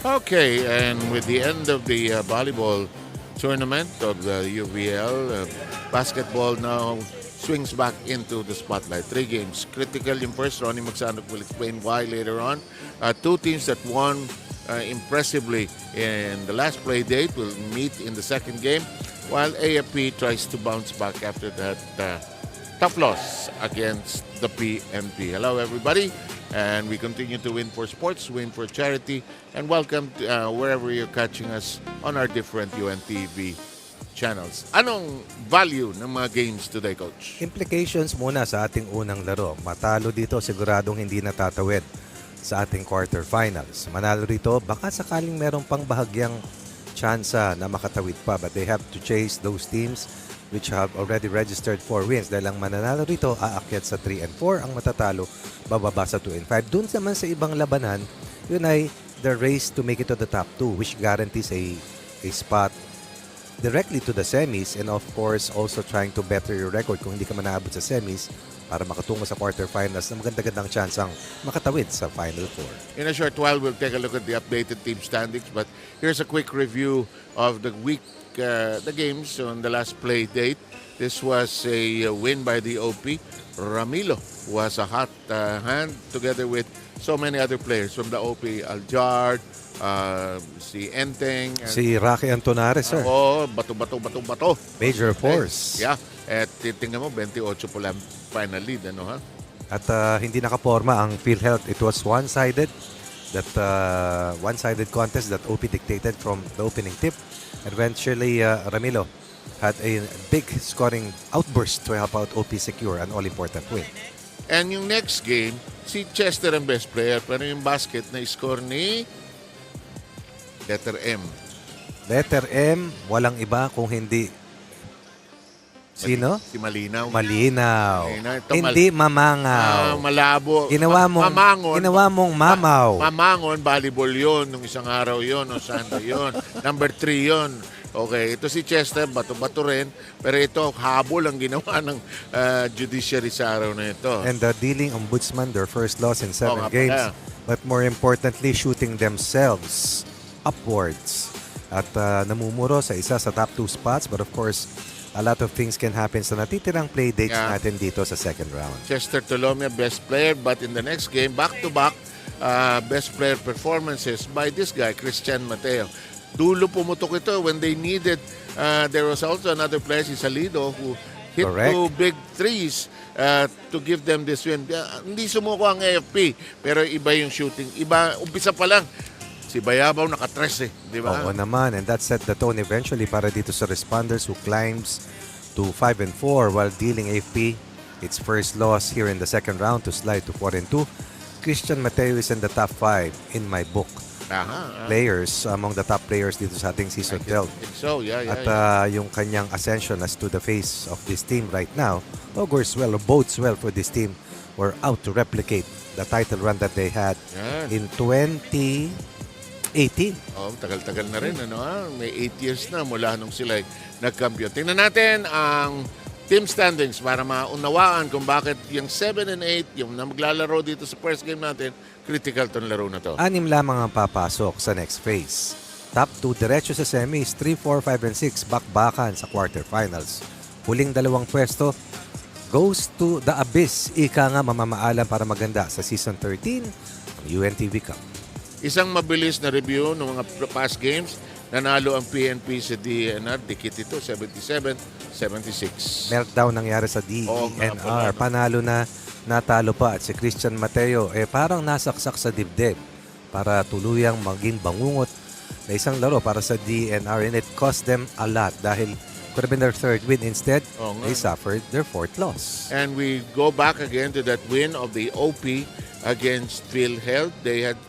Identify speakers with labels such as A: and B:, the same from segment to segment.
A: Okay, and with the end of the volleyball tournament of the UVL, basketball now swings back into the spotlight. 3 games. Critical yung first. Ronnie Magsanok will explain why later on. 2 teams that won impressively in the last play date will meet in the second game, while AFP tries to bounce back after that tough loss against the PNP. Hello, everybody. And we continue to win for sports, win for charity, and welcome to, wherever you're catching us on our different UNTV channels. Anong value ng mga games today, Coach?
B: Implications muna sa ating unang laro. Matalo dito, siguradong hindi natatawid sa ating quarterfinals. Manalo rito, baka sakaling merong pang bahagyang tsansa na makatawid pa. But they have to chase those teams which have already registered 4 wins. Dahil ang mananalo rito, aakyat sa 3 and 4. Ang matatalo, bababa sa 2 and 5. Doon naman sa ibang labanan, yun ay the race to make it to the top 2, which guarantees a spot directly to the semis, and of course, also trying to better your record kung hindi ka manaabot sa semis para makatungo sa quarterfinals na maganda-gandang chansang makatawid sa Final Four.
A: In a short while, we'll take a look at the updated team standings, but here's a quick review of the week, the games on the last play date. This was a win by the OP. Ramilo was a hot hand together with so many other players from the OP. Aljard, si Enteng.
B: Si Rocky Antonares, sir.
A: Bato.
B: Major force.
A: Yeah. At tingnan mo, 28 po lang final lead. Ano, ha?
B: At hindi nakaporma ang PhilHealth. It was one-sided. That one-sided contest that OP dictated from the opening tip. Eventually, Ramilo had a big scoring outburst to help out OP secure an all-important win.
A: And yung next game, si Chester ang best player, pero yung basket na score ni letter M.
B: Letter M, walang iba kung hindi sino?
A: Si Malinaw.
B: Malinaw.
A: Ito,
B: hindi mamangaw.
A: Malabo.
B: Ginawa mong mamaw.
A: Mamangon, volleyball yun. Nung isang araw yun. O Sunday yun. Number 3 yun. Okay, ito si Chester, bato-bato rin. Pero ito, habol ang ginawa ng judiciary sa araw na ito.
B: And the dealing ombudsman, their first loss in 7 games. But more importantly, shooting themselves upwards. At namumuro sa isa sa top 2 spots. But of course, a lot of things can happen sa natitirang play dates natin dito sa second round.
A: Chester Tolomia, best player. But in the next game, back-to-back, best player performances by this guy, Christian Mateo. Dulo pumutok ito when they needed. There was also another player, si Salido, who hit 2 big threes to give them this win. Hindi sumuko ang AFP, pero iba yung shooting. Iba, umpisa pa lang. Si Bayabaw naka-tres di ba?
B: Oo naman, and that set the tone eventually para dito sa responders who climbs to 5 and 4 while dealing AFP its first loss here in the second round to slide to 4 and 2. Christian Mateo is in the top 5 in my book. Players, among the top players dito sa ating season 12.
A: So,
B: At yung kanyang ascension as to the face of this team right now augurs well or bodes well for this team. We're out to replicate the title run that they had in 2018.
A: Tagal-tagal na rin. May 8 years na mula nung sila nagkampiyon. Tingnan natin ang team standings para maunawaan kung bakit yung 7 and 8, yung na maglalaro dito sa first game natin, critical tong laro na to.
B: 6 lamang ang papasok sa next phase. Top 2 diretso sa semis, 3, 4, 5, and 6 bakbakan sa quarterfinals. Huling 2 pwesto goes to the abyss. Ika nga mamamaalam para maganda sa season 13 ng UNTV Cup.
A: Isang mabilis na review ng mga past games. Nanalo ang PNP sa DENR. Dikit ito, 77-76.
B: Meltdown nangyari sa DENR. Panalo na, natalo pa. At si Christian Mateo, parang nasaksak sa dibdib para tuluyang maging bangungot na isang laro para sa DENR. And it cost them a lot dahil could have been their 3rd win. Instead, they suffered their 4th loss.
A: And we go back again to that win of the OP against PhilHealth. They had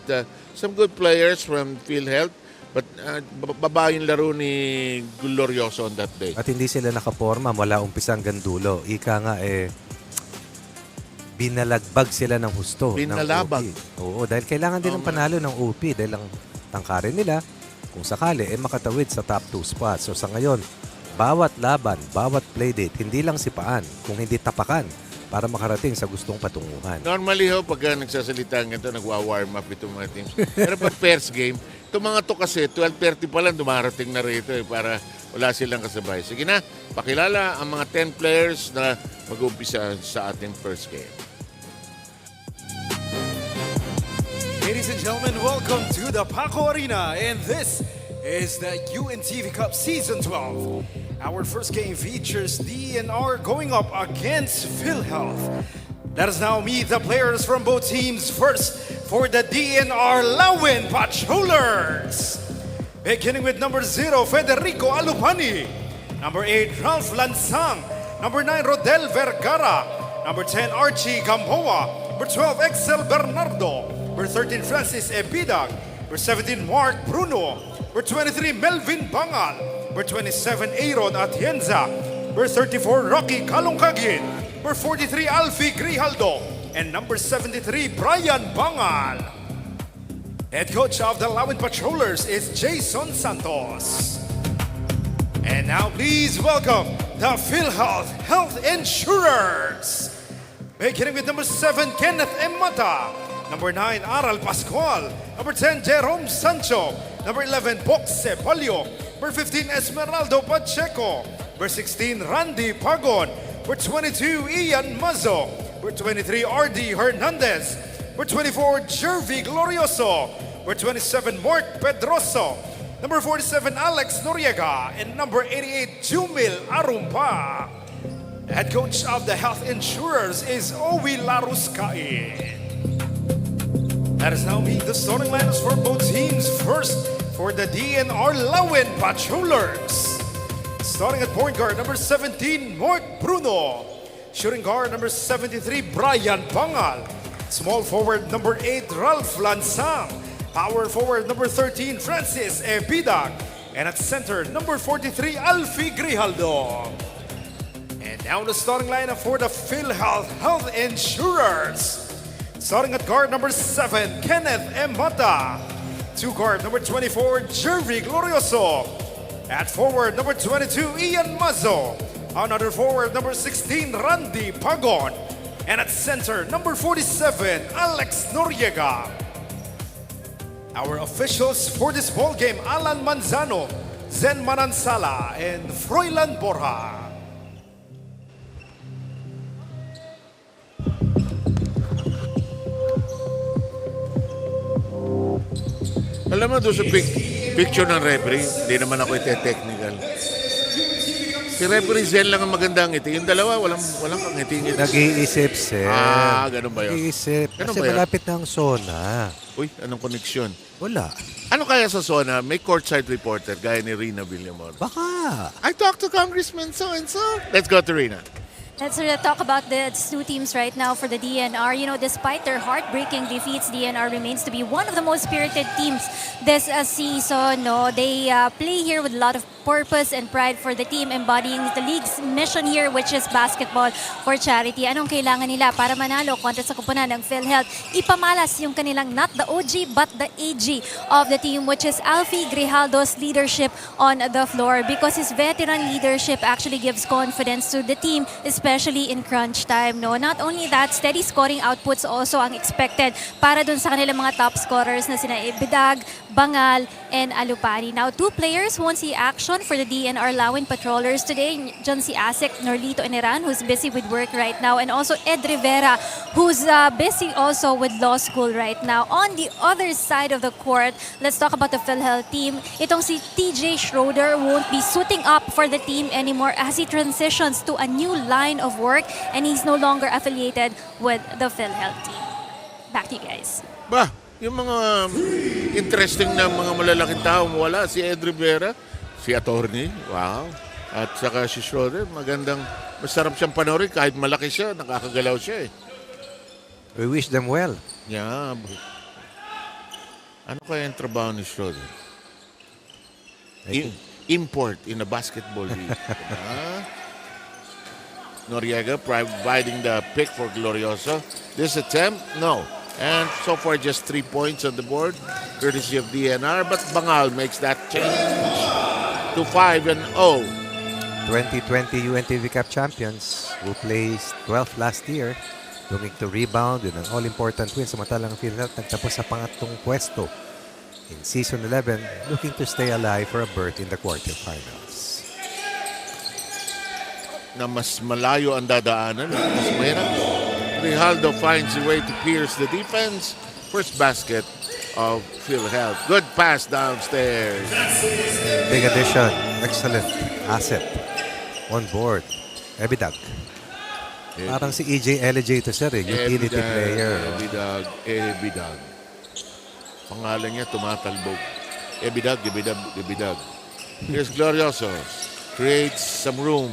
A: some good players from PhilHealth. But baba yung laro ni Glorioso on that day.
B: At hindi sila nakaporma mula umpisa hanggang dulo. Ika nga binalagbag sila ng husto.
A: Binalabag.
B: Oo, dahil kailangan din ng panalo ng OP dahil ang tangkarin nila kung sakali makatawid sa top 2 spots. So sa ngayon, bawat laban, bawat playdate, hindi lang sipaan, kung hindi tapakan para makarating sa gustong patunguhan.
A: Normally pag nagsasalita ng ito, nagwa-warm up itong mga teams. Pero pag first game, Itong mga to kasi, 12:30 pa lang dumarating na rito para wala silang kasabay. Sige na, pakilala ang mga 10 players na mag-umpisa sa ating first game.
C: Ladies and gentlemen, welcome to the Paco Arena, and this is the UNTV Cup Season 12. Our first game features DENR going up against PhilHealth. Let us now meet the players from both teams. First, for the DENR Lawin Patrollers. Beginning with number 0, Federico Alupani. Number 8, Ralph Lansang. Number 9, Rodel Vergara. Number 10, Archie Gamboa. Number 12, Excel Bernardo. Number 13, Francis Ebidag. Number 17, Mark Bruno. Number 23, Melvin Bangal. Number 27, Aaron Atienza. Number 34, Rocky Kalungkagin. Number 43, Alfie Grijaldo. And number 73, Brian Bangal. Head coach of the Lawin Patrollers is Jason Santos. And now please welcome the PhilHealth Health Insurers. Beginning with number 7, Kenneth M. Mata. Number 9, Aral Pascual. Number 10, Jerome Sancho. Number 11, Boxe Palio. Number 15, Esmeraldo Pacheco. Number 16, Randy Pagon. Number 22, Ian Mazo. Number 23, R.D. Hernandez. Number 24, Jervy Glorioso. Number 27, Mark Pedroso. Number 47, Alex Noriega. And number 88, Jumil Arumpa. The head coach of the Health Insurers is Owi Laruscain. Let us now meet the starting lineups for both teams. First, for the DENR Lawin Patrollers. Starting at point guard, number 17, Mark Bruno. Shooting guard, number 73, Brian Bangal. Small forward, number 8, Ralph Lansang. Power forward, number 13, Francis Ebidag. And at center, number 43, Alfie Grijaldo. And now the starting lineup for the PhilHealth Health Insurers. Starting at guard, number 7, Kenneth M. Mata. 2 guard, number 24, Jervy Glorioso. At forward, number 22, Ian Mazo. Another forward, number 16, Randy Pagon. And at center, number 47, Alex Noriega. Our officials for this ball game, Alan Manzano, Zen Manansala, and Froilan Borja.
A: Alam mo, doon sa picture ng referee, hindi naman ako ite-technical. Si referee Zen lang ang magandang ngiti. Yung dalawa, walang kang ngiti.
B: Nag-iisip, sir.
A: Ganun ba yun?
B: Nag-iisip.
A: Ganun
B: Kasi
A: ba yun?
B: malapit na ang zona.
A: Uy, anong koneksyon?
B: Wala.
A: Ano kaya sa zona, may courtside reporter gaya ni Rina Villamor?
B: Baka.
A: I talked to Congressman so-and-so. Let's go to Rina.
D: Let's talk about the two teams right now for the DENR. You know, despite their heartbreaking defeats, DENR remains to be one of the most spirited teams this season. No, they play here with a lot of purpose and pride for the team, embodying the league's mission here, which is basketball for charity. Anong kailangan nila para manalo kontra sa kupunan ng PhilHealth? Ipamalas yung kanilang not the OG but the AG of the team, which is Alfie Grijaldo's leadership on the floor, because his veteran leadership actually gives confidence to the team, especially in crunch time. No, not only that, steady scoring outputs also ang expected para dun sa kanilang mga top scorers na sina Ebidag, Bangal, and Alupani. Now, 2 players won't see action for the DENR Lawin Patrollers today. Diyan si Asek Norlito Eneran, who's busy with work right now, and also Ed Rivera, who's busy also with law school right now. On the other side of the court, let's talk about the PhilHealth team. Itong si TJ Schroeder won't be suiting up for the team anymore as he transitions to a new line of work, and he's no longer affiliated with the PhilHealth team. Back to you guys.
A: Yung mga interesting na mga malalaking tao, wala. Si Ed Rivera, si attorney, wow. At saka si Schroeder, magandang, masarap siyang panoorin kahit malaki siya, nakakagalaw siya eh.
B: We wish them well.
A: Yeah. Ano kaya yung trabaho ni Schroeder? Import in a basketball league. Noriega providing the pick for Glorioso. This attempt, no. And so far, just 3 points on the board, courtesy of DENR. But Bangal makes that change to 5-0.
B: 2020 UNTV Cup champions who placed 12th last year, looking to rebound with an all-important win. Samantalang PhilHealth nagtapos sa pangatlong pwesto in Season 11, looking to stay alive for a berth in the quarterfinals.
A: Na mas malayo ang dadaanan, mas mahirap. Grijaldo finds a way to pierce the defense. First basket of PhilHealth. Good pass downstairs.
B: Big addition. Excellent asset on board. Ebidag. Parang si EJ LJ to sir, utility player.
A: Ebidag. Pangalan niya tumatalbog. Ebidag. Here's Glorioso. Creates some room.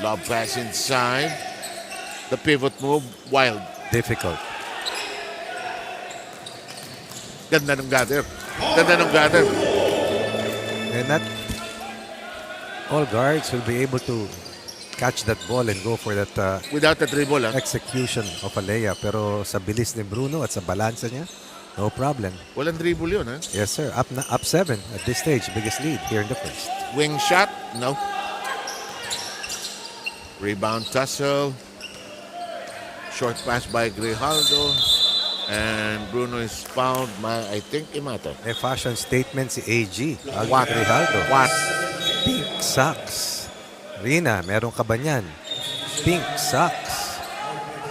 A: Lob pass inside. The pivot move, wild.
B: Difficult.
A: Ganda ng gather.
B: And not all guards will be able to catch that ball and go for that
A: Without the dribble,
B: execution of a layup. Pero sa bilis ni Bruno at sa balansa niya, no problem.
A: Walang dribble yun, ha?
B: Yes, sir. Up 7 at this stage. Biggest lead here in the first.
A: Wing shot, no. Rebound tussle. Short pass by Grijaldo. And Bruno is found by, I think, Imata.
B: May fashion statement si AG.
A: What?
B: Grijaldo.
A: What?
B: Pink socks. Rina, meron ka ba niyan? Pink socks.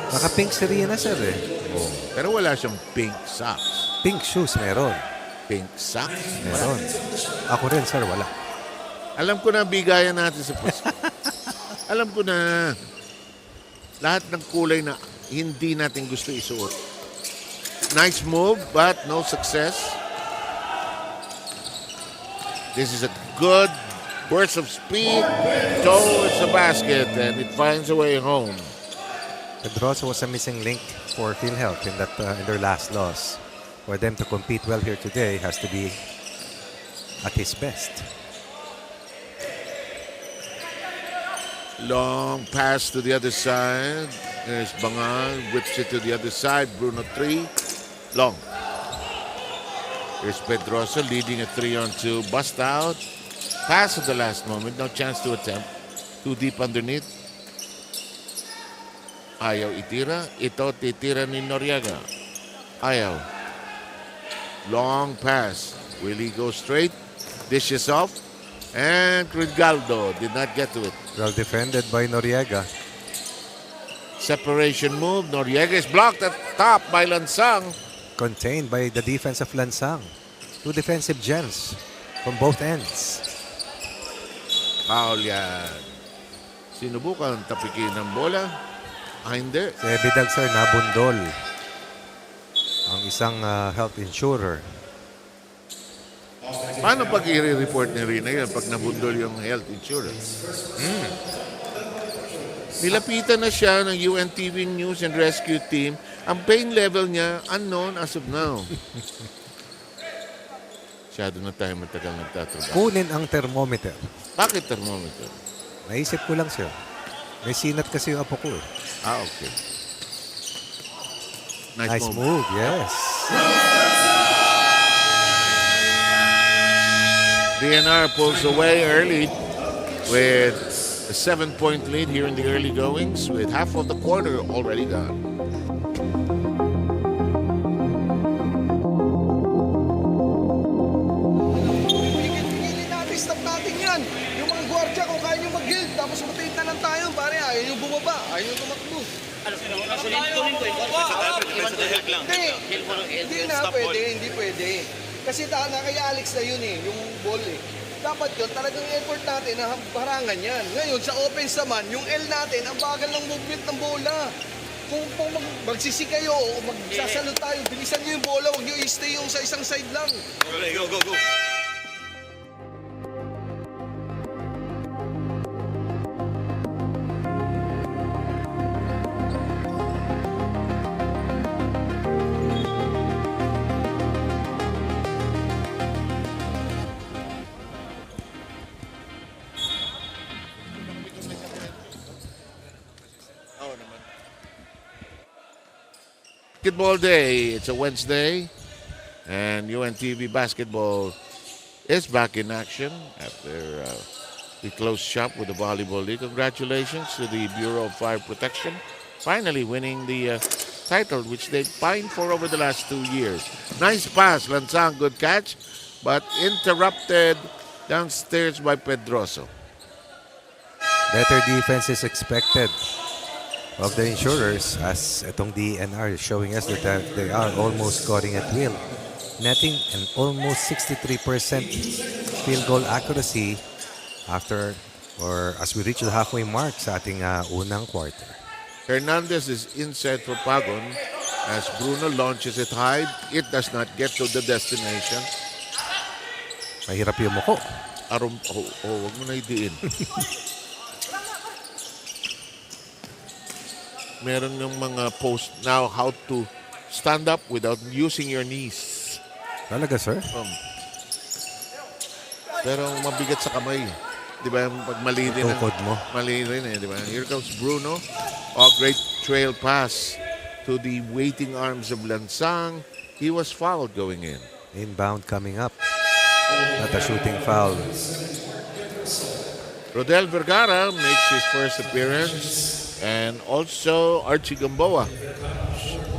B: Naka-pink si Rina, sir eh.
A: Oh. Pero wala siyang pink socks.
B: Pink shoes meron.
A: Pink socks?
B: Meron. Ako rin, sir, wala.
A: Alam ko na bigayan natin sa puso. Alam ko na lahat ng kulay na hindi natin gusto isuot. Nice move, but no success. This is a good burst of speed towards the basket, and it finds a way home.
B: Pedrosa was a missing link for PhilHealth in their last loss. For them to compete well here today has to be at his best.
A: Long pass to the other side. There's Bangal, whips it to the other side. Bruno 3, long. Here's Pedrosa leading a 3-on-2. Bust out. Pass at the last moment. No chance to attempt. Too deep underneath. Ayaw itira. Ito titira ni Noriega. Ayaw. Long pass. Will he go straight? Dishes off. And Grijaldo did not get to it.
B: Well defended by Noriega.
A: Separation move. Noriega is blocked at top by Lansang.
B: Contained by the defense of Lansang. Two defensive gems from both ends.
A: Foul yan. Sinubukan tapikin ng bola. Hindi.
B: Si Ebidag, sir, nabundol ang isang health insurer.
A: Paano pag i-report ni Rina yan pag nabundol yung health insurance? Nilapitan na siya ng UNTV News and Rescue Team. Ang pain level niya, unknown as of now. Masyado na tayo matagal nagtatrabaho.
B: Kunin ang thermometer.
A: Bakit thermometer?
B: Naisip ko lang, sir. May sinat kasi yung apo ko eh.
A: Okay.
B: Nice move, yes.
A: DENR pulls away early with a 7-point lead here in the early goings with half of the quarter already done.
E: Stop natin yan. Yung mga gwardiya kung kaya nyo mag-guild tapos rotate na lang tayo. Pare, ayaw yung bumaba. Ayaw yung tumakbo. Hindi na pwede. Hindi pwede. Kasi kay Alex na yun eh. Yung ball eh. Dapat yun, talagang effort natin na harangan yan. Ngayon, sa offense naman, yung L natin, ang bagal ng movement ng bola. Kung magsisi kayo o magsasalo tayo, bilisan nyo yung bola, huwag nyo i-stay yung sa isang side lang.
C: Go, go, go.
A: Basketball day. It's a Wednesday, and UNTV basketball is back in action after we closed shop with the Volleyball League. Congratulations to the Bureau of Fire Protection, finally winning the title, which they pined for over the last 2 years. Nice pass, Lansang, good catch, but interrupted downstairs by Pedroso.
B: Better defense is expected of the Insurers as itong DENR is showing us that they are almost scoring at will. Netting an almost 63% field goal accuracy after or as we reach the halfway mark sa ating unang quarter.
A: Hernandez is inside for Pagon as Bruno launches it high. It does not get to the destination.
B: Mahirap yung muko.
A: Wag mo na idiin. Meron yung mga post now how to stand up without using your knees.
B: Talaga, sir?
A: Pero mabigat sa kamay. Di ba? Pag mali rin.
B: Tukod mo.
A: Mali rin eh. Di ba? Here comes Bruno. Oh, great trail pass to the waiting arms of Lansang. He was fouled going in.
B: Inbound coming up. Not a shooting foul.
A: Rodel Vergara makes his first appearance. And also Archie Gamboa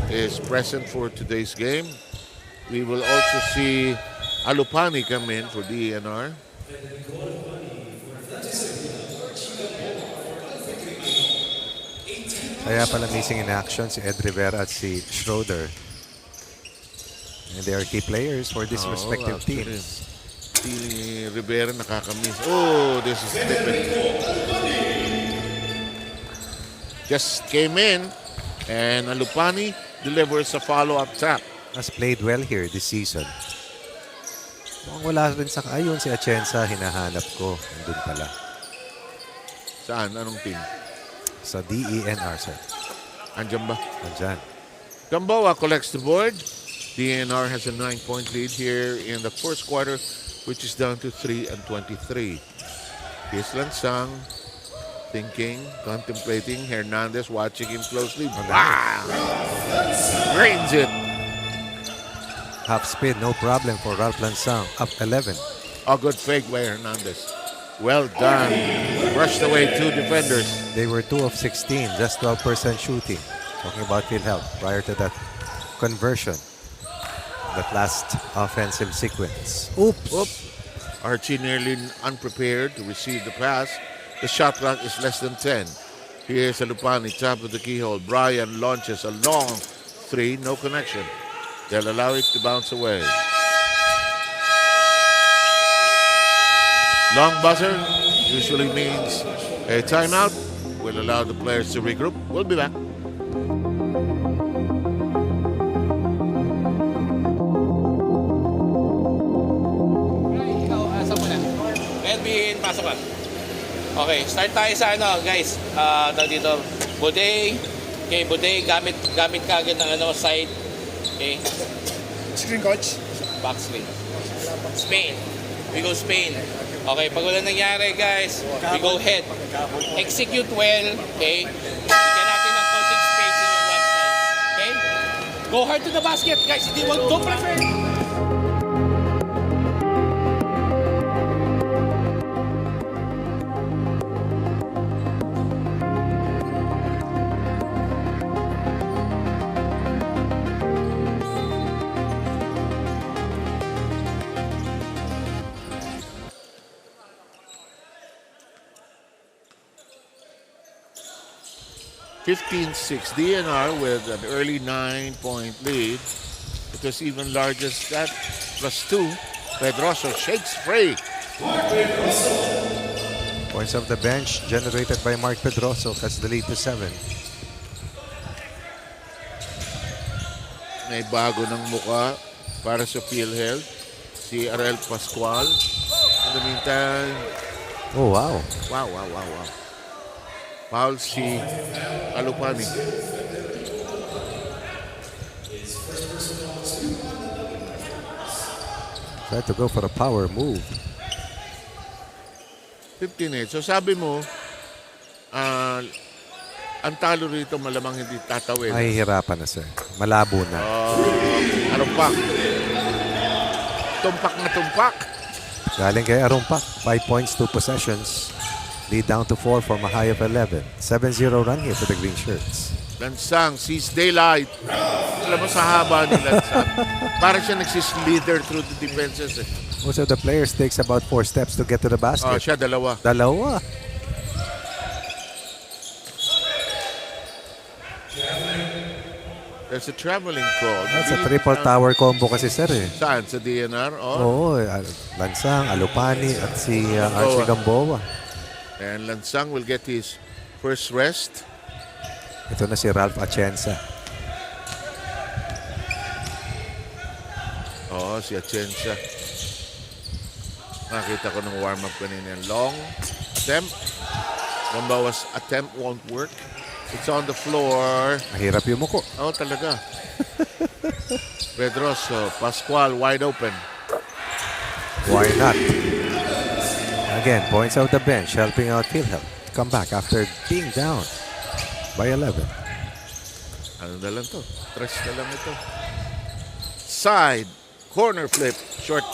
A: is present for today's game. We will also see Alupani come in for DENR.
B: Kaya pala missing in action si Ed Rivera at si Schroeder. And they are key players for these respective teams.
A: Si Rivera nakakamiss. Oh, this is different. Just came in and Alupani delivers a follow-up tap.
B: Has played well here this season. Mukhang wala rin sa ayun si Atienza, hinahanap ko. Nandun pala.
A: Saan? Anong team?
B: Sa DENR, sir.
A: Andiyan ba?
B: Andyan.
A: Gamboa collects the board. DENR has a 9-point lead here in the first quarter, which is down to 3 and 23. Here's Lansang thinking, contemplating. Hernandez watching him closely. Wow! Drains it.
B: Half speed, no problem for Ralph Lansang. Up 11.
A: A good fake by Hernandez. Well done. Rushed away 2 defenders.
B: They were 2 of 16, just 12% shooting. Talking about PhilHealth prior to that conversion. That last offensive sequence. Oops.
A: Archie nearly unprepared to receive the pass. The shot clock is less than 10. Here's Alupani, top of the keyhole. Brian launches a long 3, no connection. They'll allow it to bounce away. Long buzzer usually means a timeout. We'll allow the players to regroup. We'll be back.
F: Melvin, pasok ka. Okay, start tayo sa guys. Dito, Buday. Okay, Buday, gamit ka agad ng side. Okay.
G: Screen, coach.
F: Back screen. Spain. We go Spain. Okay, pag wala nangyari, guys, we go head. Execute well, okay? Bigyan natin ng konting space in yung one side. Okay? Go hard to the basket, guys. Don't prefer.
A: (15-6) DNR with an early 9-point lead. It was even larger as that, +2. Pedroso shakes free.
B: Points of the bench generated by Mark Pedroso cuts the lead to 7.
A: May bago ng muka para sa PhilHealth, si Arel Pascual. In the meantime,
B: Oh, wow.
A: wow. Foul si Alupani.
B: Tried to go for a power move.
A: 15-8. So sabi mo, ang talo rito malamang hindi tatawid.
B: Ay, hirapan na, sir. Malabo na.
A: Arumpak. Tumpak na tumpak.
B: Galing kay Arumpak. 5 points, 2 possessions. Lead down to 4 from a high of 11. 7-0 run here for the Green Shirts.
A: Lansang sees daylight. Alam mo sa haba ni Lansang. Parang siya nagsis-leader through the defenses.
B: Most of the players takes about 4 steps to get to the basket.
A: Siya dalawa.
B: Dalawa.
A: There's a traveling call.
B: That's a triple tower combo kasi sir eh.
A: Saan? Sa DNR?
B: Oo, Lansang, Alupani at si Archie Gamboa.
A: And Lansang will get his first rest.
B: Ito na si Ralph Atienza.
A: Si Atienza. Nakita ko nung warm-up kanina. Long attempt. Gambawa's attempt won't work. It's on the floor.
B: Mahirap yung muko.
A: Talaga. Pedroso, Pascual, wide open.
B: Why not? Again, points out the bench, helping out PhilHealth. Come back after being down by 11.
A: Ano na lang to? Tres na lang ito. Side. Corner flip. Short.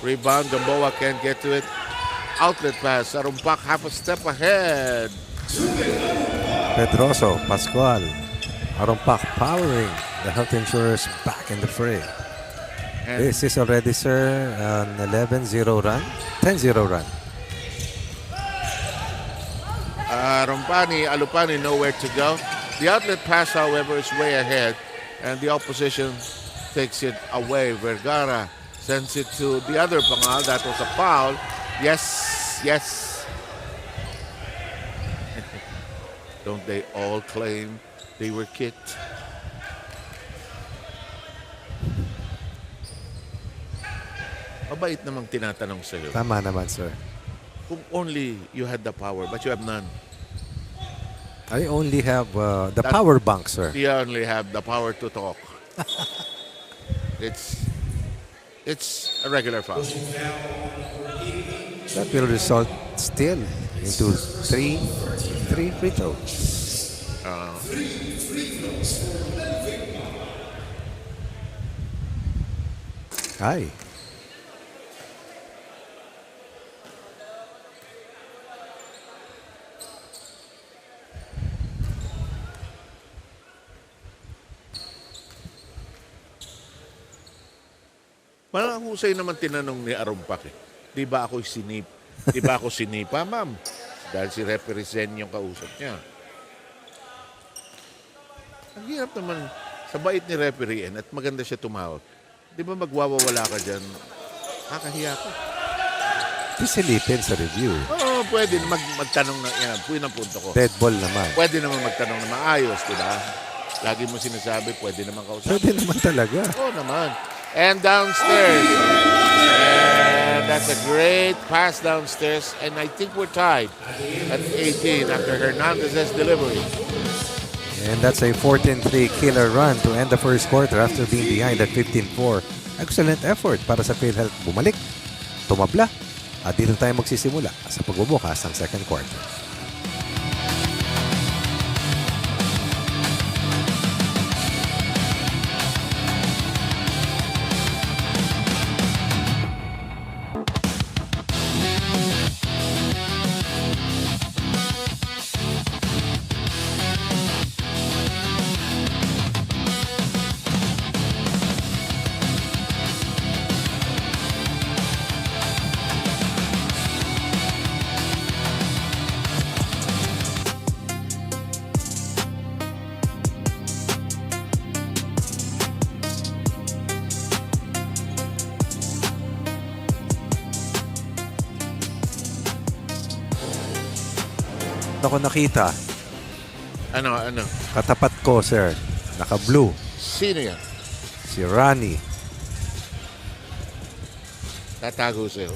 A: Rebound. Gamboa can't get to it. Outlet pass. Arumpak half a step ahead.
B: Pedroso, Pascual, Arumpak powering the Health Insurers back in the fray.
A: And
B: This is already, sir, an 11-0 run, 10-0 run.
A: Alupani nowhere to go. The outlet pass, however, is way ahead. And the opposition takes it away. Vergara sends it to the other Pangal. That was a foul. Yes. Don't they all claim they were kicked? Mabait namang tinatanong sa'yo.
B: Tama naman, sir.
A: Kung only you had the power, but you have none.
B: I only have the power bank, sir.
A: You only have the power to talk. It's a regular foul.
B: That will result still into three free throws. Ay.
A: Parang husay naman tinanong ni Arumpak eh. Di ba ako sinipa, ma'am? Dahil si referee Zen yung kausap niya. Ang hirap naman sa bait ni referee at maganda siya tumawag. Di ba magwawala ka dyan? Kakahiya ka.
B: Pisilipin sa review.
A: Pwede magtanong na yan. Yun ang punto ko.
B: Dead ball naman.
A: Pwede naman magtanong na maayos, di ba? Lagi mo sinasabi, pwede naman kausap.
B: Pwede naman talaga.
A: Oo naman. And downstairs. And that's a great pass downstairs. And I think we're tied at 18 after Hernandez's delivery.
B: And that's a 14-3 killer run to end the first quarter after being behind at 15-4. Excellent effort para sa PhilHealth bumalik, tumabla, at dito tayo magsisimula sa pagbubukas ng second quarter. Ako nakita,
A: Ano?
B: katapat ko, sir, naka-blue,
A: Sino yan?
B: si Ronnie.
A: Tatago sa'yo.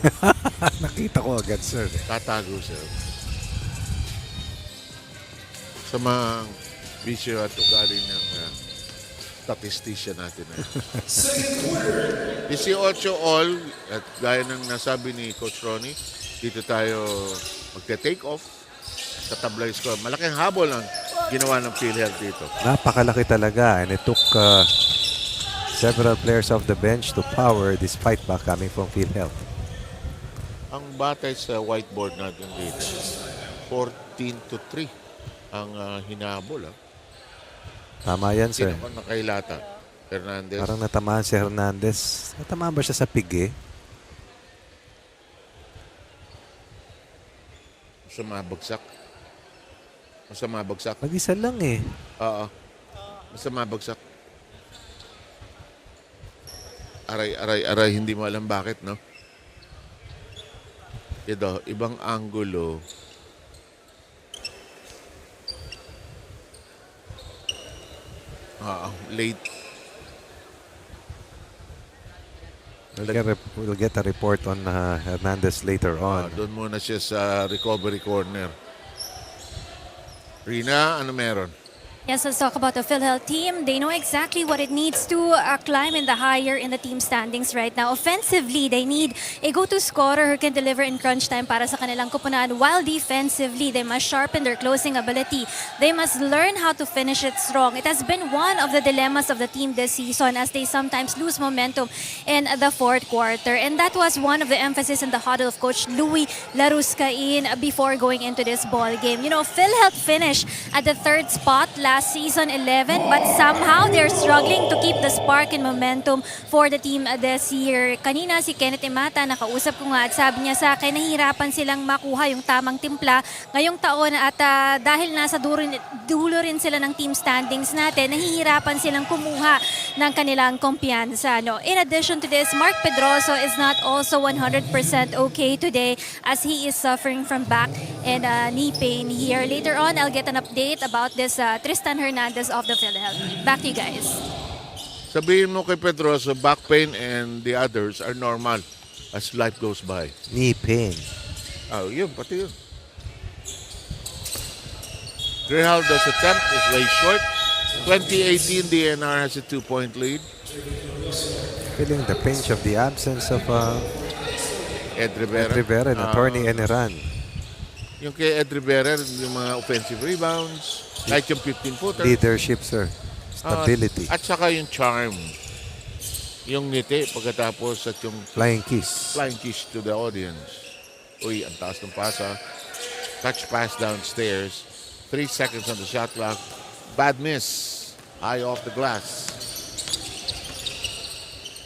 B: Nakita ko agad, sir.
A: Tatago sa'yo. Sa mga bisyo at ugali ng statistician natin. 18 all at gaya ng nasabi ni Coach Ronnie, dito tayo magte-take off sa tablay score. Malaking habol ang ginawa ng PhilHealth dito.
B: Napakalaki talaga, and it took several players off the bench to power this fight back coming from PhilHealth.
A: Ang batay sa whiteboard natin dito, 14-3 ang hinabol.
B: Tama yan, sir.
A: Sino ko nakailata? Hernandez.
B: Parang natamaan si Hernandez. Natamaan ba siya sa pigi?
A: Basta mabagsak.
B: Mag-isa lang eh.
A: Oo. Basta mabagsak. Aray. Hindi mo alam bakit, no? Ito, ibang angulo. Late.
B: We'll get a report on Hernandez later on.
A: Doon muna siya sa recovery corner. Rina, ano meron?
D: Yes, let's talk about the PhilHealth team. They know exactly what it needs to climb in the higher in the team standings right now. Offensively, they need a go-to scorer who can deliver in crunch time para sa kanilang kupunan. While defensively, they must sharpen their closing ability. They must learn how to finish it strong. It has been one of the dilemmas of the team this season as they sometimes lose momentum in the fourth quarter. And that was one of the emphasis in the huddle of Coach Louis Laruscain before going into this ball game. You know, PhilHealth finished at the third spot last season 11, but somehow they're struggling to keep the spark and momentum for the team this year. Kanina si Kenneth Imata, nakausap ko nga at sabi niya sa akin, nahihirapan silang makuha yung tamang timpla ngayong taon at dahil nasa dulo rin sila ng team standings natin, nahihirapan silang kumuha ng kanilang kumpiyansa. No? In addition to this, Mark Pedroso is not also 100% okay today as he is suffering from back and knee pain here. Later on, I'll get an update about this Tristan Hernandez of the PhilHealth. Back to you guys.
A: Sabihin mo kay Pedroso, back pain and the others are normal as life goes by.
B: Knee pain.
A: Yun, pati yun. Grijaldo's attempt is way short. 2018, DNR has a 2-point lead.
B: Feeling the pinch of the absence of
A: Ed Rivera.
B: Rivera and Attorney Eneran.
A: Yung kay Ed Rivera, yung mga offensive rebounds, like yung 15-footer.
B: Leadership, sir. Stability.
A: At saka yung charm. Yung ngiti pagkatapos at yung
B: Flying kiss.
A: flying kiss to the audience. Uy, ang taas ng pasa. Touch pass downstairs. 3 seconds on the shot clock. Bad miss. Eye off the glass.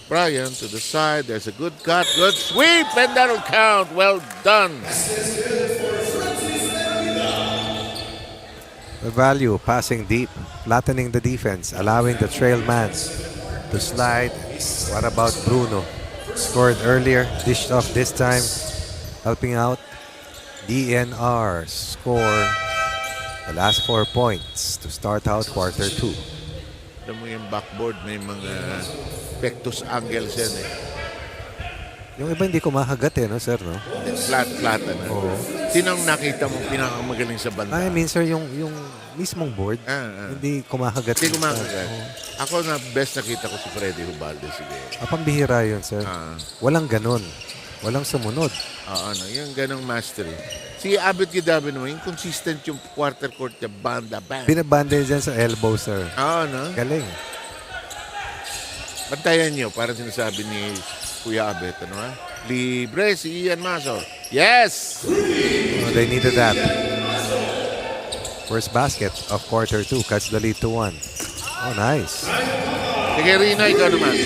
A: Brian to the side. There's a good cut. Good sweep. And that'll count. Well done.
B: The value, passing deep, flattening the defense, allowing the trail man to slide. What about Bruno? Scored earlier, dished off this time, helping out. DNR score the last 4 points to start out quarter 2.
A: Alam mo yung backboard, may mga pectus angles yan eh.
B: Yung iba hindi kumakagat eh, no, sir, no?
A: Flat na.
B: Oo.
A: Sinong nakita mong pinakamagaling sa banda?
B: I mean, sir, yung mismong board, hindi kumakagat.
A: Hindi kumakagat. Ako na best nakita ko si Freddy Hubalde siguro.
B: Pambihira yun, sir. Walang ganun. Walang sumunod.
A: Yung ganong mastery. Si Abit Gidabe naman, yung consistent yung quarter court niya, banda, bang.
B: Binabanda dyan sa elbow, sir.
A: No?
B: Galing.
A: Bantayan nyo, parang sinasabi ni Kuya Abet, ano ha? Libre si Ian Maso. Yes!
B: Oh, they needed that. First basket of quarter 2 cuts the lead to 1. Oh, nice.
A: Sige, Rina, ikaw naman.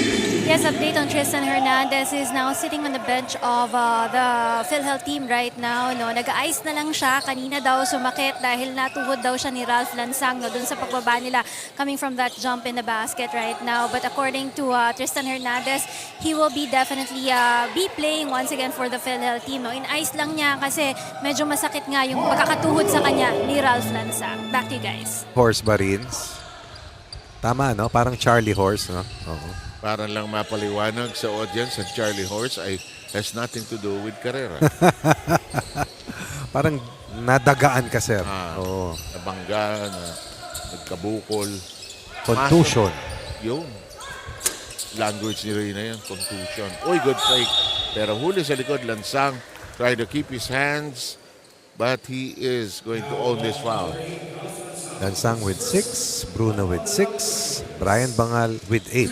D: Yes, update on Tristan Hernandez is now sitting on the bench of the PhilHealth team right now. No, nag-ice na lang siya. Kanina daw sumakit dahil natuhod daw siya ni Ralph Lansang dun sa pagbaba nila coming from that jump in the basket right now. But according to Tristan Hernandez, he will be definitely be playing once again for the PhilHealth team. No, in-ice lang niya kasi medyo masakit nga yung pagkakatuhod sa kanya ni Ralph Lansang. Back to you guys.
B: Horse Barins. Tama, no? Parang Charlie Horse, no? Oo.
A: Para lang mapaliwanag sa audience, ang Charlie Horse ay has nothing to do with karera.
B: Parang nadagaan ka, sir. Oo.
A: Nabangga, nagkabukol.
B: Contusion.
A: Yung language ni Reyna yan, contusion. Uy, good fake. Pero huli sa likod, Lansang try to keep his hands, but he is going to own this foul.
B: Lansang with 6, Bruno with 6, Brian Bangal with 8.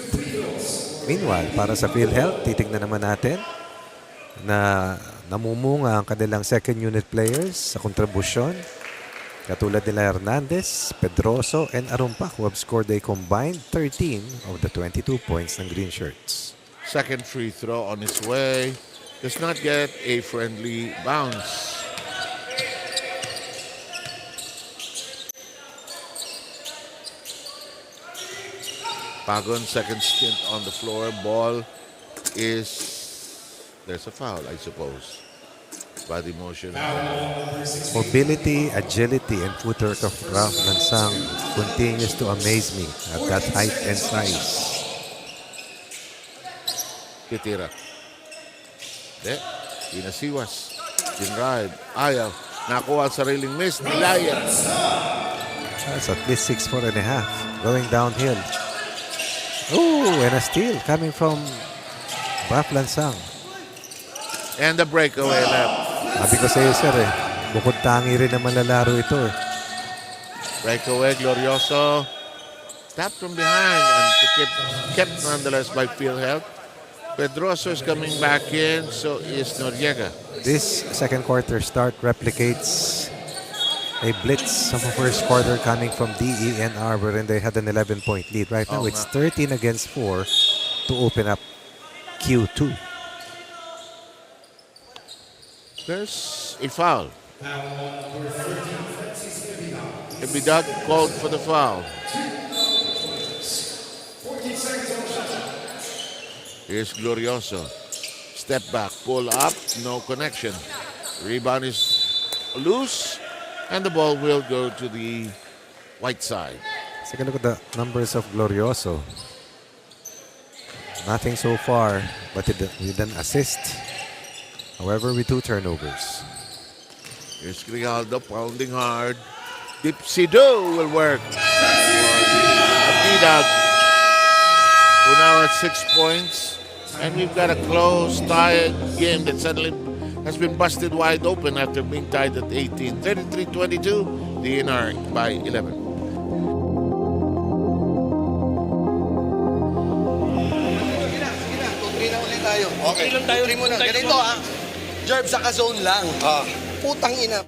B: Meanwhile, para sa PhilHealth, titignan naman natin na namumunga ang kanilang second unit players sa kontribusyon. Katulad nila Hernandez, Pedroso, and Arumpa who have scored a combined 13 of the 22 points ng Green Shirts.
A: Second free throw on its way. Does not get a friendly bounce. Bagong second stint on the floor. Ball is... There's a foul, I suppose. Body motion.
B: Mobility, agility, and footwork of Ralph Lansang continues to amaze me at that height and size.
A: Titira. De, inasiwas. Dinride. Ayaw. Nakuha ang sariling miss. Nilayan.
B: That's at least 6'4 and a half. Going downhill. Ooh, and a steal coming from Ralph Lansang.
A: And the breakaway left.
B: Sabi ko sa iyo, sir, bukod tangi rin naman lalaro ito.
A: Breakaway, Glorioso. Tapped from behind and kept nonetheless by PhilHealth. Pedroso is coming back in, so is Noriega.
B: This second quarter start replicates a blitz of the first quarter coming from DENR wherein they had an 11-point lead. Right now, it's 13 against 4 to open up Q2.
A: There's a foul. Ebidad called for the foul. Here's Glorioso. Step back, pull up, no connection. Rebound is loose, and the ball will go to the white side.
B: Take a look at the numbers of Glorioso. Nothing so far, but with an assist. However, with 2 turnovers.
A: Here's Grijaldo pounding hard. Dipsido will work. Abidad, who now has 6 points. And we've got a close, tied game that suddenly has been busted wide open after being tied at 18. 33-22, DNR by 11.
E: Tuloy na ulit tayo.
F: Okay lang tayo.
E: Tuloy muna. Ganito Jerb, sa ka-zone lang. Putang ina.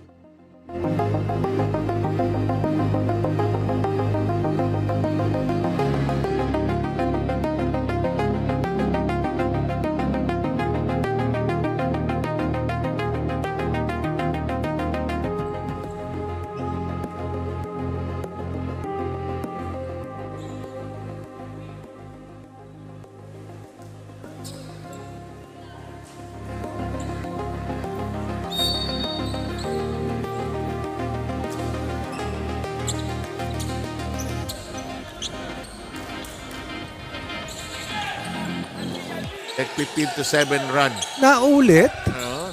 A: Like 15-7 run.
B: Naulit?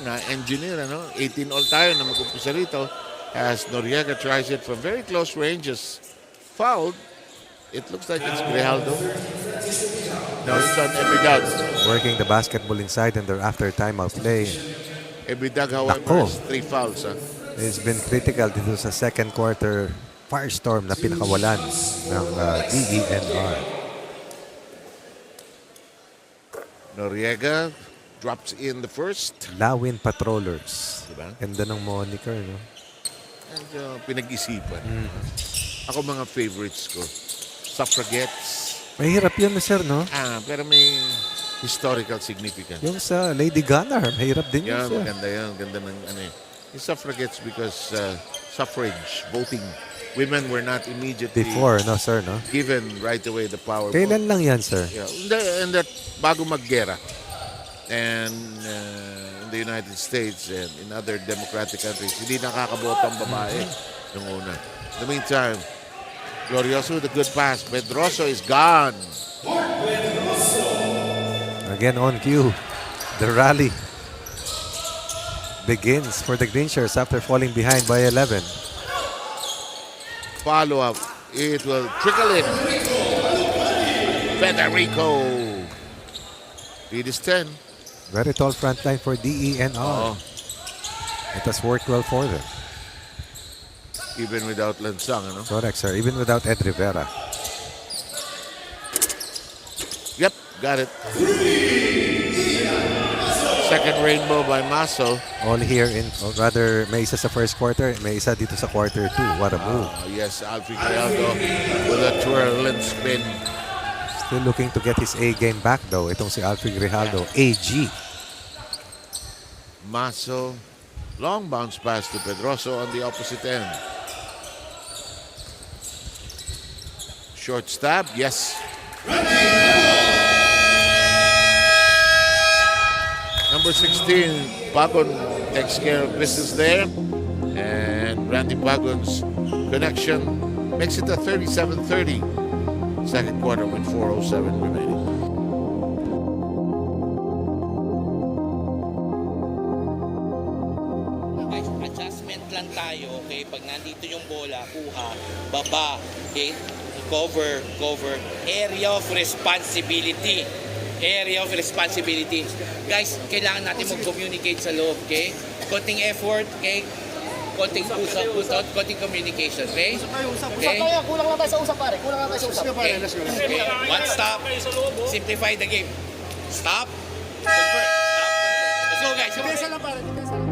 A: Na-engineer, 18 all tayo na mag-umpisa rito. As Noriega tries it from very close ranges. Fouled. It looks like it's Grijaldo. No, it's on Ebidad.
B: Working the basketball inside and their after timeout play.
A: Ebidad, however,
B: Nako.
A: has 3 fouls.
B: It's been critical dito sa second quarter firestorm na pinakawalan ng DENR.
A: Noriega drops in the first.
B: Lawin Patrollers.
A: Diba?
B: Ganda ng moniker, no?
A: And, pinag-isipan. Ako mga favorites ko. Suffragettes.
B: Mahirap yun, sir, no?
A: Pero may historical significance.
B: Yung sa Lady Gunnar, mahirap din yun,
A: Yeah,
B: sir.
A: maganda yan. Ganda ng Yung suffragettes because suffrage, voting. Women were not immediately
B: Before, no, sir, no?
A: given right away the power.
B: Kailan lang yan, sir?
A: Yeah, and that bago maggera. And in the United States and in other democratic countries, hindi nakakaboto ang babae yung una. In the meantime, Glorioso with a good pass. Pedroso is gone.
B: Again on cue. The rally begins for the Green Shirts after falling behind by 11.
A: Follow-up. It will trickle in. Federico. Lead is 10.
B: Very tall front line for DENR. It has worked well for them.
A: Even without Lansang,
B: Correct, sir. Even without Ed Rivera.
A: Yep, got it. Second rainbow by Maso.
B: All here in, or rather, may isa sa first quarter, may isa dito sa quarter 2. What a move.
A: Yes, Alfie Gallardo with a twirl and spin.
B: Still looking to get his A game back though. Itong si Alfred Grijaldo, AG.
A: Maso, long bounce pass to Pedroso on the opposite end. Short stab, yes. Number 16, Paco takes care of business there. And Randy Bagong's connection makes it a 37-30. Second quarter with 4:07 remaining.
F: Guys, adjustment lang tayo, okay? Pag nandito yung bola, kuha, baba, okay? Cover. Area of responsibility. Area of responsibility. Guys, kailangan natin mag-communicate sa loob, okay? Konting effort, okay? Konting usap, konting communication, okay? Okay?
H: Kulang lang tayo sa usap, pare. Kulang lang tayo sa usap.
F: Okay. Okay. One stop. Simplify the game. Stop. Convert. Stop. Let's go, guys.
H: Depensa lang, pare. Depensa lang.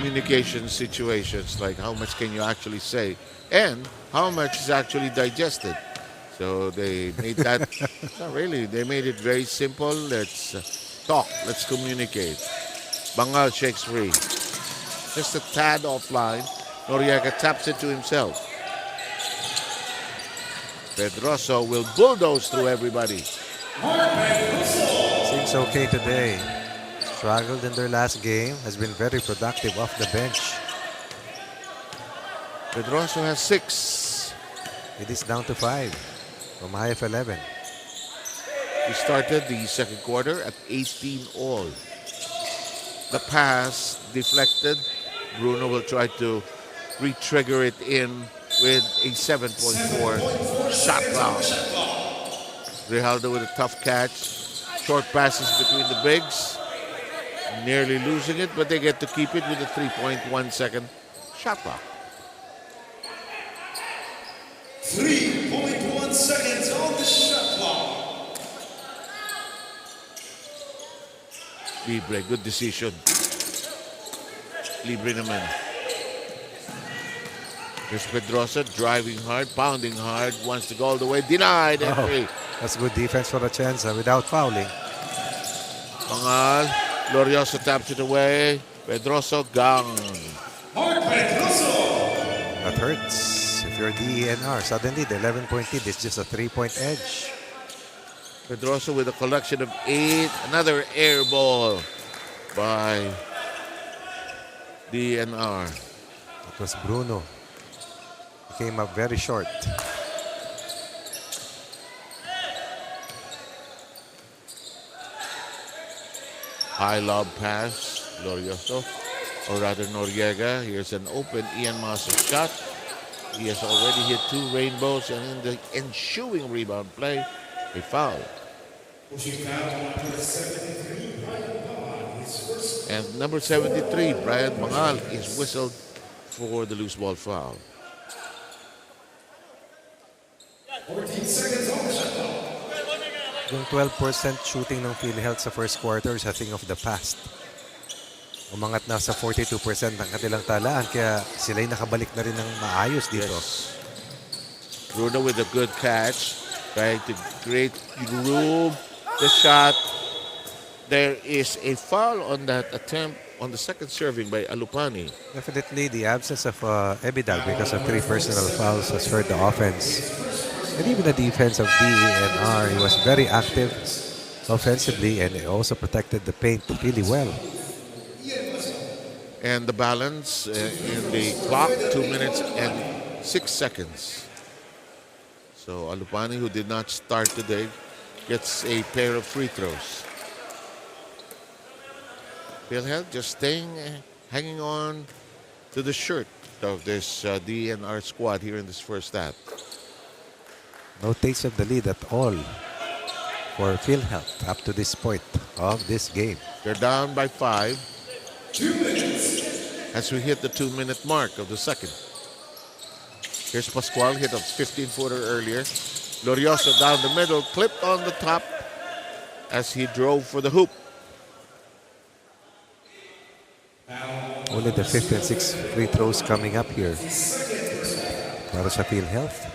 A: Communication situations, like how much can you actually say and how much is actually digested. So they made that, not really, they made it very simple. Let's talk, let's communicate. Bangal shakes free. Just a tad offline. Noriega taps it to himself. Pedroso will bulldoze through everybody.
B: Seems okay today. Struggled in their last game, has been very productive off the bench.
A: Pedroso has 6.
B: It is down to 5 from a high of 11.
A: He started the second quarter at 18 all. The pass deflected. Bruno will try to re-trigger it in with a 7.4 shot clock. Grijaldo with a tough catch. Short passes between the bigs. Nearly losing it, but they get to keep it with a 3.1 second shot clock.
C: 3.1 seconds on the shot clock.
A: Libre, good decision. Libre naman. Here's Pedrosa driving hard, pounding hard, wants to go all the way, denied entry.
B: That's good defense for Atienza without fouling.
A: Pangal, Glorioso taps it away. Pedroso gone.
B: That hurts. If you're DENR, suddenly the 11-point lead is just a 3-point edge.
A: Pedroso with a collection of 8. Another air ball by DENR.
B: It was Bruno. He came up very short.
A: High lob pass, Glorioso, or rather Noriega. Here's an open Ian Maso shot. He has already hit 2 rainbows, and in the ensuing rebound play, a foul. And number 73, Brian Bangal, is whistled for the loose ball foul.
C: 14 seconds on the shot clock.
B: Yung 12% shooting ng PhilHealth sa first quarter is a thing of the past. Umangat na sa 42% ng kanilang talaan, kaya sila'y nakabalik na rin ng maayos dito.
A: Yes. Bruno with a good catch, trying to create room. The shot. There is a foul on that attempt on the second serving by Alupani.
B: Definitely the absence of Ebidal because of 3 personal fouls has hurt the offense. And even the defense of DENR, he was very active offensively and he also protected the paint really well.
A: And the balance in the clock, 2 minutes and 6 seconds. So Alupani, who did not start today, gets a pair of free throws. PhilHealth just staying, hanging on to the shirt of this DENR squad here in this first half.
B: No taste of the lead at all for PhilHealth up to this point of this game.
A: They're down by 5 as we hit the 2-minute mark of the second. Here's Pascual, hit a 15-footer earlier. Glorioso down the middle, clipped on the top as he drove for the hoop.
B: Only the 5th and 6th free throws coming up here para sa PhilHealth.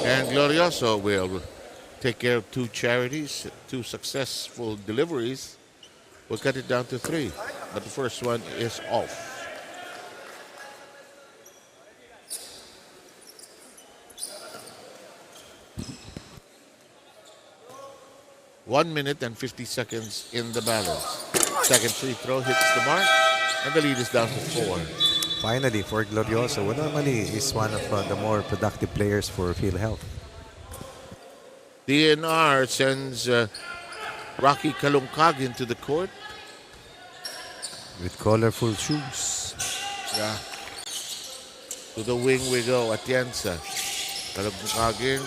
A: And Glorioso will take care of 2 charities, 2 successful deliveries. We'll cut it down to 3, but the first one is off. One minute and 50 seconds in the balance. Second free throw hits the mark, and the lead is down to 4.
B: Finally, for Glorioso, who normally is one of the more productive players for PhilHealth.
A: DENR sends Rocky Kalungkag into the court.
B: With colorful shoes.
A: Yeah. To the wing we go, Atienza. Kalungkagin.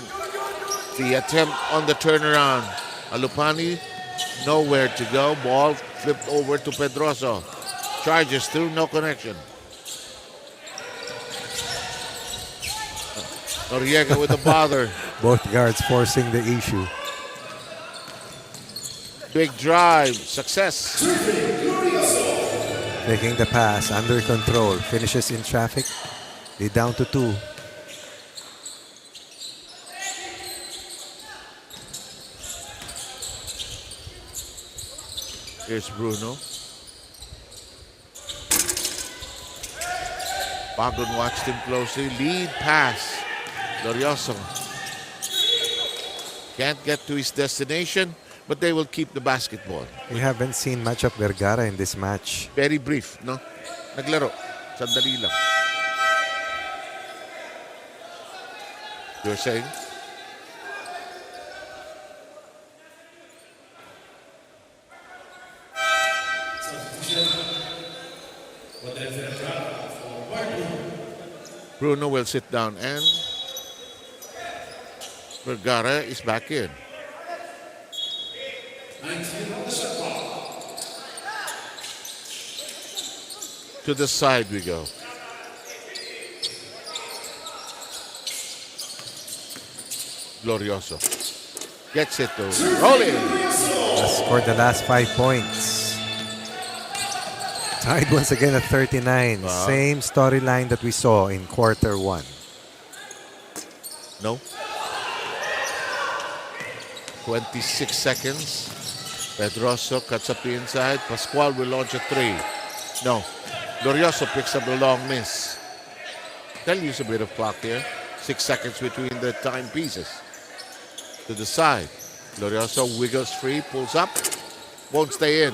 A: The attempt on the turnaround. Alupani, nowhere to go. Ball flipped over to Pedroso. Charges through, no connection. Noriega with a bother.
B: Both guards forcing the issue.
A: Big drive, success.
B: Making the pass under control. Finishes in traffic. Lead down to 2.
A: Here's Bruno. Bagong watched him closely. Lead pass. Glorioso can't get to his destination, but they will keep the basketball.
B: We haven't seen much of Vergara in this match.
A: Very brief, no? Naglaro. Sandali lang. You're saying? Bruno will sit down and Vergara is back in. To the side we go. Glorioso gets it to Rolling.
B: Has scored the last 5 points. Tied once again at 39.
A: Wow.
B: Same storyline that we saw in quarter 1.
A: No. 26 seconds. Pedroso cuts up the inside. Pascual will launch a 3. No. Glorioso picks up the long miss. They'll use a bit of clock here. 6 seconds between the timepieces. To the side. Glorioso wiggles free, pulls up. Won't stay in.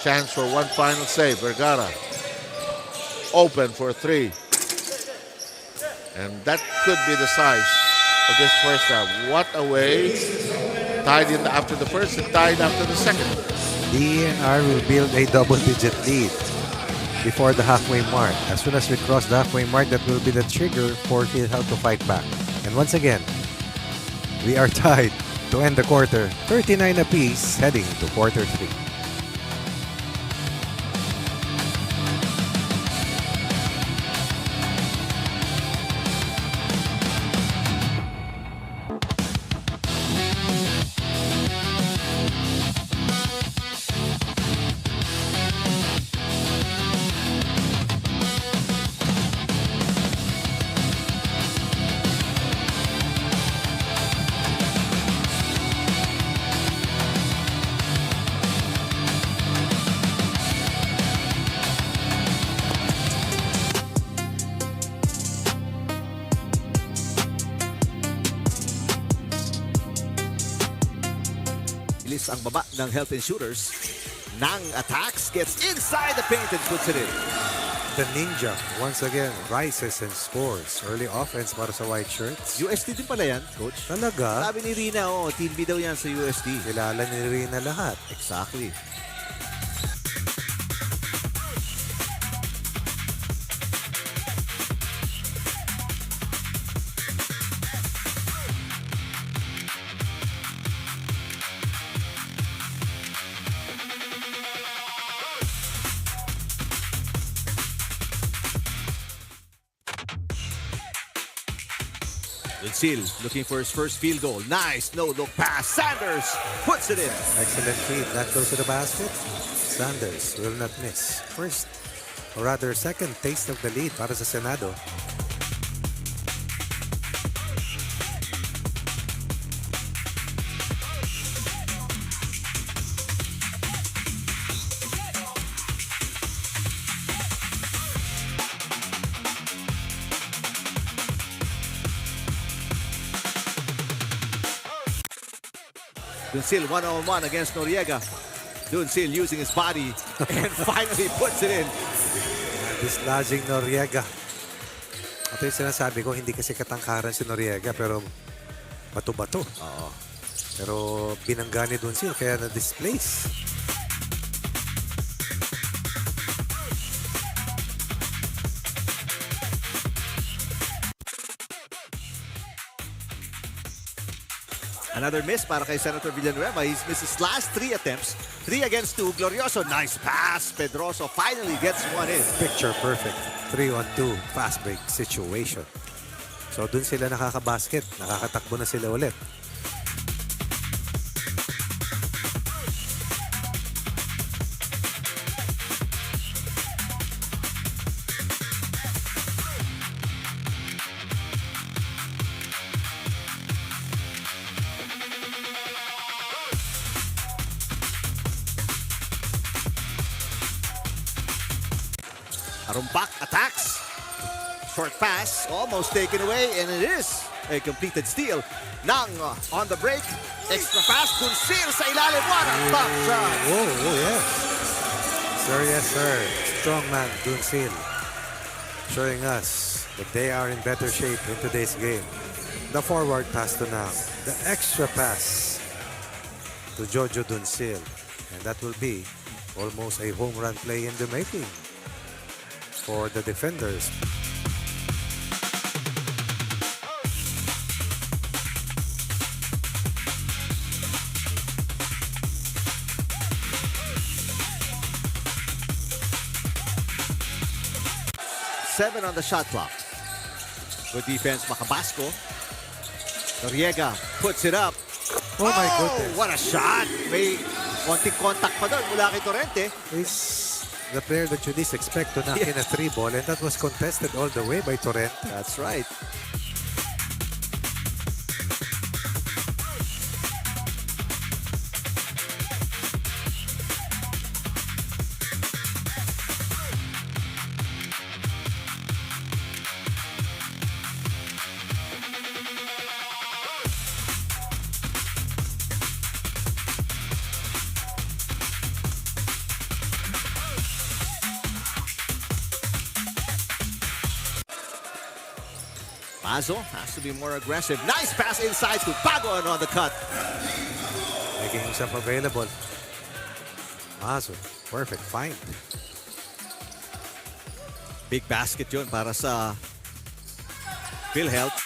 A: Chance for one final save. Vergara. Open for a 3. And that could be the size of this first half. What a way. Tied in after the first and tied after the second.
B: DENR will build a double-digit lead before the halfway mark. As soon as we cross the halfway mark, that will be the trigger for PhilHealth to fight back. And once again, we are tied to end the quarter. 39 apiece, heading to quarter 3.
I: Bilis ang baba ng Health Insurers. Nang attacks, gets inside the paint and puts it in.
B: The Ninja, once again, rises and scores. Early offense para sa white shirts.
I: USD din pala yan, Coach.
B: Talaga?
I: Sabi ni Rina, team B daw yan sa USD.
B: Kilala ni Rina lahat.
I: Exactly. Dunsil looking for his first field goal. Nice no-look pass. Sanders puts it in.
B: Excellent feed. That goes to the basket. Sanders will not miss. First, or rather second taste of the lead para sa Senado.
I: Dunsil one-on-one against Noriega. Dunsil using his body and finally puts it in.
B: Dislodging Noriega. Ito yung sinasabi ko, hindi kasi katangkaran si Noriega, pero bato-bato.
I: Oo.
B: Pero binangga ni Dunsil, kaya na-displace.
I: Another miss para kay Senator Villanueva. He's missed his last 3 attempts. 3 against 2. Glorioso, nice pass. Pedroso finally gets one in.
B: Picture perfect. 3-on-2 fast break situation. So dun sila nakakabasket. Nakakatakbo na sila ulit.
I: Arumpak attacks. Short pass, almost taken away, and it is a completed steal. Nang on the break, extra pass, Dunsil sa ilalim. What a top shot!
B: Oh, yes. Sir, yes, sir. Strong man, Dunsil. Showing us that they are in better shape in today's game. The forward pass to Nang. The extra pass to Jojo Dunsil. And that will be almost a home run play in the making for the defenders.
I: Seven on the shot clock. Good defense, Macabasco. Noriega puts it up.
B: Oh my goodness.
I: What a shot! May konting contact pa doon mula kay Torrente.
B: Is the player that you least expect to knock in a 3 ball, and that was contested all the way by Torrente.
I: That's right. Mazo has to be more aggressive. Nice pass inside to Paco on the cut.
B: Making himself available. Mazo, perfect find.
I: Big basket yun para sa PhilHealth.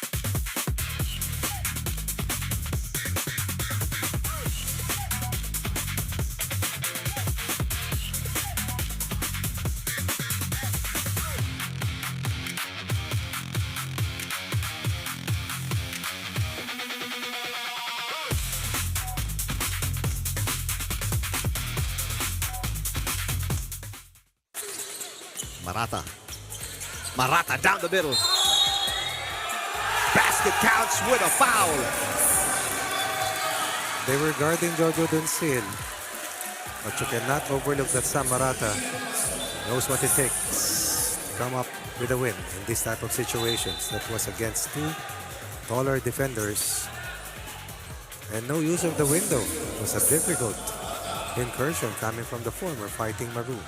I: Marata down the middle. Basket counts with a foul.
B: They were guarding Jojo Dunsil. But you cannot overlook that Sam Marata knows what it takes to come up with a win in this type of situations. That was against 2 taller defenders. And no use of the window. It was a difficult incursion coming from the former Fighting Maroon.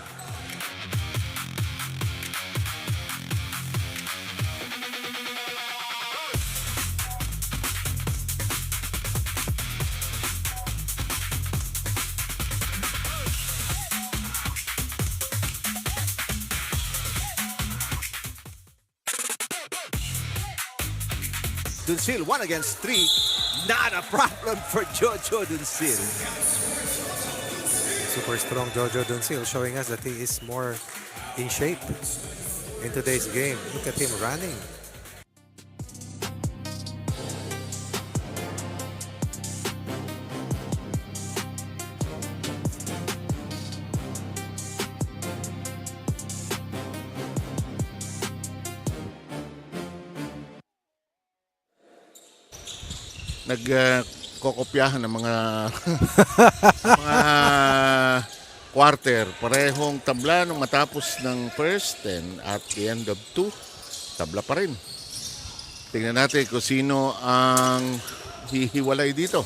I: Dunsil 1 against 3. Not a problem for Jojo Dunsil.
B: Super strong Jojo Dunsil, showing us that he is more in shape in today's game. Look at him running.
A: nagkokopyahan ng mga mga quarter. Parehong tabla nung matapos ng first and at the end of 2, tabla pa rin. Tingnan natin kung sino ang hihiwalay dito.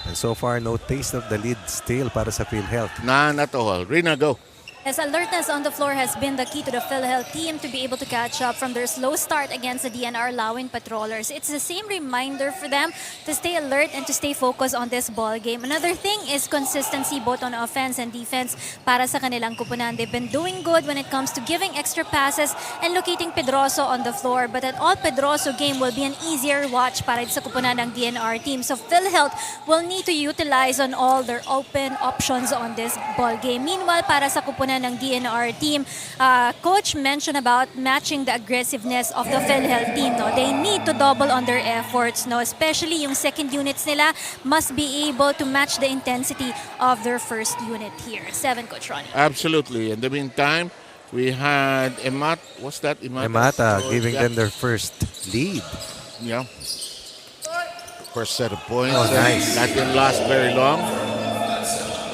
B: And so far, no taste of the lead still para sa PhilHealth.
A: None at all. Rina, go.
D: As alertness on the floor has been the key to the PhilHealth team to be able to catch up from their slow start against the DNR Lawin patrollers. It's the same reminder for them to stay alert and to stay focused on this ball game. Another thing is consistency both on offense and defense para sa kanilang kupunan. They've been doing good when it comes to giving extra passes and locating Pedroso on the floor. But an all Pedroso game will be an easier watch para sa kupunan ng DNR team. So PhilHealth will need to utilize on all their open options on this ball game. Meanwhile, para sa kupunan ng DNR team, coach mentioned about matching the aggressiveness of the PhilHealth team. No? They need to double on their efforts, no? Especially yung second units nila must be able to match the intensity of their first unit here. 7, Coach Ronnie.
A: Absolutely. In the meantime, we had Emat. What's that?
B: Emata giving them their first lead.
A: Yeah. First set of points.
B: Oh, nice.
A: That didn't last very long.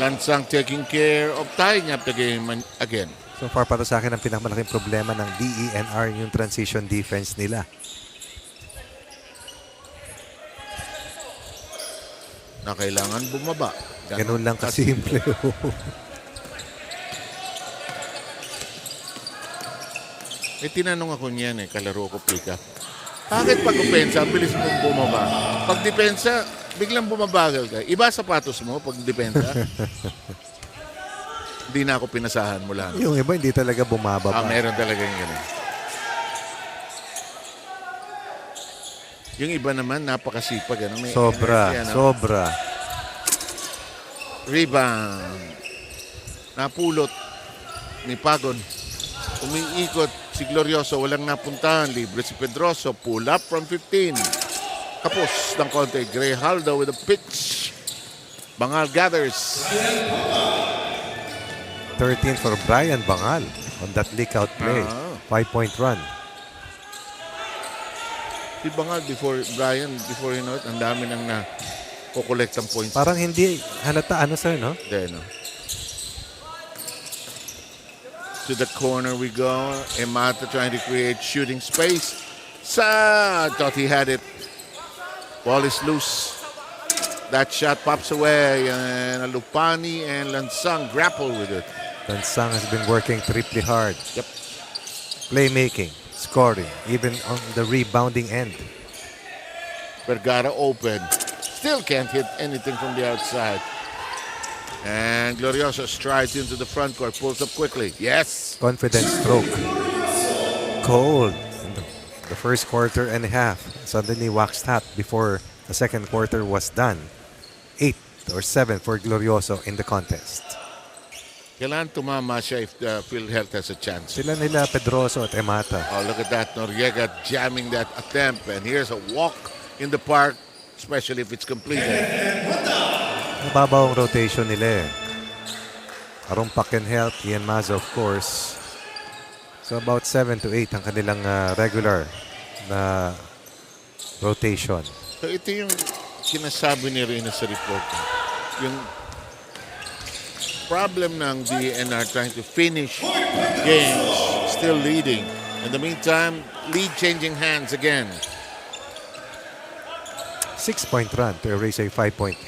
A: Lansang taking care of tying up the game again.
B: So far, para sa akin, ang pinakamalaking problema ng DENR yung transition defense nila.
A: Na kailangan bumaba.
B: Ganun lang kasimple.
A: Tinanong ako niyan kalaro ko, Pika. Bakit pag opensa, ang bilis mong bumaba? Pag depensa, biglang bumabagal ka. Iba sapatos mo pag depensa. Hindi na ako pinasahan mula.
B: Yung iba hindi talaga bumaba pa.
A: Meron talaga yung gano'n. Yung iba naman, napakasipag. May
B: Sobra,
A: energy,
B: sobra.
A: Rebound. Napulot ni Pagon. Umiikot si Glorioso. Walang napuntahan. Libre si Pedroso. Pull up from 15. Kapos ng konti. Grijaldo with a pitch. Bangal gathers.
B: 13 for Brian Bangal on that leak out play. 5-point run.
A: Si Bangal before you know it, ang dami nang na-collect ang points.
B: Parang hindi halata sir, no?
A: Then, to the corner we go. Emata trying to create shooting space. Thought he had it. Ball is loose. That shot pops away. And Alupani and Lansang grapple with it.
B: Lansang has been working triply hard.
A: Yep.
B: Playmaking, scoring, even on the rebounding end.
A: Vergara open. Still can't hit anything from the outside. And Glorioso strides into the front court. Pulls up quickly. Yes.
B: Confident stroke. Cold. The first quarter and a half. Suddenly waxed hot before the second quarter was done. 8 or 7 for Glorioso in the contest.
A: Kailangan tumama siya if the PhilHealth has a chance.
B: Sila nila Pedroso at Emata.
A: Oh, look at that. Noriega jamming that attempt. And here's a walk in the park, especially if it's completed.
B: Mababaw ang rotation nila eh. Arumpak can help. Ian Maza, of course. So about 7 to 8 ang kanilang regular na rotation.
A: So ito yung sinasabi ni Rina sa report. Yung problem ng DENR trying to finish games, still leading. In the meantime, lead changing hands again.
B: 6-point run to erase a 5-point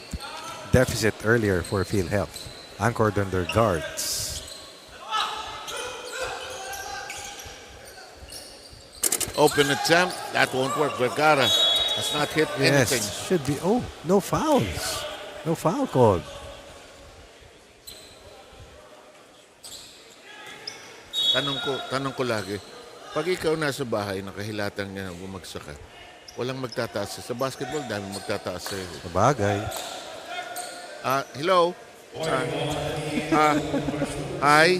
B: deficit earlier for PhilHealth. Anchored on their guards.
A: Open attempt. That won't work. Vergara has not hit anything.
B: Yes, should be. Oh, no fouls. No foul called.
A: Tanong ko lagi, pag ikaw nasa bahay, nakahilatan niya na bumagsak ka, walang magtataas. Sa basketball, dami magtataas sa'yo.
B: Sabagay.
A: Hello? Hi?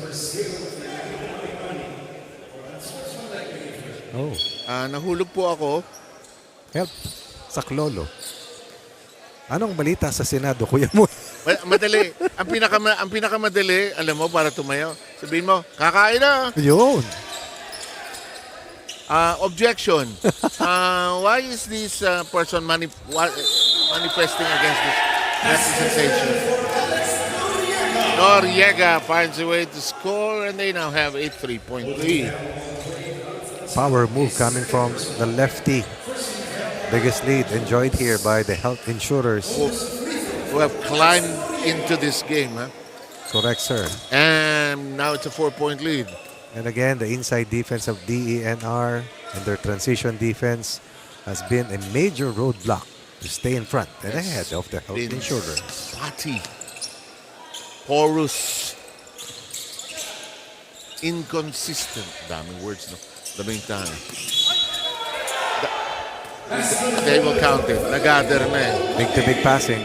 B: Oh,
A: Nahulog po ako.
B: help. Saklolo. Anong balita sa Senado, Kuya Mo?
A: Madali. Ang pinakamadali, alam mo, para tumayo. Sabihin mo, kakain na.
B: Yun.
A: Objection. Why is this person manifesting against this representation. Noriega finds a way to score, and they now have a 3-point lead.
B: Power move coming from the lefty. Biggest lead enjoyed here by the health insurers.
A: Who have climbed into this game, huh?
B: Correct, sir.
A: And now it's a 4-point lead.
B: And again, the inside defense of DENR and their transition defense has been a major roadblock to stay in front and ahead of the health
A: Been
B: insurers.
A: spotty, porous, inconsistent. Daming words, no? Daming time. They will count it. Nagather na eh.
B: Big to big passing.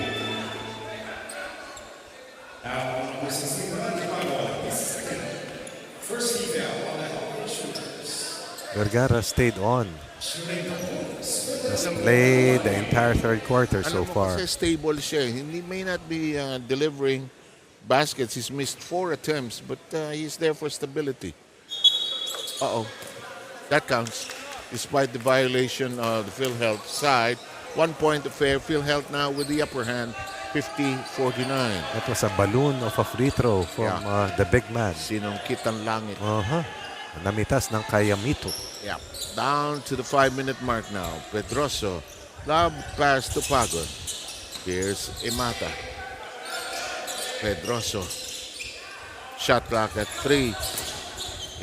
B: Vergara stayed on. Has played the entire third quarter so
A: Alam mo
B: far.
A: kasi stable siya. He may not be delivering baskets. He's missed 4 attempts, but he's there for stability. Uh-oh. That counts. Despite the violation of the PhilHealth side, 1 point affair. PhilHealth now with the upper hand, 50-49.
B: That was a balloon of a free throw from the big man.
A: Sinungkit ang langit.
B: Namitas ng Kayamito.
A: Yeah. Down to the 5-minute mark now. Pedroso. Lob pass to Paco. Here's Imata. Pedroso. Shot clock at 3.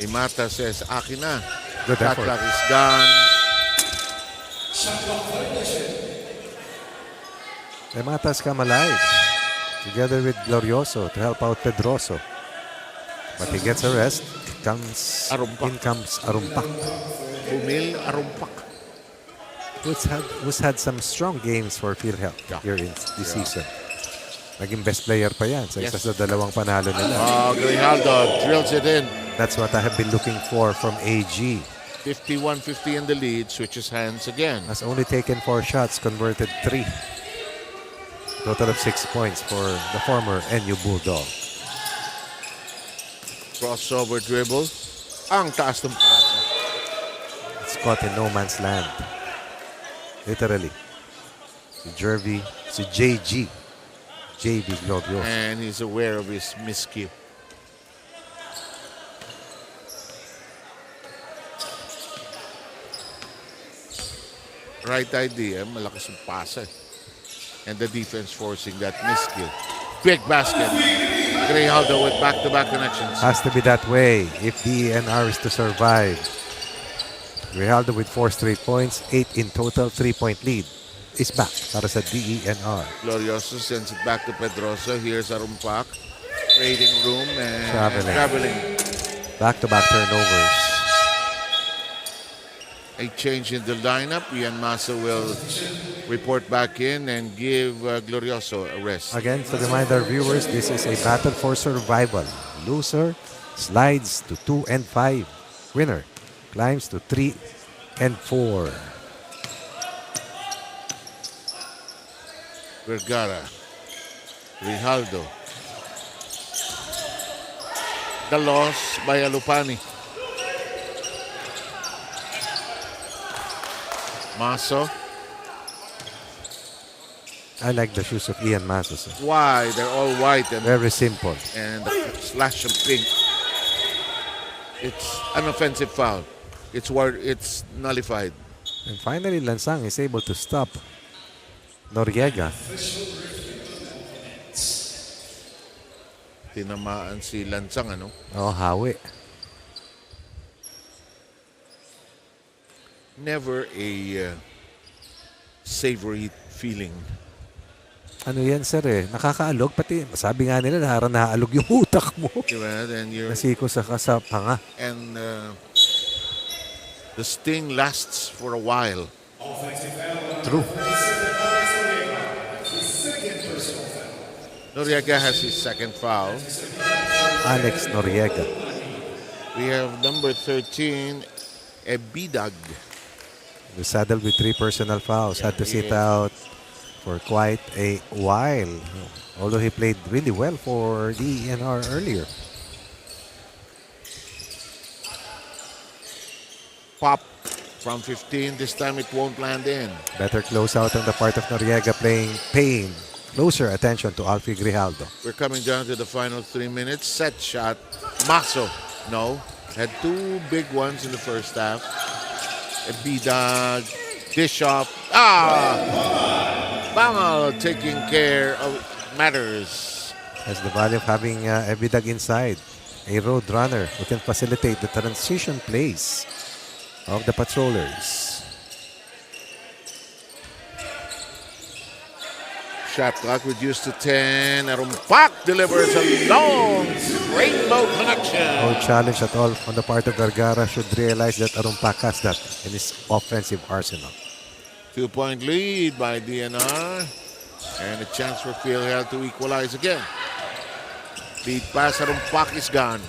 A: Imata says, akin na.
B: Good
A: Shot
B: effort.
A: clock is gone.
B: Ematas come alive together with Glorioso to help out Pedroso. But he gets a rest. In comes Arumpak.
A: Humil Arumpak.
B: Who's had some strong games for PhilHealth here in this season. Naging best player pa yan sa isa sa dalawang panalo nila.
A: Grijaldo drills it in.
B: That's what I have been looking for from AG.
A: 51-50 in the lead. Switches hands again.
B: Has only taken 4 shots, converted 3. Total of 6 points for the former NU Bulldog.
A: Crossover dribble. Ang taas ng pasa.
B: It's caught in no man's land. Literally. Si JG Glorioso.
A: And he's aware of his miscue. Right idea. Malakas yung pasa. And the defense forcing that miscue. Big basket. Grijaldo with back-to-back connections.
B: Has to be that way if DENR is to survive. Grijaldo with 4 straight points, 8 in total, 3-point lead. Is back para sa DENR.
A: Glorioso sends it back to Pedroso. Here's Arumpak. Trading room and traveling.
B: Back-to-back turnovers.
A: A change in the lineup. Ian Massa will report back in and give Glorioso a rest.
B: Again, to remind our viewers, this is a battle for survival. Loser slides to 2 and 5. Winner climbs to 3 and 4.
A: Vergara. Grijaldo. The loss by Alupani. Maso.
B: I like the shoes of Ian Masos.
A: Why? They're all white and
B: Very simple.
A: a slash of pink. It's an offensive foul. It's nullified.
B: And finally, Lansang is able to stop Noriega.
A: Tinamaan si Lansang, ano?
B: Hawi.
A: Never a savory feeling.
B: Ano yan, sir eh? Nakakaalog. Pati, sabi nga nila, naalog yung utak mo.
A: Diba?
B: Nasiko sa panga.
A: And the sting lasts for a while.
B: True.
A: Noriega has his second foul.
B: Alex Noriega.
A: We have number 13, Ebidag.
B: The saddle with 3 personal fouls. Had to sit out for quite a while. Although he played really well for DENR earlier.
A: Pop from 15. This time it won't land in.
B: Better close out on the part of Noriega, paying closer attention to Alfie Grijaldo.
A: We're coming down to the final 3 minutes. Set shot. Maso. No. Had two big ones in the first half. Ebidag. Dish off. Bangal taking care of matters.
B: That's the value of having Ebidag inside. A road runner who can facilitate the transition plays of the patrollers.
A: Shot clock reduced to 10. Arumpak delivers a long rainbow connection.
B: No challenge at all on the part of Vergara. Should realize that Arumpak has that in his offensive arsenal.
A: 2-point lead by DNR. And a chance for PhilHealth to equalize again. Lead pass, Arumpak is gone.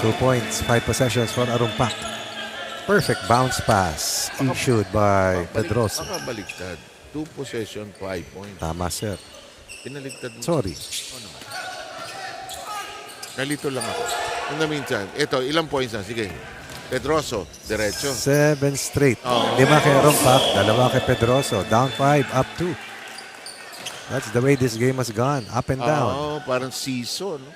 B: 2 points, 5 possessions for Arumpak. Perfect bounce pass issued by Pedroso.
A: Nakabaliktad. 2 possession, 5 points.
B: Tama, sir.
A: Pinaligtad mo.
B: Sorry.
A: Nalito lang ako. In the meantime, ito, ilang points na? Sige. Pedroso, diretso.
B: 7 straight.
A: Oh.
B: 5 kay Arumpak, 2 kay Pedroso. Down 5, up 2. That's the way this game has gone. Up and down.
A: Oh, parang siso, no?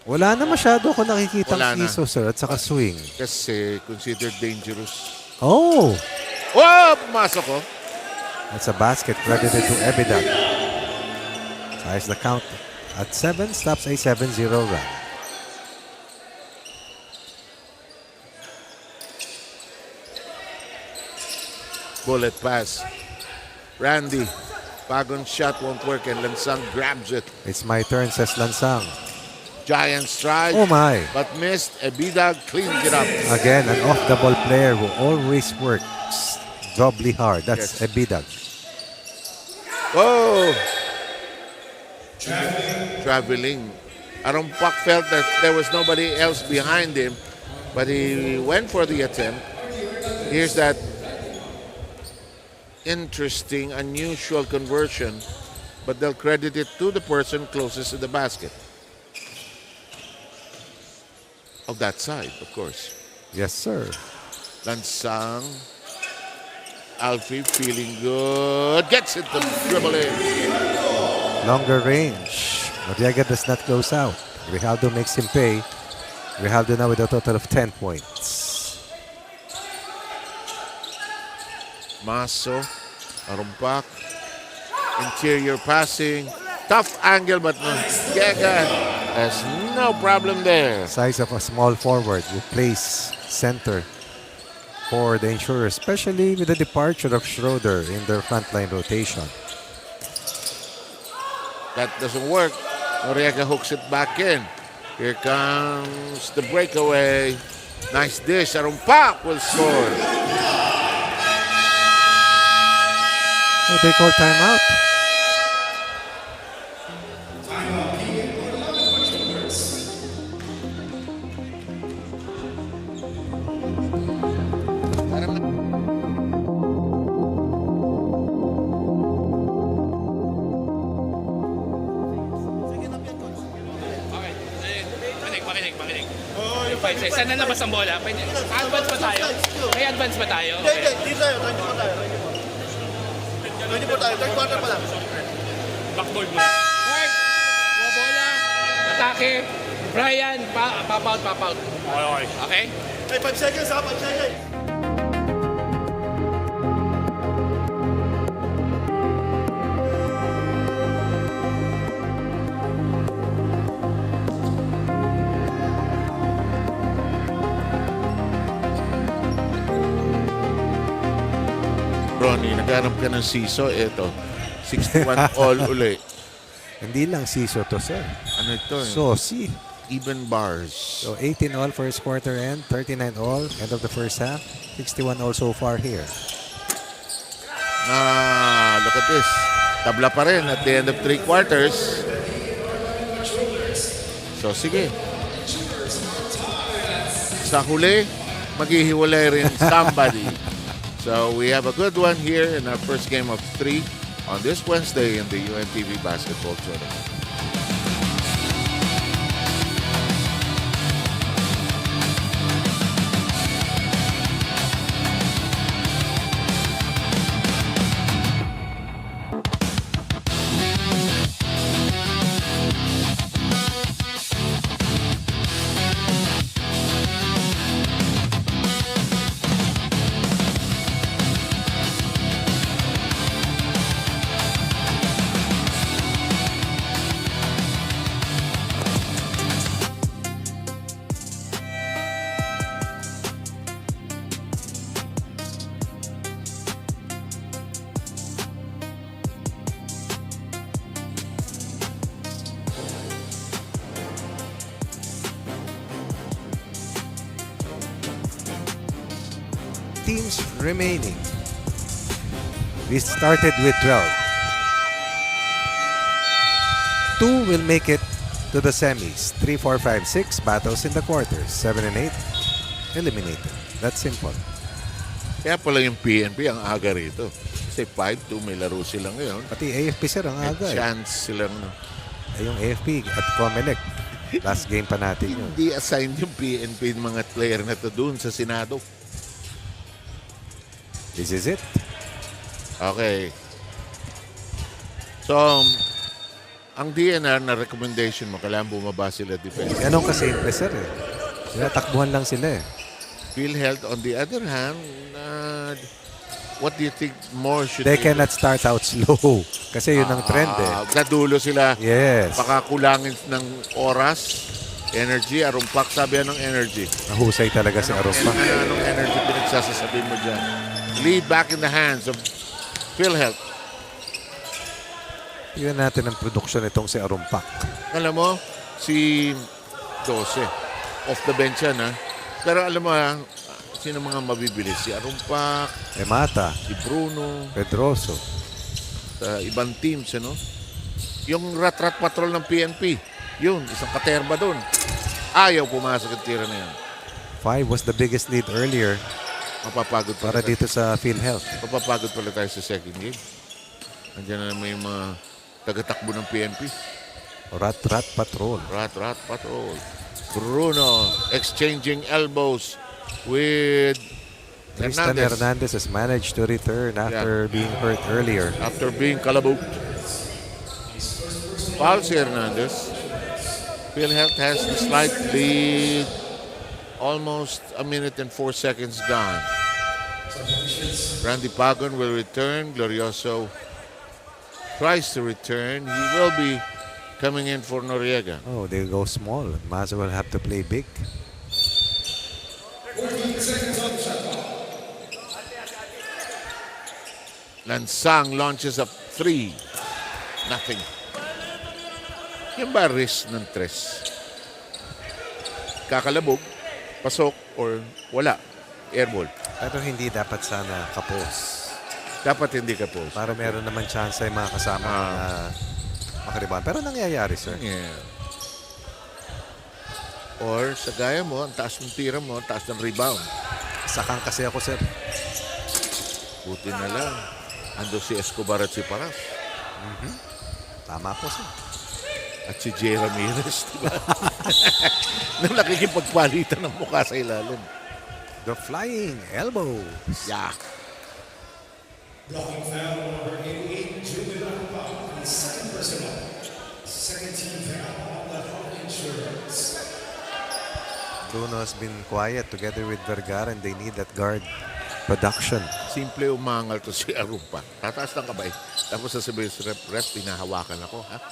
B: Wala na masyado ako nakikita
A: Wala na.
B: siso, sir, at saka swing.
A: Kasi considered dangerous.
B: Oh!
A: Oh, pumasok ko.
B: That's a basket credited to Ebidag. Ties the count at 7, stops a 7-0 run.
A: Bullet pass. Randy. Bagong shot won't work and Lansang grabs it.
B: It's my turn, says Lansang.
A: Giant stride.
B: Oh my.
A: But missed. Ebidag cleans it up.
B: Again, an off-the-ball player who always works doubly hard. That's
A: Yes.
B: Ebidag.
A: Oh! Traveling. Arumpak felt that there was nobody else behind him, but he went for the attempt. Here's that interesting, unusual conversion, but they'll credit it to the person closest to the basket. Of that side, of course.
B: Yes, sir.
A: Lansang. Alfie feeling good. Gets it to dribble in.
B: Longer range. Noriega does not close out. Grijaldo makes him pay. Grijaldo now with a total of 10 points.
A: Maso. Arumpak. Interior passing. Tough angle, but Noriega has no problem there.
B: Size of a small forward who plays center for the Insurers, especially with the departure of Schroeder in their frontline rotation.
A: That doesn't work. Noriega hooks it back in. Here comes the breakaway. Nice dish. Arumpak will score.
B: Oh, they call timeout.
F: Makinig. Yung 5-6. Saan na labas ang bola? Pwede. Advance ba tayo? May advance ba tayo?
H: Hindi, dito tayo, 24 tayo. 24 tayo, third quarter pa lang.
F: Backboard mo. Mark! Yung bola. Atake. Brian. Pop out. Okay?
H: Hey, 5 seconds ha, 5 seconds.
A: Ronnie, naghanap ka ng siso. Ito, 61 all uli.
B: Hindi lang siso to, sir.
A: Ano ito?
B: Sosi.
A: Even bars.
B: So 18 all first quarter end, 39 all end of the first half, 61 all so far here.
A: Look at this. Tabla pa rin at the end of 3 quarters. So, sige. Sa huli, maghihiwalay rin somebody. So, we have a good one here in our first game of 3 on this Wednesday in the UNTV Basketball Tournament.
B: teams remaining. We started with 12. 2 will make it to the semis. 3, 4, 5, 6 battles in the quarters. 7 and 8 eliminated. That's simple.
A: Kaya pala yung PNP ang aga rito. Kasi 5-2 may laro sila ngayon.
B: Pati AFP sir ang
A: May
B: aga.
A: chance silang
B: Yung AFP at COMELEC. Last game pa natin yun.
A: hindi assigned yung PNP ng mga player na to doon sa Senado.
B: This is it.
A: Okay. So, ang DNR na recommendation mo, kailangan bumaba sila defense.
B: Ganun kasi sir eh. Tinatakbuhan lang sila eh.
A: PhilHealth, on the other hand, what do you think more should
B: They cannot start out slow. Kasi yun ang trend eh.
A: Nadulo sila.
B: Yes.
A: Baka kulangin ng oras, energy, arumpak, sabi ng energy.
B: Mahusay talaga si Arumpak.
A: Anong energy pinagsasasabi mo dyan? Lead back in the hands of PhilHealth.
B: Tignan natin ang production itong si Arumpak.
A: Alam mo, si 12. Off the bench yan, ha? Pero alam mo, sino mga mabibilis? Si Arumpak,
B: Mata,
A: si Bruno,
B: Pedroso.
A: sa ibang teams, ano? Yung rat-rat patrol ng PNP, yun, isang katerba doon. Ayaw pumasok ang tira na yan.
B: 5 was the biggest lead earlier
A: Mapapagod
B: para dito sa PhilHealth.
A: Mapapagod pala tayo sa second game. Andiyan na naman yung mga tagatakbo ng PNP.
B: Rat-rat patrol.
A: Rat-rat patrol. Bruno exchanging elbows with
B: Tristan Hernandez has managed to return after being hurt earlier.
A: After being kalabog. Foul si Hernandez. PhilHealth has the slight lead. Almost a minute and 4 seconds gone. Randy Pagon will return. Glorioso tries to return. He will be coming in for Noriega.
B: Oh, they go small. Might as well have to play big.
A: Lansang launches up 3. Nothing. Yung ba risk ng 3? Kakalabog, pasok, or wala. Airball.
B: Pero hindi dapat sana kapos.
A: Dapat hindi ka post.
B: Para meron naman chance yung mga kasama na makariban. Pero nangyayari, sir.
A: Yeah. Or sa gaya mo, ang taas ng tira mo, ang taas ng rebound.
B: Sakang kasi ako, sir.
A: Buti na lang. Ando si Escobar at si Paras.
B: Tama po, sir.
A: At si Jay Ramirez, diba? Nang nakikipagpalitan ng mukha sa ilalim.
B: The flying elbows.
A: Yeah.
G: Blocking foul number 88, Julian Akubak, his second personal. Second team foul on the Insurers.
B: Bruno has been quiet together with Vergara and they need that guard production.
A: Simple umangal to si Arumpa. Tataas ng kabay. Tapos sasabihin sa rep, pinahawakan ako, ha?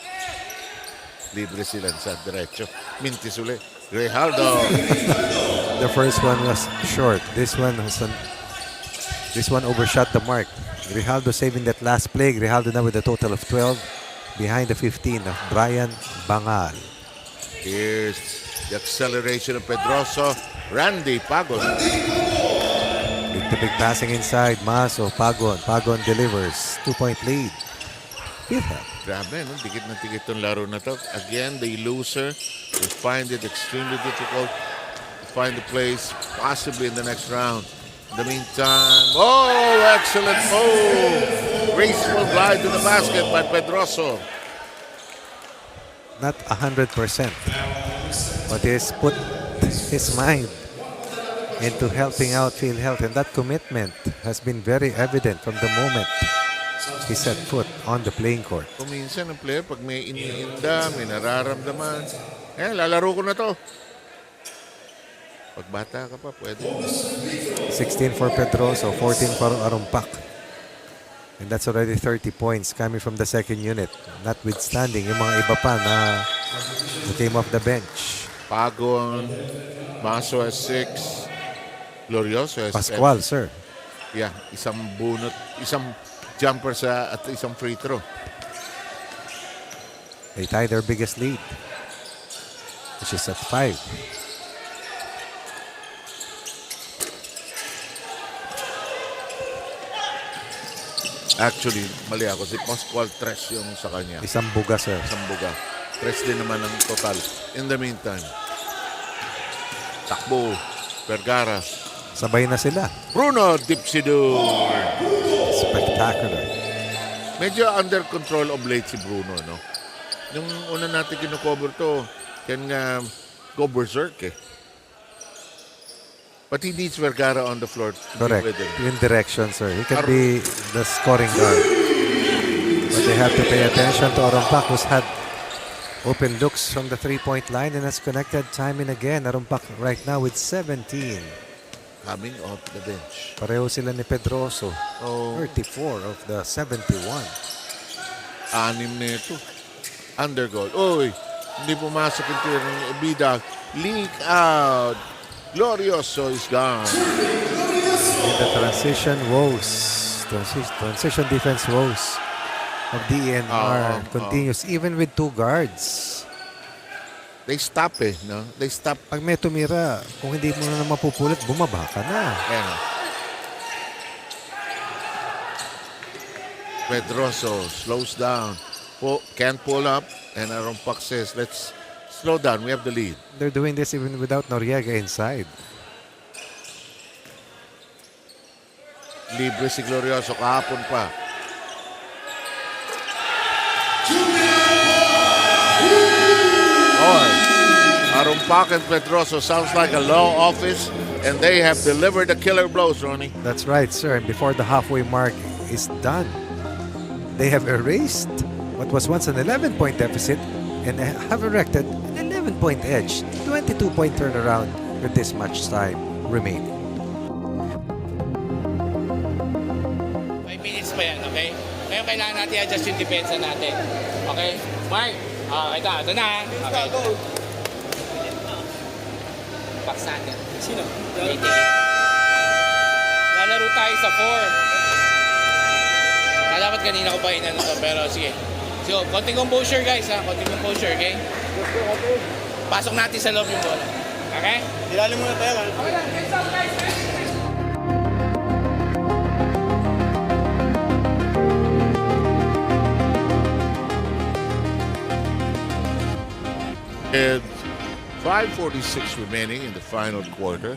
A: Libre sila sa diretso. Mintis uli. Grijaldo.
B: The first one was short. This one overshot the mark. Grijaldo saving that last play. Grijaldo now with a total of 12 behind the 15 of Brian Bangal.
A: Here's the acceleration of Pedroso. Randy Pagon.
B: Big passing inside. Maso, Pagon. Pagon delivers. 2-point lead. PhilHealth.
A: Grabe, no? Dikit na dikit itong laro na to. Again, the loser will find it extremely difficult to find the place, possibly in the next round. In the meantime, oh, excellent move! Graceful glide to the basket by Pedroso.
B: Not 100%. But he's put his mind into helping out PhilHealth, and that commitment has been very evident from the moment he set foot on the playing court.
A: Kung minsan ang player, pag may iniinda, may nararamdaman, lalaro ko na to. Pag bata ka pa, pwede.
B: 16 for Pedroso, 14 for Arumpak. And that's already 30 points coming from the second unit. Notwithstanding yung mga iba pa na came off the bench.
A: Pagon, Maso has 6. Glorioso has
B: Pascual, sir.
A: Yeah, isang bunot, isang jumper at isang free throw.
B: They tie their biggest lead, which is at 5.
A: Actually, mali ako. Si Pascual Tres yung sa kanya.
B: Isang buga, sir.
A: Isang buga. Tres din naman ang total. In the meantime, takbo, Vergara.
B: Sabay na sila.
A: Bruno Dipsidor.
B: Spectacular.
A: Medyo under control of late si Bruno, no? Nung una natin kinocover to, can go berserk eh. But he needs Vergara on the floor to
B: Correct.
A: be with him.
B: In direction, sir. He can be the scoring guard. But they have to pay attention to Arumpak, who's had open looks from the three-point line and has connected time and again. Arumpak right now with 17.
A: Coming off the bench.
B: Pareho sila ni Pedroso.
A: Oh,
B: 34 of the 71.
A: anim na ito. Under goal. Uy, hindi pumasok yung tira ng Bida. Leak out. Glorioso is gone.
B: And the transition woes. Transition defense woes of DENR continues even with two guards.
A: They stop eh, no? They stop.
B: Pag may tumira, kung hindi mo na mapupulot, bumaba ka na.
A: Ayan. Pedroso slows down. Can't pull up. And Arumpak says, let's slow down. We have the lead.
B: They're doing this even without Noriega inside.
A: Libre si Glorioso kahapon pa. Arumpak and Pedroso sounds like a law office, and they have delivered the killer blows, Ronnie.
B: That's right, sir. And before the halfway mark is done, they have erased what was once an 11-point deficit and have erected an 11-point edge, 22-point turnaround with this much time remaining.
F: 5 minutes pa yan, okay? Ngayon kailangan natin adjust yung depensa natin. Okay? Mark, ito na. Okay. Box natin.
C: Sino?
F: Lalaro tayo sa 4. Dapat kanina ko pa inano to, pero sige. So, konting composure guys ha, konting composure, okay? Pasok natin sa loob yung bola. Okay?
H: Ilalim muna tayo.
F: Okay lang, hands up guys!
A: And 5:46 remaining in the final quarter.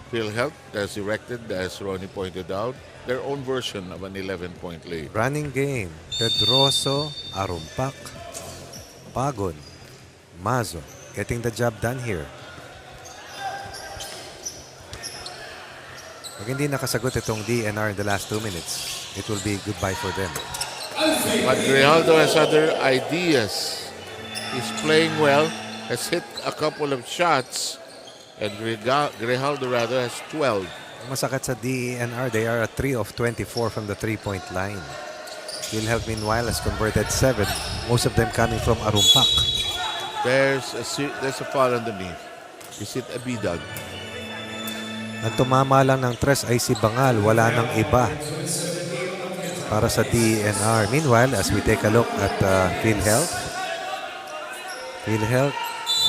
A: PhilHealth has erected, as Ronnie pointed out, their own version of an 11-point lead.
B: Running game. Pedroso, Arumpak, Pagon, Mazo getting the job done here. Pag hindi nakasagot itong DNR in the last 2 minutes, it will be goodbye for them.
A: But Grijaldo has other ideas. He's playing well, has hit a couple of shots, and Grijaldo rather has 12.
B: Masakit sa DENR, they are at 3 of 24 from the three-point line. PhilHealth meanwhile has converted 7, most of them coming from Arumpak.
A: There's a foul underneath. Is it Abidag?
B: Ang tumama lang ng tres ay si Bangal, wala nang iba para sa DENR. Meanwhile, as we take a look at PhilHealth,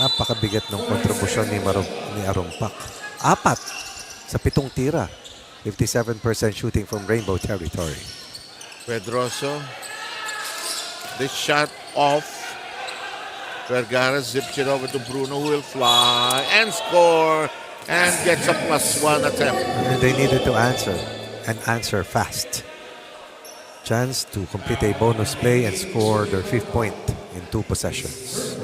B: napakabigat ng kontribusyon ni Arumpak. 4 sa 7 tira. 57% shooting from Rainbow territory.
A: Pedroso. This shot off. Vergara zips it over to Bruno, who will fly and score and gets a +1 attempt.
B: And they needed to answer and answer fast. Chance to complete a bonus play and score their 5th point in 2 possessions.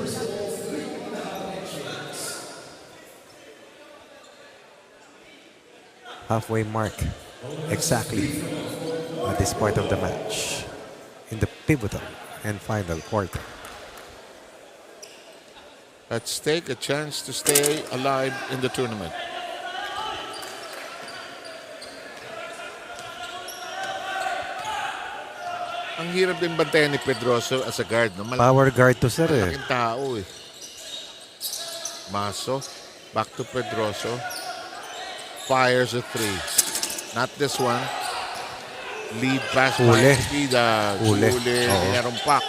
B: Halfway mark exactly at this point of the match in the pivotal and final quarter.
A: At stake, a chance to stay alive in the tournament. Ang hirap din bantayan ni Pedroso as a guard. No?
B: Power guard to sir eh.
A: Malaking tao eh. Maso, back to Pedroso. Fires a 3. Not this one. Lead pass by Vida. Uli. Arumpak.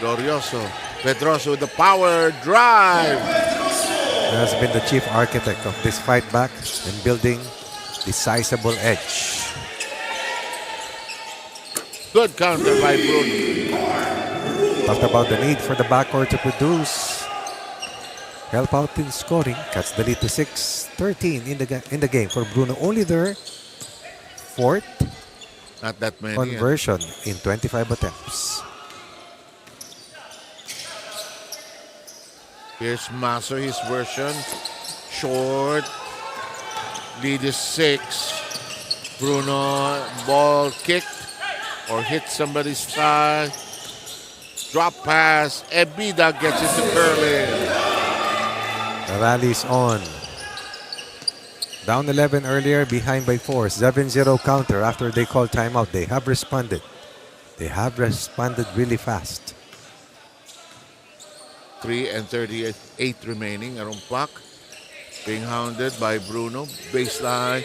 A: Glorioso. Pedroso with the power drive.
B: He has been the chief architect of this fight back and building the sizable edge.
A: Good counter by Bruno.
B: Talked about the need for the backcourt to produce. Help out in scoring. Cuts the lead to 6-13 in the game for Bruno. Only their fourth
A: Not that many.
B: conversion in 25 attempts.
A: Here's Maso, his version. Short. Lead is 6. Bruno, ball kicked or hit somebody's thigh. Drop pass. Ebida gets it to Curlin.
B: The rally's on. Down 11 earlier, behind by 4. 7-0 counter after they called timeout. They have responded. They have responded really fast.
A: 3:38 remaining. Arumpak being hounded by Bruno. Baseline.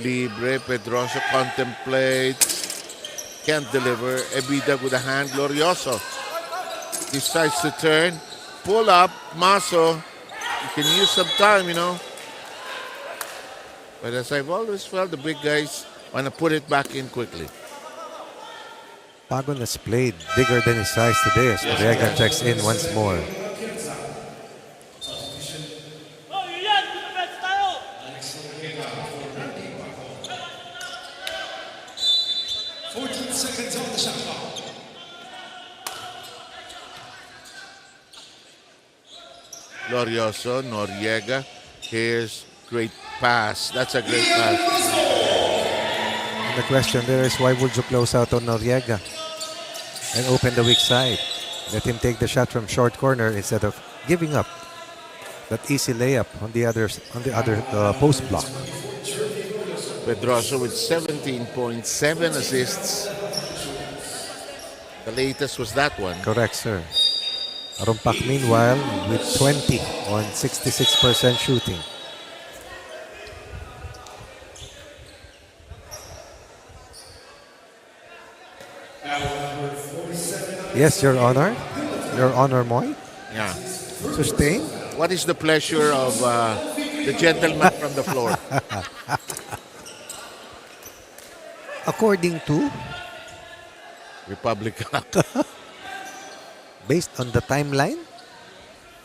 A: Libre. Pedroso contemplates. Can't deliver. Ebida with a hand. Glorioso decides to turn. Pull up. Maso. You can use some time, you know. But as I've always felt, the big guys want to put it back in quickly.
B: Bagong has played bigger than his size today as Noriega checks in once more.
A: Glorioso, Noriega. Here's great pass. That's a great pass.
B: And the question there is, why would you close out on Noriega and open the weak side? Let him take the shot from short corner instead of giving up that easy layup on the other post block.
A: Pedroso with 17.7 assists. The latest was that one.
B: Correct, sir. Arumpak, meanwhile, with 20 on 66% shooting. Yes, Your Honor. Your Honor, Moy.
A: Yeah.
B: Sustain.
A: What is the pleasure of the gentleman from the floor?
B: According to,
A: Republic Act.
B: based on the timeline,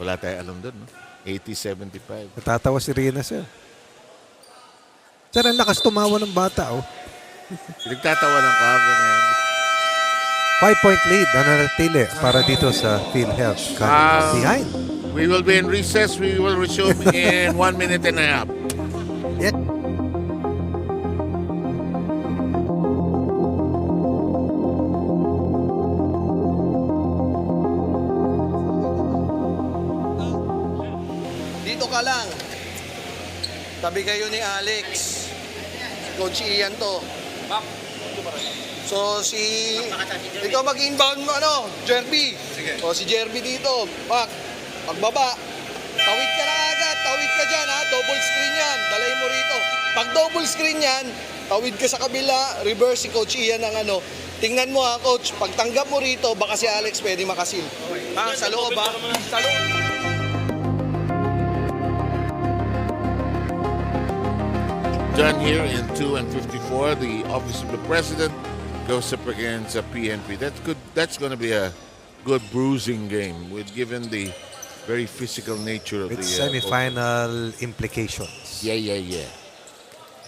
A: Wala tayo alam dun, no? 80-75.
B: natatawa si Rina, sir. Sir, ang lakas tumawa ng bata, oh.
A: Pinagtatawa ng kahapon yan.
B: 5-point lead na nanatili para dito sa PhilHealth. Behind.
A: We will be in recess. We will resume in 1 minute and a half.
B: Yeah.
E: Dito ka lang. Tabi kayo ni Alex. Coach Ian to. So ikaw mag-inbound mo Jerby. Sige. O si Jerby dito. Pagbaba. Tawid ka na agad. Tawid ka dyan ha. Double screen yan. Dalay mo rito. Pag double screen yan, tawid ka sa kabila. Reverse si Coach Ian ng Tingnan mo ha, Coach. Pag tanggap mo rito, baka si Alex pwede makasil. Ha? Sa loob ha? Sa loob.
A: Done here in 2 and 54. The Office of the President goes up against a PNP. That's good. That's going to be a good bruising game, given the very physical nature of
B: With
A: the
B: semi-final implications.
A: Yeah.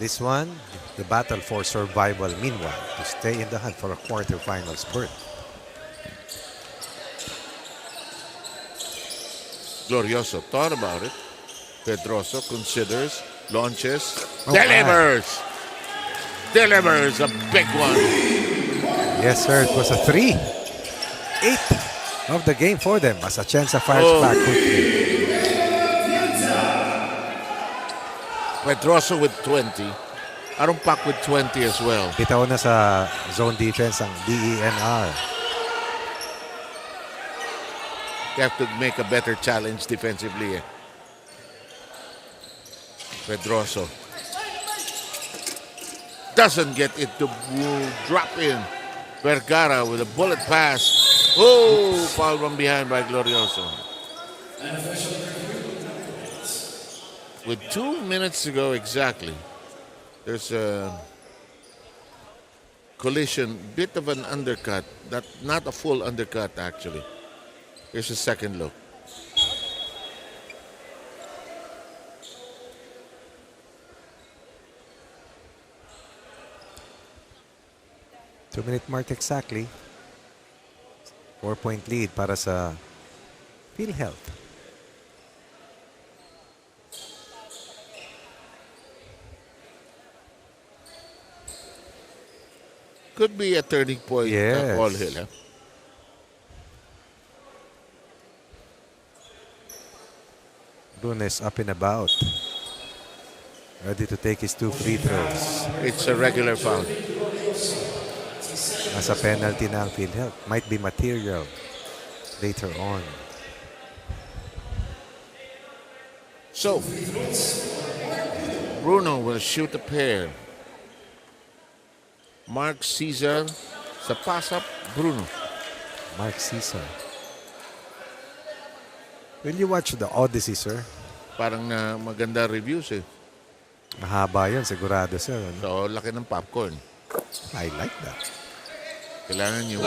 B: This one, the battle for survival, meanwhile, to stay in the hunt for a quarterfinals berth.
A: Glorioso thought about it. Pedroso considers, launches,
B: Oh,
A: delivers. Delivers a big one.
B: Yes, sir. It was a 3. 8 of the game for them as Atienza fires back quickly.
A: Pedroso with 20. Arumpak with 20 as well.
B: Bitaw na sa zone defense ang DENR.
A: They have to make a better challenge defensively. Pedroso doesn't get it to drop in. Vergara with a bullet pass. Oh, foul from behind by Glorioso. With 2 minutes to go exactly, there's collision, bit of an undercut, not a full undercut actually. Here's a second look.
B: Two-minute mark exactly. 4-point lead para sa PhilHealth.
A: Could be a turning point.
B: Yes.
A: All Hill. Huh?
B: Bruno is up and about. Ready to take his 2 free throws.
A: It's a regular foul.
B: As a penalty na ang PhilHealth. Might be material later on.
A: So, Bruno will shoot a pair. Mark Caesar sa pass-up, Bruno.
B: Mark Caesar. Will you watch the Odyssey, sir?
A: Parang na maganda reviews eh.
B: Mahaba yun, sigurado, sir. Ano?
A: So, laki ng popcorn.
B: I like that.
A: Kailangan yung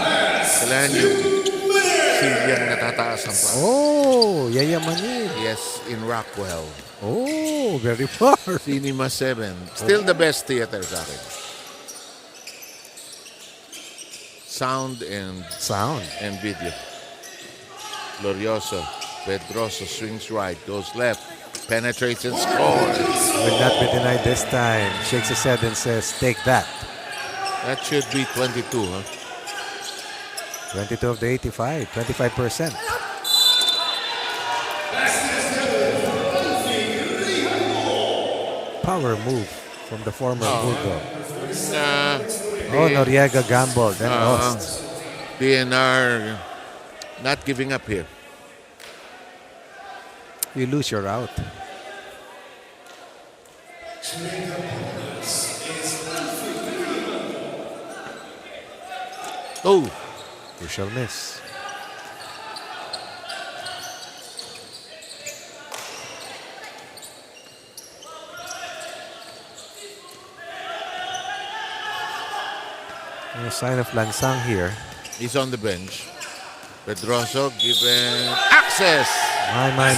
A: silyang natataas ang pa.
B: Oh, yayamanin.
A: Yes, in Rockwell.
B: Oh, very far.
A: Cinema 7. Still the best theater sa akin. Sound and video. Glorioso. Pedroso swings right, goes left, penetrates and scores.
B: Will not be denied this time. Shakes his head and says, take that.
A: That should be 22, huh?
B: 22 of the 85, 25%. Power move from the former Bulldog. Noriega gambled and lost.
A: DENR not giving up here.
B: You lose, you're out.
A: Oh,
B: Crucial miss. No sign of Lansang here.
A: he's on the bench. Pedroso given access.
B: My.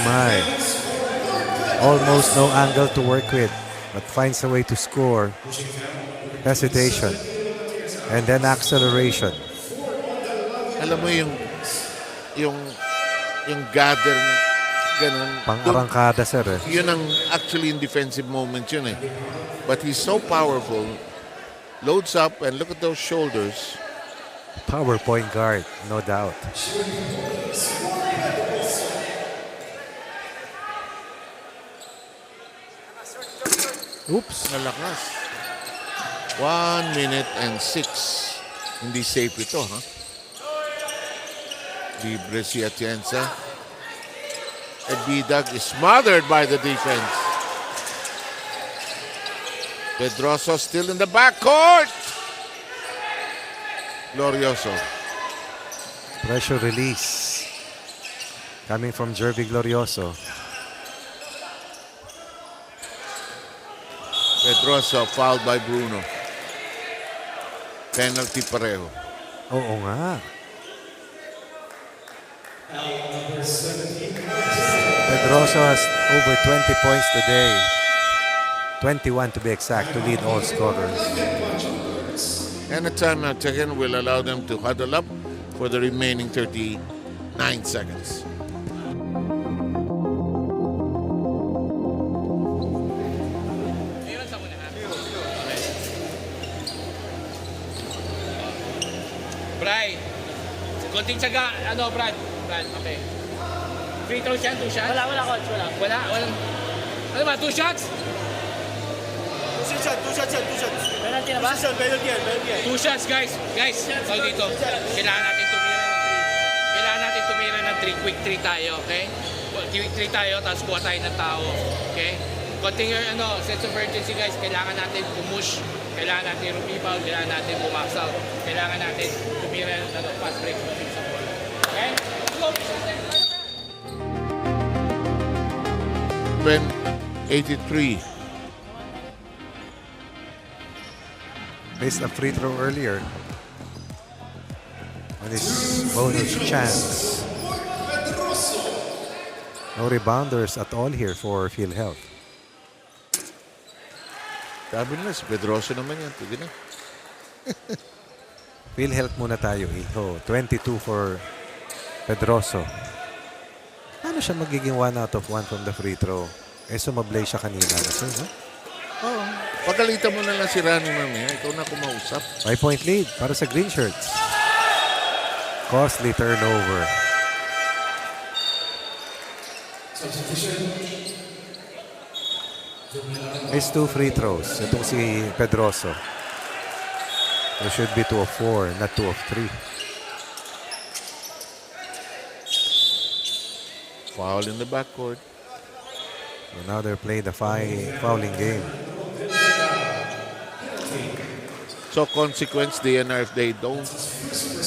B: Almost no angle to work with, but finds a way to score. Hesitation. And then acceleration.
A: Alam mo yung gather na ganun.
B: Pang-arangkada, sir.
A: Yun ang actually in defensive moment yun eh. But he's so powerful. Loads up and look at those shoulders.
B: Power point guard, no doubt. Oops.
A: Nalakas. 1 minute and 6. Hindi safe ito, ha? Libre si Atienza. And Bidag is smothered by the defense. Pedroso still in the backcourt. Glorioso.
B: Pressure release. Coming from Jervy Glorioso.
A: Pedroso fouled by Bruno. Penalty pareho.
B: Oo nga. Pedroso has over 20 points today. 21 to be exact, to lead all scorers.
A: And a timeout taken will allow them to huddle up for the remaining 39 seconds.
F: Bray, konting tsaga, Brad, okay. Free throw siya, 2 shots?
H: Wala, coach.
F: Wala. Ano ba, 2 shots?
H: 2 shots.
F: Penalty na ba?
H: Penalty yan.
F: 2 shots, guys. Tawag dito. Kailangan natin tumira ng 3. Quick 3 tayo, okay? Quick 3 tayo, tapos kuha tayo ng tao. Okay? Konting sense of urgency, guys. Kailangan natin pumush. Kailangan natin rumibal. Kailangan natin bumax out. Kailangan natin tumira ng fast break. Okay? Go!
A: 83.
B: missed a free throw earlier on his bonus chance. No rebounders at all here for PhilHealth.
A: Sabi nila, si Pedroso naman yan. Sige na.
B: PhilHealth muna tayo, Iho. 22 for Pedroso. Paano siya magiging 1 out of 1 from the free throw? Sumablay siya kanina. Kasi, no?
A: Oo. Pagalitan mo na lang si Rani mamaya. Ikaw na kumausap.
B: 5-point lead para sa Green Shirts. Costly turnover. It's 2 free throws. Itong si Pedroso. There should be 2 of 4, not 2 of 3.
A: Foul in the backcourt.
B: So now they're playing the fouling game.
A: So consequence, DNR, if they don't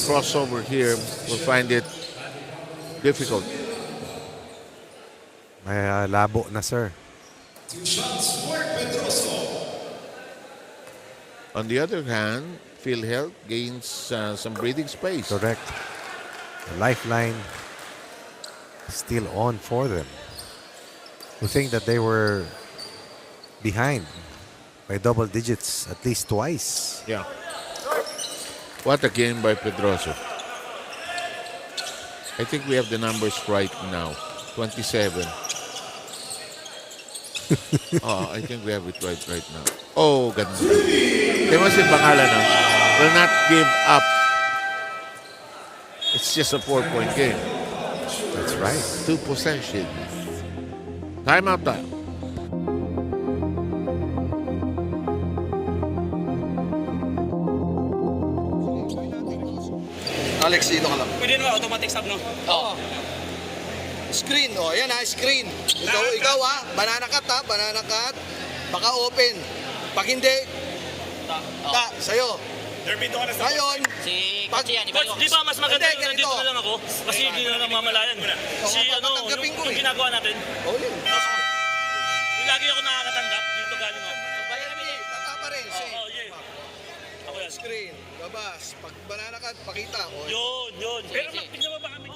A: cross over here, will find it difficult.
B: May labo na, sir.
A: On the other hand, PhilHealth gains some breathing space.
B: Correct. The lifeline still on for them. We think that they were behind by double digits at least twice.
A: Yeah. What a game by Pedroso. I think we have the numbers right now. 27. Oh, I think we have it right now. Oh, ganda. Diba si Pangalan, no? Will not give up. It's just a 4-point game.
B: That's right.
A: 2 possessions. Timeout time.
E: Alex, dito ka lang.
F: Pwede naman automatic sub, no?
E: Oo. Screen, yan ha, screen. Ikaw ha, banana cut ha, banana cut. Baka open. Pag hindi, sa'yo.
H: Derby doon ka na sa...
E: Ngayon,
F: Si
E: Pag-
F: Coach yan,
H: Coach, di ba mas maganda
E: Hindi,
H: yung nandito
E: ganito.
H: na lang ako? Kasi hindi na lang mamalayan. Si
E: papatanggapin ko
H: yung
E: eh.
H: ginagawa natin.
E: yun.
H: Yung lagi ako nakakatanggap, dito galing ako.
E: Tata pa rin, same.
H: Ako yan.
E: Screen, labas. Pag banana cut, pakita.
H: Yun. Pero tignan mo ba kami?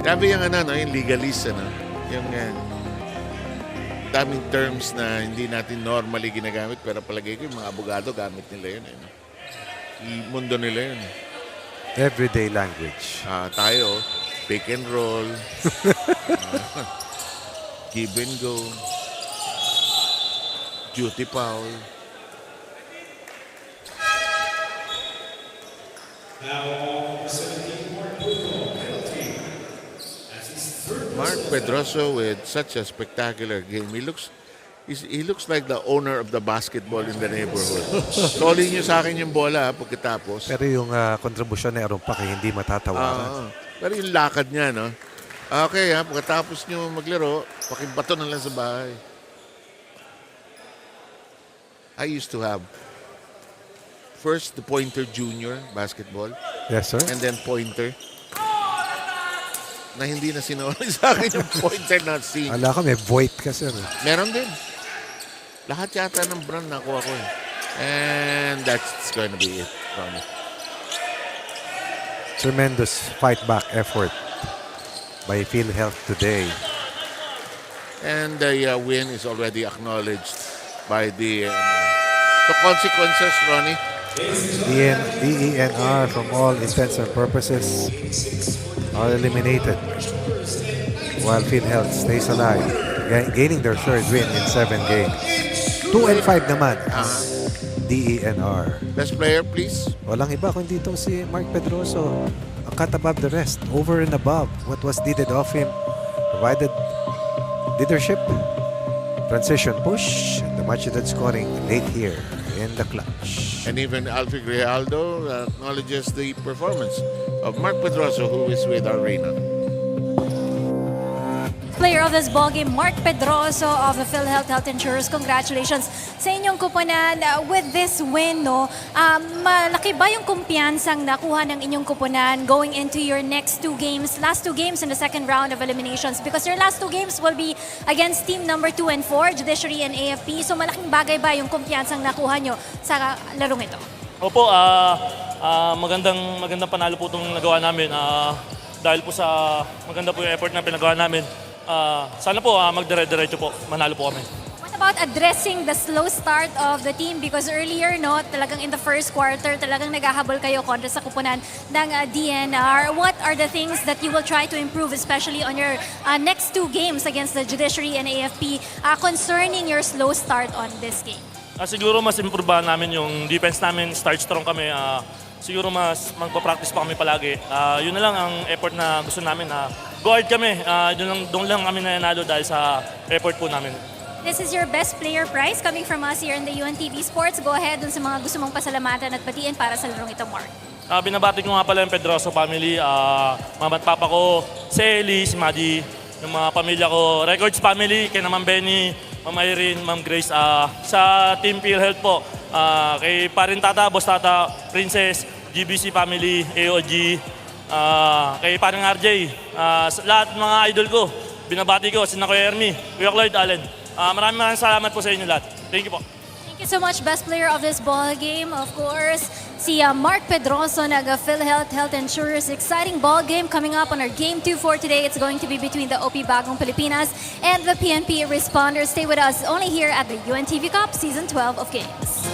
A: Grabe yung yung legalist, yung daming terms na hindi natin normally ginagamit, pero palagay ko yung mga abogado gamit nila yun. Yung mundo nila yun.
B: Everyday language.
A: Tayo, pick and roll, give and go, duty foul. Mark Pedroso with such a spectacular game. He looks like the owner of the basketball in the neighborhood. Soli niyo sa akin yung bola pagkatapos.
B: Pero yung kontribusyon ni Aaron Paco hindi matatawaran.
A: Pero yung lakad niya, no? Okay, pagkatapos niyo maglaro, pakibato na lang sa bahay. I used to have first the Pointer Junior basketball
B: Yes, sir.
A: and then Pointer. Na hindi na sinuli sa akin yung Pointer na scene.
B: Ala ka, may void ka, sir.
A: Meron din. Lahat yata ng brand nakuha ko eh. And that's going to be it.
B: Tremendous fight back effort by PhilHealth today.
A: And the win is already acknowledged by the consequences, Ronnie.
B: DENR from all intents and purposes are eliminated while PhilHealth stays alive, gaining their third win in 7 games. 2 and 5 naman ang DENR.
A: Best player, please.
B: Walang iba kundi itong si Mark Pedroso. A cut above the rest, over and above what was needed of him. Provided leadership, transition push, and the much-needed scoring late here in the clutch.
A: And even Alfie Grijaldo acknowledges the performance of Mark Pedroso, who is with Arena.
D: player of this ballgame, Mark Pedroso of the PhilHealth Health Insurers. Congratulations sa inyong kupunan with this win. No? Malaki ba yung kumpiyansang nakuha ng inyong kupunan going into your last two games in the second round of eliminations? Because your last two games will be against team number 2 and 4, Judiciary and AFP. So malaking bagay ba yung kumpiyansang nakuha nyo sa larong ito?
J: Opo, magandang panalo po itong nagawa namin. Dahil po sa maganda po yung effort na pinagawa namin, sana po magdire-diretso po, manalo po kami.
D: What about addressing the slow start of the team? Because earlier, no, talagang in the first quarter, talagang naghahabol kayo kontra sa kupunan ng DNR. What are the things that you will try to improve, especially on your next two games against the Judiciary and AFP, concerning your slow start on this game?
J: Siguro mas improvean namin yung defense namin, start strong kami. Siguro mas magpa-practice pa kami palagi. Yun na lang ang effort na gusto namin. Go hard kami. Doon lang kami nanalo dahil sa effort po namin.
D: This is your best player prize coming from us here in the UNTV Sports. Go ahead dun sa mga gusto mong pasalamatan at batiin para sa larong ito, Mark.
J: Binabati ko nga pala yung Pedroso family. Mama at papa ko, si Eli, si Maddie, yung mga pamilya ko. Records family, kay Ma'am Benny, Ma'am Irene, Ma'am Grace. Sa Team PhilHealth po, kay parin tata, boss tata, princess, GBC family, AOG, kay paring RJ, lahat mga idol ko, binabati ko, sina Kuya Ermi, Kuya Cloyd Allen. Maraming salamat po sa inyo lahat. Thank you po.
D: Thank you so much, best player of this ball game, of course, si Mark Pedroso ng PhilHealth Health Insurers. Exciting ball game coming up on our Game 2 for today. It's going to be between the OP Bagong Pilipinas and the PNP Responders. Stay with us only here at the UNTV Cup Season 12 of Games.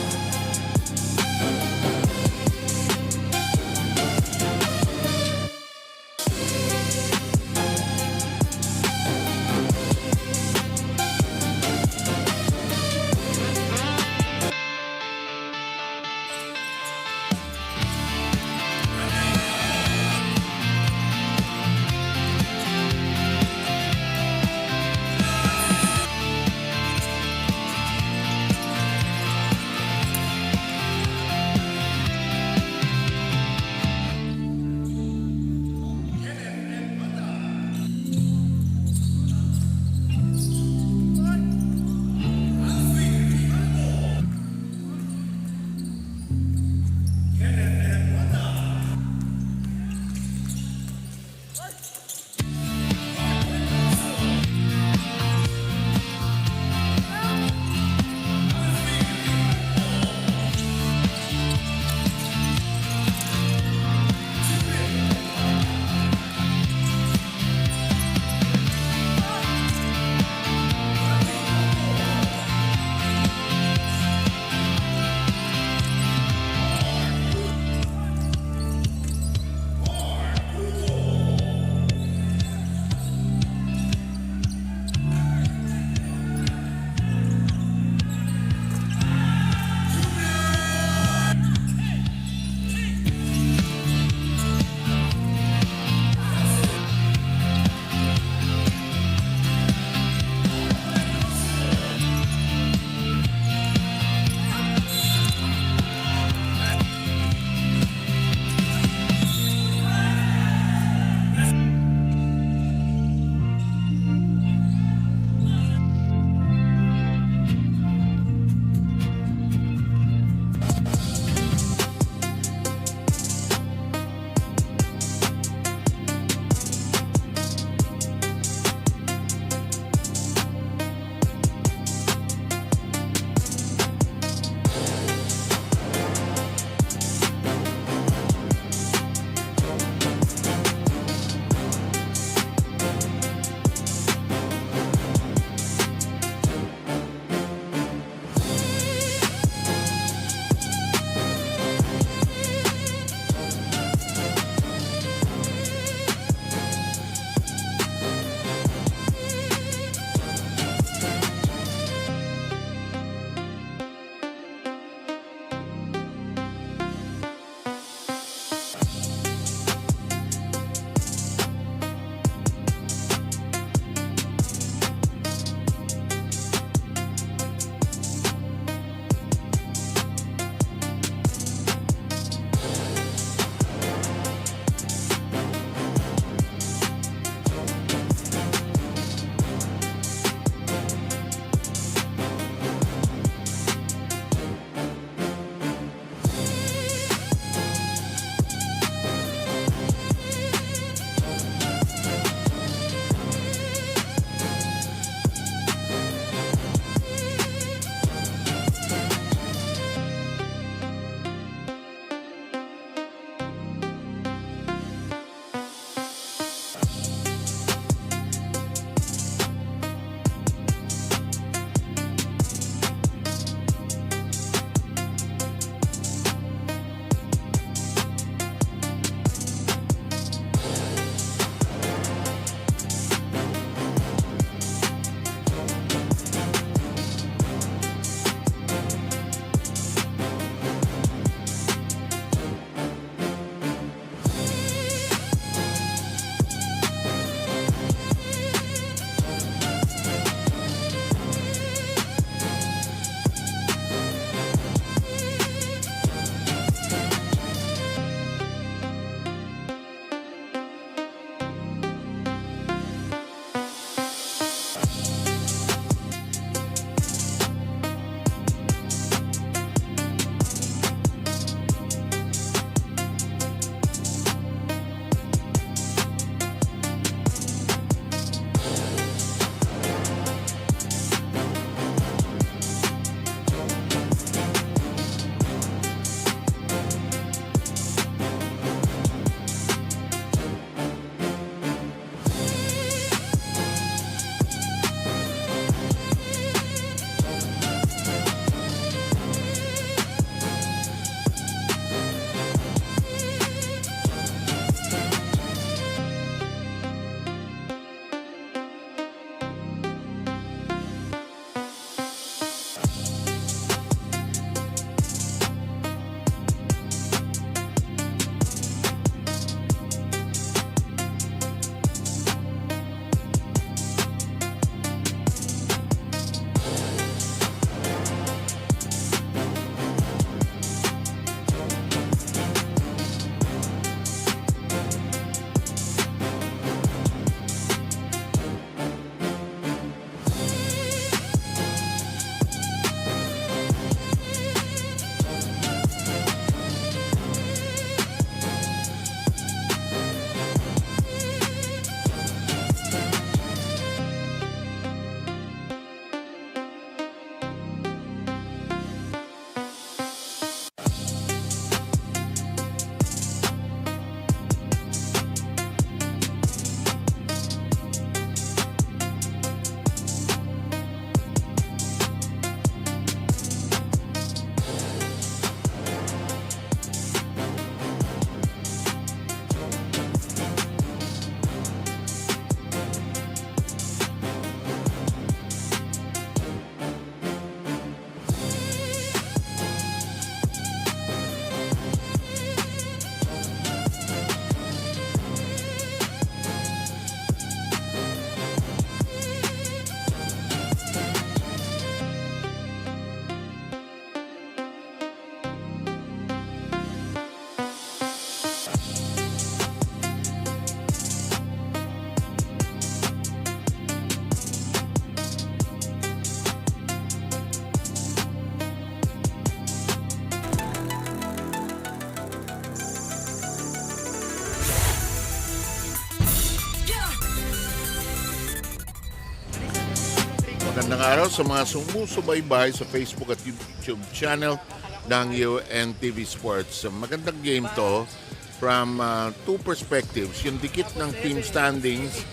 A: Magandang araw sa mga sumusubaybay sa Facebook at YouTube channel ng UNTV Sports. Magandang game to from two perspectives. Yung dikit ng team standings,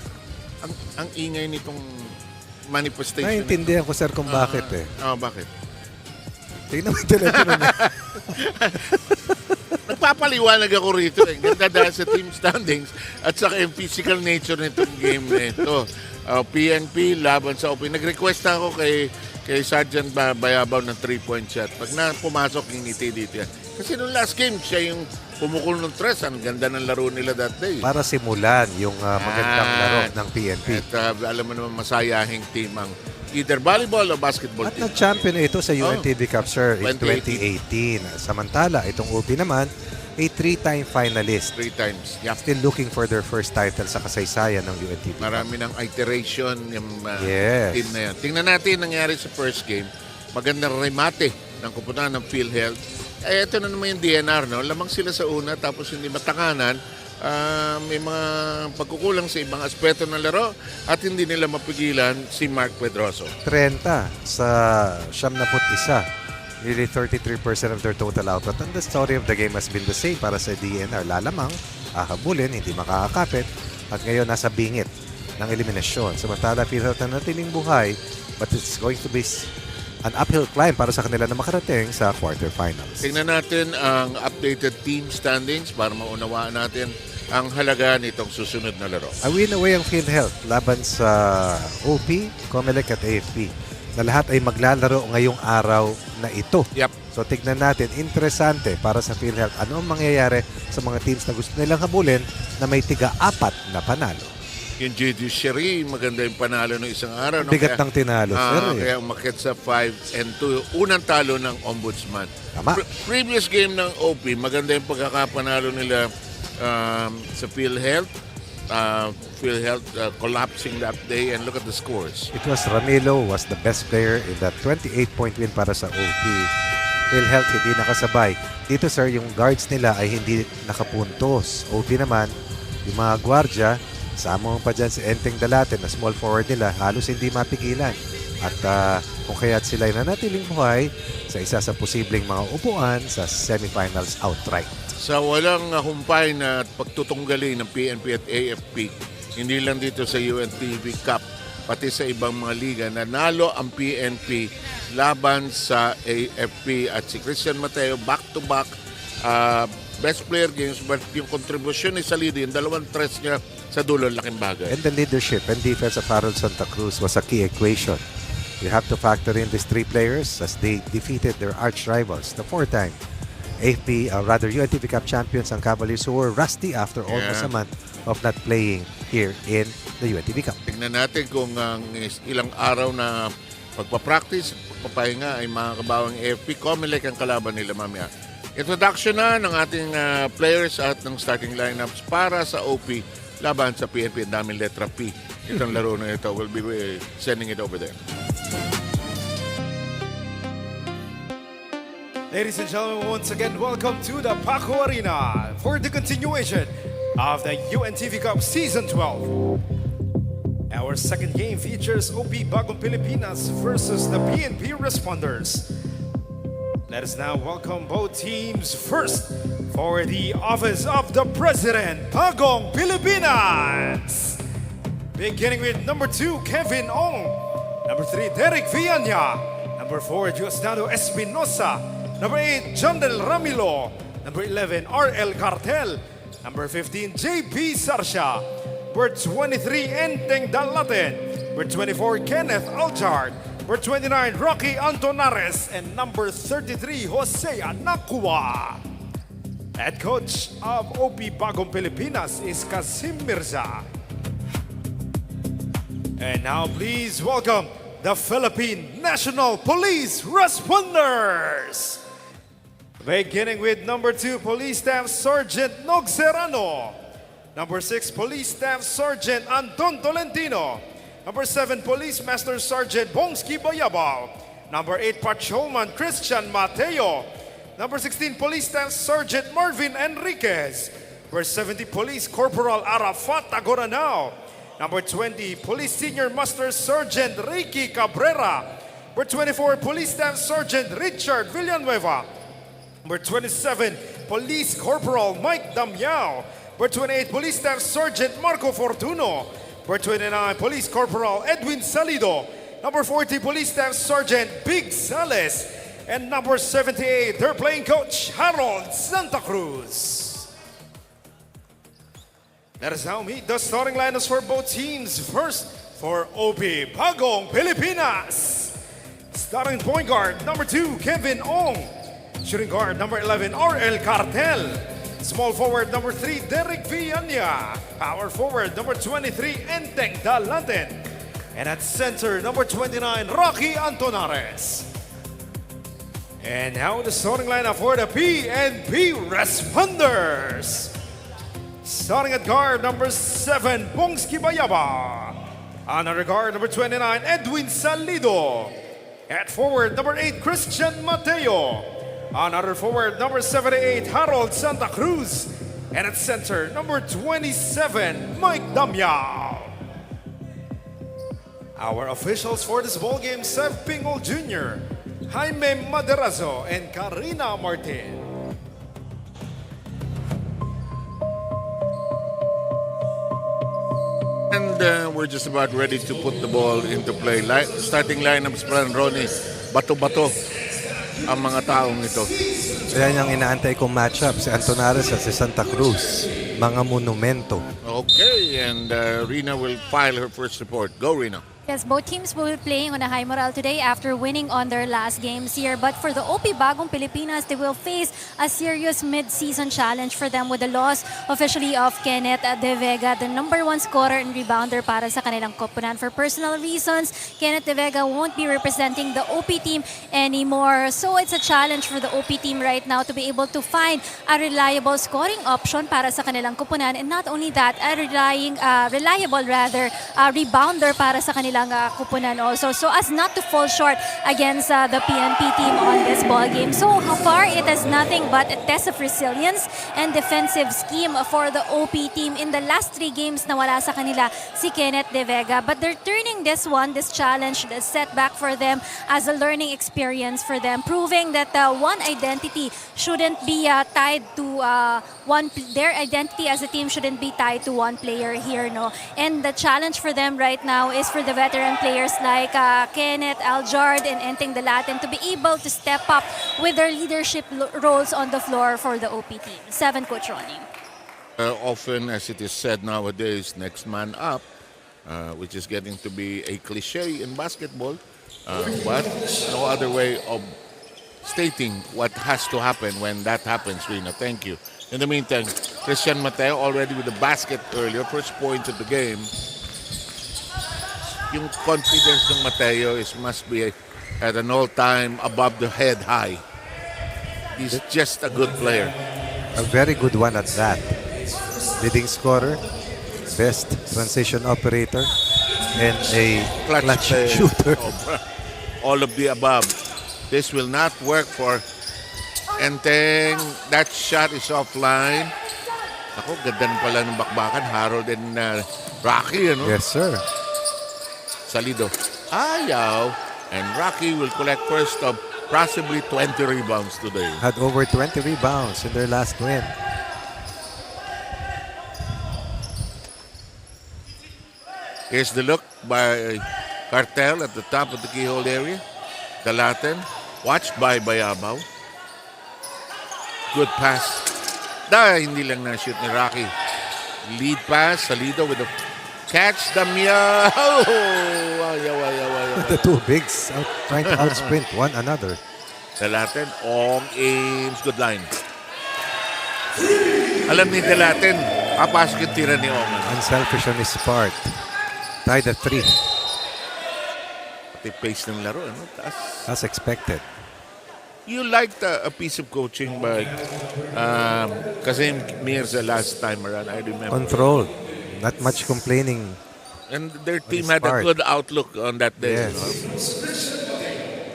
A: ang ingay nitong manifestation.
B: Naiintindihan ko, sir, kung bakit eh.
A: Bakit?
B: Tingnan mo yung telepono niya.
A: Nagpapaliwanag ako rito eh. Ganda dahil sa team standings at saka yung physical nature nitong game na ito. PNP laban sa OP. Nag-request ako kay Sergeant Bayabaw ng 3-point shot. Pag pumasok yung ngiti dito yan. Kasi nung last game, siya yung pumukul ng tres. Ang ganda ng laro nila that day.
B: Para simulan yung magandang laro ng PNP.
A: At alam mo naman, masayahing team ang either volleyball o basketball
B: At
A: team.
B: nag-champion ito sa UNTV Cup, sir, in
A: 2018.
B: 2018. Samantala, itong UP naman, a 3-time finalist.
A: 3 times. Yep.
B: Still looking for their first title sa kasaysayan ng UNTV Cup.
A: Marami ng iteration yung
B: Yes.
A: team na yan. Tingnan natin nangyari sa first game. Magandang remate ng kupunan ng PhilHealth. Ito na naman yung DENR, no? Lamang sila sa una tapos hindi matakanan. May mga pagkukulang sa ibang aspeto ng laro at hindi nila mapigilan si Mark Pedroso.
B: 30 sa 71. Nearly 33% of their total output. And the story of the game has been the same para sa DNR. Lalamang, ahabulin, hindi makakakapit. At ngayon nasa bingit ng eliminasyon. Samantala, PhilHealth na natiling buhay, but it's going to be an uphill climb para sa kanila na makarating sa quarterfinals.
A: Tingnan natin ang updated team standings para maunawaan natin ang halaga nitong susunod na laro.
B: A win away ang PhilHealth laban sa OP, COMELEC at AFP na lahat ay maglalaro ngayong araw na ito.
A: Yep.
B: So tignan natin, interesante para sa PhilHealth. Ano ang mangyayari sa mga teams na gusto nilang habulin na may tiga-4 na panalo?
A: Yung judiciary, maganda yung panalo ng isang araw. No?
B: Bigat ng tinalo, sir.
A: Kaya umakyat sa 5-2. Unang talo ng Ombudsman.
B: Tama.
A: Previous game ng OP, maganda yung pagkakapanalo nila sa PhilHealth. PhilHealth collapsing that day, and look at the scores.
B: It was Ramilo was the best player in that 28-point win para sa OP. PhilHealth hindi nakasabay. Dito, sir, yung guards nila ay hindi nakapuntos. OP naman, yung mga gwardya, sama mo pa dyan si Enteng Dalate na small forward nila, halos hindi mapigilan. At kung kaya't sila ay nanatiling buhay sa isa sa posibleng mga upuan sa semifinals outright.
A: Sa walang humpay na pagtutunggali ng PNP at AFP, hindi lang dito sa UNTV Cup, pati sa ibang mga liga, nanalo ang PNP laban sa AFP at si Christian Mateo back-to-back best player games, but yung kontribusyon ni Salido, yung dalawang tres niya sa dulo, laking bagay.
B: And the leadership and defense of Harold Santa Cruz was a key equation. You have to factor in these three players as they defeated their arch rivals, the four-time UNTV Cup champions ang Cavaliers, who were rusty after almost a month of not playing here in the UNTV Cup.
A: Tingnan natin kung ang ilang araw na pagpapractice, pagpapahinga ay mga kabawang AFP. COMELEC ang kalaban nila mamaya. Introduction na ng ating players at ng starting lineups para sa OP laban sa PNP. Ang daming letra P. Itong laro na ito. We'll be sending it over there.
C: Ladies and gentlemen, once again, welcome to the Paco Arena for the continuation of the UNTV Cup Season 12. Our second game features OP Bagong Pilipinas versus the PNP Responders. Let us now welcome both teams. First, for the Office of the President, Bagong Pilipinas. Beginning with number 2, Kevin Ong. Number 3, Derek Villania. Number 4, Diosdado Espinosa. Number 8, John Del Ramilo. Number 11, RL Cartel. Number 15, JB Sarsha. Number 23, Enteng Dalaten. Number 24, Kenneth Aljard. Number 29, Rocky Antonares. And number 33, Jose Anacua. Head coach of OP Bagong Pilipinas is Kasim Mirza. And now please welcome the Philippine National Police Responders. Beginning with number 2, Police Staff Sergeant Nog Serrano. Number 6, Police Staff Sergeant Anton Tolentino. Number 7, Police Master Sergeant Bongski Bayabao. Number 8, Patrolman Christian Mateo. Number 16, Police Staff Sergeant Marvin Enriquez. Number 70, Police Corporal Arafat Agoranao. Number 20, Police Senior Master Sergeant Ricky Cabrera. Number 24, Police Staff Sergeant Richard Villanueva. Number 27, Police Corporal Mike Damiao. Number 28, Police Staff Sergeant Marco Fortuno. Number 29, Police Corporal Edwin Salido. Number 40, Police Staff Sergeant Big Sales. And number 78, their playing coach, Harold Santa Cruz. Let us now meet the starting lineups for both teams. First, for OP Bagong, Pilipinas. Starting point guard, number 2, Kevin Ong. Shooting guard, number 11, RL Cartel. Small forward, number 3, Derek Villania. Power forward, number 23, Enteng Dalaten. And at center, number 29, Rocky Antonares. And now the starting lineup for the PNP Responders. Starting at guard, number 7, Bongski Bayaba. Another guard, number 29, Edwin Salido. At forward, number 8, Christian Mateo. Another forward, number 78, Harold Santa Cruz. And at center, number 27, Mike Damiao. Our officials for this ball game, Seth Pingol Jr., Jaime Maderazo, and Karina Martin.
A: And we're just about ready to put the ball into play. Starting lineups, Plan Ronnie, bato-bato ang mga taong ito.
B: Yan ang inaantay kong matchup, si Antonares at si Santa Cruz. Mga monumento.
A: Okay, and Rina will file her first report. Go, Rina.
D: Yes, both teams will be playing on a high morale today after winning on their last games here. But for the OP Bagong Pilipinas, they will face a serious mid-season challenge for them with the loss officially of Kenneth De Vega, the number 1 scorer and rebounder para sa kanilang koponan. For personal reasons, Kenneth De Vega won't be representing the OP team anymore. So it's a challenge for the OP team right now to be able to find a reliable scoring option para sa kanilang koponan. And not only that, a reliable rebounder para sa kanilang kupunan also, so as not to fall short against the PNP team on this ball game. So far, it is nothing but a test of resilience and defensive scheme for the OP team. In the last 3 games na wala sa kanila si Kenneth De Vega, but they're turning this challenge, the setback for them as a learning experience for them, proving that one identity shouldn't be tied to their identity as a team shouldn't be tied to one player here, no. And the challenge for them right now is for the veteran players like Kenneth, Aljard, and Enteng Dalaten to be able to step up with their leadership roles on the floor for the OP team. 7, Coach Ronnie.
A: Often, as it is said nowadays, next man up, which is getting to be a cliche in basketball, but no other way of stating what has to happen when that happens, Rina. Thank you. In the meantime, Christian Mateo already with the basket earlier, first points of the game. Yung confidence ng Mateo must be at an all-time above the head high. He's just a good player.
B: A very good one at that. Leading scorer, best transition operator, and a clutch shooter.
A: All of the above. This will not work for Enteng. That shot is offline. Ako, ganda pala ng bakbakan. Harold and Rocky, ano?
B: Yes, sir.
A: Salido. Ayaw. And Rocky will collect first of possibly 20 rebounds today.
B: Had over 20 rebounds in their last win.
A: Here's the look by Cartel at the top of the keyhole area. Dalaten. Watched by Bayabaw. Good pass. Hindi lang na-shoot ni Rocky. Lead pass. Salido with a catch. Damia. Oh,
B: The two bigs trying to outsprint one another.
A: Dalaten. Ong aims. Good line. Alam ni Dalaten, papasok yung tira ni Ong.
B: Unselfish on his part. Tied at 3.
A: Pati pace ng laro, ano?
B: As expected.
A: You liked a piece of coaching by Kazim Mirza last time around, I remember.
B: Controlled. Not much complaining.
A: And their team had a good outlook on that day.
B: Yes.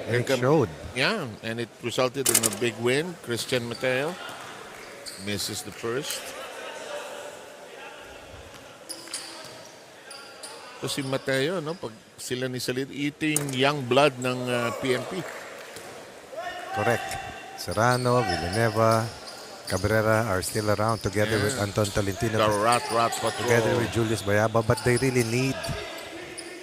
A: You know?
B: It showed.
A: Yeah, and it resulted in a big win. Christian Mateo misses the first. So si Mateo, no, pag sila ni Salid, ito yung young blood ng PNP.
B: Correct. Serrano, Villanueva, Cabrera are still around together with Anton Tolentino.
A: The Rat Patrol.
B: Together with Julius Bayaba, but they really need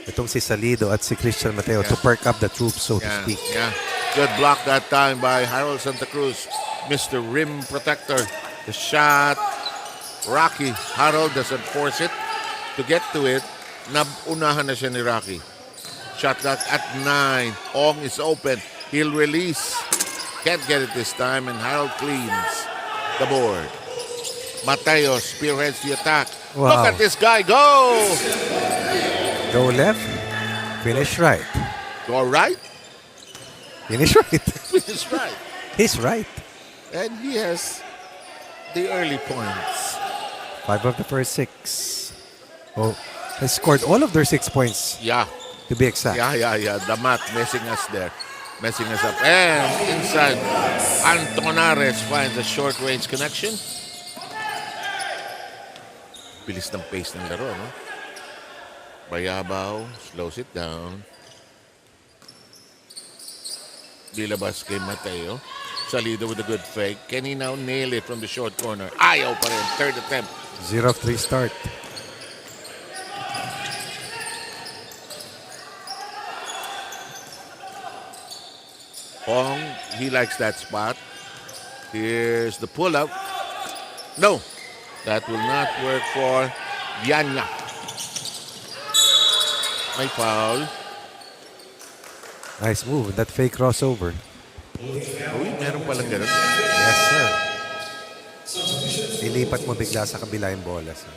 B: itong si Salido at si Christian Mateo to perk up the troops, so to speak.
A: Yeah. Good block that time by Harold Santa Cruz, Mr. Rim Protector. The shot, Rocky. Harold doesn't force it to get to it. Nabunahan na siya ni Rocky. Shot clock at 9. Ong is open. He'll release. Can't get it this time, and Harold cleans the board. Mateo spearheads the attack.
B: Wow.
A: Look at this guy go!
B: Go left, finish right.
A: Go right,
B: Finish right.
A: finish right.
B: He's right.
A: And he has the early points.
B: 5 of the first 6. Oh, has scored all of their 6 points,
A: Yeah,
B: to be exact.
A: yeah. The math messing us there. Messing us up. And inside, Antonares finds a short-range connection. Bilis ng pace ng laro, no? Bayabaw slows it down. Dilabas kay Mateo. Salido with a good fake. Can he now nail it from the short corner? Ayaw pa rin. Third attempt.
B: 0 of 3 start.
A: Ong, he likes that spot. Here's the pull-up. No, that will not work for Viana. May foul.
B: Nice move. That fake crossover.
A: Uy, meron palang ganun.
B: Yes, sir. Ilipat mo bigla sa kabila yung bola, sir.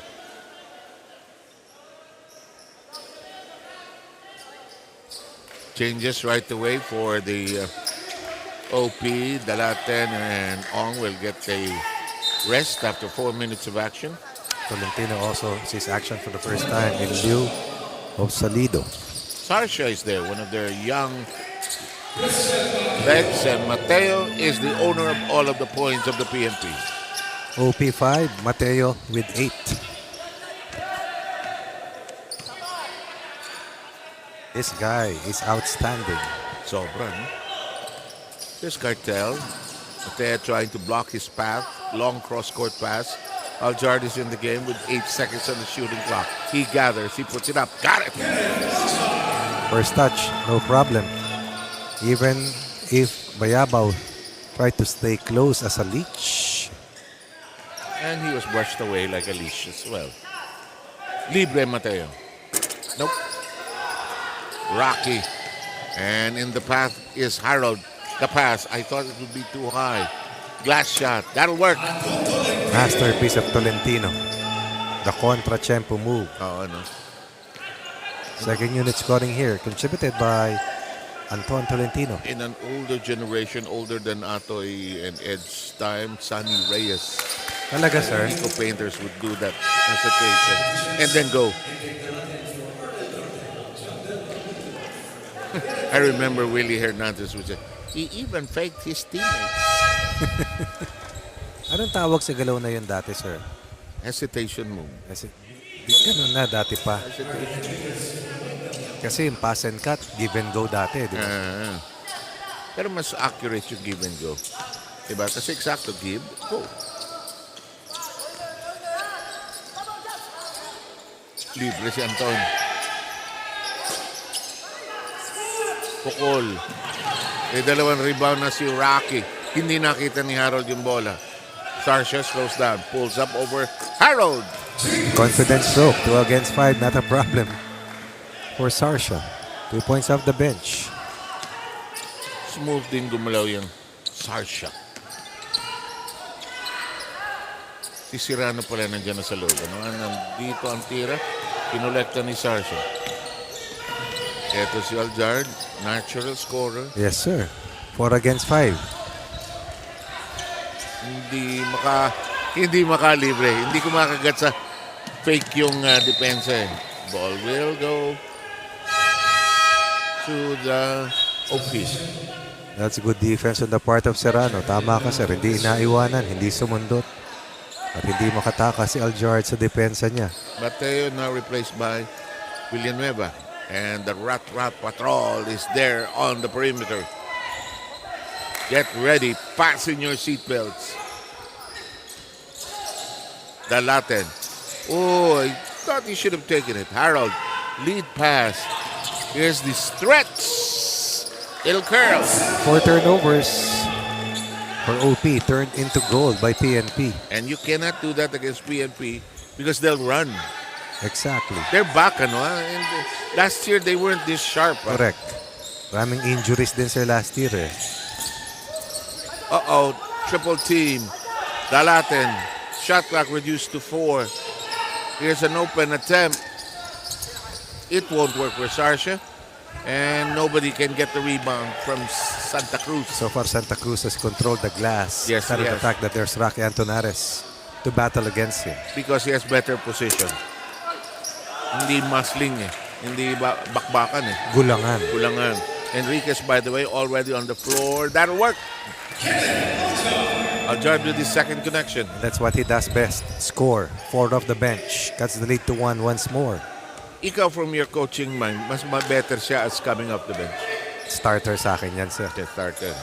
A: Changes right away for the OP. Dalaten and Ong will get a rest after 4 minutes of action.
B: Tolentino also sees action for the first time in lieu of Salido.
A: Sarsha is there, one of their young legs, and Mateo is the owner of all of the points of the PNP.
B: OP 5, Mateo with 8. This guy is outstanding.
A: Sobra, no? There's Cartel. Mateo trying to block his path. Long cross-court pass. Aljard is in the game with 8 seconds on the shooting clock. He gathers. He puts it up. Got it!
B: First touch, no problem. Even if Bayabaw tried to stay close as a leech.
A: And he was brushed away like a leash as well. Libre Mateo. Nope. Rocky. And in the path is Harold. The pass. I thought it would be too high. Glass shot. That'll work.
B: Masterpiece of Tolentino. The contra-tempo move.
A: Oh, no.
B: Second unit scoring here, contributed by Anton Tolentino.
A: In an older generation, older than Atoy and Ed's time, Sonny Reyes.
B: Talaga, sir.
A: Nico Painters would do that hesitation and then go. I remember Willie Hernandez would say, he even faked his teammates.
B: Anong tawag sa galaw na yun dati, sir?
A: Hesitation move.
B: Kasi, ganun na dati pa. Kasi yung pass and cut, give and go dati, di ba?
A: Pero mas accurate yung give and go. Diba? Kasi eksakto give, go. Libre si Anton. Pukol. May dalawang rebound na si Rocky. Hindi nakita ni Harold yung bola. Sarsha slows down. Pulls up over Harold.
B: Confident stroke. 2 against 5, not a problem for Sarsha. 2 points off the bench.
A: Smooth din gumalaw yung Sarsha. Si Serrano pala nandiyan na sa loob. Ano? Nandito ang tira. Kinolekta ni Sarsha. Ito si Aljard, natural scorer.
B: Yes, sir. 4 against 5.
A: Hindi makalibre. Hindi ko makagat sa fake yung depensa. Ball will go to the OP.
B: That's good defense on the part of Serrano. Tama ka, sir. Hindi inaiwanan, hindi sumundot. At hindi makataka si Aljard sa depensa niya.
A: Mateo now replaced by Villanueva. And the Rat Patrol is there on the perimeter. Get ready. Fasten your seatbelts. Dalaten. Oh, I thought he should have taken it. Harold, lead pass. Here's the stretch. It'll curl.
B: 4 turnovers for OP turned into goal by PNP.
A: And you cannot do that against PNP because they'll run.
B: Exactly.
A: They're back, ano? And last year, they weren't this sharp.
B: Correct. Maraming injuries din sila last year eh.
A: Uh-oh, triple team. Dalaten. Shot clock reduced to 4. Here's an open attempt. It won't work for Sarsha. And nobody can get the rebound from Santa Cruz.
B: So far, Santa Cruz has controlled the glass.
A: Yes,
B: Despite the
A: yes.
B: fact that there's Rocky Antonares to battle against him.
A: Because he has better position. Hindi musling eh. Hindi bakbakan eh.
B: Gulangan.
A: Kulangan. Enriquez, by the way, already on the floor. That'll work. Ajard with his second connection.
B: That's what he does best. Score. 4 off the bench. Cuts the lead to 1 once more.
A: Ikaw from your coaching mind, mas better siya as coming off the bench.
B: Starter sa akin yan, sir.
A: The starter.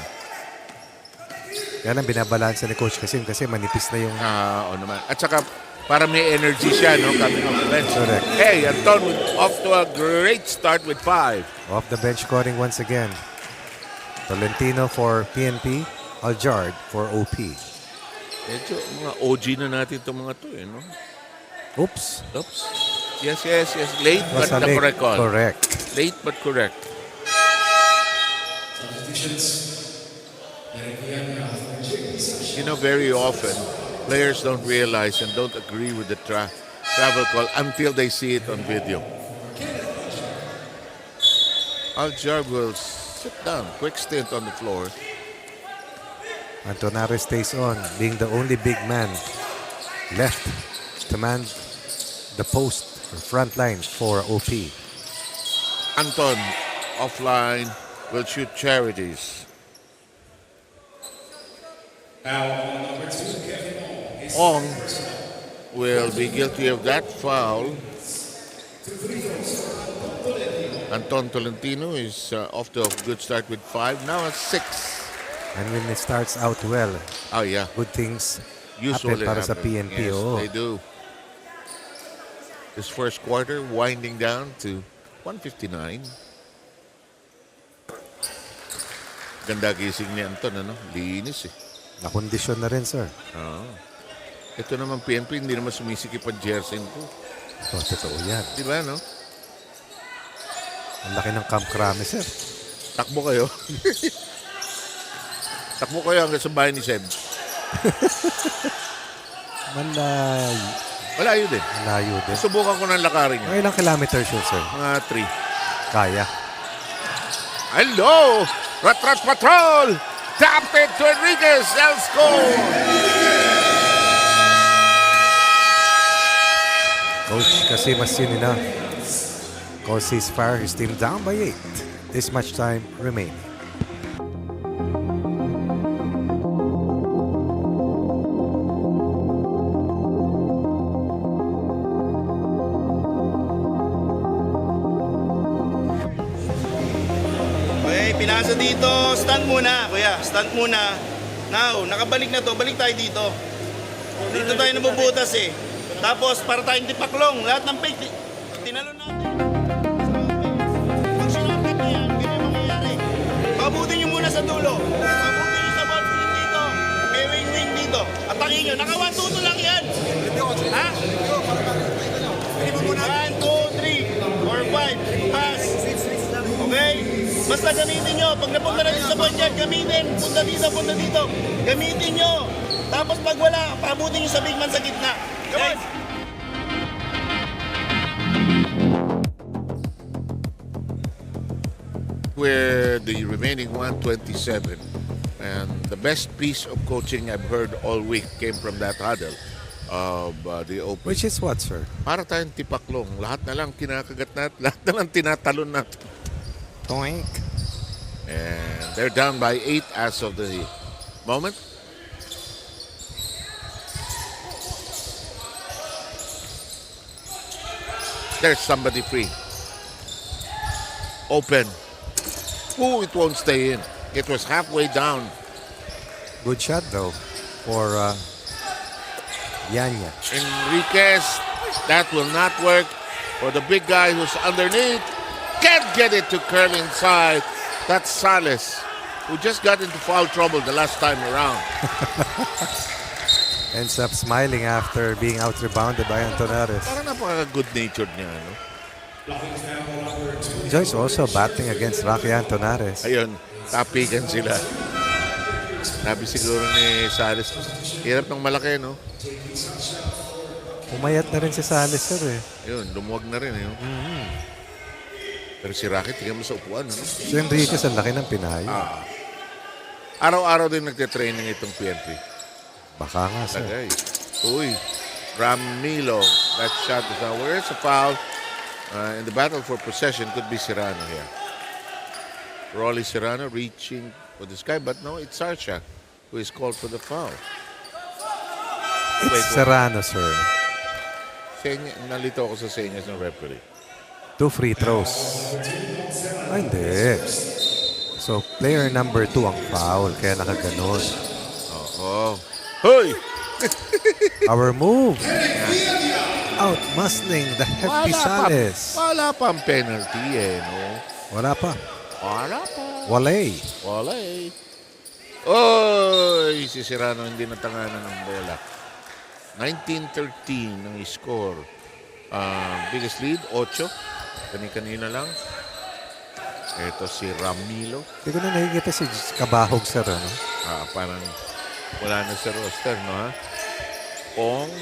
B: Yan ang binabalansa ni Coach Kasim kasi manipis na yung...
A: Oo naman. At saka, para may energy siya, no? Coming off the bench.
B: Correct.
A: Hey, Anton off to a great start with 5.
B: Off the bench scoring once again. Tolentino for PNP. Aljard for OP.
A: Medyo mga OG na natin itong mga to, eh, no?
B: Oops.
A: Oops. Yes. Late, but
B: Was a
A: the
B: late.
A: correct call.
B: Correct.
A: Late, but correct. You know, very often, players don't realize and don't agree with the travel call until they see it on video. Aljar will sit down. Quick stint on the floor.
B: Antonares stays on, being the only big man left to man the post or front line for OP.
A: Anton, offline, will shoot Charities. Ong will be guilty of that foul. Anton Tolentino is off to a good start with 5. Now at 6.
B: And when it starts out well,
A: Oh, yeah.
B: good things
A: Usually
B: happen para sa
A: happen.
B: PNP.
A: Yes,
B: Oo.
A: they do. This first quarter winding down to 159. Ganda gising ni Anton, ano? Linis eh.
B: Nakondisyon na rin, sir.
A: Oo. Ito naman PNP, hindi naman sumisikip ang jersey ko.
B: Oh, totoo yan.
A: Di ba, no?
B: Ang laki ng Camp Crame, sir.
A: Takbo kayo. Takbo kayo hanggang sa bahay ni Seb.
B: Malayo.
A: Malayo din.
B: Malayo din.
A: Subukan ko ng lakarin
B: Mga
A: niya.
B: ilang kilometers yun, sir?
A: Mga 3.
B: Kaya.
A: Hello! Rat Patrol! Tapped it to Enriquez. They'll score!
B: Coach kasi mas yun enough. Calls his fire his team down by 8. This much time remaining.
H: Okay, pinasa dito. Stand muna, kuya. Stand muna. Now, nakabalik na to. Balik tayo dito. Dito tayo nabubutas eh. Tapos, para tayong tipaklong. Lahat ng fake, tinalon natin. Pag sinarkat niya yan, ganyan mangyayari. Pabutin nyo muna sa dulo. Pabutin nyo sa ball screen dito. May wing-wing dito. Atakin nyo. Naka 1-2 lang yan. Ha? 1, 2, 3, 4, 5. Pass. Okay? Basta gamitin nyo. Pag napunta natin sa ball dyan, gamitin. Punta dito, punta dito. Gamitin nyo. Tapos pag wala, pabutin nyo sa big man sa gitna. Come on.
A: We're the remaining 127. And the best piece of coaching I've heard all week came from that huddle of the open.
B: Which is what, sir?
A: Para tayong tipaklong. Lahat na lang kinakagat natin. Lahat na lang tinatalon natin.
B: Toink.
A: And they're down by 8 as of the moment. There's somebody free. open. Ooh, it won't stay in. It was halfway down.
B: Good shot though for Yanya.
A: Enriquez, that will not work for the big guy who's underneath. Can't get it to curl inside. That's Sales, who just got into foul trouble the last time around.
B: Ends up smiling after being out-rebounded by Antonares.
A: Parang napaka-good-natured niya, no?
B: Joyce also batting against Rocky Antonares.
A: Ayun, tapikan sila. Sabi siguro ni Sales, hirap ng malaki, no?
B: Umayat na rin si Sales, sir eh.
A: Yun, lumuwag na rin, yun. Pero si Rocky, tingnan mo sa upuan, no?
B: Si Enriquez, ang laki ng pinayo.
A: Araw-araw din nagte-training itong PNP.
B: Baka nga, sir.
A: Lagay. Uy, Ramilo. That shot is now. Where's the foul? In the battle for possession could be Serrano here. Rolly Serrano reaching for this guy, but no, it's Sarsha who is called for the foul.
B: It's Serrano, sir.
A: Nalito ako sa senyas ng referee.
B: 2 free throws. Ay, hindi. So, player number 2 ang foul, kaya nakaganon.
A: Oo. Hoy!
B: Our move. Out-muscling the hefty Sales.
A: Wala pa ang penalty eh, no?
B: Wala pa.
A: Wala pa.
B: Walay.
A: Wala eh. Oy! Si Serrano hindi natanganan ng bola. 19-13 ang score. Biggest lead, 8. Kani-kanina lang. Ito si Ramilo.
B: Hindi ko na nakikita si Kabahog, sir. Ano?
A: Parang wala na sa roster, no ha? Ong.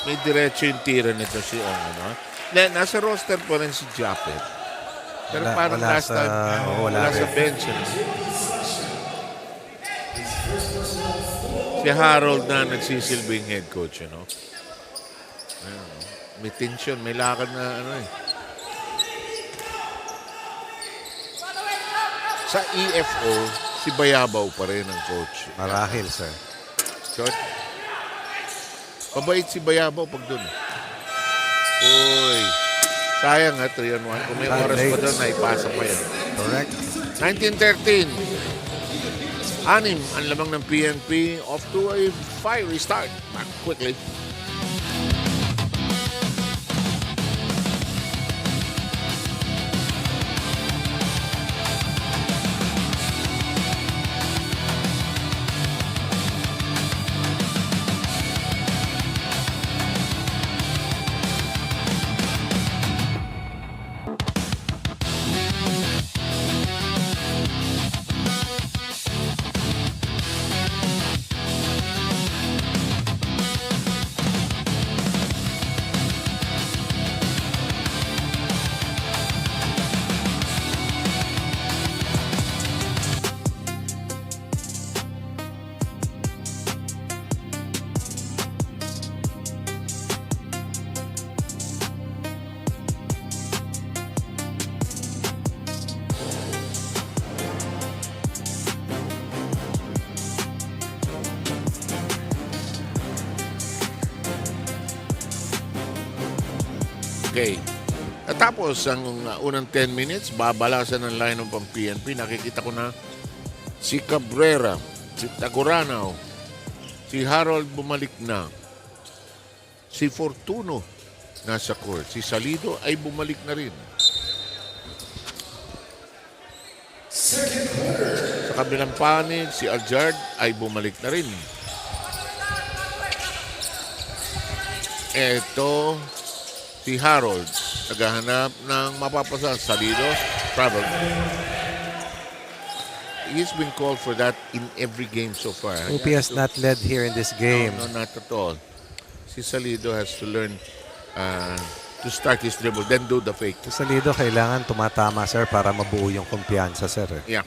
A: May diretso yung tira nito si Ong, ano ha? Nasa roster po rin si Japet. Pero parang last time, wala sa bench. Si Harold na nagsisilbing head coach, you know? May tension, may lakad na ano eh. Sa EFO, si Bayabaw pa rin ang coach.
B: Marahil, sir.
A: Short. Pabait si Bayabaw pag dun. Uy. Sayang ha, 3-1. Kung may oras pa doon, naipasa pa yan.
B: Correct.
A: 1913. 6 ang lamang ng PNP. Off to a fiery start. Back quickly. Okay. Tapos ang unang 10 minutes, babalasan ng lineup ng PNP. Nakikita ko na si Cabrera, si Taguranaw, si Harold bumalik na, si Fortuno nasa court, si Salido ay bumalik na rin. Sa kabilang panig, si Aljard ay bumalik na rin. Eto, si Harold, naghahanap ng mapapasa. Salido, travel. He's been called for that in every game so far.
B: UP has not led here in this game.
A: No, not at all. Si Salido has to learn to start his dribble, then do the fake.
B: Si Salido kailangan tumatama, sir, para mabuo yung kumpiyansa, sir.
A: Yeah.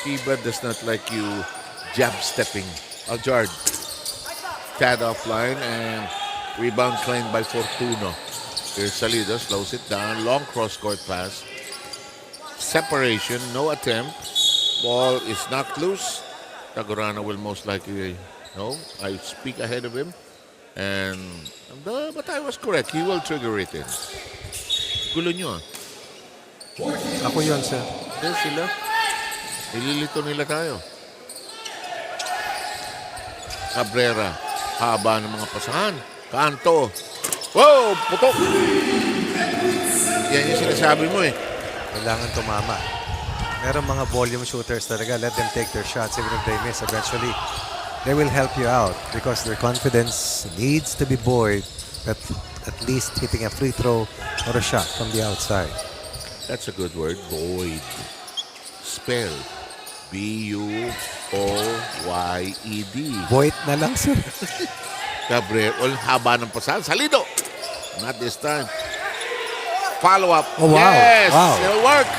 A: Kiba does not like you jab stepping. Aljard. Tad offline and rebound claimed by Fortuno. Here's Salido, slows it down. Long cross-court pass. Separation, no attempt. Ball is knocked loose. Tagurana will most likely, no, I speak ahead of him. And but I was correct. He will trigger it in. Gulo nyo, ah.
B: Ako yun, sir.
A: Yes, sila. Ililito nila tayo. Cabrera. Haba ng mga pasahan. Kanto. Wow! Putok! Yan yung sinasabi mo eh.
B: Kailangan tumama. Meron mga volume shooters talaga. Let them take their shots even if they miss. Eventually, they will help you out because their confidence needs to be buoyed at least hitting a free throw or a shot from the outside.
A: That's a good word. Boyd. Spell. B-U-O-Y-E-D.
B: Void na lang, sir.
A: Cabrera. Haba ng pasahan. Salido! Not this time. Follow up.
B: Oh, wow.
A: Yes!
B: Wow.
A: It'll work.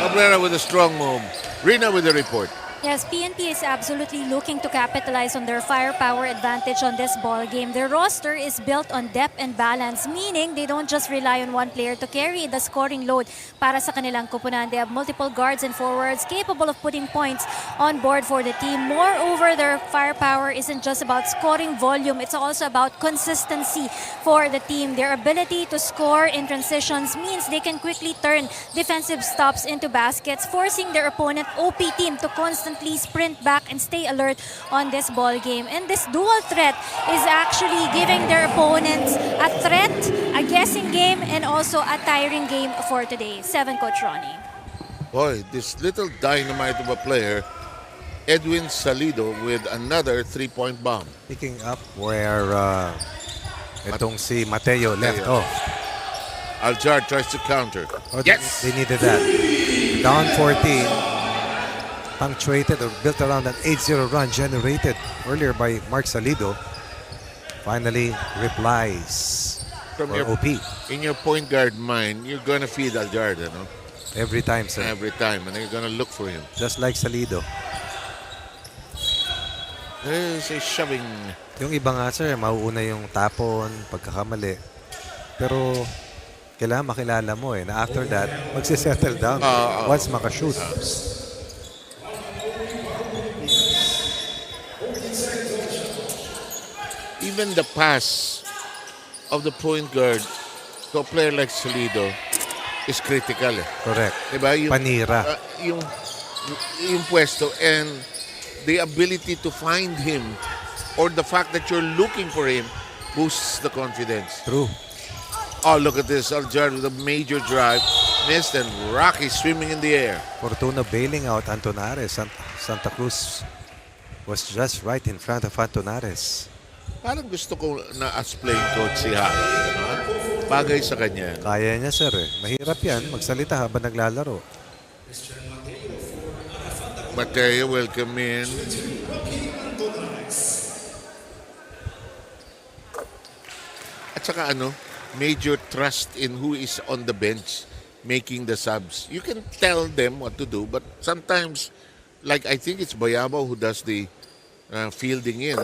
A: Cabrera with a strong move. Rina with the report.
D: Yes, PNP is absolutely looking to capitalize on their firepower advantage on this ball game. Their roster is built on depth and balance, meaning they don't just rely on one player to carry the scoring load para sa kanilang kupunan. They have multiple guards and forwards capable of putting points on board for the team. Moreover, their firepower isn't just about scoring volume, it's also about consistency for the team. Their ability to score in transitions means they can quickly turn defensive stops into baskets, forcing their opponent OP team to constantly sprint back and stay alert on this ball game. And this dual threat is actually giving their opponents a threat, a guessing game, and also a tiring game for today. 7, Coach Ronnie.
A: Boy, this little dynamite of a player, Edwin Salido with another three-point bomb.
B: Picking up where itong si Mateo left off.
A: Aljar tries to counter.
B: Oh,
A: Yes!
B: They needed that. Down 14. Punctuated or built around an 8-0 run generated earlier by Mark Salido. Finally replies
A: From
B: for
A: your,
B: OP.
A: in your point guard mind, you're gonna feed Aljar, you know?
B: Every time, sir.
A: Every time, and you're gonna look for him.
B: Just like Salido.
A: There's a shoving.
B: Yung iba nga, sir, mauuna yung tapon, pagkakamali. Pero kailangan makilala mo na after that, magsisettle down once makashoot.
A: Even the pass of the point guard to a player like Salido is critical.
B: Correct.
A: Diba?
B: Panira.
A: Yung pwesto and the ability to find him or the fact that you're looking for him boosts the confidence.
B: True.
A: Oh, look at this. Aljar with a major drive. Missed and Rocky swimming in the air.
B: Fortuna bailing out Antonares. Santa Cruz was just right in front of Antonares.
A: Parang gusto ko na as playing coach si Harry. Diba? Bagay sa kanya.
B: Kaya niya, sir. Mahirap yan magsalita habang naglalaro.
A: Mateo will come in. At saka major trust in who is on the bench making the subs. You can tell them what to do, but sometimes, like I think it's Bayabo who does the fielding in.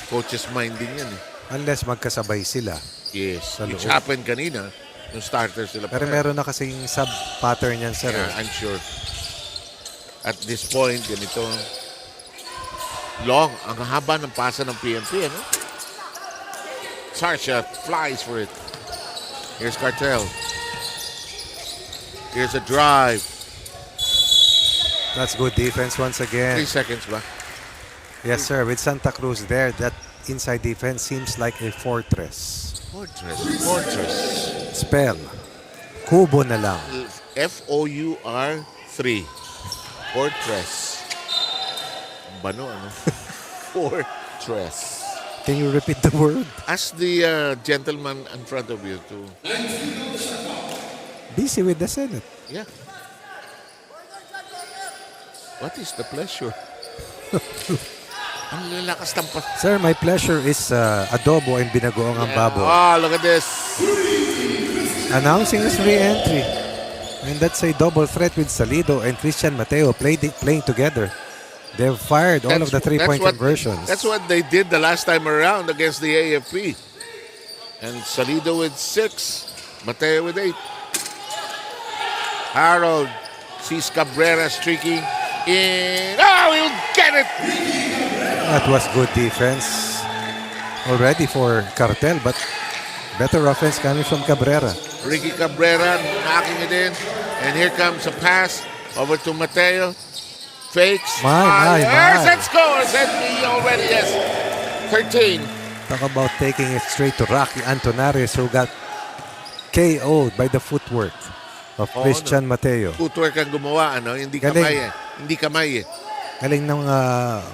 A: Coach's minding yan eh.
B: Unless magkasabay sila.
A: Yes,
B: Sa
A: which
B: loob.
A: happened kanina. Yung starters sila.
B: Pero meron na kasing sub-pattern yan, sir.
A: Yeah, I'm sure. At this point, ganito. Long, ang haba ng pasa ng PNP, ano? Sarsha flies for it. Here's Cartel. Here's a drive.
B: That's good defense once
A: 3
B: again.
A: seconds ba?
B: Yes, sir. With Santa Cruz there, that inside defense seems like a fortress.
A: Fortress.
B: Spell. Kubo na lang.
A: F-O-U-R-3. Fortress. Bano, ano? Fortress.
B: Can you repeat the word?
A: Ask the gentleman in front of you to...
B: Busy with the Senate.
A: Yeah. What is the pleasure? Ang lalakas ng
B: Sir, my pleasure is adobo and binagoong ang baboy.
A: Oh, look at this.
B: Announcing his re-entry. And that's a double threat with Salido and Christian Mateo playing together. They've fired all of the three-point conversions.
A: That's what they did the last time around against the AFP. And Salido with 6, Mateo with 8. Harold sees Cabrera streaking in. Now he'll get it.
B: That was good defense already for Cartel, but better offense coming from Cabrera.
A: Ricky Cabrera knocking it in. And here comes a pass over to Mateo. Fakes.
B: My.
A: And scores. And he already has 13.
B: Talk about taking it straight to Rocky Antonares, who got KO'd by the footwork of Christian Mateo.
A: Footwork ang gumawa, ano? Hindi
B: Galing.
A: kamay eh. Hindi kamay eh.
B: Galing ng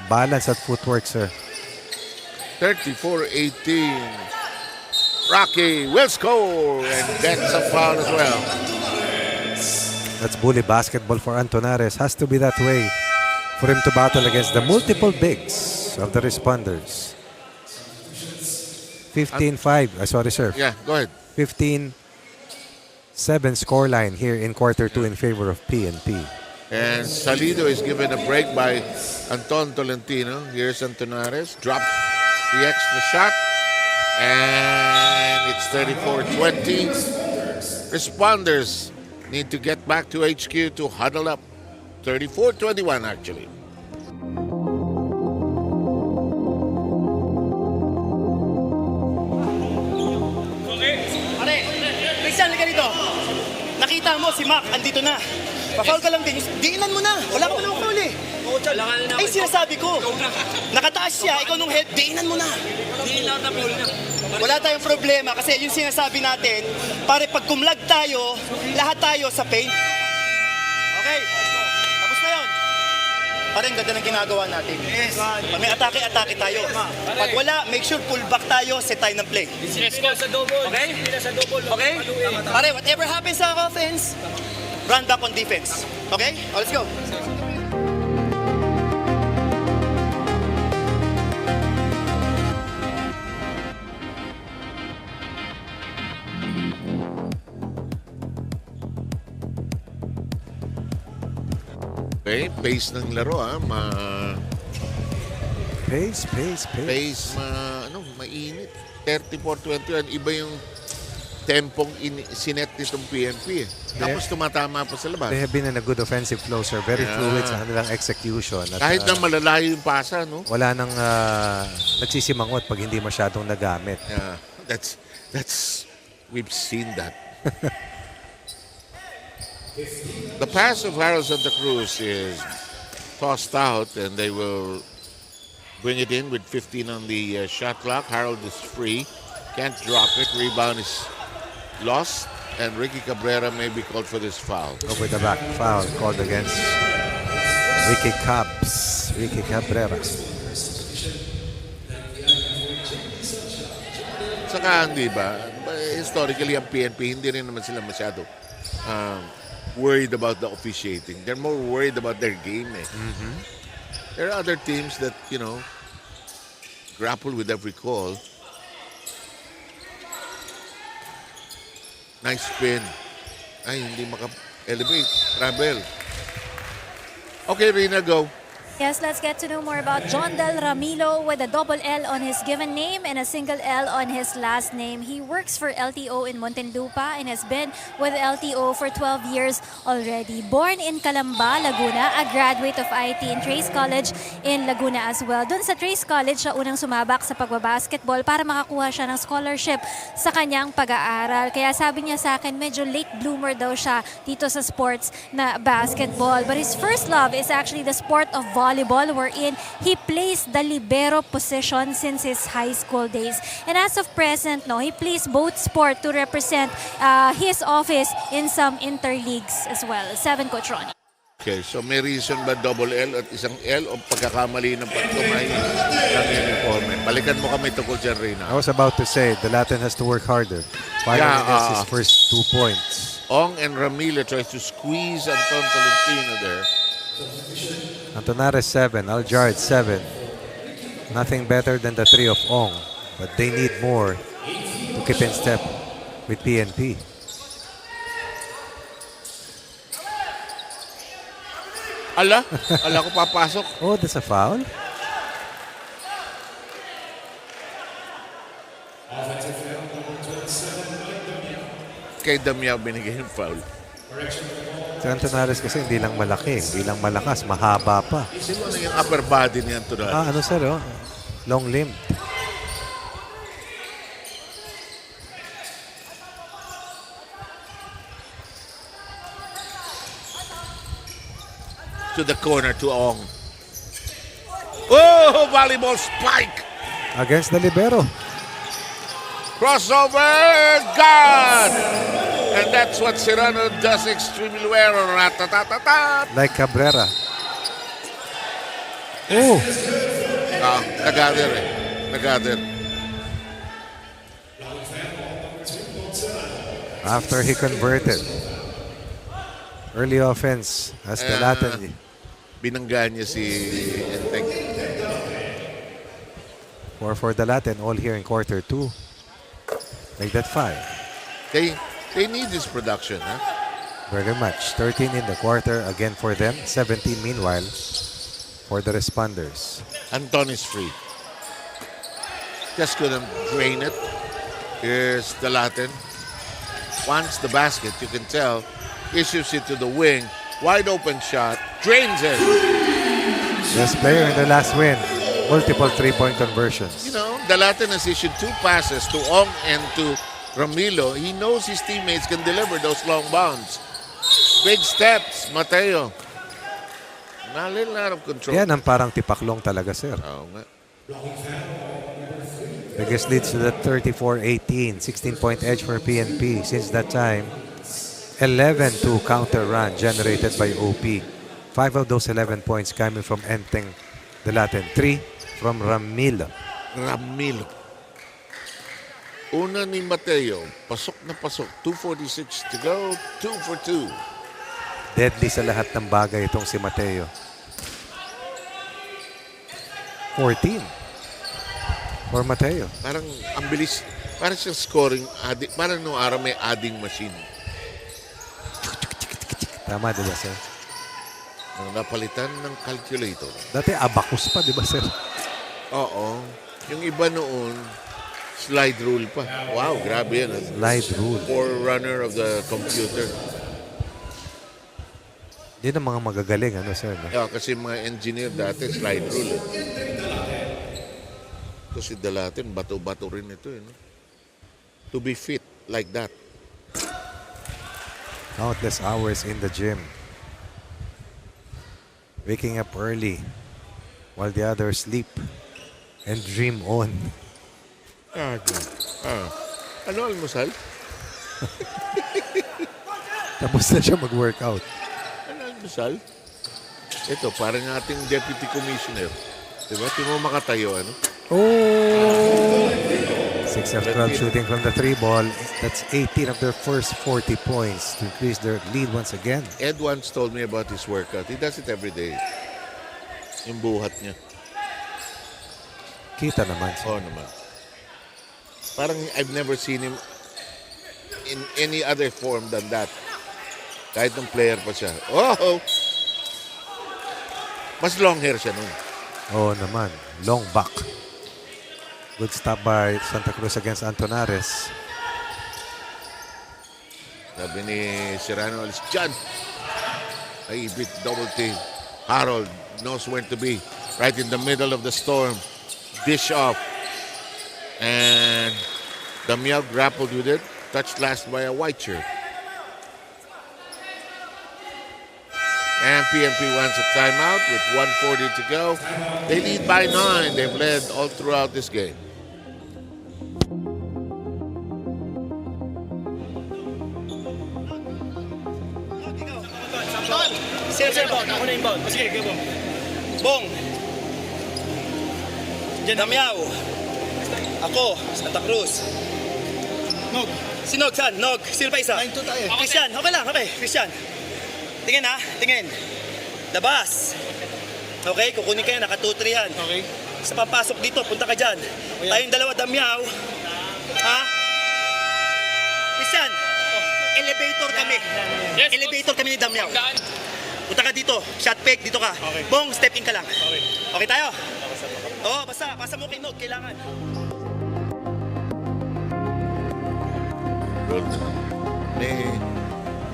B: balance at footwork, sir.
A: 34-18. Rocky will score and gets a foul as well.
B: That's bully basketball for Antonares. Has to be that way for him to battle against the multiple bigs of the responders. 15-5. Sorry, sir.
A: Yeah, go ahead.
B: 15-7 scoreline here in quarter 2 in favor of PNP.
A: And Salido is given a break by Anton Tolentino. Here's Antonares. Drops the extra shot. And it's 34-20. Responders need to get back to HQ to huddle up. 34-21 actually.
K: Pare, Christian, halika dito. Nakita mo si Mac, andito na. Pa-foul ka lang din. Diinan mo na. Wala ka pa namang foul eh. Ay, sinasabi ko. Nakataas siya, ikaw nung head, diinan mo na. Wala tayong problema kasi yung sinasabi natin, pare pag kumlag tayo, lahat tayo sa paint. Okay, tapos na yun. Pare, ang ganda ng ginagawa natin. Yes. May atake-atake tayo. Pag wala, make sure pull back tayo, set tayo ng play. Okay? Okay? Pare, whatever happens sa offense, run back on defense. Okay? Let's go.
A: Okay, pace ng laro
B: Pace.
A: pace mainit. 34-21. Iba yung tempong sinet nitong PNP. Tapos tumatama pa sa labas.
B: They have been in a good offensive flow, sir. Very fluid sa kanilang execution. At,
A: Kahit na malalayo yung pasa, no?
B: wala nang nagsisimangot pag hindi masyadong nagamit.
A: Yeah, that's we've seen that. The pass of Harold Santa Cruz is tossed out and they will bring it in with 15 on the shot clock. Harold is free, can't drop it. Rebound is lost and Ricky Cabrera may be called for this foul.
B: Go with the back foul called against Ricky Cabrera.
A: Saka hindi ba, historically ang PNP hindi rin naman sila masyado worried about the officiating. They're more worried about their game. There are other teams that, grapple with every call. Nice spin. Ay, hindi maka-elevate. Travel. Okay, Rina, go.
D: Yes, let's get to know more about John Del Ramilo with a double L on his given name and a single L on his last name. He works for LTO in Muntinlupa and has been with LTO for 12 years already. Born in Calamba, Laguna, a graduate of IT in Trace College in Laguna as well. Doon sa Trace College, siya unang sumabak sa pagbabasketball para makakuha siya ng scholarship sa kanyang pag-aaral. Kaya sabi niya sa akin, medyo late bloomer daw siya dito sa sports na basketball. But his first love is actually the sport of volleyball, wherein he plays the libero position since his high school days. And as of present, he plays both sport to represent his office in some interleagues as well. 7, Coach Ronnie.
A: Okay, so may reason ba double L at isang L o pagkakamali ng pagtumay ng uniform? Balikan mo kami tungkol dyan, Rina.
B: I was about to say, the Latin has to work harder. Finally gets his first 2 points.
A: Ong and Ramila tries to squeeze Anton Tolentino there.
B: Antonares 7, Aljard 7. Nothing better than the 3 of Ong, but they need more to keep in step with PNP.
A: Ala ko papasok.
B: Oh, that's a foul?
A: Kay Damiao binigay yung foul.
B: Si Antonares kasi hindi lang malaki, hindi lang malakas, mahaba pa.
A: Sino na yung upper body ni Antonio?
B: Ano sir, oh? Long limbed.
A: To the corner to Ong. Oh, volleyball spike.
B: Against the libero.
A: Crossover, God! And that's what Serrano does extremely well. Ratatatat.
B: Like Cabrera. Oh!
A: Nag-gather eh. Nag-gather.
B: After he converted. Early offense as the Latin.
A: Binanggaan niya si Enteng.
B: For the Latin, all here in quarter 2. Like that 5.
A: They need this production, huh?
B: Very much. 13 in the quarter again for them. 17 meanwhile for the responders.
A: Anton is free. Just couldn't drain it. Here's the Latin. Wants the basket, you can tell. Issues it to the wing. Wide open shot. Drains it.
B: Best player in the last win. Multiple three-point conversions.
A: You know, the Latin has issued 2 passes to Ong and to Ramilo. He knows his teammates can deliver those long bounds. Big steps, Mateo. A little out of control.
B: Yan ang parang tipaklong talaga, sir.
A: Oo nga.
B: Biggest leads to the 34-18. 16-point edge for PNP. Since that time, 11-2 counter run generated by OP. 5 of those 11 points coming from Enteng, the Latin. 3 from Ramilo.
A: Una ni Mateo. Pasok na pasok. 2:46 to go. 2 for 2.
B: Deadly sa lahat ng bagay itong si Mateo. 14 for Mateo.
A: Parang ang bilis. Parang siyang scoring. Parang nung araw may adding machine.
B: Tama, di ba, sir?
A: Nang napalitan ng calculator.
B: Dati abacus pa, di ba, sir?
A: Oo. Yung iba noon, slide rule pa. Wow, grabe yan.
B: Slide rule.
A: Forerunner of the computer.
B: Yan ang mga magagaling, ano, sir? No?
A: Yeah, kasi mga engineer dati, slide rule. Kasi dalatin, bato-bato rin ito. No? To be fit like that.
B: Countless hours in the gym. Waking up early while the others sleep and dream on.
A: Ano almusal?
B: Tapos na siya mag-workout.
A: Ano almusal? Ito, parang ating deputy commissioner. Diba? Timo makatayo, ano?
B: Oh! 6 of 12 shooting from the 3 ball. That's 18 of their first 40 points to increase their lead once again.
A: Ed once told me about his workout. He does it every day. Yung buhat niya.
B: Kita naman.
A: Oo naman. Parang I've never seen him in any other form than that. Kahit nung player pa siya. Oh! Mas long hair siya nun.
B: Oo naman. Long back. Good stop by Santa Cruz against Antonares.
A: Sabi ni Serrano, alis dyan. Ay, beat double team. Harold knows where to be. Right in the middle of the storm. Dish off. And Damiao grappled with it. Touched last by a white shirt. And PNP wants a timeout with 1:40 to go. They lead by 9. They've led all throughout this game.
K: Sir, Bong. Ako na yung Bong. Sige, go, Bong. Bong. Damiao. Ako, Santa Cruz. Nog. Si Nog, saan? Nog. Sino pa isa? Christian. Okay lang, okay. Christian. Tingin ha, tingin. Labas. Okay, kukunin kayo, naka 2-3 yan. Okay. Sa papasok dito, punta ka dyan. Tayong dalawa, Damiao. Ha? Christian, elevator kami.
F: Yes,
K: Elevator kami ni Damiao. Punta ka dito, shot fake, dito ka. Bong, step in ka lang. Okay tayo? Oo, basta mo kay Nog, kailangan.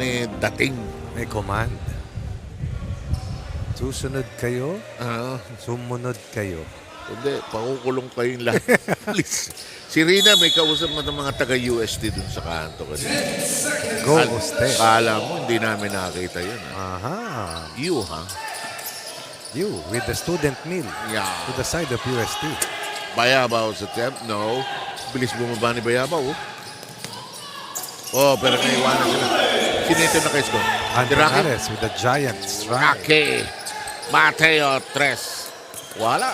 A: May dating.
B: May command. Susunod kayo, sumunod kayo.
A: Hindi, pakukulong kayong lahat. Please. Si Rina, may kausap mo ng mga taga-UST dun sa kanto kasi.
B: Go, Uste.
A: Kala mo, hindi namin nakakita yun.
B: Aha.
A: You, ha?
B: You, with the student meal.
A: Yeah.
B: To the side of UST.
A: Bayabaw's attempt, no. Bilis bumaba ni Bayabaw. Oh, pero naiwanan sila. Sino ito naka-score?
B: Andrares with the giant strike.
A: Okay. Mateo Tres. Wala.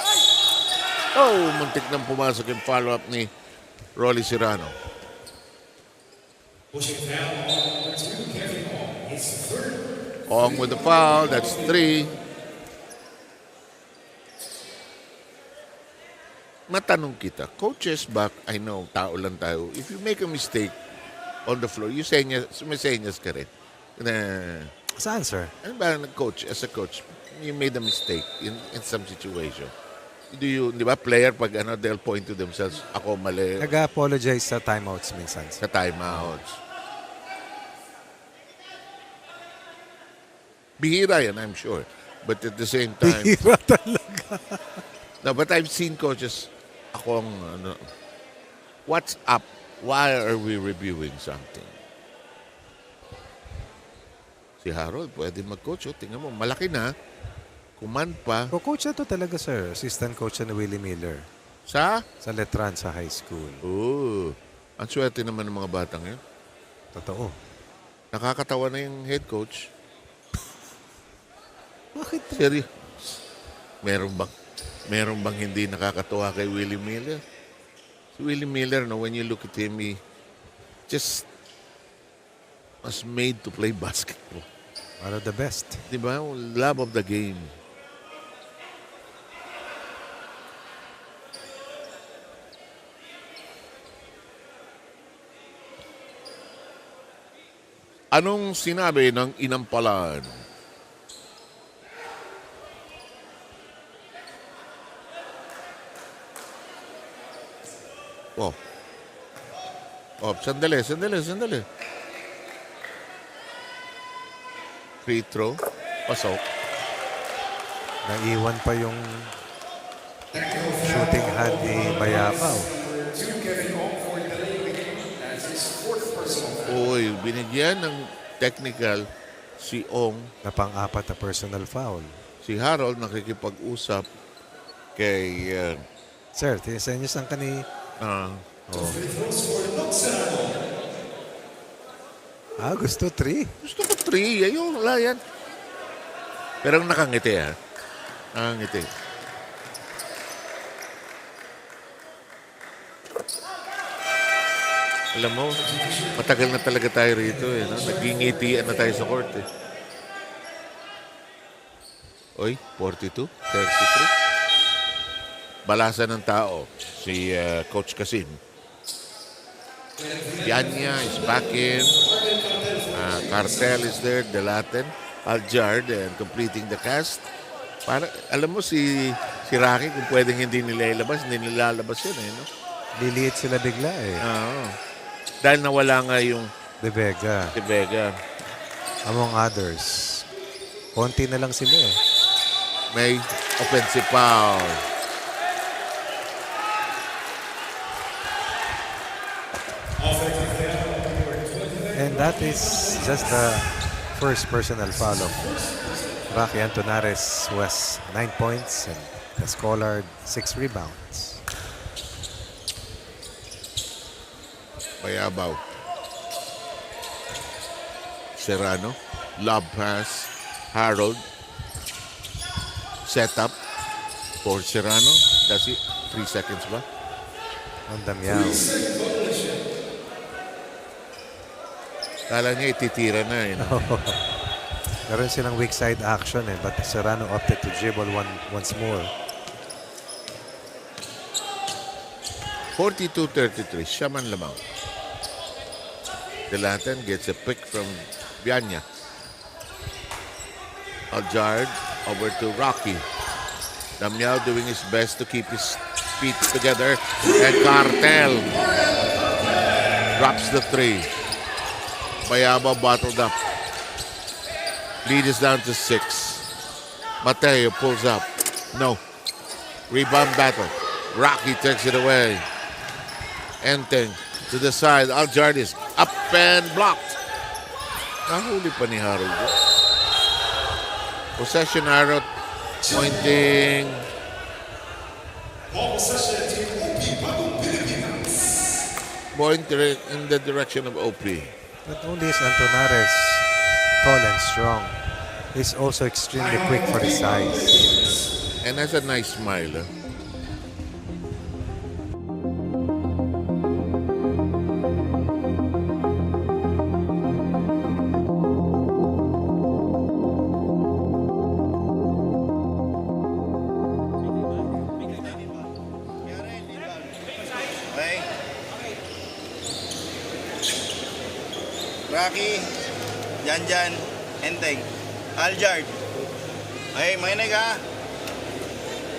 A: Oh, muntik nang pumasok yung follow-up ni Rolly Serrano. Ong with the foul. That's 3. Matanong kita, coaches back, I know, tao lang tayo. If you make a mistake on the floor, may senyas ka rin.
B: Saan, sir?
A: Ano ba, coach, as a coach, you made a mistake in some situation. Do you, di ba, player, pag they'll point to themselves, ako mali.
B: Nag-apologize sa timeouts minsan.
A: Sa timeouts. Bihira yan, I'm sure. But at the same time...
B: Bihira talaga.
A: No, but I've seen coaches, what's up? Why are we reviewing something? Si Harold, pwede mag-coach. Tingnan mo, malaki na. Command pa.
B: Coach na to talaga, sir. Assistant coach na Willie Miller.
A: Sa
B: Letran sa high school.
A: Oh, ang swerte naman ng mga batang yun.
B: Totoo.
A: Nakakatawa na yung head coach.
B: Bakit?
A: Seryo. Meron bang hindi nakakatuwa kay Willie Miller? Si Willie Miller, no, when you look at him, he just was made to play basketball.
B: One of the best.
A: Diba? Love of the game. Anong sinabi ng inampalan? Oh. Oh, sandali. Free throw. Pasok.
B: Naiwan pa yung shooting hand ni Bayabaw.
A: Uy, binigyan ng technical si Ong.
B: Na pang-apat na personal foul.
A: Si Harold nakikipag-usap kay...
B: Sir, tinisenyos ang kani... gusto 3.
A: Gusto ko 3. Ayun, wala yan. Pero nakangiti, ha? Nakangiti. Alam mo, matagal na talaga tayo rito, eh. No? Nagingitian na tayo sa court, eh. Oy, 42, 33. Balasa ng tao, si Coach Kasim. Yanya is back in. Cartel is there, De Latin. Aljard and completing the cast. Para, alam mo, si Rocky, kung pwedeng hindi nila ilabas, hindi nila lalabas yun, eh. No?
B: Liliit sila bigla, eh.
A: Oo. Dahil nawala nga yung
B: De Vega.
A: Among
B: others. Konti na lang sila, eh.
A: May offensive foul.
B: And that is just the first personal foul of Rocky Antonares, who has 9 points and has scored 6 rebounds.
A: Bayabaw. Serrano. Lob pass. Harold. Setup for Serrano. That's it. 3 seconds ba?
B: Andamyaw.
A: Kala niya ititira na, eh. No?
B: Meron silang weak side action, eh, but Serrano opted to dribble once more.
A: 42-33. Siya man lamang. De Latin gets a pick from Bianya. Aljard over to Rocky. Damiao doing his best to keep his feet together. And Cartel drops the 3. Bayaba bottled up. Lead is down to 6. Mateo pulls up. No. Rebound battle. Rocky takes it away. Enteng to the side. Aljardis up and blocked. Nahuli pa ni Harold. Possession arrow pointing.
G: Ball possession team OP Bagong Pilipinas.
A: Pointing in the direction of OP.
B: Not only is Antonares tall and strong, he's also extremely quick for his size.
A: And has a nice smile. Huh?
H: Okay. Rocky, Janjan, Enteng, Aljard. Okay, makinig ha.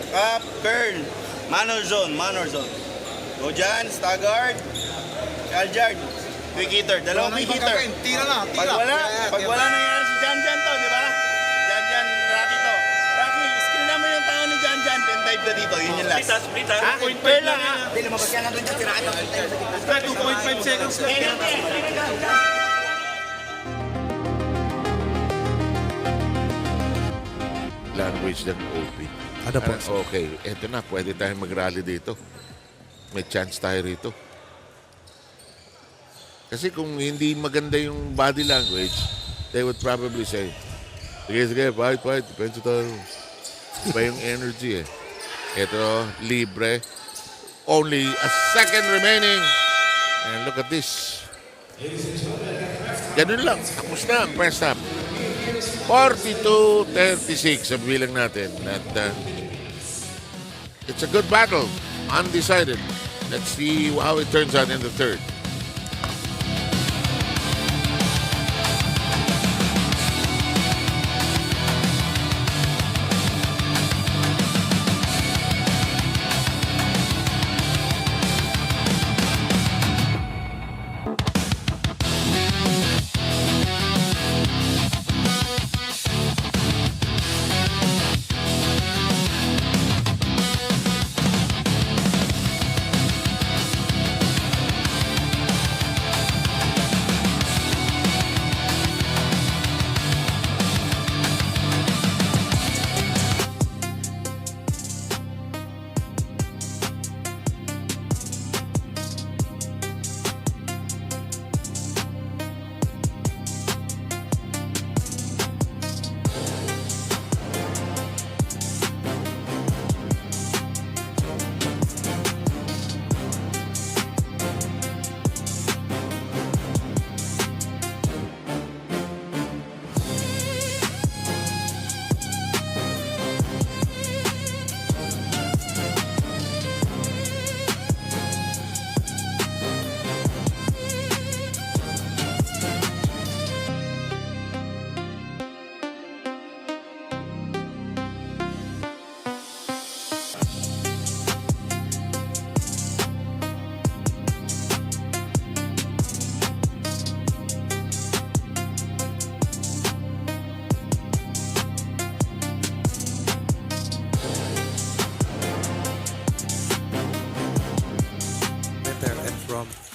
H: Cap, Kern, manor zone. Go dyan, staggered. Aljard, quick hitter, dalawang quick hitter.
E: Tira lang,
H: Pag wala nangyari si Janjan to, di ba? Janjan, Rocky to. Rocky, skill naman yung tao ni Janjan, then dive ka dito, yun yung last. Ha? Fair lang ha.
K: Hindi, lumabas yan lang doon yung tirahan.
E: 2.5 seconds lang.
A: Language ng OP.
B: Ano po?
A: Okay, eto na. Pwede tayong mag-rally dito. May chance tayo rito. Kasi kung hindi maganda yung body language, they would probably say, sige, fight. Depende tayo. Iba yung energy eh. Ito, libre. Only a second remaining. And look at this. Ganun lang. Tapos na ang first half. 42-36 ang bilang natin. At it's a good battle. Undecided. Let's see how it turns out in the third.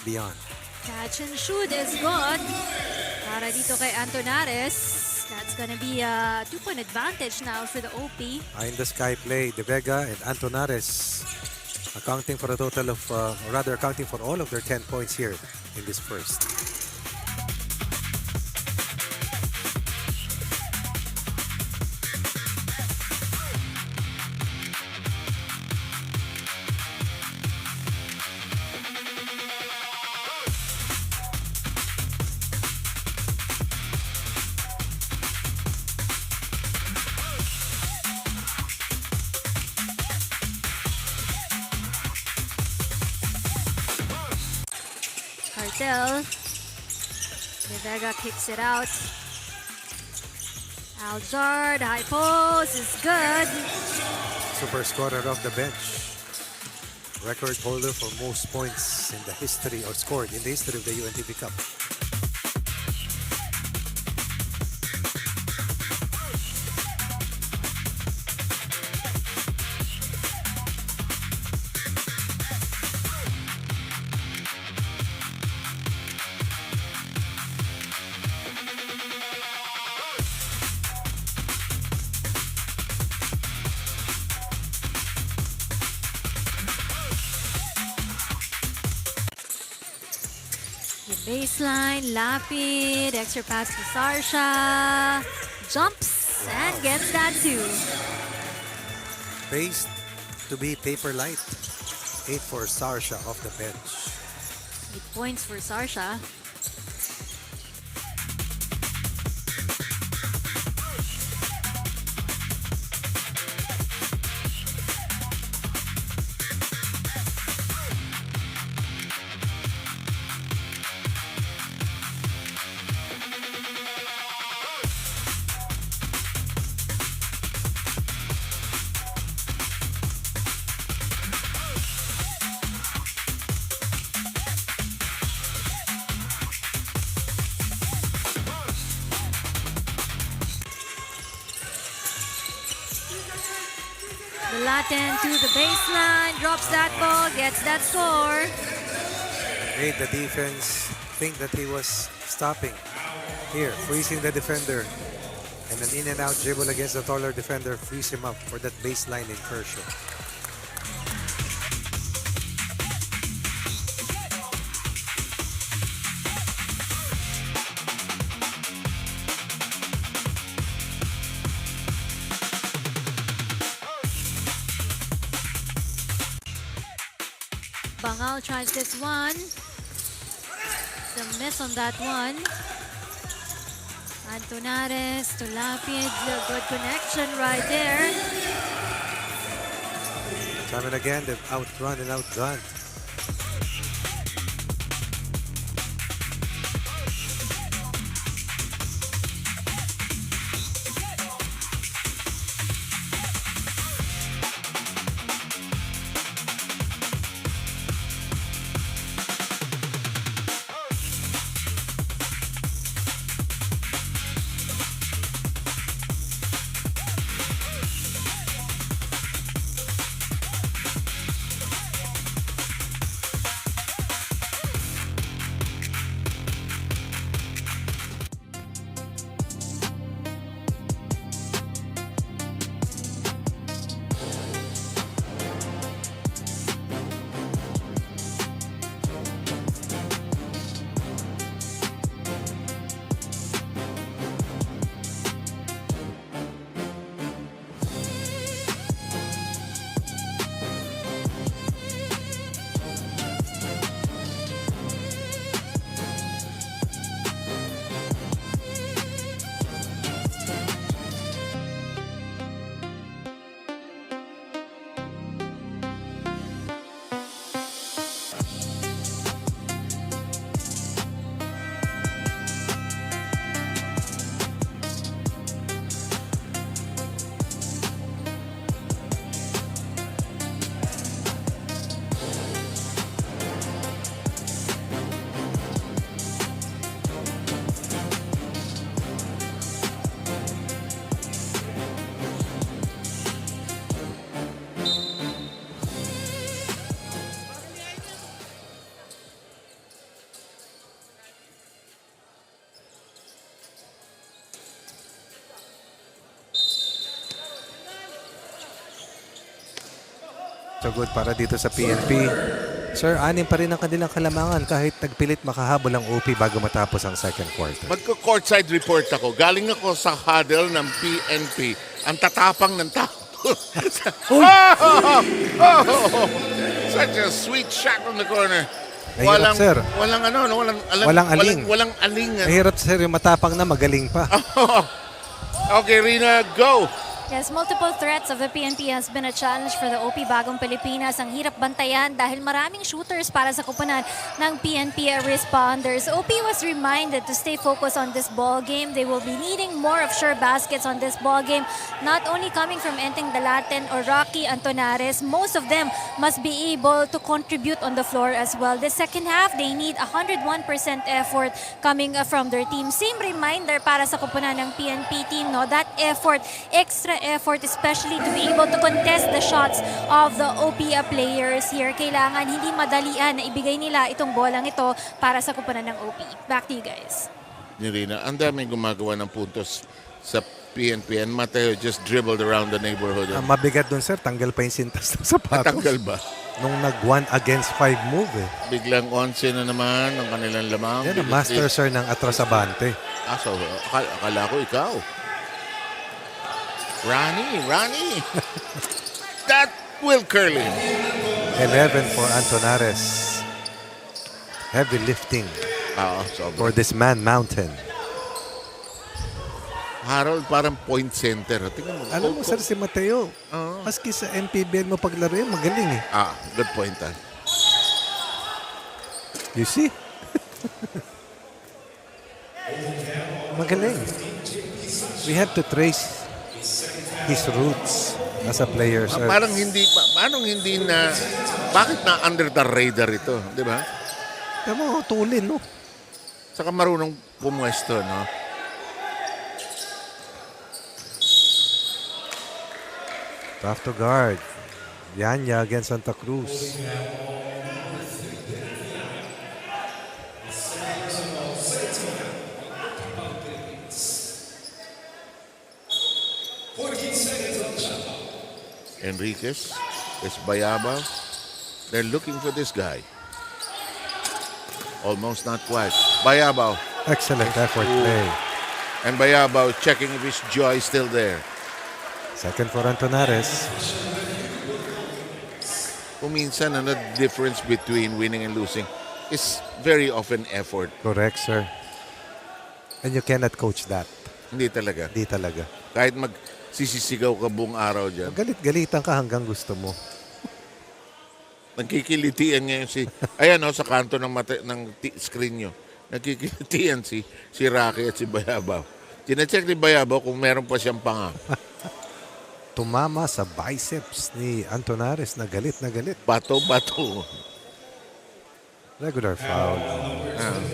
B: Beyond.
D: Catch and shoot is good. Para dito kay Antonares. That's gonna be a 2-point advantage now for the OP.
B: In the sky play, De Vega and Antonares accounting for a total of, accounting for all of their 10 points here in this first.
D: Cartel. De Vega kicks it out. Aljard, high post is good.
B: Super scorer off the bench. Record holder for most points in the history, or scored in the history of the UNTV Cup.
D: Baseline, Lapid, extra pass to Sarsha. Jumps and gets that too.
B: Based to be paper light. 8 for Sarsha off the bench.
D: 8 points for Sarsha. Latin to the baseline, drops that ball, gets that score.
B: Made the defense think that he was stopping. Here, freezing the defender. And an in and out dribble against the taller defender, frees him up for that baseline incursion.
D: Bangal tries this one. The miss on that one. Antonares to Lapid. Good connection right there.
B: Time and again, they've outrun and outgunned. So good para dito sa PNP. Sir, 6 pa rin ang kanilang kalamangan kahit nagpilit makahabol ang OP bago matapos ang second quarter.
A: Magko-courtside report ako. Galing ako sa huddle ng PNP. Ang tatapang ng tao. Such a sweet shot on the corner.
B: Mahirap, sir.
A: Walang ano,
B: Walang aling.
A: Walang aling.
B: Mahirap, sir, yung matapang na magaling pa.
A: Okay, Rina, go.
D: Yes, multiple threats of the PNP has been a challenge for the OP Bagong Pilipinas. Ang hirap bantayan dahil maraming shooters para sa kupunan ng PNP responders. OP was reminded to stay focused on this ball game. They will be needing more of sure baskets on this ball game. Not only coming from Enteng Dalaten or Rocky Antonares, most of them must be able to contribute on the floor as well. The second half, they need 101% effort coming from their team. Same reminder para sa kupunan ng PNP team, no? That effort, extra effort, especially to be able to contest the shots of the OP players here. Kailangan hindi madalian na ibigay nila itong bolang ito para sa kupunan ng OP. Back to you guys.
A: Nirina, ang daming gumagawa ng puntos sa PNP and Mateo just dribbled around the neighborhood.
B: Ang mabigat dun, sir, tanggal pa yung sintas ng sapatos.
A: Tanggal ba?
B: nung nag 1 against 5 move eh.
A: Biglang 11 na naman ang kanilang lamang.
B: Yan ang master sir ng Atrasabante.
A: So, akala ko ikaw. Ronnie. That will curl him.
B: 11 for Antonares. Heavy lifting for this man mountain.
A: Harold parang point center. Tingnan mo.
B: Alam mo sir si Mateo, maski sa MPBL mo paglaro yun, magaling eh.
A: Good point.
B: You see? Magaling. We have to trace his roots as a player, sir.
A: Parang hindi na, bakit na under the radar ito, di ba?
B: Tama mo, tulin, no?
A: Saka marunong pumwesto, no?
B: Tough to guard. Yanya against Santa Cruz.
A: Enriquez, Bayaba. They're looking for this guy. Almost not quite. Bayaba.
B: Excellent effort play.
A: And Bayaba checking if his jaw is still there.
B: Second for Antonares.
A: Kung minsan, the difference between winning and losing is very often effort.
B: Correct, sir. And you cannot coach that.
A: Hindi talaga.
B: Hindi talaga.
A: Kahit magsisisigaw ka buong araw dyan.
B: Galit-galitan ka hanggang gusto mo.
A: Nagkikilitian ngayon ayan sa kanto ng screen nyo. Nagkikilitian si Rocky at si Bayabaw. Tinacheck ni Bayabaw kung meron pa siyang panga.
B: Tumama sa biceps ni Antonares na galit na galit.
A: Bato.
B: Regular foul.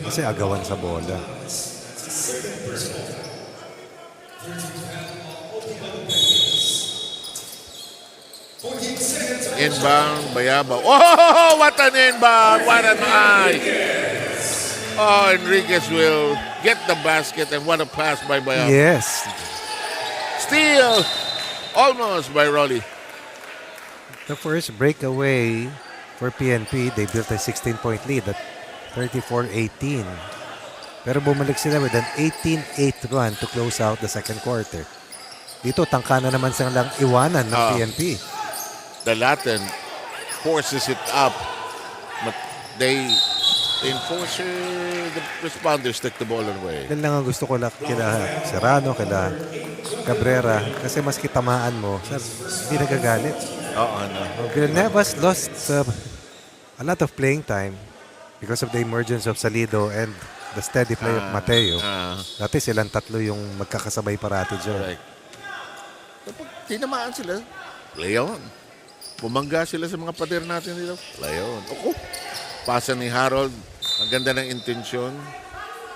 B: Kasi agawan sa bola.
A: Inbound, Bayabaw. Oh, what an inbound! What an eye! Oh, Enriquez will get the basket, and what a pass by Bayabaw.
B: Yes.
A: Steal! Almost by Rolly.
B: The first breakaway for PNP, they built a 16-point lead at 34-18. Pero bumalik sila with an 18-8 run to close out the second quarter. Dito, tangka na naman silang iwanan ng PNP.
A: The Latin forces it up, but the enforcer, the responders take the ball away.
B: Yan lang ang gusto ko kila Serrano, kila Cabrera. Kasi maski tamaan mo, sir, hindi nagagalit. Villanevas lost a lot of playing time because of the emergence of Salido and the steady play of Mateo. Dati silang tatlo yung magkakasabay parati dyan.
A: Correct. Kapag tinamaan sila, play on. Bumangga sila sa mga pader natin dito, play on. Pasa ni Harold, ang ganda ng intensyon.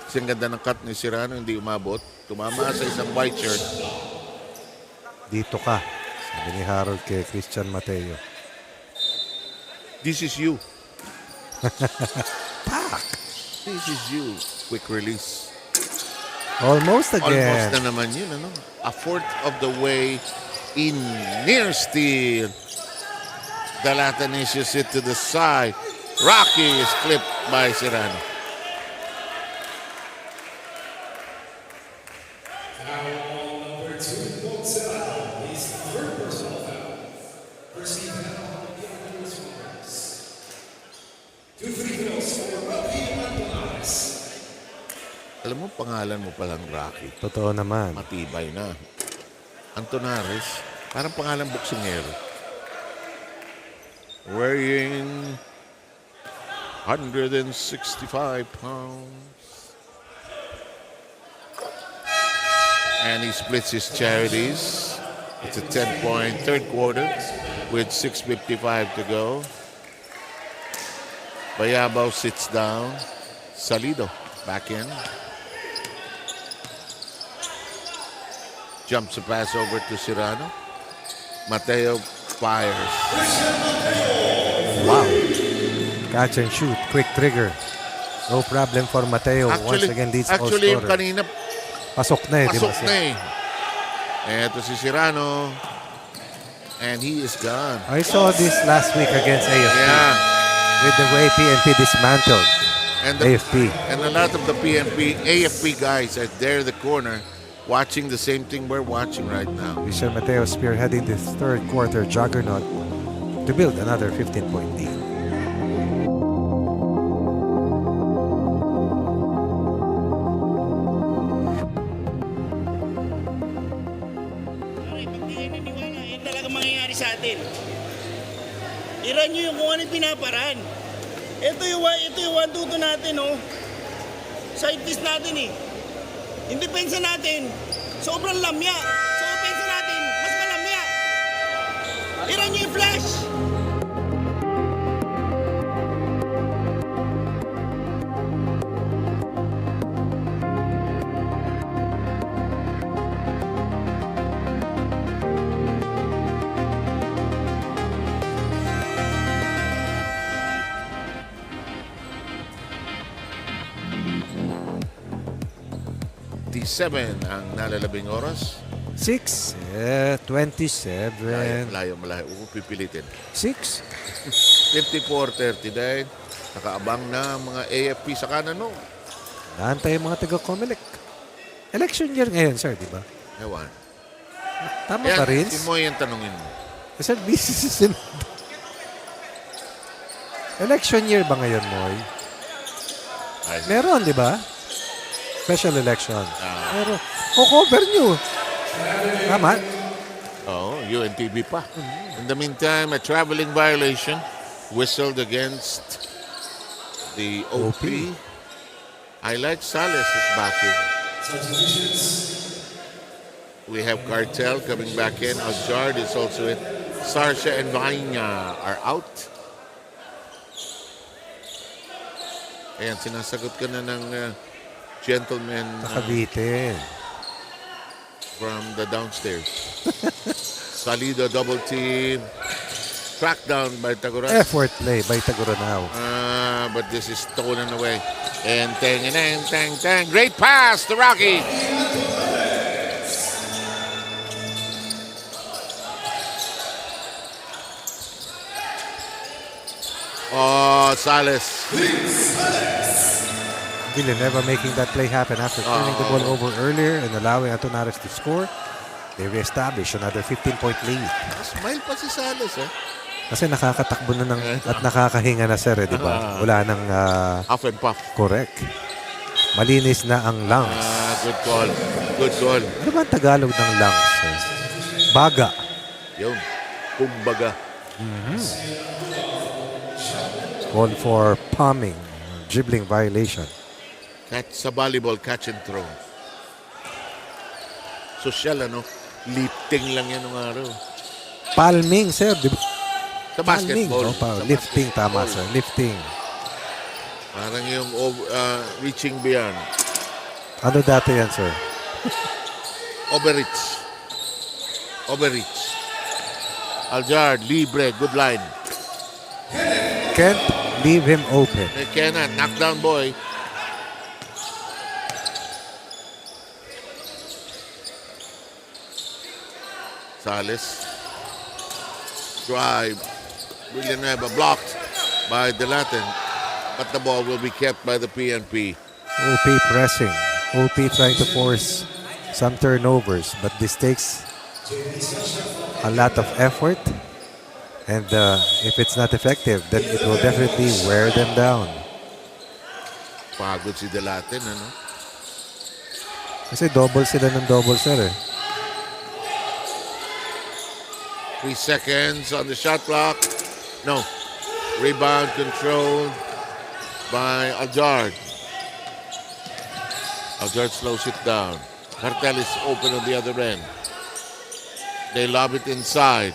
A: Kasi ang ganda ng cut ni Serrano, hindi umabot. Tumama sa isang white shirt.
B: Dito ka, sabi ni Harold kay Christian Mateo.
A: This is you.
B: Pak!
A: This is you. Quick release.
B: Almost again.
A: Almost na naman yun, ano? A fourth of the way in near steal. Dalatanesius hit to the side. Rocky is clipped by Serrano. Alam mo, pangalan mo palang Rocky.
B: Totoo naman.
A: Matibay na. Antonares, parang pangalan boksingero. Weighing 165 pounds. And he splits his charities. It's a 10-point third quarter with 6:55 to go. Bayabaw sits down. Salido back in. Jumps a pass over to Serrano. Mateo fires.
B: Wow. Catch and shoot. Quick trigger. No problem for Mateo. Once again leads all
A: actually, yung
B: scorer.
A: kanina,
B: pasok na eh.
A: pasok na eh. Eto si Serrano. And he is gone.
B: I saw this last week against AFP.
A: Yeah.
B: With the way PNP dismantled
A: And
B: AFP.
A: And a lot of the AFP guys are there in the corner watching the same thing we're watching right now.
B: Michel Mateo spearheading this third quarter juggernaut to build another 15-point lead.
H: Pag di kayo naniwala, yan talaga mangyayari sa atin. Iran nyo yung kung ano yung pinaparan. Ito yung 1-2 natin, oh. Side piece natin, eh. Yung depensa natin, sobrang lamya. Sa opensa natin, mas malamya. Iran nyo yung flash.
A: Seven ang nalalabing oras.
B: 27.
A: Malayo. Pipilitin.
B: 6.
A: 54-30 dahil nakaabang na ang mga AFP sa kanan, no?
B: Naantay ang mga taga-COMELEC. Election year ngayon, sir, di ba?
A: Ewan.
B: Tama ba rin?
A: Si Moy ang tanungin mo.
B: Sir, busy si Senado. Election year ba ngayon, Moy? Meron, di ba? Special election. Pero, cover nyo. Tama?
A: Oh, UNTV pa. In the meantime, a traveling violation whistled against the OP. I like Salas is back in. We have Cartel coming back in. Aljard is also in. Sarsha and Vaina are out. Ayan, sinasagot ka na ng gentleman
B: Nakabitin.
A: from the downstairs. Salido double team. Crackdown by Taguras.
B: Effort play by Taguranao.
A: But this is stolen away. And tang. Great pass to Rocky. Oh, Salas.
B: Villanueva making that play happen after turning the ball over earlier and allowing Atonares to score. They reestablish another 15-point lead.
A: Smile pa si Salas, eh?
B: Kasi nakakatakbo na at nakakahinga na, sir, di ba? Wala nang...
A: Half and puff.
B: Correct. Malinis na ang lungs.
A: Good call. Good call.
B: Ano ba ang Tagalog ng lungs? Baga.
A: Yun. Kumbaga.
B: Call for palming. Dribbling violation.
A: Sa volleyball, catch and throw. Social, ano? Lifting lang yan ng araw.
B: Palming, sir. Di ba?
A: Sa basketball.
B: Lifting, tama, sir. Lifting.
A: Parang yung reaching beyond.
B: Ano dati yan, sir?
A: Overreach. Aljard, libre, good line.
B: Can't leave him open.
A: They cannot. Knockdown boy. Salas. Drive. Villanueva blocked by the Latin. But the ball will be kept by the PNP.
B: OP pressing. OP trying to force some turnovers. But this takes a lot of effort. And if it's not effective, then it will definitely wear them down.
A: Pagod si De Latin, ano?
B: Kasi double sila ng double, sir, eh.
A: 3 seconds on the shot clock. No. Rebound controlled by Aljard. Aljard slows it down. Cartel is open on the other end. They lob it inside.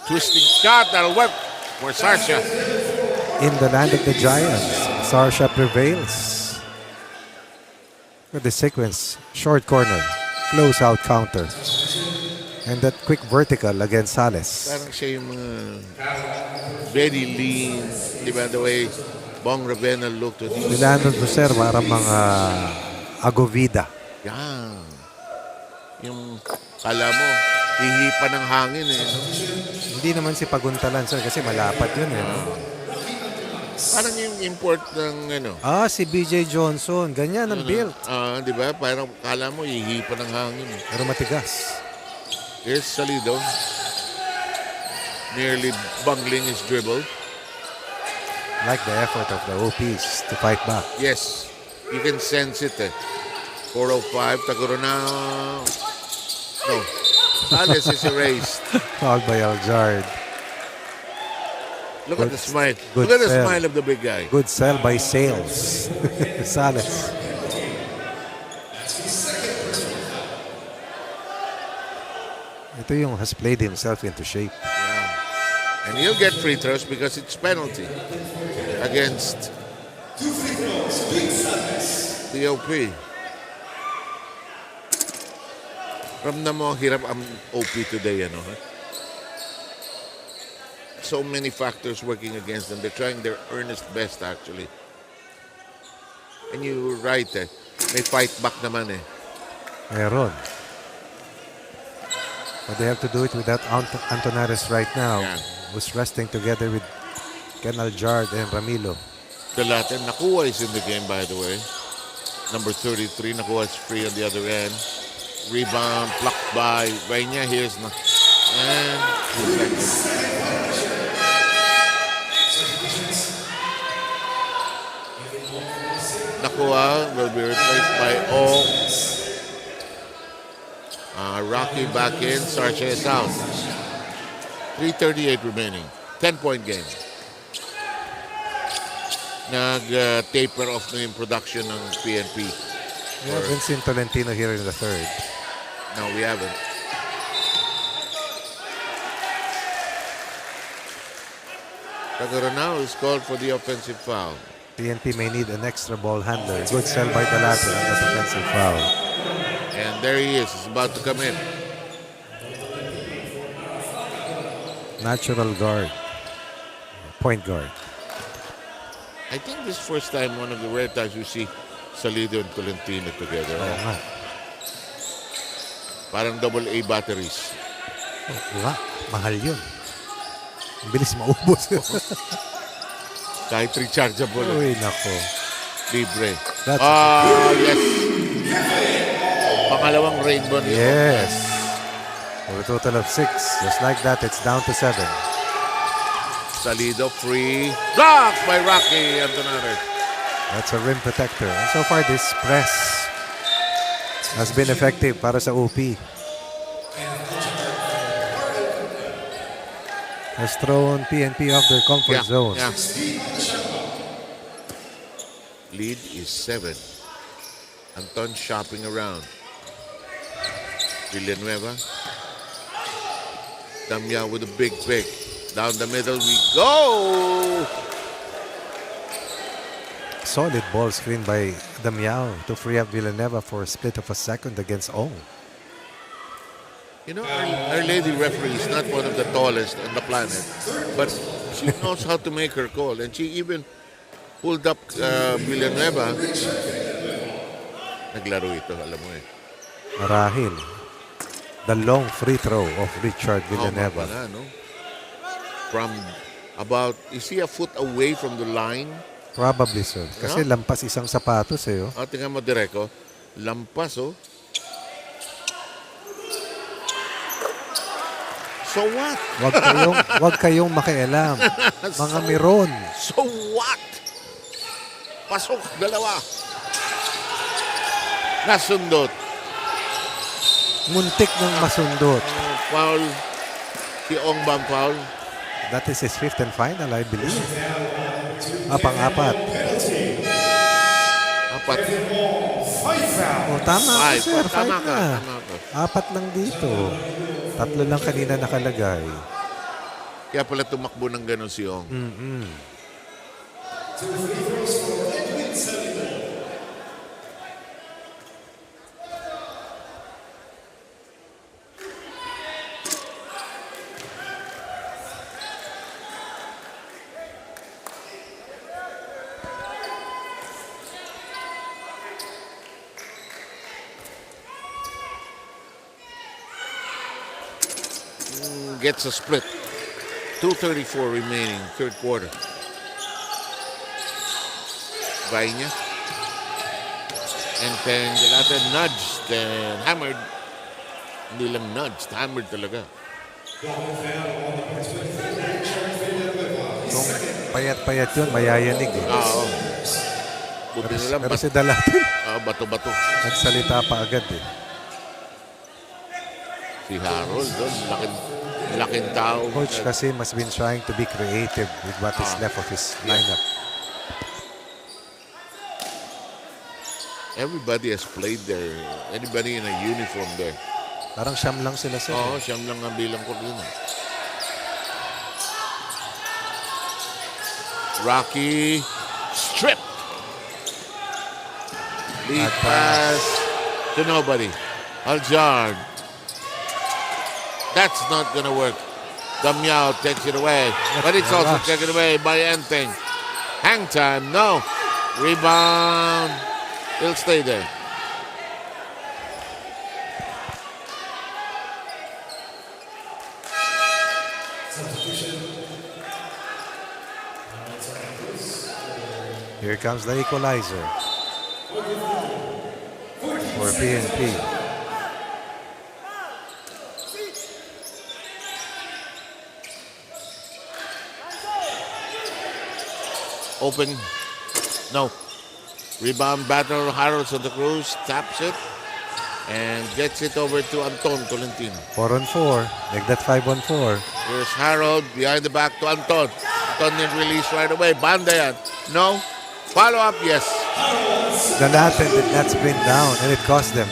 A: Twisting shot. That'll work for Sarsha.
B: In the land of the Giants, Sarsha prevails. With the sequence, short corner, close out counter. And that quick vertical against Salas.
A: Parang siya yung mga very lean. Di ba the way Bong Ravenna looked at these.
B: Milanos mo, sir, parang mga agovida.
A: Yan. Yung kala mo, hihipa ng hangin eh. No?
B: Hindi naman si Paguntalan, sir, kasi malapat yun eh. No?
A: Parang yung import ng ano.
B: Si BJ Johnson. Ganyan ang build.
A: Di ba? Parang kala mo hihipa ng hangin. Eh.
B: Pero matigas.
A: Here's Salido. Nearly bungling his dribble.
B: Like the effort of the OPs to fight back.
A: Yes. You can sense it eh. 4:05. Taguro na. No. Alice is erased.
B: Fouled by Aljard.
A: Look at the smile.
B: Good
A: Look at the
B: sell.
A: smile of the big guy.
B: Good sell by Sales. Sales. Ito yung has played himself into shape.
A: And he'll get free throws because it's penalty against the OP. Ramdam mo, hirap ang OP today, ano? Ha? So many factors working against them. They're trying their earnest best, actually. And you're right, eh. May fight back naman, eh.
B: Meron. But they have to do it without Antonares right now.
A: Yeah.
B: Who's resting together with Ken Aljard and Ramilo.
A: The latter, Nakua is in the game, by the way. Number 33, Nakua is free on the other end. Rebound, plucked by Reyna. Here's and 2 seconds. Nakua will be replaced by Ong. Rocky back in. Sarche is out. 3:38 remaining. 10-point game. Nag-taper off na yung production ng PNP.
B: We haven't seen Tolentino here in the third.
A: No, we haven't. Tagaranaw is called for the offensive foul.
B: PNP may need an extra ball handler. Good sell by the latter on that offensive foul.
A: And there he is. He's about to come in.
B: Natural guard. Point guard.
A: I think this is first time, one of the rare times we see Salido and Tolentino together.
B: Oo nga.
A: Parang double A batteries.
B: Oo nga. Mahal yun. Ang bilis maubos.
A: Kahit rechargeable.
B: Uy, nako.
A: Libre.
B: That's
A: yes. Pangalawang rainbow nito.
B: Yes. For a total of 6. Just like that, it's down to 7.
A: Salido free. Blocked by Rocky Antonares.
B: That's a rim protector. And so far, this press has been effective para sa OP. Has thrown PNP off their comfort zone.
A: Yeah. Lead is 7. Anton shopping around. Villanueva. Damia with a big pick. Down the middle we go.
B: Solid ball screen by Damiao to free up Villanueva for a split of a second against Ong.
A: You know, our lady referee is not one of the tallest on the planet, but she knows how to make her call. And she even pulled up Villanueva. Naglaro ito, alam mo eh.
B: Marahil. The long free throw of Richard Villanueva.
A: Pala, no? From about, is he a foot away from the line?
B: Probably so. Kasi lampas isang sapatos eh. Oh.
A: Tingnan mo direko. Lampas, oh. So what?
B: Wag kayong makialam. Mga miron.
A: So what? Pasok, dalawa. Nasundot.
B: Muntik ng masundot.
A: Foul. Si Ong Bang foul.
B: That is his 5th and final, I believe. Pang-apat.
A: Apat.
B: Oh, tama ka, sir.
A: Tama
B: 5
A: ka.
B: na.
A: Tama ka.
B: 4 lang dito. 3 lang kanina nakalagay.
A: Kaya pala tumakbo ng gano'n si Ong. gets a split. 2:34 remaining, third quarter. Baina. And then Delata nudged and hammered. Hindi lang nudged, hammered talaga.
B: Kung payat-payat yun, mayayanig eh.
A: Oo. Buti na lang,
B: Pero si Dalatin,
A: bato-bato.
B: nagsalita pa agad eh.
A: Si Harold doon, laking tao.
B: Coach kasi must been trying to be creative with what is left of his lineup.
A: Everybody has played there. Anybody in a uniform there.
B: Parang siyam lang sila sir.
A: Oo, siyam lang ang bilang ko din. Rocky strip. Lead pass to nobody. Aljard. That's not gonna work. Damiao takes it away. But it's also taken away by Enteng. Hang time, no. Rebound. He'll stay there.
B: Here comes the equalizer for PNP.
A: Open. No. Rebound battle. Harold Santa Cruz taps it and gets it over to Anton Tolentino.
B: 4-on-4. Make that 5-on-4.
A: Here's Harold behind the back to Anton. Anton didn't release right away. Banda yan. No. Follow up, yes.
B: Dalatin did not sprint down and it cost them.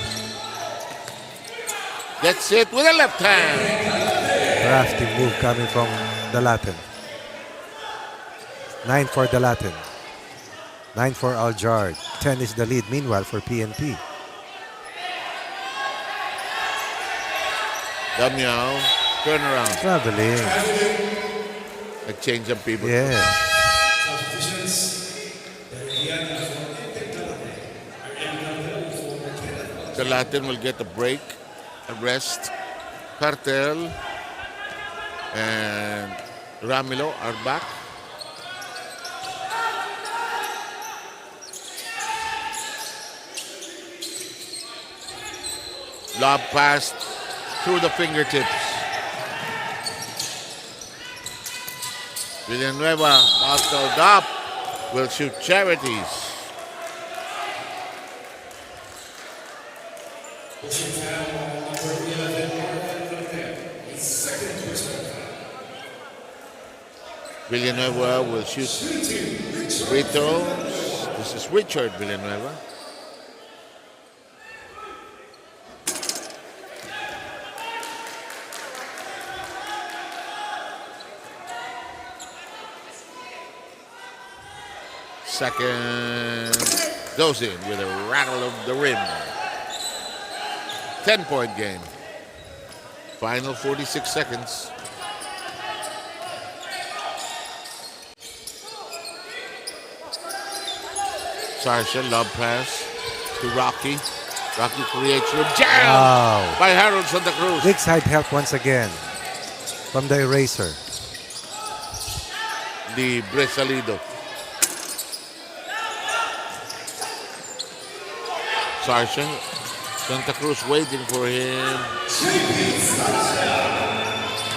A: Gets it with a left hand.
B: Crafty move coming from Dalatin. 9 for Dalatin. 9 for Aljard. 10 is the lead meanwhile for PNP.
A: Damiao, turn around.
B: Traveling.
A: Nag-change ang people.
B: Yeah.
A: The Latin will get a break, a rest. Cartel and Ramilo are back. Lob passed through the fingertips. Villanueva bottled up. Will shoot Charities. Villanueva will shoot free throws. This is Richard Villanueva. Second goes in with a rattle of the rim. 10-point game. Final 46 seconds. Sarsha, lob pass to Rocky. Rocky creates room. Jam
B: Wow.
A: by Harold Santa Cruz.
B: Big side help once again from the eraser.
A: The Bresalido. Sarsha, Santa Cruz waiting for him.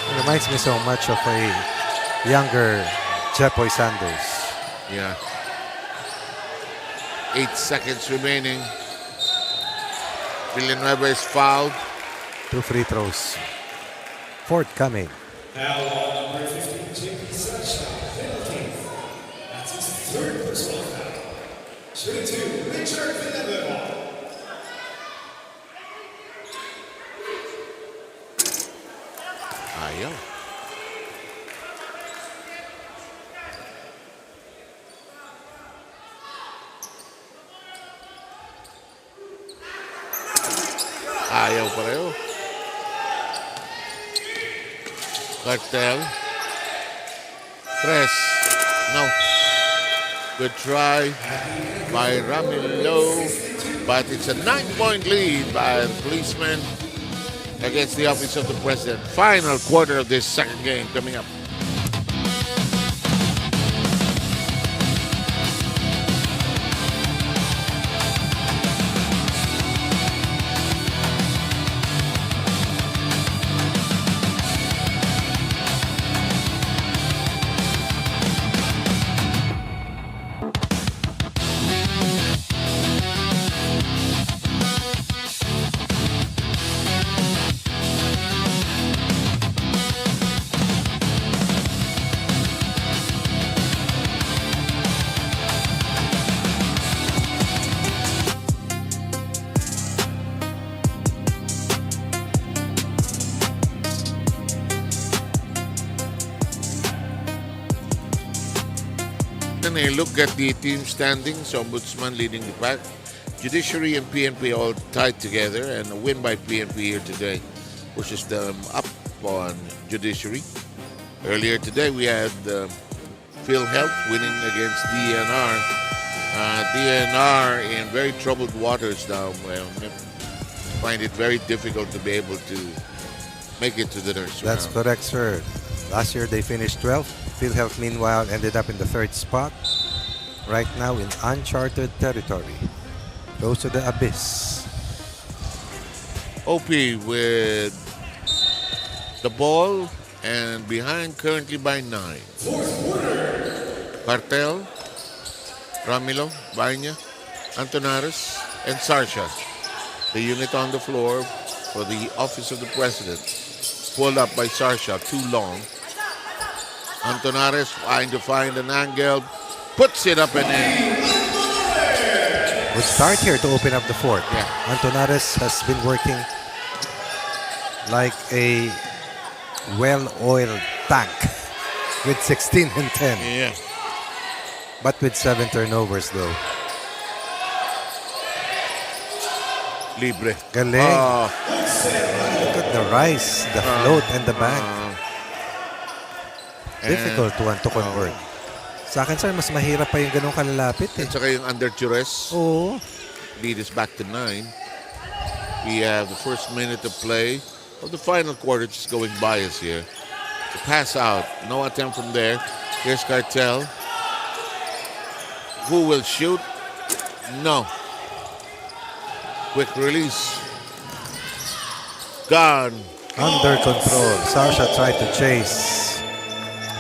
B: It reminds me so much of a younger Chepoy Sanders.
A: Yeah. 8 seconds remaining. Villanueva is fouled.
B: 2 free throws. Fourth coming.
G: Now on number 15, JP Sunshine, penalty. That's his third personal foul. Shooting 2, Richard Villanueva.
A: Ayaw. Ayaw pareho. Cartel. Tres. No. Good try by Ramilo. But it's a 9-point lead by policeman against the office of the president. Final quarter of this second game coming up. Then a look at the team standings. Ombudsman leading the pack. Judiciary and PNP all tied together, and a win by PNP here today pushes them up on Judiciary. Earlier today we had PhilHealth winning against DENR. DENR in very troubled waters now. Find it very difficult to be able to make it to the next round.
B: That's correct, sir. Last year they finished 12th. PhilHealth, meanwhile, ended up in the 3rd spot. Right now in uncharted territory. Close to the abyss.
A: OP with the ball and behind currently by 9. Cartel, Ramilo, Baña, Antonares, and Sarsha. The unit on the floor for the office of the president. Pulled up by Sarsha, too long. Antonares trying to find an angle, puts it up and in.
B: Good start here to open up the 4th.
A: Yeah.
B: Antonares has been working like a well-oiled tank with 16 and 10.
A: Yeah.
B: But with 7 turnovers though.
A: Libre.
B: Galing.
A: Oh,
B: Look at the rise, the float, and the bank. Difficult one to convert. Sa akin, sir, mas mahirap pa yung ganun kalalapit eh.
A: At saka yung under duress.
B: Oo.
A: Lead is back to 9. We have the first minute of play of the final quarter just going by us here. To pass out. No attempt from there. Here's Cartel. Who will shoot? No. Quick release. Gone.
B: Under control. Sarsha tried to chase.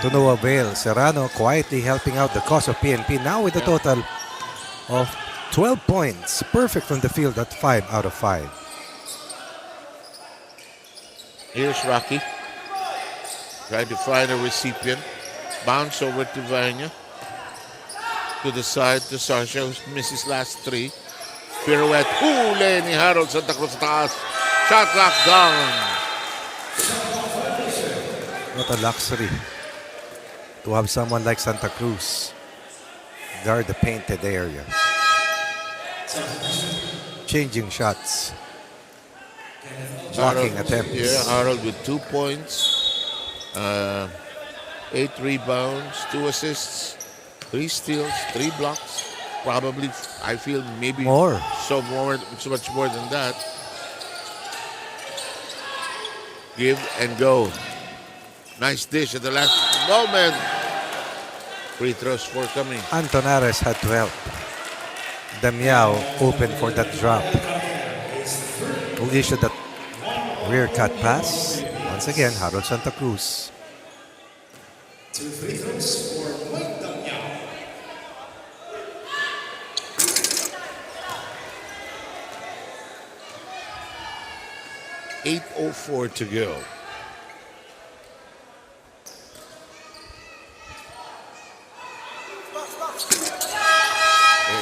B: To no avail. Serrano quietly helping out the cause of PNP. Now with a total of 12 points. Perfect from the field at 5 out of 5.
A: Here's Rocky. Trying to find a recipient. Bounce over to Vanya. To the side to Sarsha, who misses last 3. Pirouette. Huli ni Harold Santa Cruz sa taas. Shot clock down.
B: What a luxury to have someone like Santa Cruz guard the painted area. Changing shots. Blocking attempts.
A: Yeah, Harold with 2 points. 8 rebounds, 2 assists, 3 steals, 3 blocks. Probably, I feel maybe
B: More.
A: So much more than that. Give and go. Nice dish at the last moment. Free throws forthcoming.
B: Antonares had to help. Damiao open for that drop. Who issued that rear cut pass? Once again, Harold Santa Cruz.
G: 2 free throws for Mike Damiao.
A: 8:04 to go.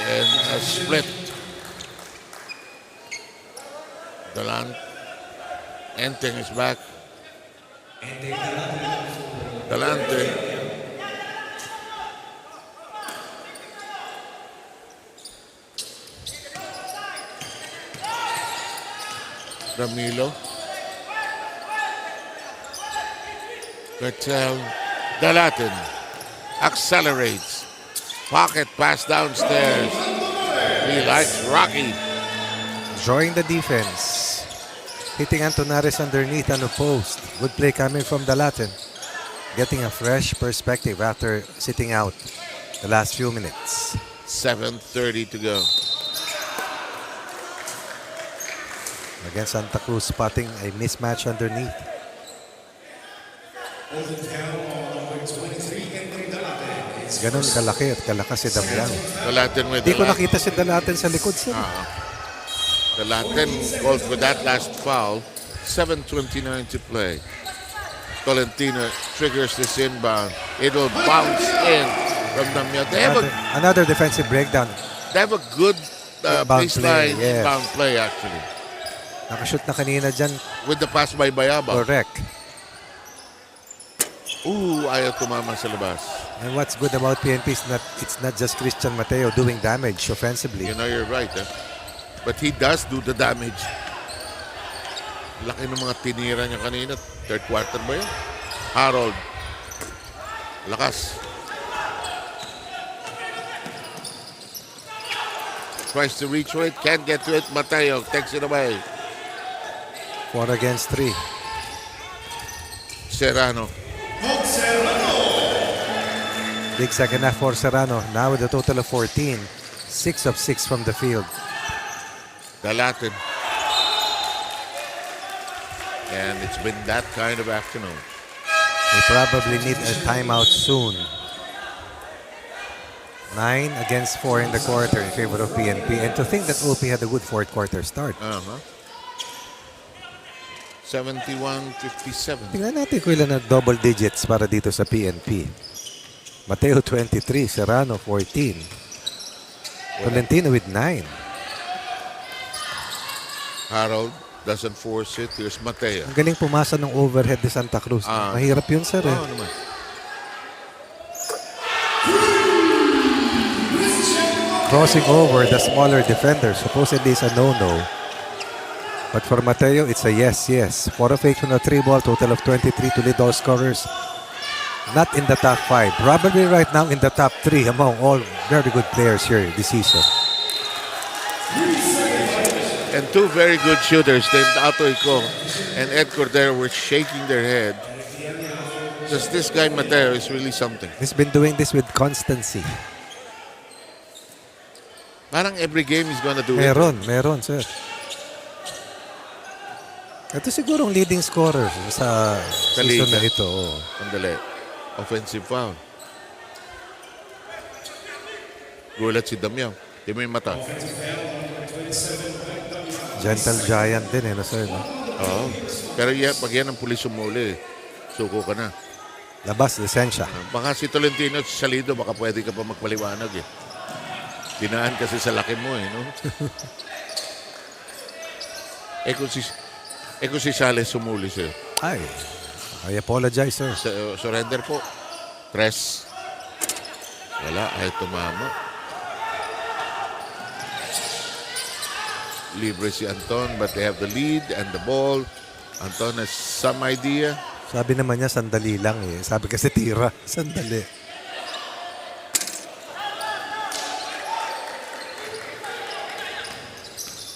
A: And a split. Enteng is back. Galante. Ramilo. Cartel. Dalatin accelerates. Pocket pass downstairs. He likes Rocky.
B: Drawing the defense. Hitting Antonares underneath on the post. Good play coming from the Latin. Getting a fresh perspective after sitting out the last few minutes.
A: 7:30 to go.
B: Against Santa Cruz, spotting a mismatch underneath. Ganun kalaki at kalakas si Damian.
A: The Latin with
B: Hindi
A: the
B: ko
A: last,
B: nakita si Dalaten sa likod sir.
A: the Latin called for that last foul. 7:29 to play. Tolentino triggers this inbound. It will bounce in from Damian.
B: Another defensive breakdown.
A: They have a good
B: Inbound play,
A: baseline
B: yes.
A: inbound play actually.
B: Nakashoot na kanina dyan.
A: With the pass by Bayaba.
B: Correct.
A: Ooh, ayaw tumama sa labas.
B: And what's good about PNP is it's not just Christian Mateo doing damage offensively.
A: You know, you're right. But he does do the damage. Laki ng mga tinira niya kanina. Third quarter ba yun? Harold. Lakas. Tries to reach for it. Can't get to it. Mateo takes it away.
B: 4 against 3.
A: Serrano.
B: Big second half for Serrano. Now with a total of 14. 6 of 6 from the field.
A: The Latin. And it's been that kind of afternoon.
B: They probably need a timeout soon. 9 against 4 in the quarter in favor of PNP. And to think that OP had a good fourth quarter start.
A: 71-57.
B: Tingnan natin kung ilan na double digits para dito sa PNP. Mateo 23, Serrano 14. Tolentino with 9.
A: Harold doesn't force it. Here's Mateo.
B: Ang galing pumasa ng overhead ni Santa Cruz. Mahirap yun, sir.
A: Oo naman.
B: Crossing over the smaller defender. Supposedly it's a no-no. But for Mateo, it's a yes. 4 of 8 from the 3 ball. Total of 23 to lead all scorers. Not in the top 5. Probably right now in the top 3 among all very good players here this season.
A: And two very good shooters named Atoico and Ed Cordero were shaking their head. Because this guy Mateo is really something.
B: He's been doing this with constancy.
A: Parang every game he's gonna do it.
B: Meron, sir. Ito siguro ang leading scorer sa season na ito.
A: Sandali. Offensive foul. Gulat si Damian. Di mo yung mata.
B: Gentle giant din sir. No?
A: Oo. Pero pag yan ang pulis sumuli, suko ka na.
B: Labas, lisensya.
A: Baka si Tolentino at Salido, baka pwede ka pa magpaliwanag Dinaan kasi sa laki mo no? kung si Sales sumuli sa'yo.
B: I apologize, sir.
A: Surrender po. Press. Wala, ay tumama. Libre si Anton, but they have the lead and the ball. Anton has some idea.
B: Sabi naman niya, sandali lang Sabi kasi tira, sandali.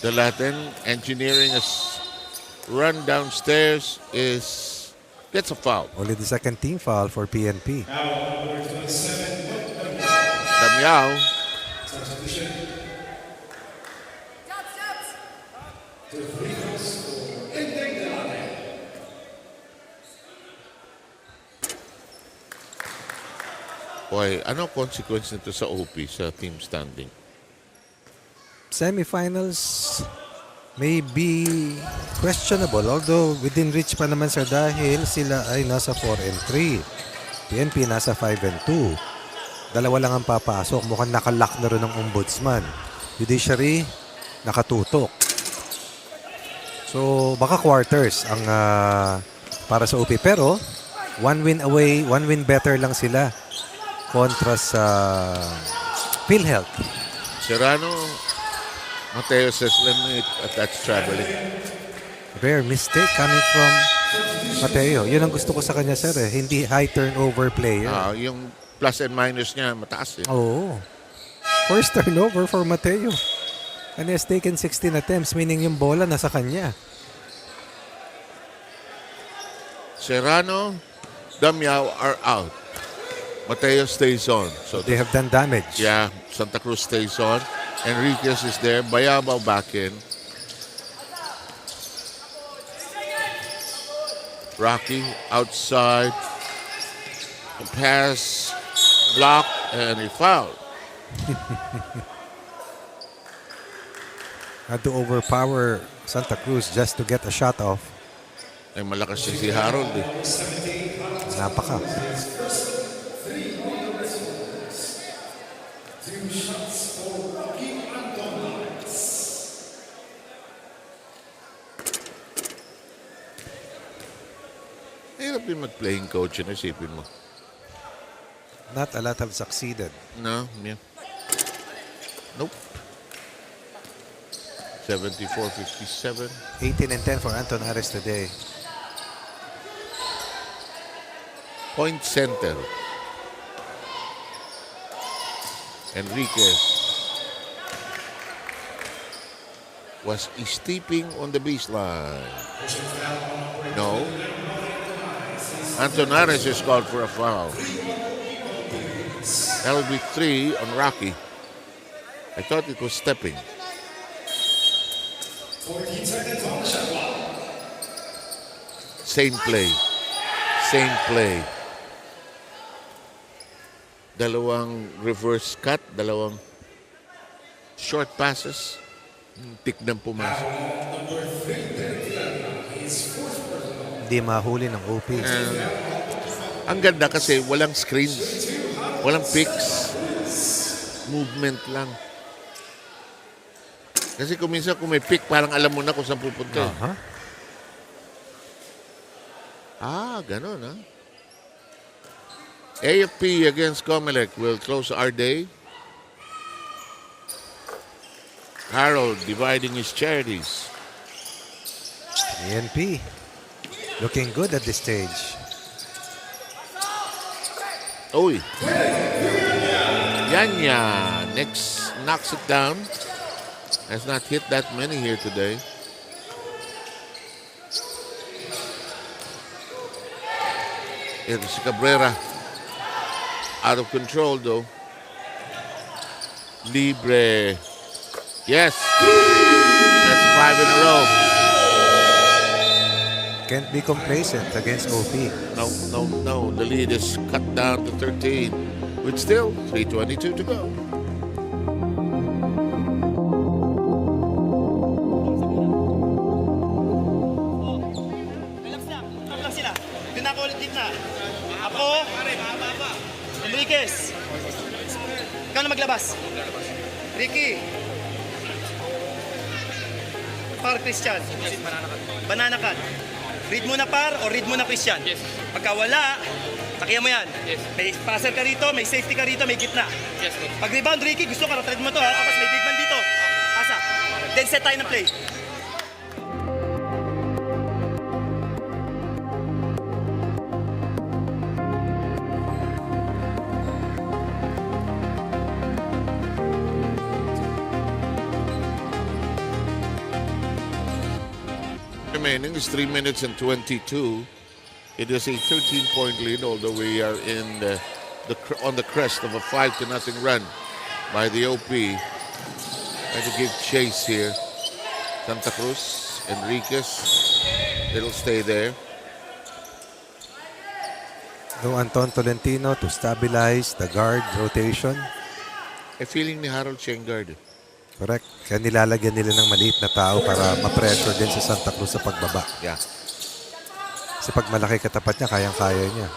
A: The Latin engineering a run downstairs gets a foul.
B: Only the second team foul for PNP.
A: Damiao. Boy, ano consequence nito sa OP, sa team standing?
B: Semifinals may be questionable, although within reach pa naman sir dahil sila ay nasa 4-3. PNP nasa 5-2. Dalawa lang ang papasok. Mukhang nakalock na rin ng ombudsman. Judiciary nakatutok. So baka quarters ang para sa UP. Pero 1 win away, 1 win better lang sila kontra sa PhilHealth.
A: Serrano, Mateo says, let me attach traveling.
B: Rare mistake coming from Mateo. Yun ang gusto ko sa kanya, sir. Hindi high turnover player.
A: Yung plus and minus niya, mataas
B: Oo. First turnover for Mateo. And he has taken 16 attempts, meaning yung bola nasa kanya.
A: Serrano, Damiao are out. Mateo stays on. So
B: They have done damage.
A: yeah, Santa Cruz stays on. Enriquez is there. Bayabao back in. Rocky outside. The pass blocked and he fouled.
B: Had to overpower Santa Cruz just to get a shot off.
A: Ay malakas si Harold eh.
B: Napaka.
A: Hirap din mag-playing coach yun, isipin mo.
B: Not a lot have succeeded.
A: No, yeah. Nope. 74-57.
B: 18 and 10 for Anton Ares today.
A: Point center. Enriquez was stepping on the baseline. No. Anton Ares is called for a foul. That will be 3 on Rocky. I thought it was stepping.
G: 14 seconds on the shot clock.
A: Same play. Same play. Dalawang reverse cut, dalawang short passes. Tignan pumasok.
B: Hindi mahuli ng OP.
A: Ang ganda kasi walang screens, walang picks, movement lang. Kasi kung minsan kung may pick, parang alam mo na kung saan pupunta.
B: Uh-huh.
A: Ganun ha. AFP against COMELEC will close our day. Harold dividing his charities.
B: ENP looking good at this stage.
A: Oy. Yanya next knocks it down. Has not hit that many here today. Here's Cabrera. Out of control though. Libre. Yes. That's 5 in a row.
B: Can't be complacent against OP.
A: No. The lead is cut down to 13. With still 3:22 to go.
K: Relax lang sila. Doon ako ulit na. Ako, Enriquez. Ikaw na maglabas. Ricky. Par Christian. Banana cut. Read mo na par o read mo na Christian?
F: Yes.
K: Pagka wala, takiyan mo yan.
F: Yes.
K: May passer ka rito, may safety ka rito, may gitna.
F: Yes, coach.
K: Pag rebound, Ricky, gusto ka, ratred mo to ha. Tapos may big man dito. Asa. Then set tayo ng play.
A: Remaining is 3 minutes and 22. It is a 13-point lead, although we are in on the crest of a 5-0 run by the OP. Try to give chase here. Santa Cruz, Enriquez, it'll stay there.
B: No Anton Tolentino to stabilize the guard rotation.
A: Feeling ni Harold Shengard.
B: Correct. Kaya nilalagyan nila ng maliit na tao para ma-pressure din sa Santa Cruz sa pagbaba.
A: Yeah.
B: Kasi pag malaki katapat niya, kayang-kaya niya.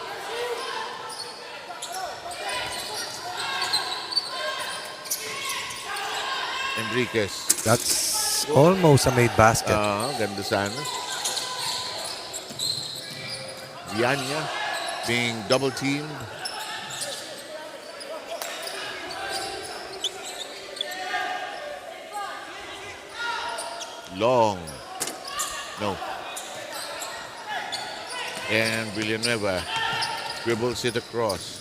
A: Enriquez.
B: That's almost a made basket.
A: Ganda sana. Vianya being double teamed. Long. No. And Villanueva dribbles it across.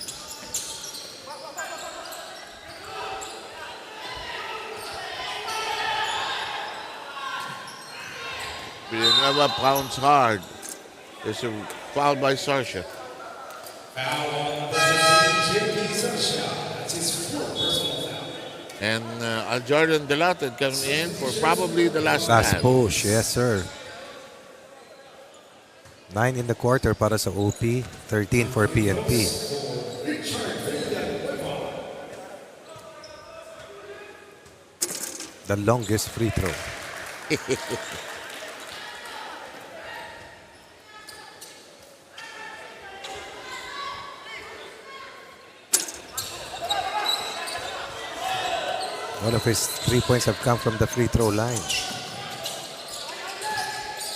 A: Villanueva pounds hard. There's a foul by Sarsha.
G: Foul on number 15, JP Sarsha. That's his fourth personal foul.
A: And Aljardin Delated comes in for probably the last
B: Last
A: time.
B: push, yes sir. 9 in the quarter para sa OP, 13 for PNP. The longest free throw. All of his 3 points have come from the free throw line.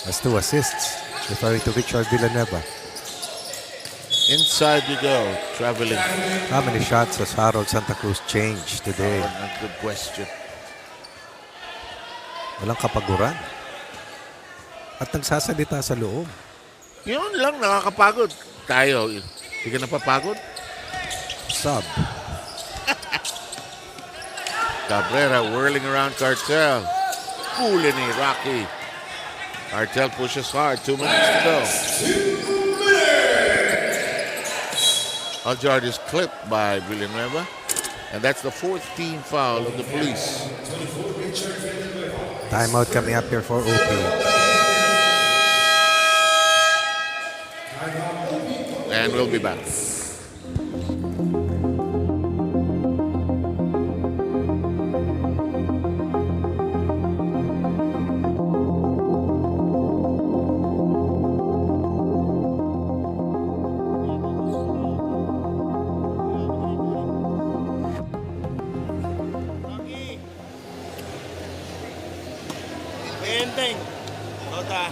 B: That's 2 assists, referring to Richard Villanueva.
A: Inside we go, traveling.
B: How many shots has Harold Santa Cruz changed today?
A: A good question.
B: Walang kapaguran. At nagsasalita sa loob.
A: Yun lang, nakakapagod. Tayo, hindi ka napapagod?
B: Sub.
A: Cabrera whirling around Cartel. Huli ni Rocky. Cartel pushes hard. 2 minutes to go. Aljard is clipped by Villanueva. And that's the 4th team foul of the police.
B: Timeout coming up here for OP.
A: And we'll be back.
H: Benteng. Tota.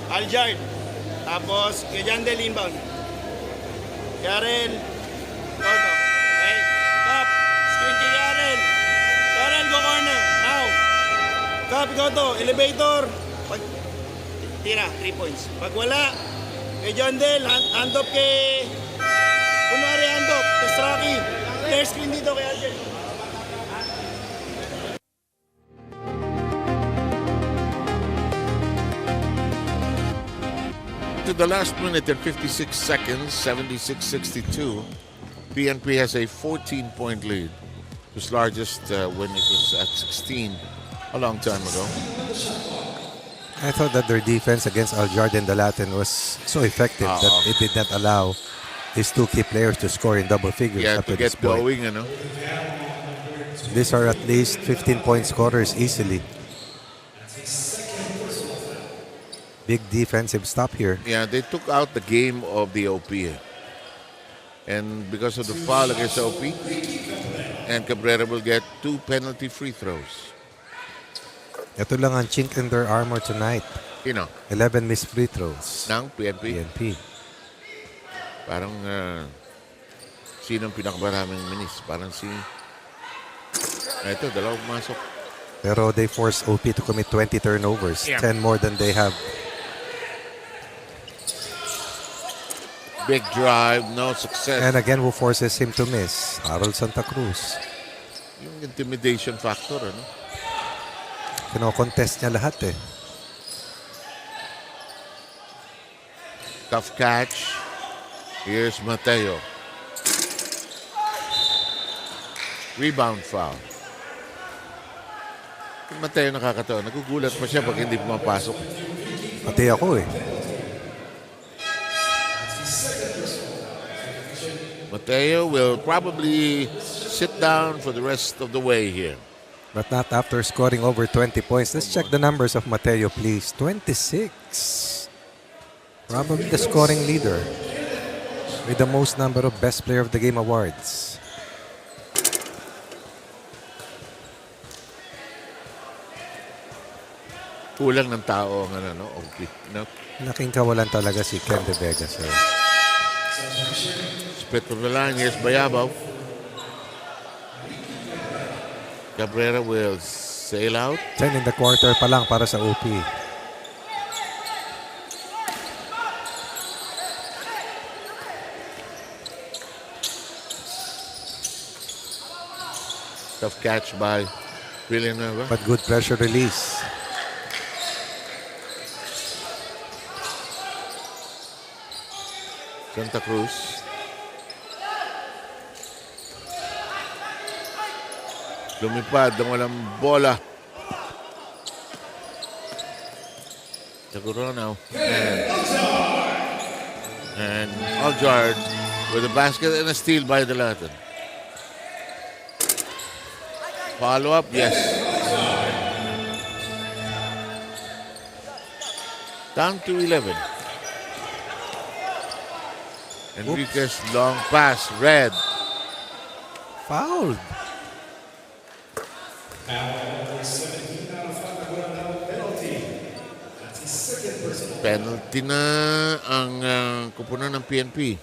H: Aljard. Tapos, kay Jandel inbound. Yaren. Toto. Okay. Top. Screen kay Yaren. Yaren, go corner. Now. Top, go to. Elevator. Pag, tira, 3 points. Pag wala, kay Jandel, hand off kay... Kunwari, hand off. Test Rocky. Clear screen dito kay Aljard.
A: To the last minute and 56 seconds, 76-62, PNP has a 14-point lead. Whose largest when it was at 16 a long time ago.
B: I thought that their defense against Aljard and Delatin was so effective that it did not allow these 2 key players to score in double figures.
A: Yeah,
B: up
A: to
B: this
A: get
B: point.
A: going, you know.
B: These are at least 15-point scorers easily. Big defensive stop here.
A: Yeah, they took out the game of the OP. And because of the foul against OP, and Cabrera will get 2 penalty free throws.
B: Ito lang ang chink in their armor tonight.
A: You know,
B: 11 missed free throws.
A: ng PNP.
B: PNP.
A: Parang sinong pinakamaraming minis? Parang si... Ito, 2 pumasok.
B: Pero they forced OP to commit 20 turnovers.
A: Yeah.
B: 10 more than they have.
A: Big drive, no success.
B: And again, who forces him to miss? Harold Santa Cruz.
A: Yung intimidation factor, ano?
B: Kino-contest niya lahat eh.
A: Tough catch. Here's Mateo. Rebound foul. Yung Mateo nakakatawa. Nagugulat pa siya pag hindi pumapasok.
B: Pati ako eh.
A: Mateo will probably sit down for the rest of the way here.
B: But not after scoring over 20 points. Let's check the numbers of Mateo, please. 26. Probably the scoring leader with the most number of Best Player of the Game awards.
A: Kulang ng tao ang ano, okay. No?
B: Laking kawalan talaga si Ken De Vega, sir.
A: Split from the line. Here's Bayabaw. Cabrera will sail out.
B: 10 in the quarter pa lang para sa OP.
A: Tough catch by Villanueva.
B: But good pressure release.
A: Santa Cruz. Lumipad ng walang bola. Siguro now. And Aljard with a basket and a steal by the Latin. Follow up, yes. Down to 11. Enriquez long pass, red.
B: Fouled.
A: Penalty na ang kupunan ng PNP.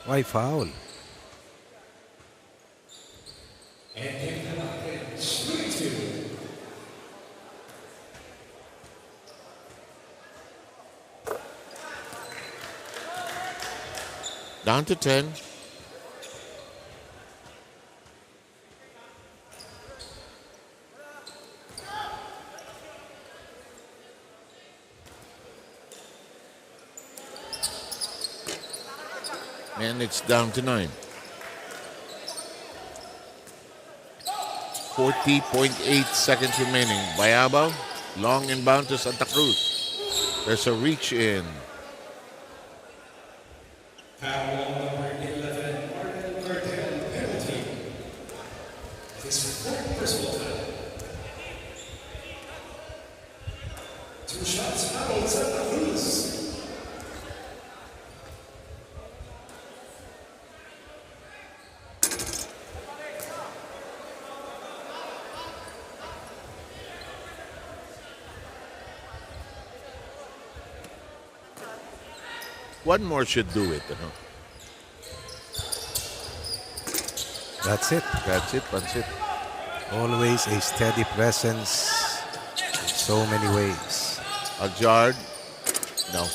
B: Why foul?
A: Down to 10. And it's down to 9. 40.8 seconds remaining. Bayabao, long inbound to Santa Cruz. There's a reach in. One more should do it.
B: That's it.
A: That's it. That's it.
B: Always a steady presence in so many ways.
A: Aljard. No.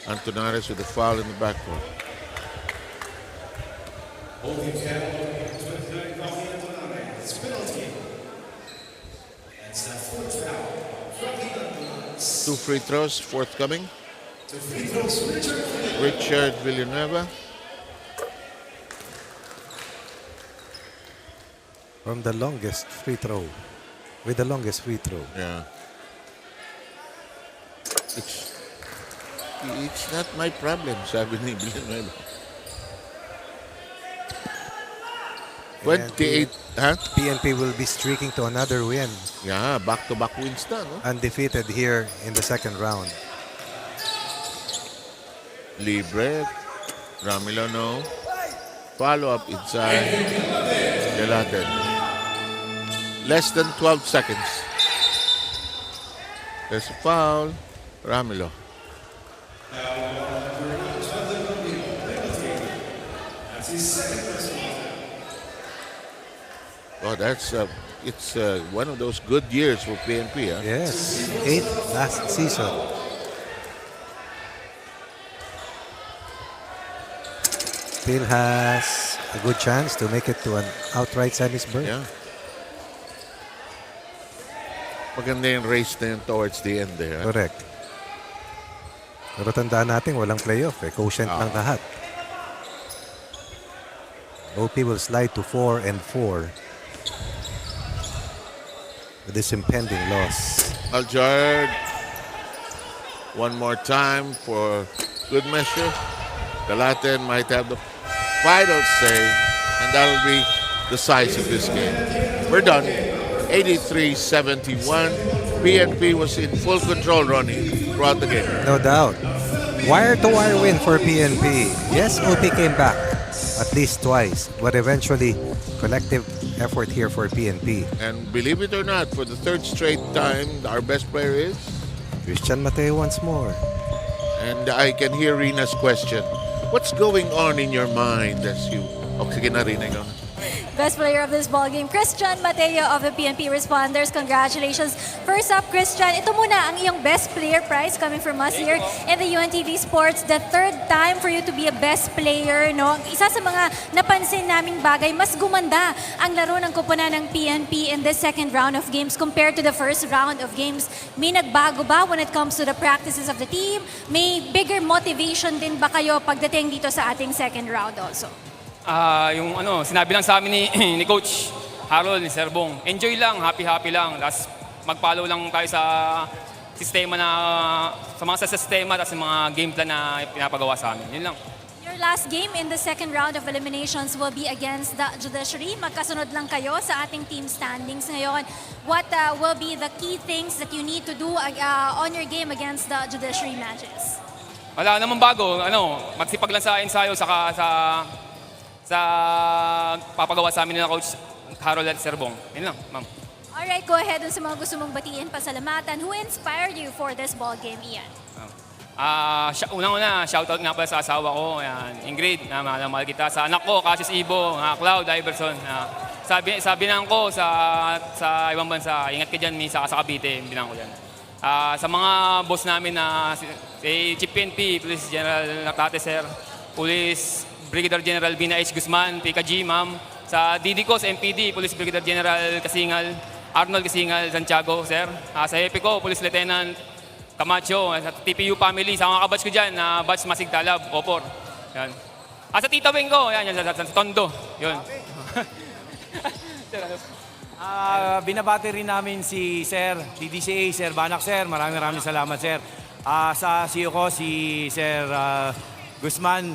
A: Antonares with a foul in the backcourt.
G: Holding foul, 29 Coffee Antonares, penalty. That's that fourth foul.
A: Two free throws forthcoming.
G: Two free throws,
A: Richard Villanueva.
B: From the longest free throw. With the longest free throw.
A: Yeah. It's not my problem, sabi ni Villanueva. 28, huh?
B: PNP will be streaking to another win.
A: Yeah, back-to-back wins na, no?
B: Undefeated here in the second round.
A: Libre. Ramilo, no. Follow-up inside. Delated. Less than 12 seconds. There's a foul. Ramilo.
G: That's his second personal.
A: Oh, it's one of those good years for PNP, huh?
B: Yes, 8th last season. Still has a good chance to make it to an outright semis berth.
A: Yeah. Maganda yung race na yun towards the end there.
B: Correct. Pero tandaan natin, walang playoff. Quotient lang lahat. OP will slide to 4-4 with this impending loss.
A: Aljard. One more time for good measure. The Latin might have the final say, and that'll be the size of this game. We're done. 83-71. PNP was in full control, Ronnie, throughout the game.
B: No doubt. Wire-to-wire win for PNP. Yes, OP came back at least twice, but eventually collective effort here for PNP.
A: And believe it or not, for the third straight time, our best player is?
B: Christian Mateo once more.
A: And I can hear Rina's question. What's going on in your mind as you... Oh, sige na, Rina. Ikaw.
D: best player of this ballgame, Christian Mateo of the PNP Responders. Congratulations. First up, Christian, ito muna ang iyong best player prize coming from us here in the UNTV Sports. The third time for you to be a best player, no? Isa sa mga napansin naming bagay, mas gumanda ang laro ng koponan ng PNP in the second round of games compared to the first round of games. May nagbago ba when it comes to the practices of the team? May bigger motivation din ba kayo pagdating dito sa ating second round also?
L: Yung sinabi lang sa amin ni, ni Coach Harold, ni Sir Bong, enjoy lang, happy lang. Tapos mag-follow lang tayo sa sistema sa sistema at sa mga game plan na pinapagawa sa amin. Yun lang.
D: Your last game in the second round of eliminations will be against the judiciary. Magkasunod lang kayo sa ating team standings ngayon. What will be the key things that you need to do on your game against the judiciary matches?
L: Wala namang bago. Magsipag lang sa ensayo sa papagawa sa amin ng Coach Harold at Sir Bong. Yun lang, ma'am.
D: Alright, go ahead dun sa mga gusto mong batiin, pasalamatan. Who inspired you for this ball game, Ian?
L: Unang-una, shoutout nga pala sa asawa ko, Ingrid, na mahal kita. Sa anak ko, Cassius Ibo, Cloud, Iverson. Sabi na ko sa ibang bansa, ingat ka dyan, sa Cavite, binang ko dyan. Sa mga boss namin na si Chief PNP, Police General Natate, Sir, Police Brigadier General Bina H. Guzman, PKG, ma'am. Sa DD ko, sa MPD, Police Brigadier General Kasingal, Arnold Kasingal, Santiago, Sir. Sa EPICO, Police Lieutenant Camacho, sa TPU family, sa mga kabatch ko dyan, batch Masig Talab, Opor. Yan. Sa Tita Wing ko, yan, sa Tondo. Yun.
M: Binabati rin namin si Sir, DDCA, Sir Banak, Sir. Maraming salamat, Sir. Sa CEO ko, si Sir Guzman,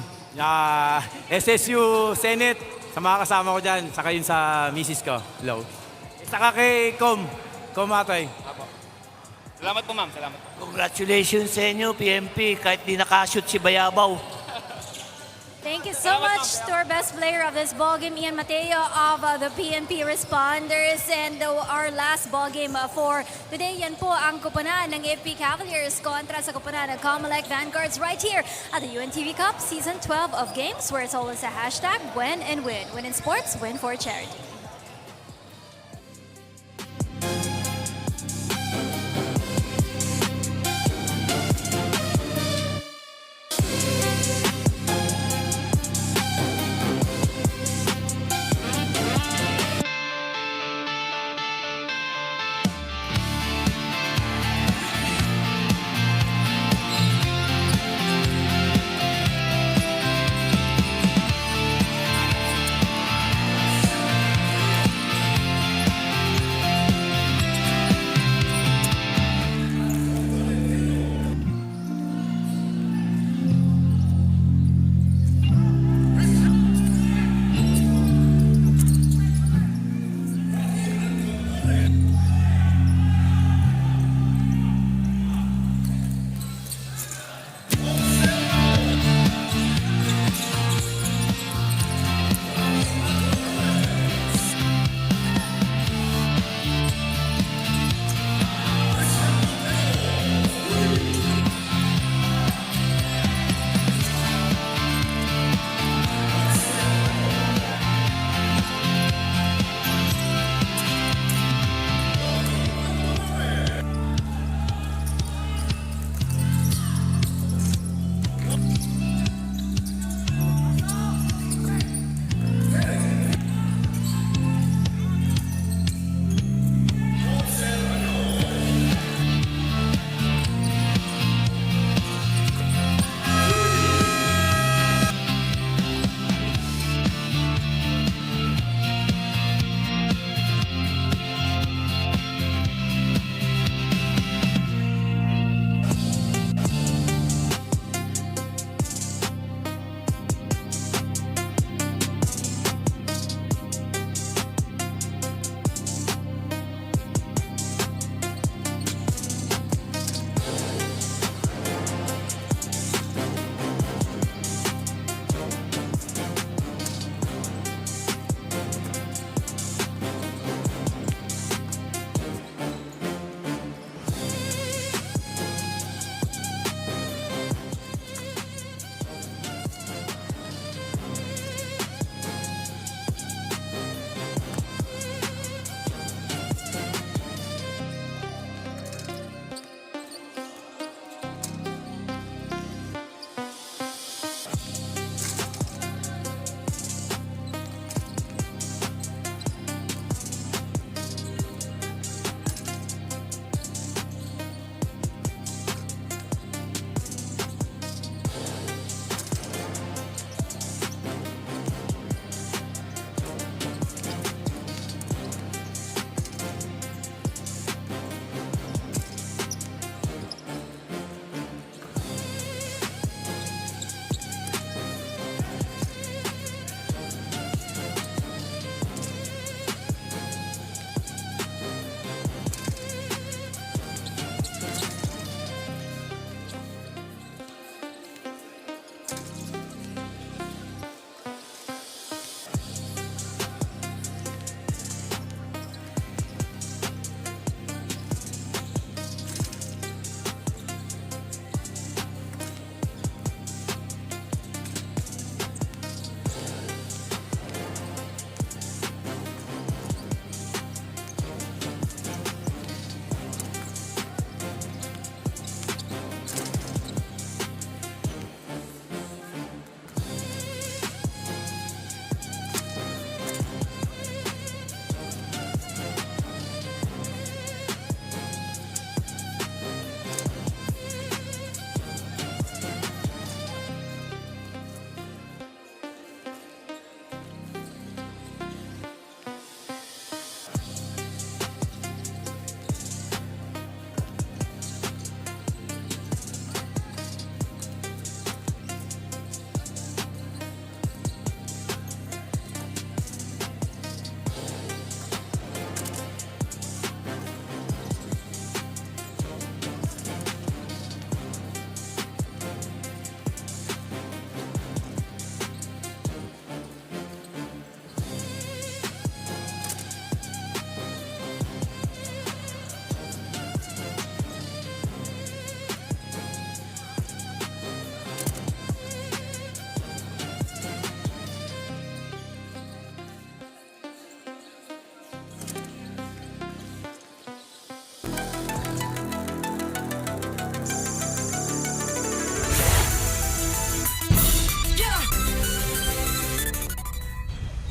M: SSU Senate, sa mga kasama ko dyan, saka yun sa misis ko, Low. Saka kay Atoy.
L: Salamat po, ma'am. Salamat.
N: Congratulations sa inyo, PNP, kahit di nakashoot si Bayabaw.
D: Thank you so much to our best player of this ballgame, Ian Mateo of the PNP Responders. And our last ballgame for today, yan po ang kupunan ng FP Cavaliers kontra sa kupunan ng COMELEC Vanguards right here at the UNTV Cup Season 12 of games, where it's always a hashtag win and win. Win in sports, win for charity.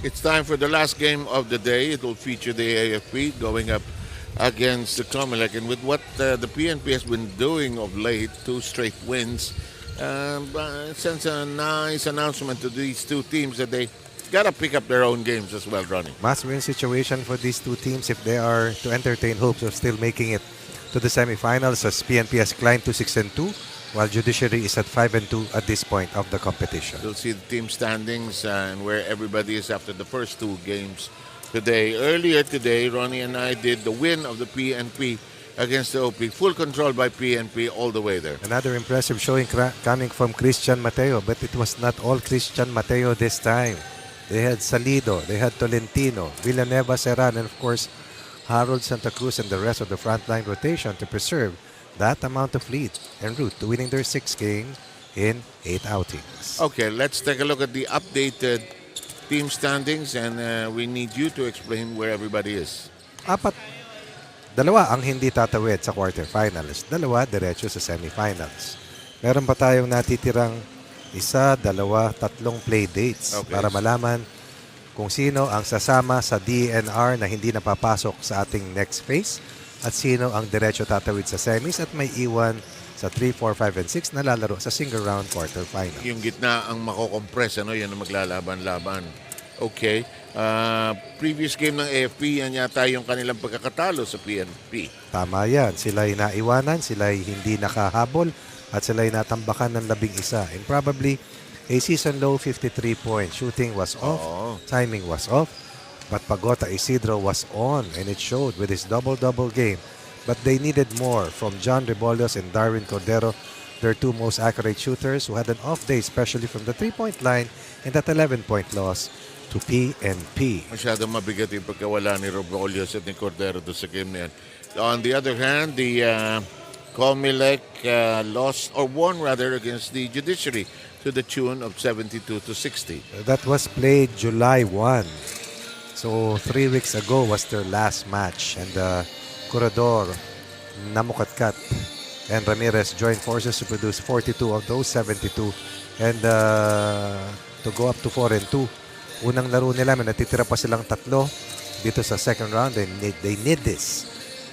A: It's time for the last game of the day. It will feature the AFP going up against the COMELEC. And with what the PNP has been doing of late, 2 straight wins, it sends a nice announcement to these two teams that they got to pick up their own games as well, Ronnie.
B: Must-win situation for these two teams if they are to entertain hopes of still making it to the semifinals, as PNP has climbed to 6-2, while Judiciary is at 5-2 at this point of the competition.
A: You'll see the team standings and where everybody is after the first 2 games today. Earlier today, Ronnie and I did the win of the PNP against the OP. Full control by PNP all the way there.
B: Another impressive showing coming from Christian Mateo, but it was not all Christian Mateo this time. They had Salido, they had Tolentino, Villanueva Serran, and of course, Harold Santa Cruz and the rest of the frontline rotation to preserve that amount of lead en route to winning their 6th game in 8 outings.
A: Okay, let's take a look at the updated team standings, and we need you to explain where everybody is.
B: Dalawa ang hindi tatawid sa quarterfinals, dalawa diretso sa semifinals. Meron pa tayong natitirang 1, 2, 3 play dates para malaman kung sino ang sasama sa DENR na hindi napapasok sa ating next phase at sino ang diretso tatawid sa semis at may iwan sa 3, 4, 5, and 6 na lalaro sa single round quarterfinals.
A: Yung gitna ang makokompress, ano, yan ang maglalaban-laban. Okay. Previous game ng AFP, yan yata yung kanilang pagkakatalo sa PNP.
B: Tama yan. Sila'y naiwanan, sila'y hindi nakahabol, at sila'y natambakan ng 11. And probably a season low 53 points. Shooting was off, timing was off, but Pagota Isidro was on, and it showed with his double-double game. But they needed more from John Rebollos and Darwin Cordero, their 2 most accurate shooters who had an off day, especially from the 3-point line, in that 11-point loss to PNP.
A: Masyadong mabigat yung pagkawala ni Rebollos at ni Cordero doon sa game na yan. On the other hand, the COMELEC lost, or won rather, against the Judiciary to the tune of 72-60.
B: That was played July 1. So 3 weeks ago was their last match, and Corredor, Namukatkat, and Ramirez joined forces to produce 42 of those 72, and to go up to 4-2. Unang laro nila, may natitira pa silang 3 dito sa second round. They need this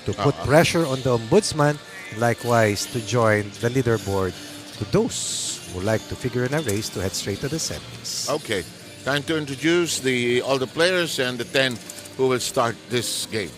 B: to put pressure on the ombudsman, likewise to join the leaderboard to those who like to figure in a race to head straight to the semis.
A: Okay, time to introduce all the players and the 10 who will start this game.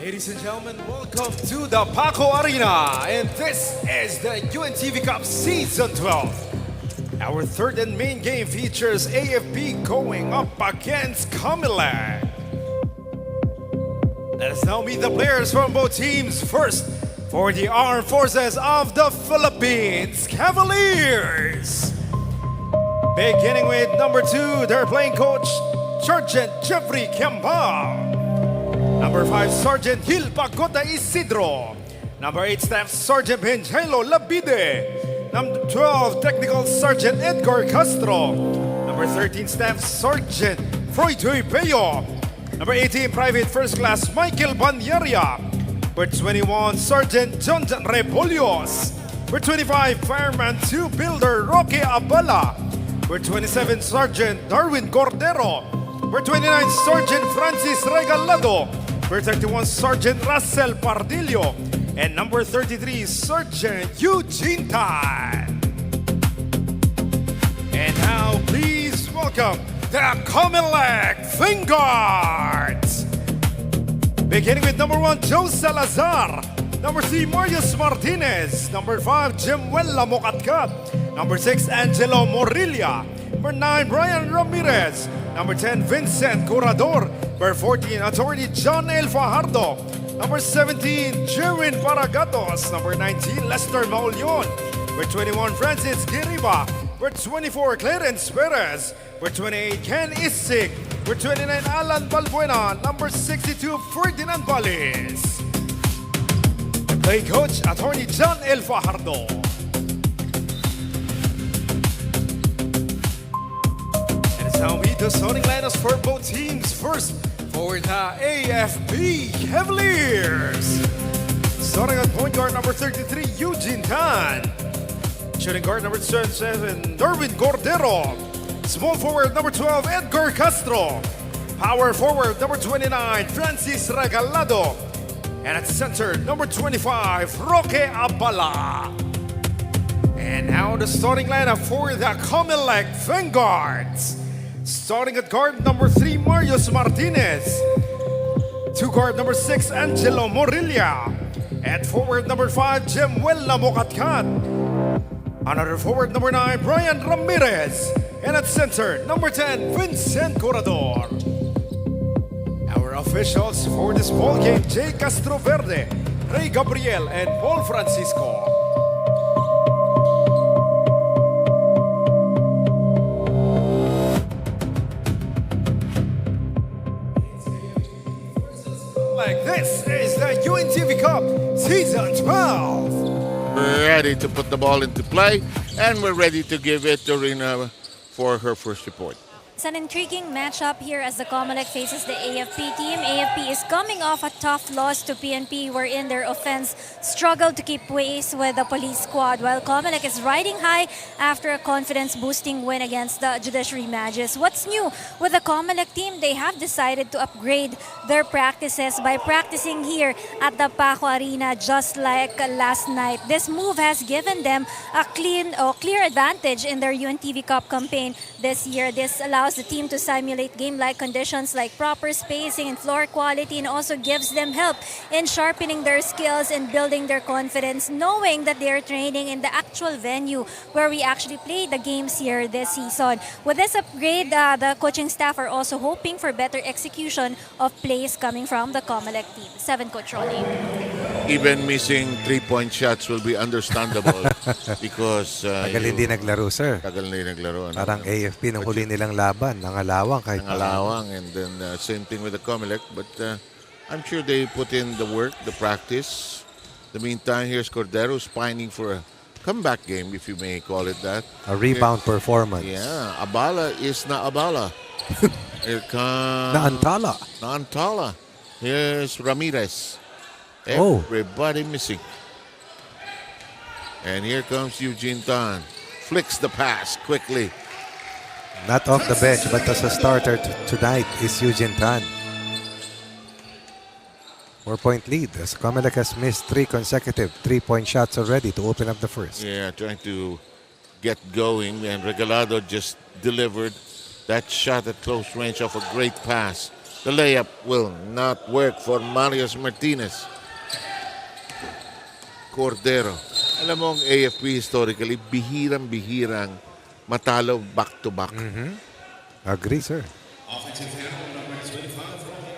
C: Ladies and gentlemen, welcome to the Paco Arena, and this is the UNTV Cup Season 12. Our third and main game features AFP going up against COMELEC. Let us now meet the players from both teams. First, for the Armed Forces of the Philippines, Cavaliers. Beginning with number 2, their playing coach, Sergeant Jeffrey Kembal. Number 5, Sergeant Gil Pagota Isidro. Number 8, Staff Sergeant Benjelo Labide. Number 12, Technical Sergeant Edgar Castro. Number 13, Staff Sergeant Froidoy Peyo. Number 18, Private First Class Michael Banyaria. Number 21, Sergeant John Repolios. Number 25, Fireman 2 Builder Roque Abala. Number 27, Sergeant Darwin Cordero. Number 29, Sergeant Francis Regalado. Number 31, Sergeant Russell Pardillo. And number 33, Sergeant Eugene Tan. And now, please welcome the COMELEC Vanguards. Beginning with number 1, Joe Salazar. Number 3, Marius Martinez. Number 5, Jemuela Mocatcat. Number 6, Angelo Morilla. Number 9, Brian Ramirez. Number 10, Vincent Curador. Number 14, Attorney John El Fajardo. Number 17, Jerwin Paragatos. Number 19, Lester Maulion. Number 21, Francis Giriba. Number 24, Clarence Perez. Number 28, Ken Isik. Number 29, Alan Balbuena. Number 62, Ferdinand Valis. Play coach, Attorney John El Fajardo. And it's now meet the starting lineups for both teams. First, for the AFP Cavaliers. Starting at point guard number 33, Eugene Tan. Shooting guard number 7, Darwin Cordero. Small forward number 12, Edgar Castro. Power forward number 29, Francis Regalado. And at center, number 25, Roque Abala. And now the starting lineup for the COMELEC Vanguards. Starting at guard number 3, Marius Martinez. To guard number 6, Angelo Morilla. At forward number 5, Jemuel Lamokatkat. Another forward number 9, Brian Ramirez. And at center, number 10, Vincent Corredor. Our officials for this ball game, Jay Castroverde, Ray Gabriel, and Paul Francisco. Like this is the UNTV Cup Season 12.
A: We're ready to put the ball into play, and we're ready to give it to Rina for her first report.
D: It's an intriguing matchup here as the COMELEC faces the AFP team. AFP is coming off a tough loss to PNP wherein their offense struggled to keep pace with the police squad, while COMELEC is riding high after a confidence-boosting win against the Judiciary Magus. What's new with the COMELEC team? They have decided to upgrade their practices by practicing here at the Paco Arena just like last night. This move has given them a clear advantage in their UNTV Cup campaign this year. This allows the team to simulate game-like conditions like proper spacing and floor quality, and also gives them help in sharpening their skills and building their confidence, knowing that they are training in the actual venue where we actually play the games here this season. With this upgrade, the coaching staff are also hoping for better execution of plays coming from the COMELEC team. 7 Coach Ronnie.
A: Even missing 3-point shots will be understandable because
B: Tagal hindi naglaro, sir.
A: tagal na yung naglaro. Ano?
B: Parang AFP nung huli nilang laban, nangalawang kahit
A: Nangalawang, and then same thing with the COMELEC, but I'm sure they put in the work, the practice. In the meantime, here's Cordero's pining for a comeback game, if you may call it that.
B: a rebound performance.
A: Yeah, Abala is na Abala. Here comes
B: Naantala.
A: Naantala. Here's Ramirez.
B: Oh.
A: Everybody missing. And here comes Eugene Tan. Flicks the pass quickly.
B: Not off the bench, but as a starter tonight is Eugene Tan. 4-point lead as COMELEC has missed 3 consecutive 3-point shots already to open up the first.
A: Yeah, trying to get going, and Regalado just delivered that shot at close range of a great pass. The layup will not work for Marius Martinez. Cordero. Alam mo, ang AFP historically, bihirang-bihirang matalo back-to-back.
B: Agree, sir.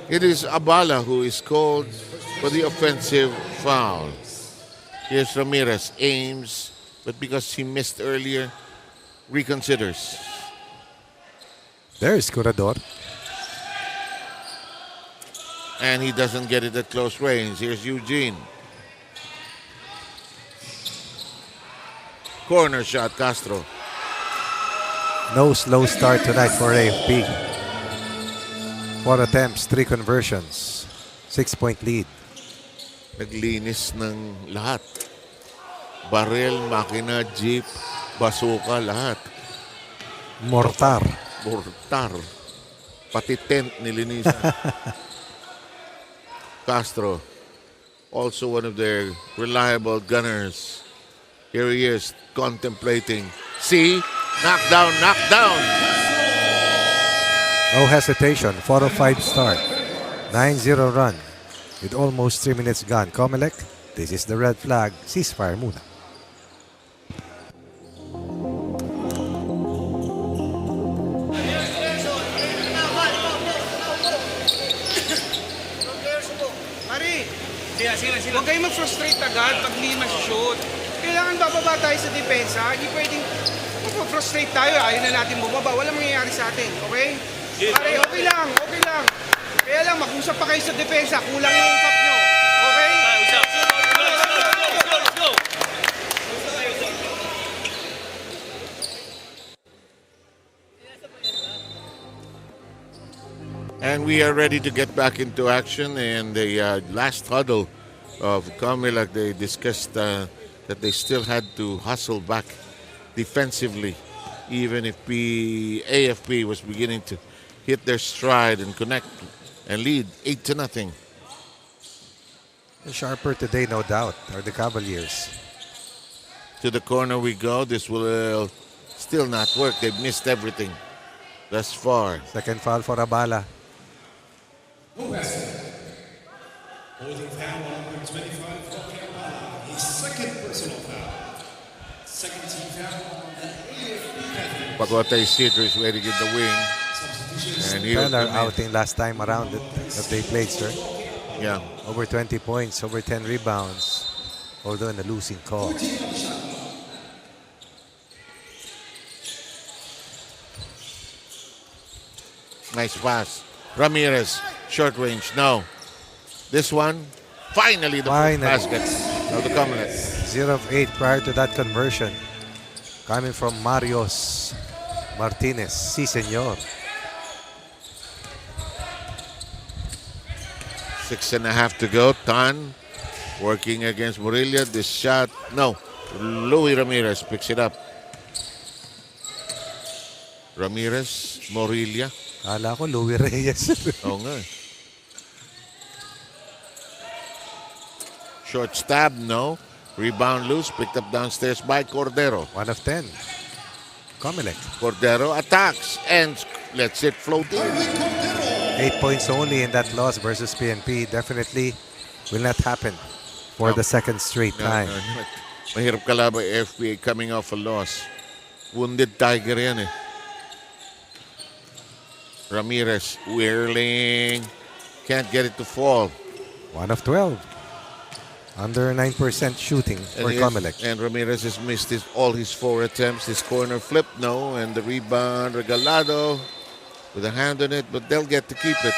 A: It is Abala who is called for the offensive foul. Here's Ramirez, aims, but because he missed earlier, reconsiders.
B: There's Corredor.
A: And he doesn't get it at close range. Here's Eugene. Corner shot, Castro.
B: No slow start tonight for AFP. 4 attempts, 3 conversions. 6-point lead.
A: Naglinis ng lahat. Barrel, makina, jeep, basuka, lahat.
B: Mortar.
A: Mortar. Pati tent nilinisan. Castro, also one of their reliable gunners. Here he is, contemplating. See? Knockdown, knockdown.
B: No hesitation. 4-5 start. 9-0 run. With almost 3 minutes gone. COMELEC, this is the red flag. Ceasefire muna.
O: Huwag kayo mag-frustrate agad pag hindi mas-shoot. Kailangan bababa tayo sa depensa. Hindi pwedeng mag-frustrate tayo. Ayaw na natin bumaba. Walang mangyayari sa atin. Okay? Pare, okay lang. Okay lang. Kaya lang, mag-usap pa kayo sa depensa. Kulang yung ungkap nyo. Okay? Let's go!
A: And we are ready to get back into action. In the last huddle of COMELEC, they discussed that they still had to hustle back defensively, even if AFP was beginning to hit their stride and connect and lead 8-0.
B: Sharper today, no doubt, are the Cavaliers.
A: To the corner we go. This will still not work. They've missed everything thus far.
B: Second foul for Abala.
G: No basket. Holding foul on number 25 for Cavaliers. His second personal foul. Second team foul on the AFP.
A: Paco Theater is waiting in the wing. And he'll
B: Stellar
A: come in.
B: outing last time around that they played, sir.
A: Yeah.
B: Over 20 points, over 10 rebounds, although in a losing cause.
A: Nice pass. Ramirez, short range. No. This one, finally the basket of the COMELEC.
B: 0 of 8 prior to that conversion. Coming from Marios Martinez. Si, senor.
A: 6.5 to go. Tan working against Morilla. This shot, no. Louis Ramirez picks it up. Ramirez, Morilla.
B: Kala ko Louis Reyes.
A: Oo nga. Short stab, no. Rebound loose, picked up downstairs by Cordero.
B: 1 of 10. COMELEC.
A: Cordero attacks and lets it float in.
B: 8 points only in that loss versus PNP. Definitely will not happen for the second straight time.
A: Mahirap kalaban FPA coming off a loss. Wounded Tiger yan eh. Ramirez whirling. Can't get it to fall.
B: 1 of 12. Under 9% shooting for COMELEC.
A: And Ramirez has missed all his 4 attempts. His corner flip, no. And the rebound, Regalado with a hand on it, but they'll get to keep it.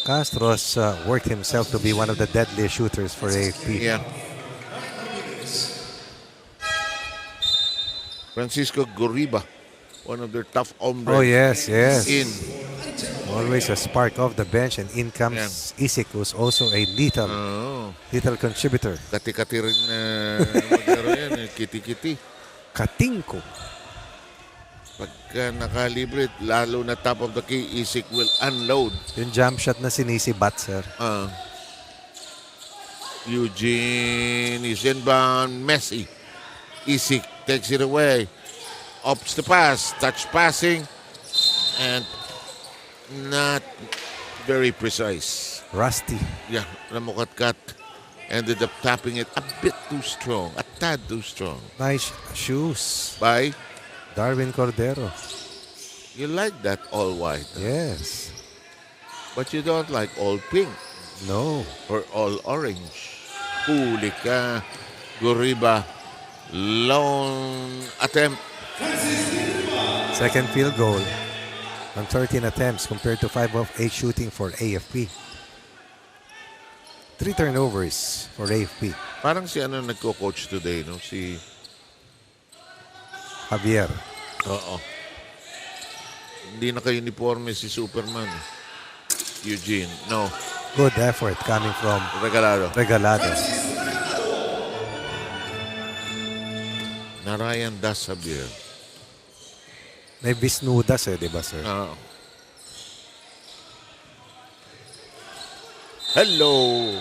B: Castros worked himself to be one of the deadliest shooters for AFP.
A: Yeah. Francisco Goriba, one of their tough hombres.
B: Oh, yes, yes.
A: In.
B: Always a spark off the bench, and in comes Isik, who's also a lethal contributor.
A: Kati-kati rin maglaro yan, kiti-kiti.
B: Katingko.
A: Pagka nakalibre, lalo na top of the key, Isik will unload.
B: Yung jump shot na sinisibat, sir.
A: Eugene is inbound. Messi. Isik takes it away. Ups the pass. Touch passing. And not very precise.
B: Rusty.
A: Yeah, Ramukatkat ended up tapping it a bit too strong. A tad too strong.
B: Nice shoes.
A: By
B: Darwin Cordero.
A: You like that all white?
B: Yes.
A: But you don't like all pink?
B: No.
A: Or all orange? Huli ka. Goriba. Long attempt.
B: Second field goal on 13 attempts compared to 5 of 8 shooting for AFP. 3 turnovers for AFP.
A: Parang si ano nagko-coach today, no? Si
B: Javier.
A: Oo. Hindi naka-uniforme si Superman. Eugene, no.
B: Good effort coming from
A: Regalado. Narayan Das Javier.
B: May Visnudas di ba, sir?
A: Hello!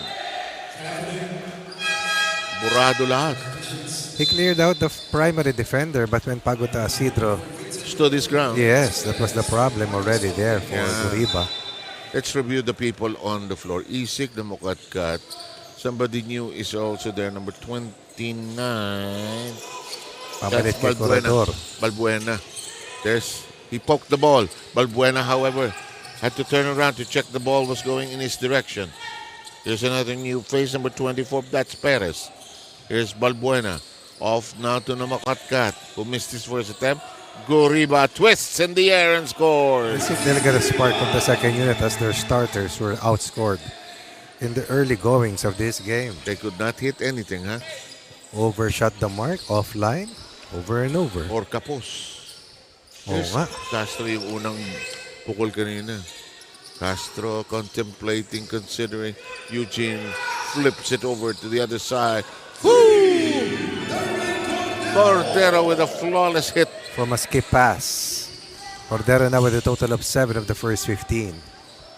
A: Burado lahat.
B: He cleared out the primary defender, but when Pagota Isidro
A: stood his ground.
B: Yes, that was the problem already there for Goriba.
A: Let's review the people on the floor. Isik, the Mukatkat. Somebody new is also there, number 29. That's Balbuena. He poked the ball. Balbuena, however, had to turn around to check the ball was going in his direction. Here's another new face, number 24. That's Perez. Here's Balbuena. Off now to Namakatkat, who missed his first attempt. Goriba twists in the air and scores.
B: I think they'll get a spark from the second unit as their starters were outscored in the early goings of this game.
A: They could not hit anything, huh?
B: Overshot the mark, offline, over and over.
A: Or kapos.
B: Oo nga.
A: Castro yung unang pukol kanina. Castro contemplating, considering. Eugene flips it over to the other side. Woo! Cordero with a flawless hit.
B: From a skip pass. Cordero now with a total of 7 of the first 15.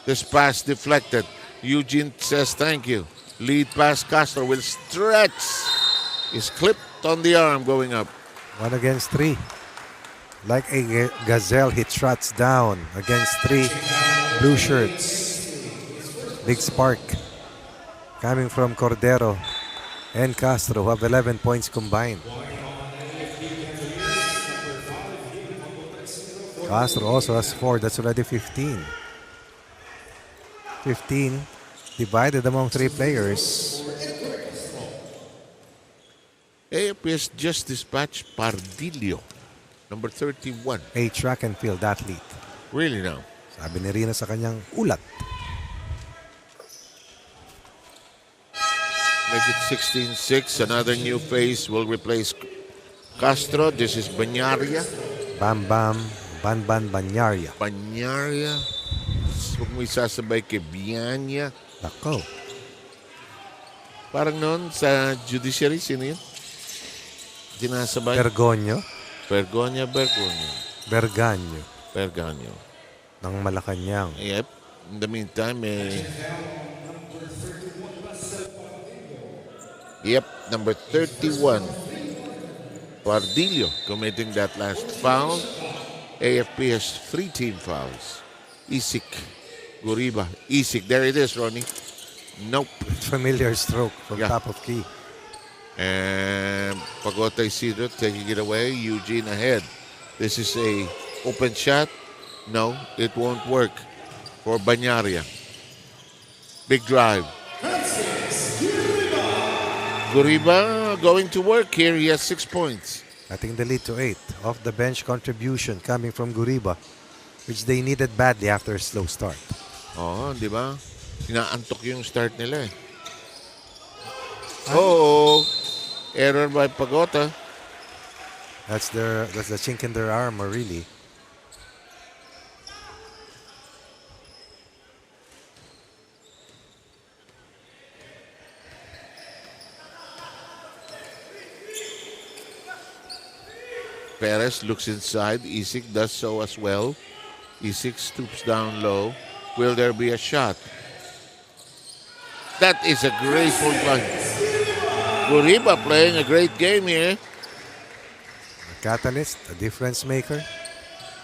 A: This pass deflected. Eugene says thank you. Lead pass, Castro will stretch. Is clipped on the arm going up.
B: 1 against 3. Like a gazelle, he trots down against 3 blue shirts. Big spark coming from Cordero and Castro, who have 11 points combined. Castro also has 4. That's already 15. 15 divided among 3 players.
A: AFP has just dispatched Pardillo, number 31.
B: A track and field athlete.
A: Really now?
B: Sabi ni Rina sa kanyang ulat.
A: Make it 16-6. Another new face will replace Castro. This is Banyaria.
B: Bam Bam Banban Banyaria.
A: Banyaria. Huwag mo isasabay kay Bianya.
B: Nako.
A: Parang noon sa judiciary, sino yun? Dinasabay?
B: Bergonyo.
A: Bergonya.
B: Berganyo.
A: Berganyo.
B: Ng Malacanang.
A: Yep. In the meantime, number 31. Pardillo committing that last foul. AFP has 3 team fouls. Isik. Guriba. Isik. There it is, Ronnie. Nope.
B: Familiar stroke from top of key.
A: And Pagota Isidro taking it away. Eugene ahead. This is a open shot. No, it won't work for Banyaria. Big drive. Guriba going to work here. He has 6 points.
B: Cutting the lead to 8. Off the bench contribution coming from Guriba, which they needed badly after a slow start.
A: Oh, di ba? Inaantok yung start nila eh. Oh, error by Pagota.
B: That's the chink in their armor, really.
A: Perez looks inside. Isik does so as well. Isik stoops down low. Will there be a shot? That is a graceful play. Guriba playing a great game here.
B: A catalyst, a difference maker.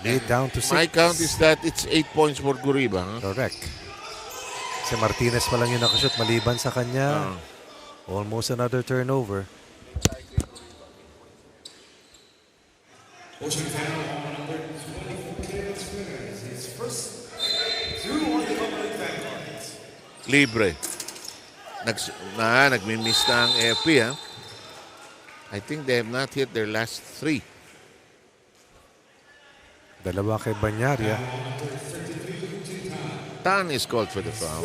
B: Lead down to 6.
A: My count is that it's 8 points for Guriba. Huh?
B: Correct. Si Martinez pa lang yung nakashoot maliban sa kanya. Almost another turnover.
G: Coaching foul on number 24 Pilipinas winners. His first 2 on the COMELEC Vanguards.
A: Libre. Nagmi-miss na ang AFP. Ha? I think they have not hit their last 3.
B: Dalawa kay Banyaria.
A: Tan is called for the foul.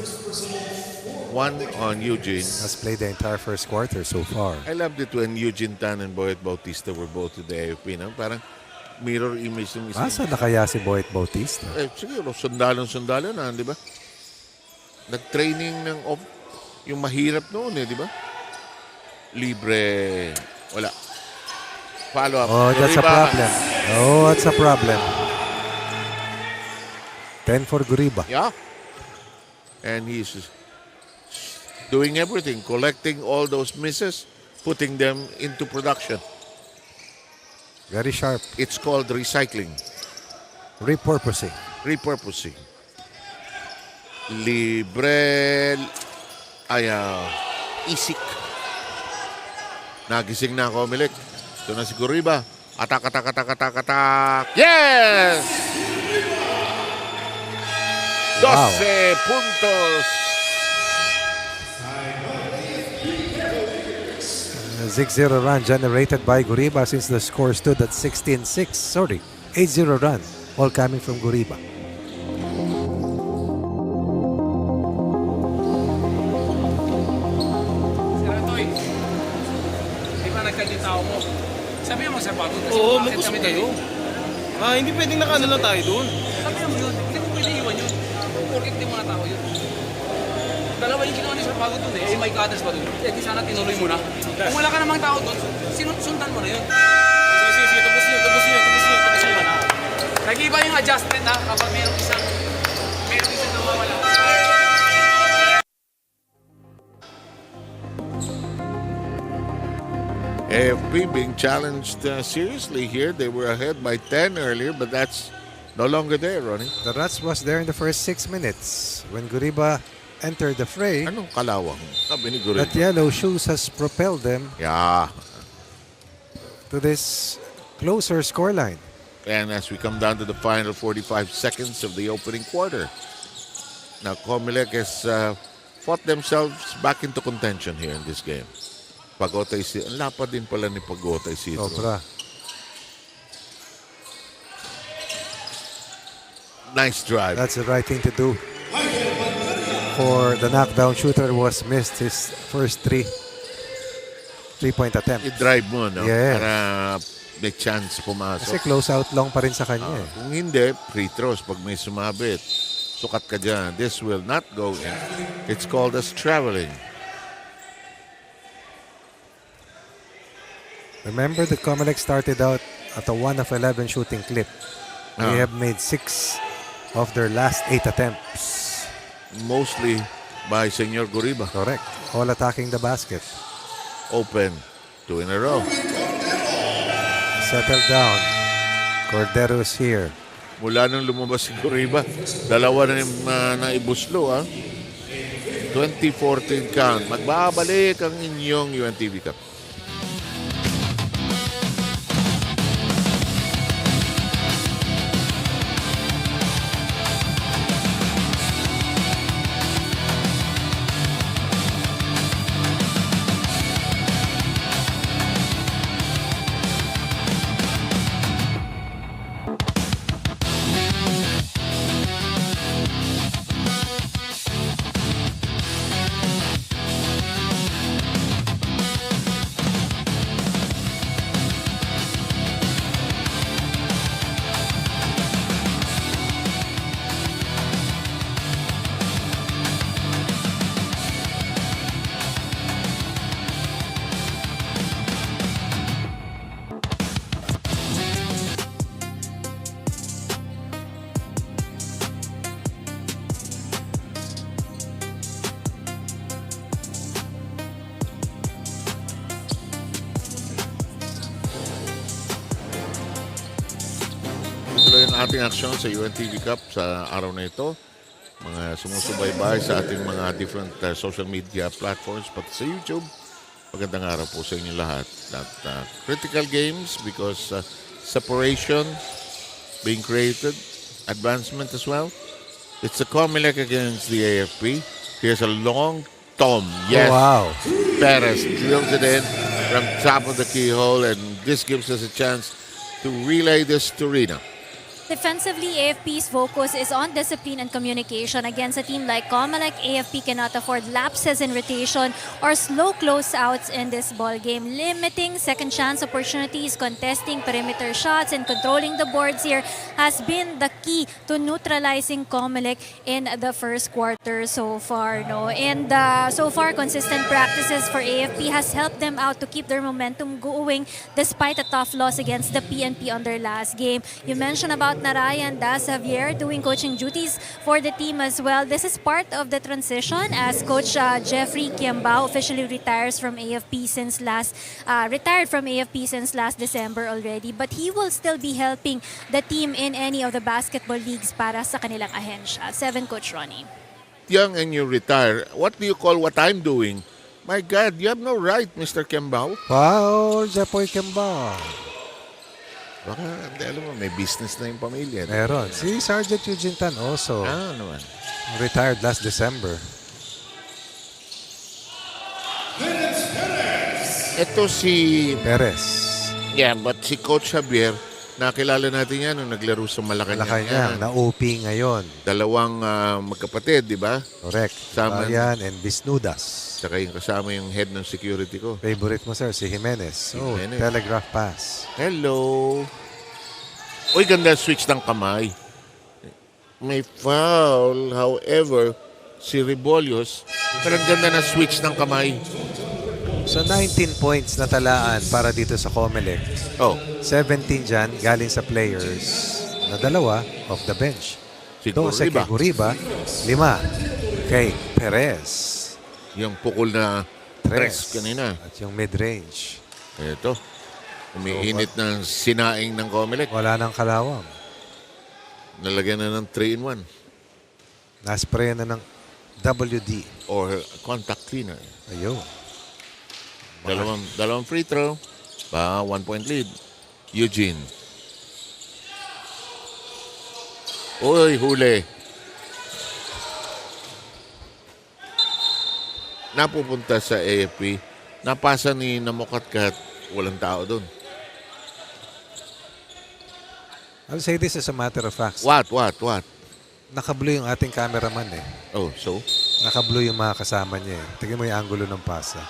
A: 1 on Eugene.
B: Has played the entire first quarter so far.
A: I loved it when Eugene Tan and Boyet Bautista were both to the AFP. No? Parang mirror image ng isang.
B: Asa na kaya si Boyet Bautista?
A: Siguro, sundalo na, di ba? Nag-training ng yung mahirap noon di ba? Libre. Wala. Follow up.
B: Oh, that's a problem. Oh, that's a problem. 10 for Guriba.
A: Yeah. And he's doing everything, collecting all those misses, putting them into production.
B: Very sharp.
A: It's called recycling.
B: Repurposing.
A: Libre. Isik. Nagising na COMELEC. Ito na si Guriba. Atak. Yes! 12 puntos.
B: 6-0 run generated by Guriba since the score stood at 16-6. Sorry, 8-0 run. All coming from Guriba.
O: Sabi mo, Sir Paco,
K: Oo, mag-usap kayo. Hindi pwedeng nakaano lang tayo doon.
O: Sabi mo yun,
P: porkit di mga tao yun. Dalawa yung ginawa ni Sir Paco dun eh, may cutters pa dun. Eh, di sana tinuloy mo na. Kung wala ka namang tao dun, sundan mo na yun. Sige, tapusin yun. Nag-iba yung adjustment ha, kapag mayroong isang nawawala.
A: AFP being challenged seriously here. They were ahead by 10 earlier, but that's no longer there, Ronnie.
B: The Rats was there in the first 6 minutes. When Guriba entered the fray,
A: Anong kalawang? Sabi ni Guriba.
B: that yellow shoes has propelled them
A: Yeah.
B: to this closer scoreline.
A: And as we come down to the final 45 seconds of the opening quarter, now COMELEC has fought themselves back into contention here in this game. Pagotay si, ang lapad din pala ni Pagotay si
B: Sobra.
A: Nice drive.
B: That's the right thing to do. For the knockdown shooter was missed his first three-point attempt.
A: I-drive mo, no?
B: Yes.
A: Para may chance pumasok.
B: Kasi close out long pa rin sa kanya.
A: Kung hindi, free throws pag may sumabit. Sukat ka dyan. This will not go in. It's called as traveling.
B: Remember that COMELEC started out at a 1 of 11 shooting clip. They have made 6 of their last 8 attempts.
A: Mostly by Senor Guriba.
B: Correct. All attacking the basket.
A: Open. 2 in a row.
B: Settle down. Cordero's here.
A: Mula nung lumabas si Guriba, dalawa na ibuslo. 2014 count. Magbabalik ang inyong UNTV Cup. Tuloy ang ating aksyon sa UNTV Cup sa araw na ito. Mga sumusubaybay sa ating mga different social media platforms, pati sa YouTube. Magandang araw po sa inyo lahat. Critical games because separation being created, advancement as well. It's a COMELEC against the AFP. Here's a long tom. Yes.
B: Oh, wow.
A: Perez drills it in from top of the keyhole, and this gives us a chance to relay this to Rina.
D: Defensively, AFP's focus is on discipline and communication. Against a team like COMELEC, AFP cannot afford lapses in rotation or slow closeouts in this ball game. Limiting second chance opportunities, contesting perimeter shots, and controlling the boards here has been the key to neutralizing COMELEC in the first quarter so far. No? And so far, consistent practices for AFP has helped them out to keep their momentum going despite a tough loss against the PNP on their last game. You mentioned about Narayan Xavier doing coaching duties for the team as well. This is part of the transition as Coach Jeffrey Kiambao officially retired from AFP since last December already. But he will still be helping the team in any of the basketball leagues para sa kanilang ahensya. 7 Coach Ronnie.
A: Young and you retire. What do you call what I'm doing? My God, you have no right, Mr. Kiambao.
B: Wow, Jepoy Kiambao.
A: Baka, alam mo, may business na yung pamilya.
B: Meron. Si Sergeant Eugene Tan also.
A: Naman.
B: Retired last December.
A: Ito si
B: Perez.
A: Yeah, but si Coach Javier, nakilala natin yan nung naglaro sa Malacanang.
B: Na-OP ngayon.
A: Dalawang magkapatid, di ba?
B: Correct. Bayan and Bisnudas.
A: Saka yung kasama yung head ng security ko.
B: Favorite mo, sir, si Jimenez. Oh, telegraph pass.
A: Hello. Uy, ganda switch ng kamay. may foul. However, si Rebolios, parang ganda na switch ng kamay.
B: So 19 points na talaan para dito sa COMELEC.
A: Oh.
B: 17 dyan galing sa players na dalawa off the bench.
A: Si
B: 12 kay Guriba, 5 kay Perez.
A: Yung pukul na tres kanina.
B: At yung mid-range.
A: Ito. Umiinit ng sinaing ng COMELEC.
B: Wala nang kalawang.
A: Nalagyan na ng 3-in-1.
B: Naspray na ng WD.
A: Or contact cleaner.
B: Ayun.
A: Dalawang free throw. 1 point lead. Eugene. Uy, huli. Napupunta sa AFP. Napasa ni Namokatkat. Walang tao doon.
B: I'll say this as a matter of fact.
A: What?
B: Naka-blue yung ating cameraman eh.
A: Oh, so?
B: Naka-blue yung mga kasama niya eh. Tingnan mo yung angulo ng pasa.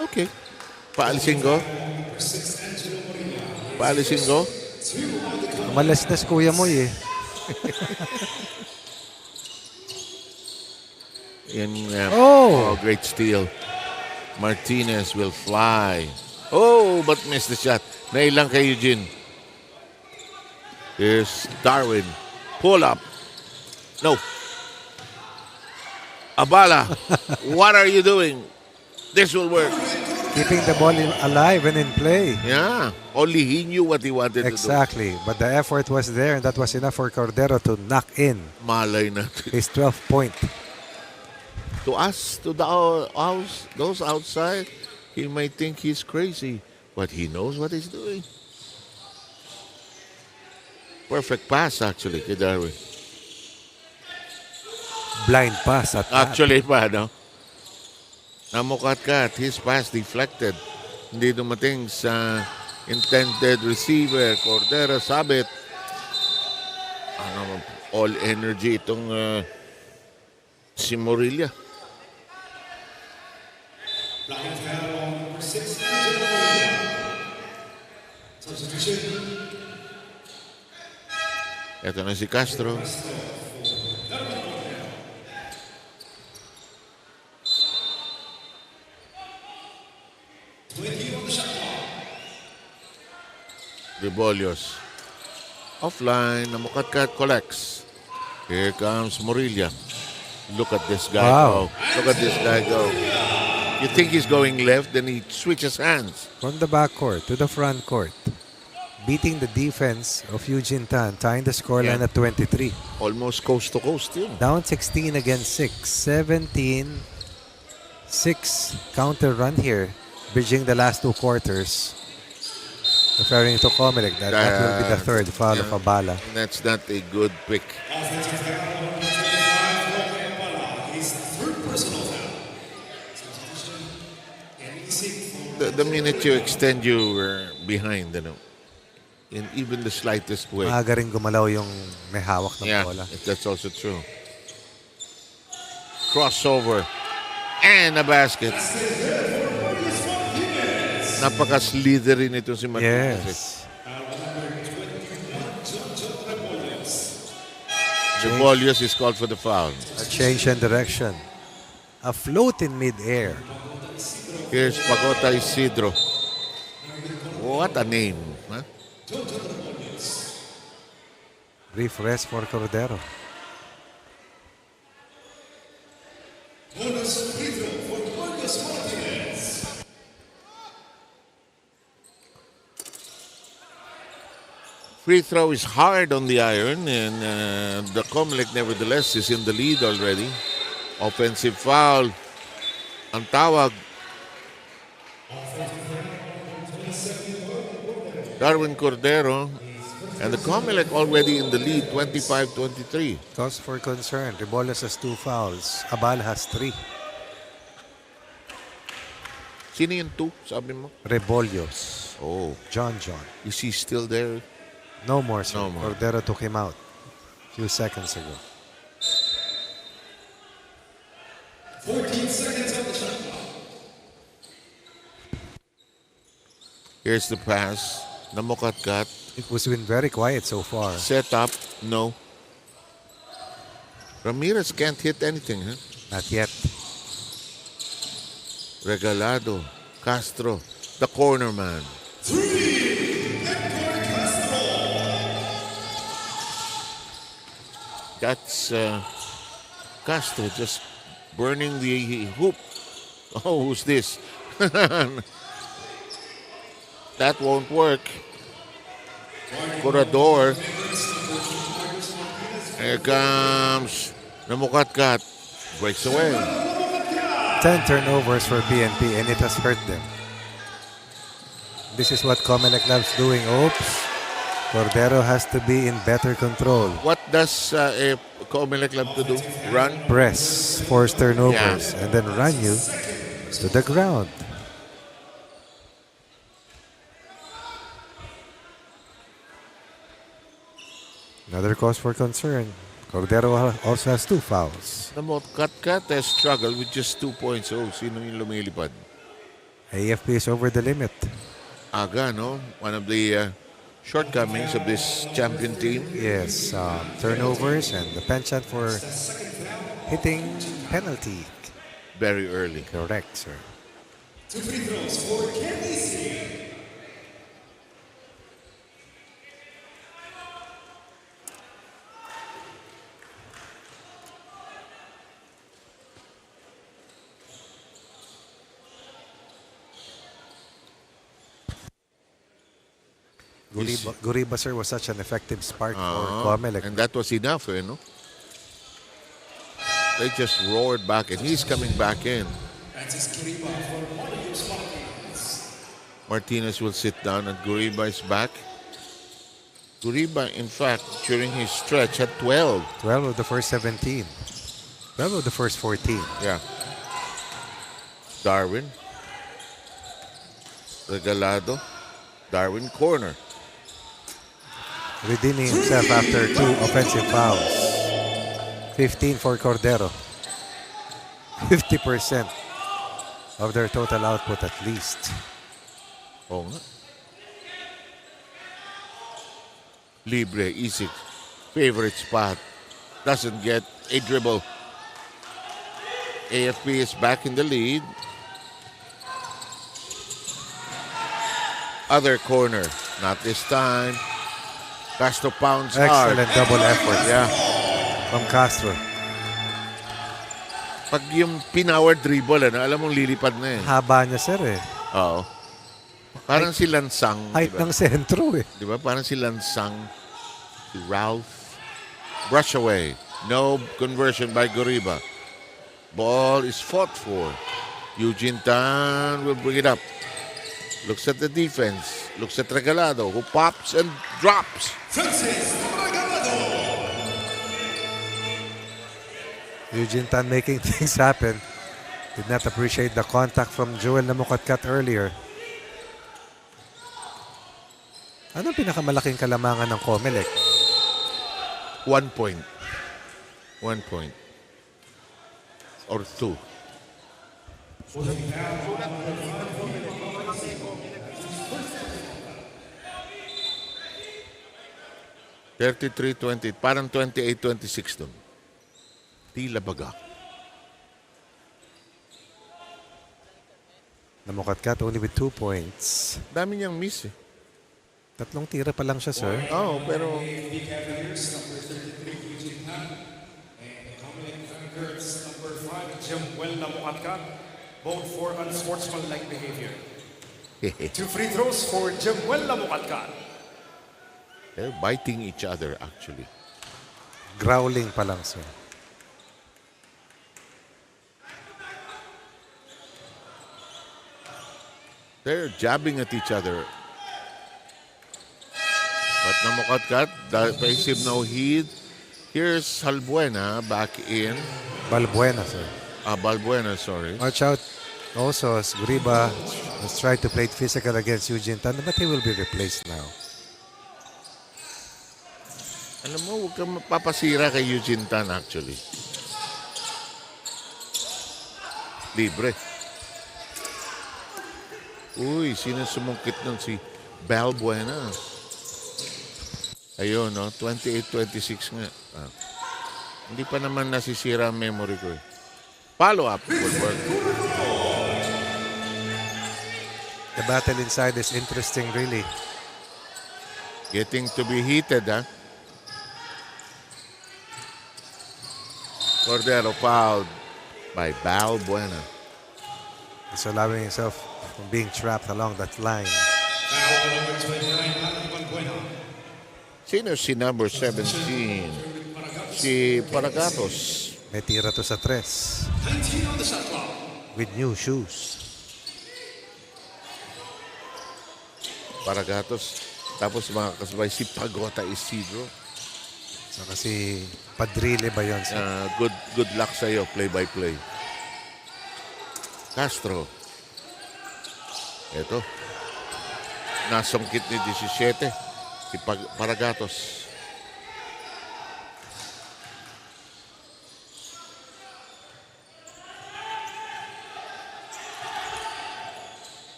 A: Okay. Paalisin ko.
B: Malasdas kuya mo eh.
A: Yan,
B: Oh!
A: Great steal. Martinez will fly. Oh, but missed the shot. Nailang kay Eugene. Here's Darwin. Pull up. No. Abala, what are you doing? This will work.
B: Keeping the ball alive and in play.
A: Yeah. Only he knew what he wanted to do.
B: Exactly. But the effort was there and that was enough for Cordero to knock in
A: Malay natin.
B: his 12th point.
A: To us, to the house, those outside, he might think he's crazy, but he knows what he's doing. Perfect pass, actually, kay Darwin.
B: Blind pass at that.
A: Actually pa, no? Namukatkat, his pass deflected. Hindi dumating sa intended receiver. Cordero sabit. All energy itong si Morilla.
G: Flying foul on number 6. Substitution.
A: Ito na si Castro. Rebolios. Offline. Namukatkat collects. Here comes Morilla. Look at this guy
B: Wow.
A: go. Look at this guy go. You think he's going left, then he switches hands.
B: From the backcourt to the front court. Beating the defense of Eugene Tan. Tying the scoreline at 23.
A: Almost coast to coast yun.
B: Down 16 against 6. 17. 6 counter run here. Bridging the last 2 quarters. Referring to COMELEC, that will be the third foul of Abala.
A: That's not a good pick.
G: Offensive foul on number 25 for Abala. His third personal foul. Substitution.
A: The minute you extend you behind, in even the slightest way.
B: Maaga rin gumalaw yung may hawak ng bola.
A: That's also true. Crossover. And a basket. Napaka-slithery nito si Martinez.
B: Yes.
A: Cavaliers is called for the foul.
B: A change in direction. A float in mid-air.
A: Here's Pagota Isidro. What a name. Huh?
B: Brief rest for Cordero.
G: Bonus free throw for Marcus Martinez.
A: Free throw is hard on the iron, and the COMELEC nevertheless is in the lead already. Offensive foul. Ang tawag. Darwin Cordero. And the COMELEC already in the lead, 25-23.
B: Cause for concern. Rebolios has 2 fouls. Abala has 3.
A: Sino yung 2, sabi mo?
B: Rebolios.
A: Oh.
B: John.
A: Is he still there?
B: No more, sir.
A: No more.
B: Cordero took him out a few seconds ago.
G: 14 seconds on the shot clock.
A: Here's the pass. Namukatkat.
B: It was been very quiet so far.
A: Set up. No. Ramirez can't hit anything, huh?
B: Not yet.
A: Regalado, Castro, the corner man. That's Castro just burning the hoop. Oh, who's this? That won't work. Corredor. Here comes Namukatkat. Breaks away.
B: 10 turnovers for PNP, and it has hurt them. This is what COMELEC loves doing. Oops. Cordero has to be in better control.
A: What does a COMELEC love to do? Run?
B: Press, force turnovers, and then run you to the ground. Another cause for concern. Cordero also has 2 fouls.
A: Namukatkat has struggled with just 2 points. Oh, sino yung lumilipad?
B: AFP is over the limit.
A: Aga, no? One of the shortcomings of this champion team.
B: Yes, turnovers and the penchant for hitting penalty.
A: Very early.
B: Correct, sir.
G: 2 free throws for Candice.
B: Guriba, sir, was such an effective spark for COMELEC.
A: And that was enough, no? They just roared back, and he's coming back in. Martinez will sit down, and Guriba is back. Guriba, in fact, during his stretch, had 12.
B: 12 of the first 17. 12 of the first 14.
A: Yeah. Darwin. Regalado. Darwin corner.
B: Redeeming himself after 2 offensive fouls. 15 for Cordero. 50% of their total output at least.
A: Oh, nga. Libre, easy. Favorite spot. Doesn't get a dribble. AFP is back in the lead. Other corner. Not this time. Castro pounds hard.
B: Excellent double effort.
A: Yeah.
B: From Castro.
A: Pag yung pinower dribble, alam mong lilipad na eh.
B: Haba niya, sir, eh.
A: Oo. Parang si Lansang.
B: Height
A: diba?
B: ng sentro, eh.
A: Diba? Parang si Lansang. Si Ralph. Brush away. No conversion by Guriba. Ball is fought for. Eugene Tan will bring it up. Looks at the defense. Looks at Regalado, who pops and drops.
B: Eugene Tan making things happen. Did not appreciate the contact from Joel Namukatkat earlier. Anong pinakamalaking kalamangan ng COMELEC?
A: 1 point. 1 point. Or 2. 33-20. Parang 28-26 dun. Tila baga.
B: Namukatkat only with 2 points.
A: Dami niyang miss eh.
B: 3 tira pa lang siya, sir.
A: Oo, pero...
G: Cavaliers, number 33, Eugene Han. And COMELEC Vanguards, number 5, Jemuel Namukatkat. Both for unsportsmanlike behavior. 2 free throws for Jemuel Namukatkat.
A: They're biting each other actually.
B: Growling pa lang, sir.
A: They're jabbing at each other. But Namukatkat, pays him no heed. Here's Halbuena back in.
B: Balbuena, sir.
A: Balbuena, sorry.
B: Watch out. Also, as Guriba has tried to play physical against Eugene Tan, but he will be replaced now.
A: Alam mo, huwag kang mapapasira kay Eugene Tan actually. Libre. Uy, sino sumungkit nun? Si Balbuena. Ayun, no? 28-26 nga. Hindi pa naman nasisira ang memory ko. Follow-up will work.
B: The battle inside is interesting, really.
A: Getting to be heated, huh? Cordero fouled by Balbuena.
B: He's allowing himself from being trapped along that line.
G: Foul number 29, Alan Vanguards.
A: Sino si number 17? Si Paragatos.
B: May tira to sa 3
G: 19 on the shot clock.
B: with new shoes.
A: Paragatos. Tapos mga kasabay si Pagota Isidro.
B: Saka si Padrile ba yun?
A: Good luck sa iyo, play-by-play. Castro. Ito. Nasungkit ni 17. Si Paragatos.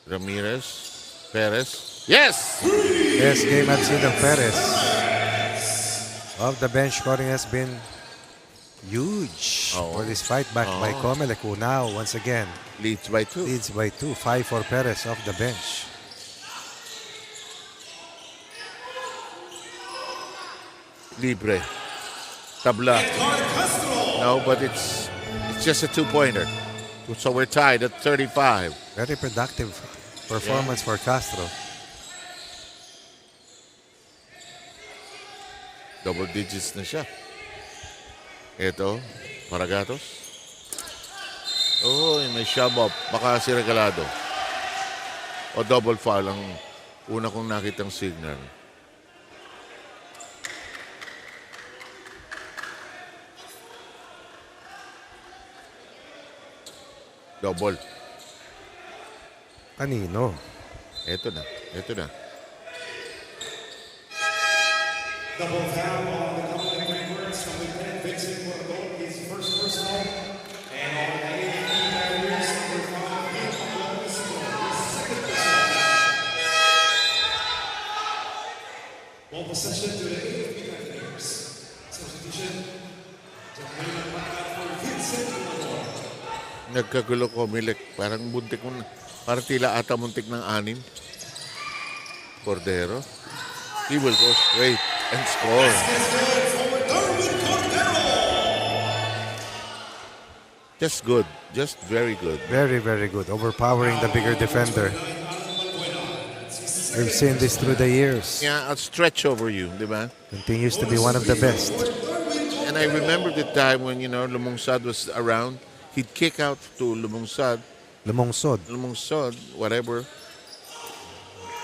A: Ramirez. Perez. Yes!
B: Best game I've seen of Perez. Off the bench scoring has been huge for this fight back by COMELEC, who now once again
A: leads by 2.
B: 5 for Perez off the bench.
A: Libre. Tabla. No, but it's just a 2-pointer. So we're tied at 35.
B: Very productive performance for Castro.
A: Double digits na siya. Ito, Paragatos. Oh, may shove up. Baka si Regalado. O double foul ang una kong nakitang signal. Double.
B: Kanino?
A: Ito na. Ito na.
G: Double foul on the COMELEC Vanguards from Lieutenant Vincent Paco, his first personal. And on the AFP Cavaliers, number 5, Paco, his second personal. Ball possession to the AFP Cavaliers. Substitution. Jamaican knockout for Vincent Paco.
A: Nagkagulo COMELEC. Parang buntik mo. Parang tila ata muntik ng 6. Cordero. He will go straight and score. Just good. Just very good.
B: Very, very good. Overpowering the bigger defender. We've seen this through the years.
A: Yeah, I'll stretch over you, di ba?
B: Continues to be one of the best.
A: And I remember the time when, Lumungsad was around. He'd kick out to Lumungsad.
B: Lumungsod,
A: whatever.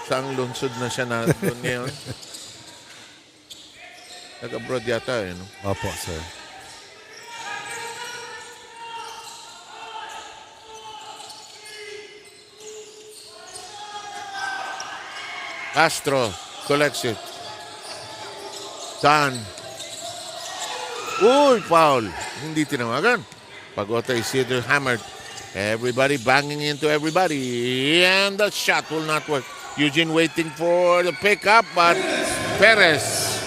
A: Saang lunsod na siya na doon ngayon? Nag-abroad yata no?
B: Opo, sir.
A: Castro collects it. Tan. Uy, foul. Hindi tinawagan. Pagota Isidro hammered. Everybody banging into everybody. And the shot will not work. Eugene waiting for the pickup, but Perez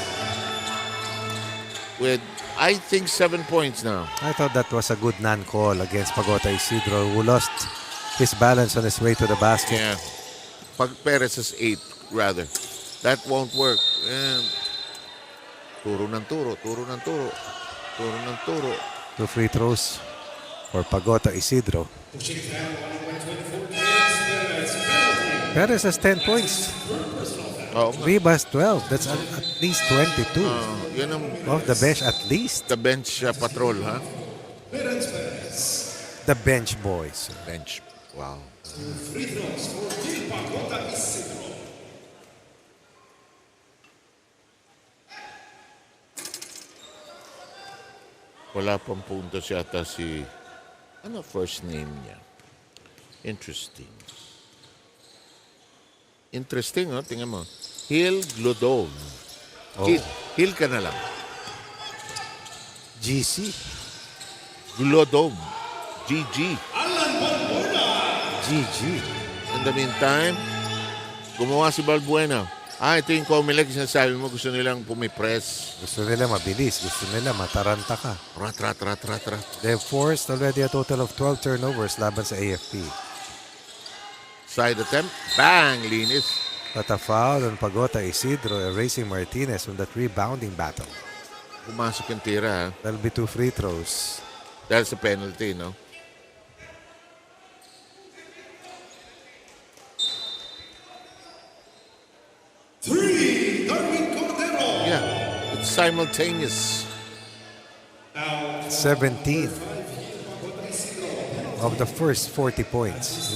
A: with, I think, 7 points now.
B: I thought that was a good non-call against Pagota Isidro, who lost his balance on his way to the basket.
A: Yeah. Perez is 8, rather. That won't work. And turo ng turo, turo ng turo, turo ng turo.
B: 2 free throws for Pagota Isidro. Perez has 10 points. Ribas 12. That's at least 22.
A: Yun ang
B: off the bench at least.
A: The bench patrol, ha?
B: The bench boys.
A: Bench. Wow. Wala pang puntos yata si... Ano first name niya? Interesting. Interesting, oh. Tingnan mo. Hill Glodov.
B: Oh.
A: Hill ka na lang.
B: GC.
A: Glodov. GG.
B: GG.
A: In the meantime, gumawa si Balbuena. Ito yung COMELEC, sinasabi mo, gusto nilang pumipress.
B: Gusto nila mabilis. Gusto nila mataranta ka.
A: Rat.
B: They've forced already a total of 12 turnovers laban sa AFP.
A: Side attempt. Bang! Linis.
B: But a foul on Pagota Isidro erasing Martinez from that rebounding battle.
A: Pumasok yung tira, ha?
B: That'll be 2 free throws.
A: Dahil sa penalty, no? Yeah, it's simultaneous.
B: 17 of the first 40 points.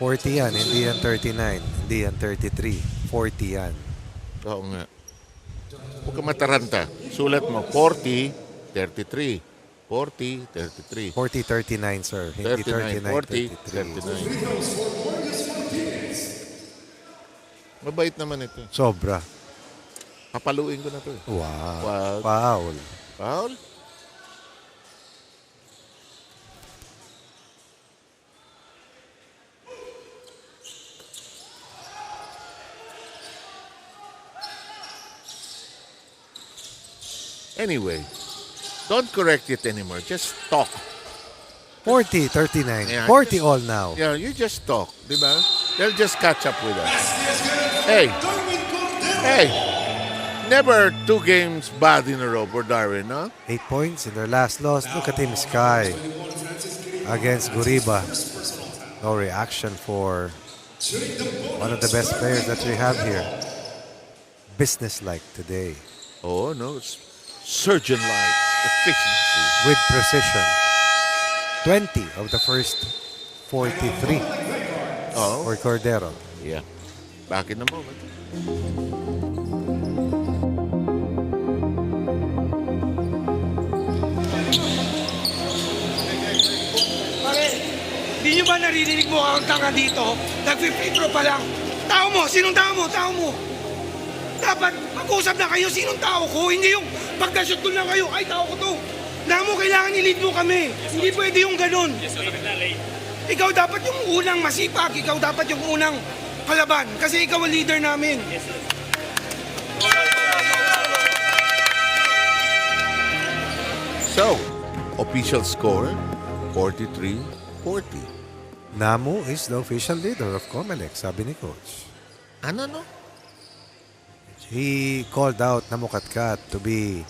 B: 40 yan, hindi yan 39, hindi yan 33. 40 yan.
A: Oo nga. Huwag ka mataranta. Sulat mo, 40, 33. 40, 33.
B: 40-39, sir. Hindi
A: 39, 40, 39. Mabait naman ito.
B: Sobra.
A: Papaluin ko na to.
B: Wow. Foul.
A: Foul? Anyway, don't correct it anymore. Just talk.
B: 40-39.
A: Yeah,
B: 40
A: just-
B: all now.
A: Yeah, you just talk, di ba? They'll just catch up with us. Hey, never 2 games bad in a row for Darwin, no?
B: 8 points in their last loss. Look at him, Sky. Against Guriba. No reaction for one of the best players that we have here. Business-like today.
A: Oh, no, it's surgeon-like efficiency.
B: With precision. 20 of the first 43 for Cordero.
A: Yeah. Back in a moment.
O: Pare, di nyo ba naririnig mo ang tanga dito? Nag-free throw pa lang. Tao mo, sinong tao mo? Tao mo. Dapat mag-usap na kayo, sinong tao ko? Hindi yung pagka-shoot ko lang kayo, ay tao ko to. Namo, kailangan i-lead mo kami. Hindi pwede yung ganun. Ikaw dapat yung unang masipag. Ikaw dapat yung unang kalaban. Kasi ikaw ang leader namin.
A: So, official score, 43-40.
B: Namu is the official leader of COMELEC, sabi ni Coach.
A: Ano, no?
B: He called out Namu Katkat to be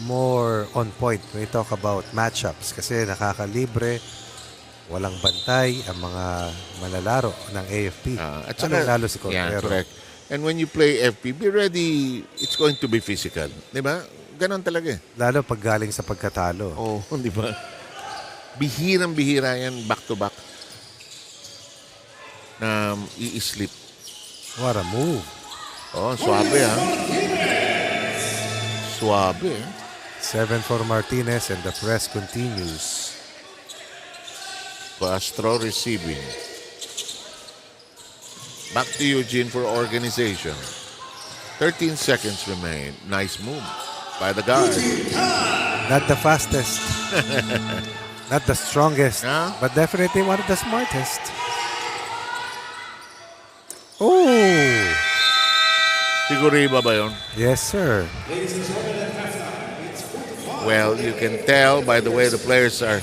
B: more on point when we talk about matchups kasi nakakalibre, walang bantay ang mga malalaro ng AFP.
A: At
B: saka lalo si Cordero.
A: Yeah, correct. And when you play FP, be ready, it's going to be physical. Di ba? Ganon talaga eh.
B: Lalo pag galing sa pagkatalo.
A: Oo, di ba? Bihirang-bihira yan, back-to-back. Na i-sleep.
B: What a move.
A: Oh, swabe ha. Swabe.
B: 7 for Martinez and the press continues.
A: Castro receiving. Back to Eugene for organization. 13 seconds remain. Nice move by the guard.
B: Not the fastest. Not the strongest. But definitely one of the smartest. Oh!
A: Siguriba ba yun?
B: Yes, sir.
A: Well, you can tell by the way the players are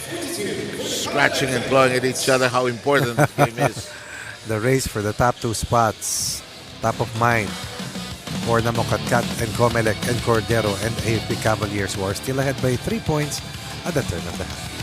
A: scratching and clawing at each other how important this game is.
B: The race for the top 2 spots. Top of mind for Namokatkat and COMELEC and Cordero and AFP Cavaliers who are still ahead by 3 points at the turn of the half.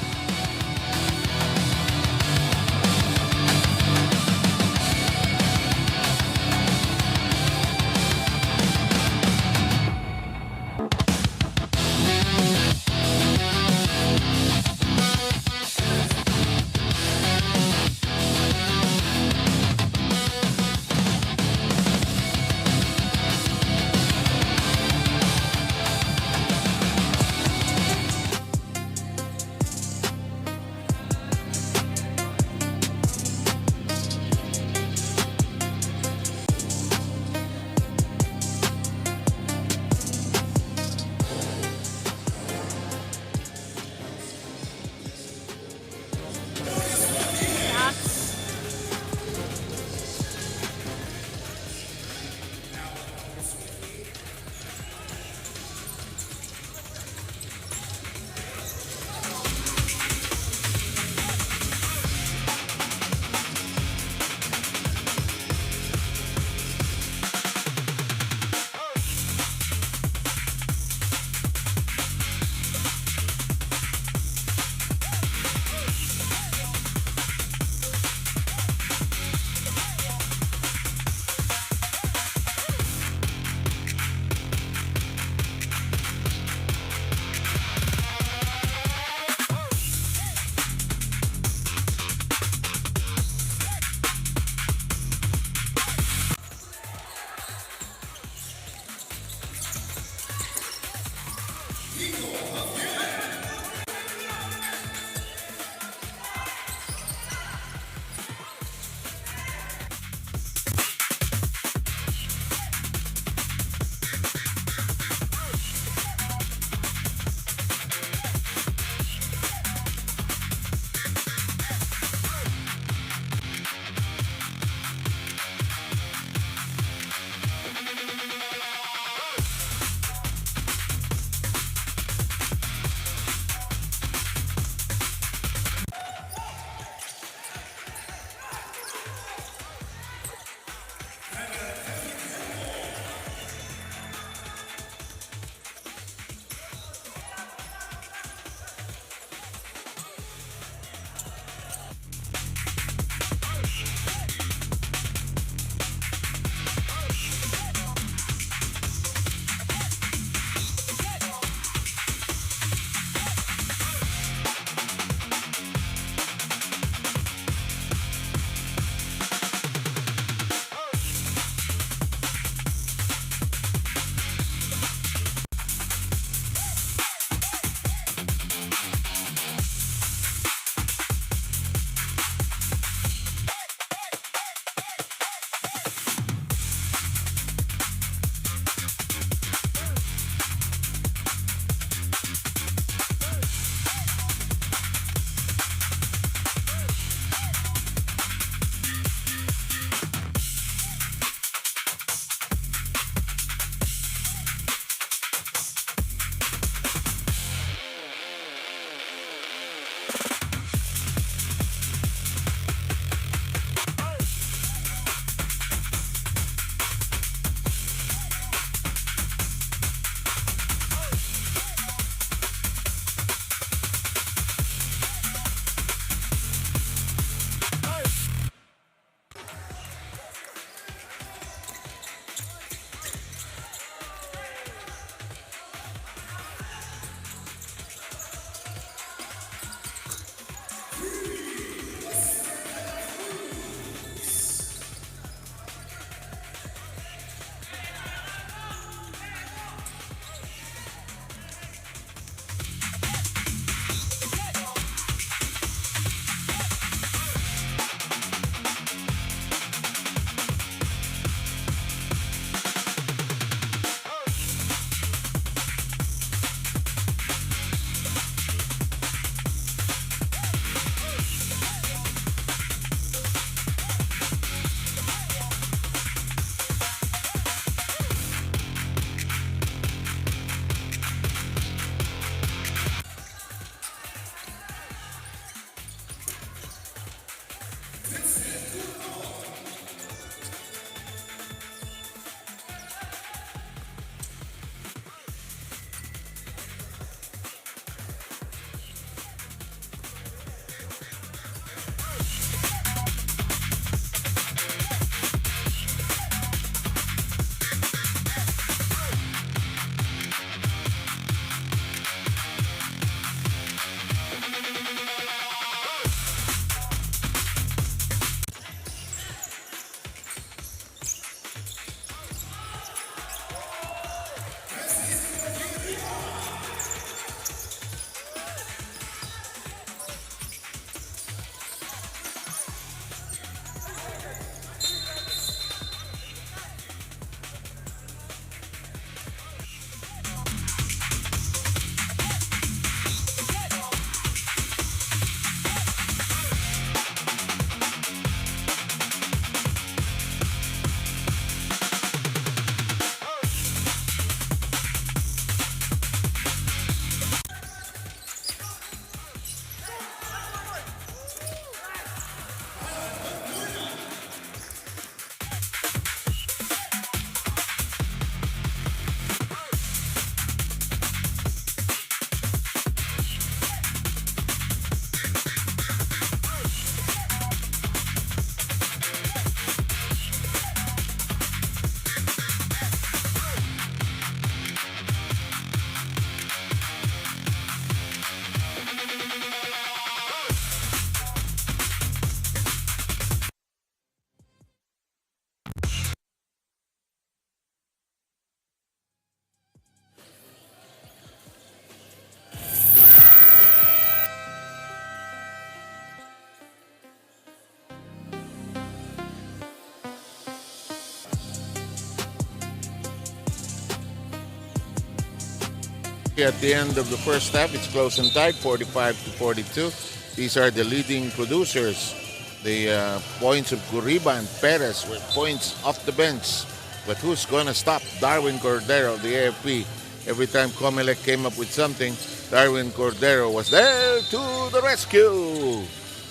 A: At the end of the first half, it's close and tied, 45-42. These are the leading producers. The points of Curiba and Perez were points off the bench. But who's going to stop Darwin Cordero, the AFP? Every time COMELEC came up with something, Darwin Cordero was there to the rescue.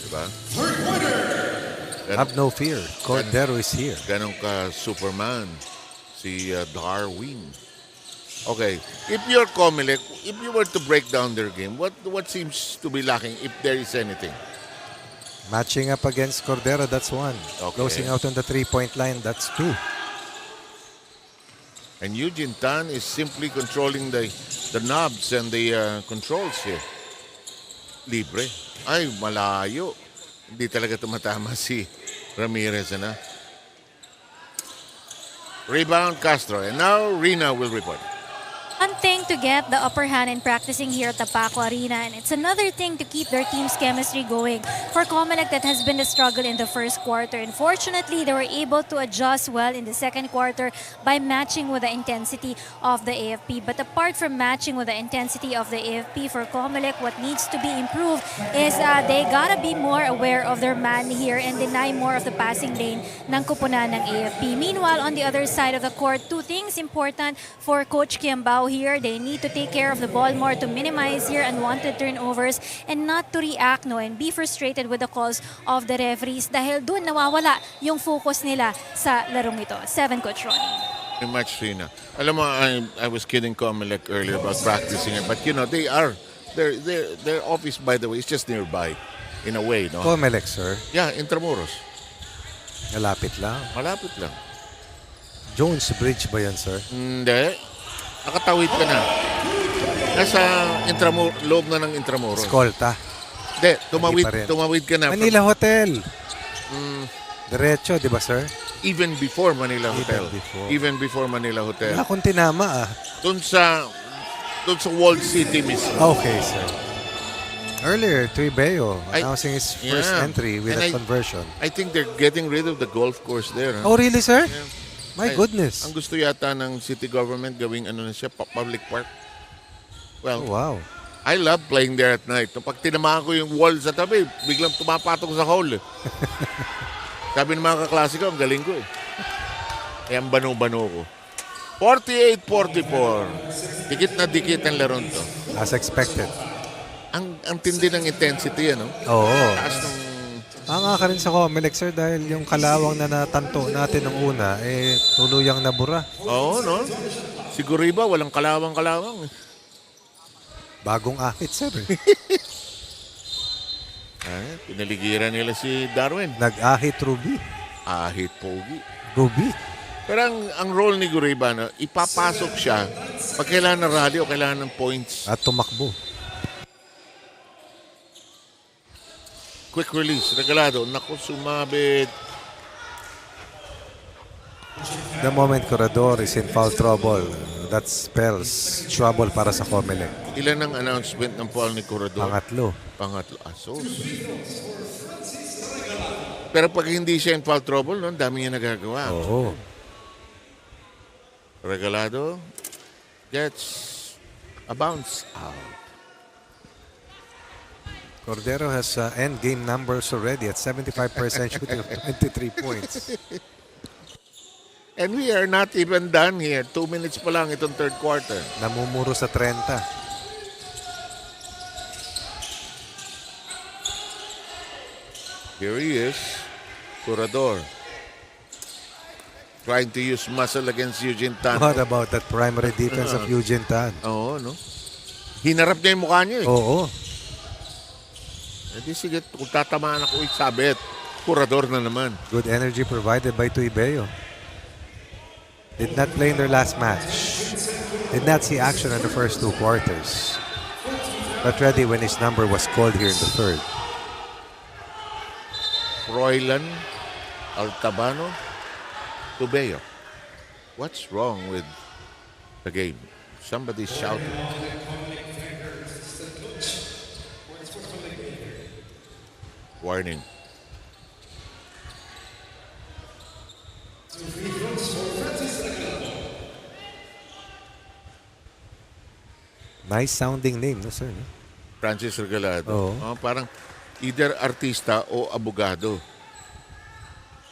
A: Diba?
B: Have no fear. Cordero is here.
A: Ganun ka Superman, si Darwin. Okay, if you're COMELEC, if you were to break down their game, what seems to be lacking, if there is anything?
B: Matching up against Cordero, that's one.
A: Okay.
B: Closing out on the 3-point line, that's two.
A: And Eugene Tan is simply controlling the knobs and the controls here. Libre. Ay, malayo. Hindi talaga tumatama si Ramirez. Rebound, Castro. And now, Rina will report.
D: One thing to get the upper hand in practicing here at the Paco Arena, and it's another thing to keep their team's chemistry going. For COMELEC, that has been the struggle in the first quarter. Unfortunately, they were able to adjust well in the second quarter by matching with the intensity of the AFP. But apart from matching with the intensity of the AFP, for COMELEC, what needs to be improved is they gotta be more aware of their man here and deny more of the passing lane ng kupunan ng AFP. Meanwhile, on the other side of the court, two things important for Coach Kiambao here. They need to take care of the ball more to minimize here unwanted turnovers and not to react and be frustrated with the calls of the referees dahil doon nawawala yung focus nila sa larong ito. 7, Coach Ronnie.
A: Very much, Rina. Alam mo, I was kidding COMELEC earlier about practicing it, but their office, by the way, is just nearby in a way, no?
B: COMELEC, sir.
A: Yeah, Intramuros.
B: Malapit lang.
A: Malapit lang.
B: Jones Bridge ba yan, sir?
A: Hindi. Nakatawid ka na. Nasa loob na ng Intramuros.
B: Escolta.
A: Hindi, tumawid ka na.
B: Manila Hotel. Diretso, di ba, sir?
A: Even before Manila Hotel. Even before Manila Hotel.
B: Wala akong tinama,
A: Doon sa Walled City mismo.
B: Okay, sir. Earlier, Tuibeo announcing his first entry with a conversion.
A: I think they're getting rid of the golf course there.
B: Oh, really, sir?
A: Yeah.
B: My goodness.
A: Ang gusto yata ng city government gawing na siya, public park. Well,
B: wow.
A: I love playing there at night. Pag tinamaan ko yung wall sa tabi, biglang tumapatok sa hole. Sabi ng mga kaklase ko, ang galing ko Kaya ang bano-bano ko. 48-44. Dikit na dikit ang laron to.
B: As expected.
A: Ang tindi ng intensity,
B: Oo.
A: Taas ng...
B: Ang rin sa COMELEC, sir, dahil yung kalawang na natanto natin ng una, tuluyang nabura.
A: Oo, no? Siguro iba, walang kalawang-kalawang.
B: Bagong akit, sir.
A: Pinaligiran nila si Darwin.
B: Nag-ahit Ruby.
A: Ahit Pogi.
B: Ruby.
A: Pero ang role ni Guriba, ipapasok siya pag kailangan ng rally o kailangan ng points.
B: At tumakbo.
A: Quick release, Regalado. Naku, sumabit.
B: The moment Corredor is in foul trouble, that spells trouble para sa COMELEC.
A: Ilan ang announcement ng foul ni Corredor? Pangatlo. Asos. Pero pag hindi siya in foul trouble, ang dami niya nagagawa.
B: Oo.
A: Regalado gets a bounce out.
B: Cordero has end game numbers already at 75% shooting of 23 points.
A: And we are not even done here. 2 minutes pa lang itong third quarter.
B: Namumuro sa 30.
A: Here he is, Curador. Trying to use muscle against Eugene Tan.
B: What about that primary defense of Eugene Tan?
A: Oo, no? Hinarap niya yung mukha niya
B: Oo.
A: Hindi, sige, kung tatamaan ako, sabit. Curador na naman.
B: Good energy provided by Tuibeo. Did not play in their last match. Did not see action in the first 2 quarters. But ready when his number was called here in the third.
A: Froilan, Altabano, Tuibeo. What's wrong with the game? Somebody's shouting. Warning.
B: Nice sounding name, no, sir? No?
A: Francis Regalado.
B: Oo.
A: Parang either artista o abogado.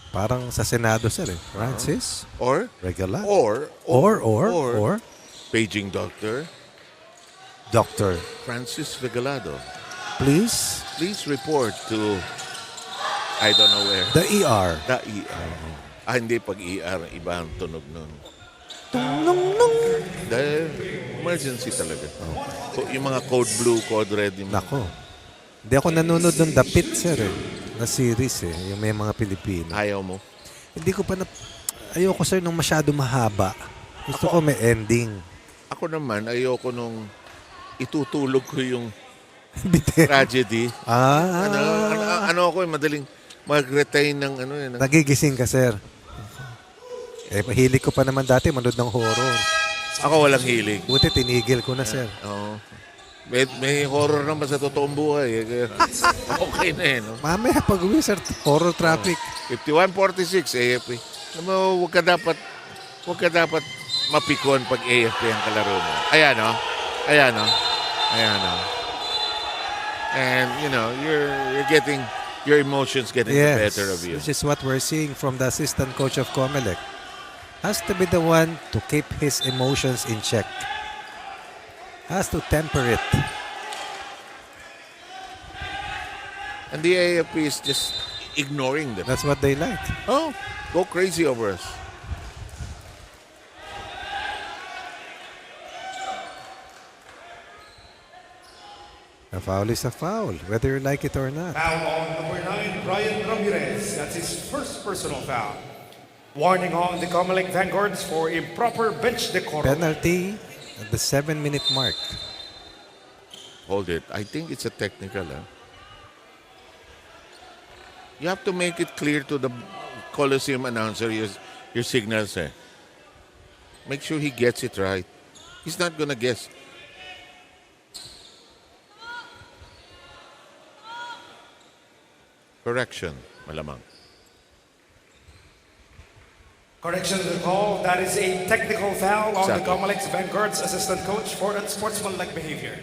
B: Parang sa Senado, sir. Francis
A: Or
B: Regalado.
A: Or paging doctor
B: Doctor.
A: Francis Regalado.
B: Please.
A: Please report to I don't know where.
B: The ER.
A: The ER. Hindi pag ER, iba ang tunog nun. Dahil emergency talaga. So, yung mga code blue, code red.
B: Nako. Hindi ako nanonood ng The Pit, sir. Na series yung may mga Pilipino.
A: Ayaw mo?
B: Hindi ko pa ayoko, sir, nung masyado mahaba. Gusto ko may ending.
A: Ako naman, ayoko nung itutulog ko yung tragedy. Ano ako, madaling mag-retain ng ano.
B: Nagigising ka, sir. Mahilig ko pa naman dati manood ng horror.
A: Ako walang hilig.
B: Buti tinigil ko na, sir.
A: Oo. May horror naman sa totoong buhay. Okay na no?
B: Mamaya pag-uwi, sir, horror traffic.
A: 51-46 AFP. Huwag ka dapat mapikon pag AFP ang kalaro mo. Ayan o. And, you're getting, your emotions getting the better of you.
B: Which is what we're seeing from the assistant coach of COMELEC. Has to be the one to keep his emotions in check. Has to temper it.
A: And the AFP is just ignoring them.
B: That's what they like.
A: Oh, go crazy over us.
B: A foul is a foul, whether you like it or not.
G: Foul on number 9, Brian Ramirez. That's his first personal foul. Warning on the COMELEC Vanguards for improper bench decorum.
B: Penalty at the 7-minute mark.
A: Hold it. I think it's a technical. You have to make it clear to the Coliseum announcer your signals. Make sure he gets it right. He's not gonna guess. Correction, malamang.
G: Correction to the call. That is a technical foul on the
A: Exactly.
G: COMELEC's Vanguards assistant coach for unsportsmanlike behavior.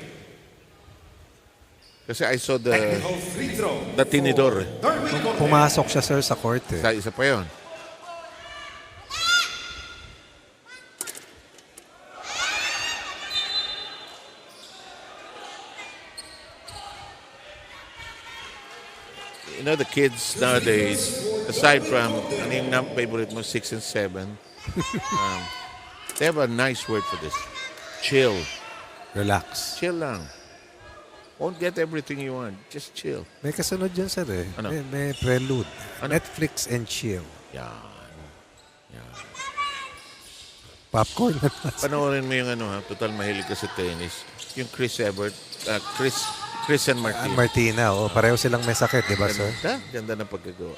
A: Kasi I saw
G: Technical free throw.
A: the tinidor.
G: Darwin Cordero.
B: Pumasok siya, sir, sa court.
A: Isa pa yun. You know, the kids nowadays, aside from, ano yung favorite mo, 6 and 7, they have a nice word for this. Chill.
B: Relax.
A: Chill lang. Won't get everything you want. Just chill.
B: May kasunod dyan, sir.
A: Ano?
B: May prelude.
A: Ano?
B: Netflix and chill.
A: Yan.
B: Popcorn.
A: Panoorin mo yung total mahilig ka sa tennis. Yung Chris and Martin.
B: Martina, pareho silang may sakit, di ba, sir?
A: Ganda ng pagkagawa.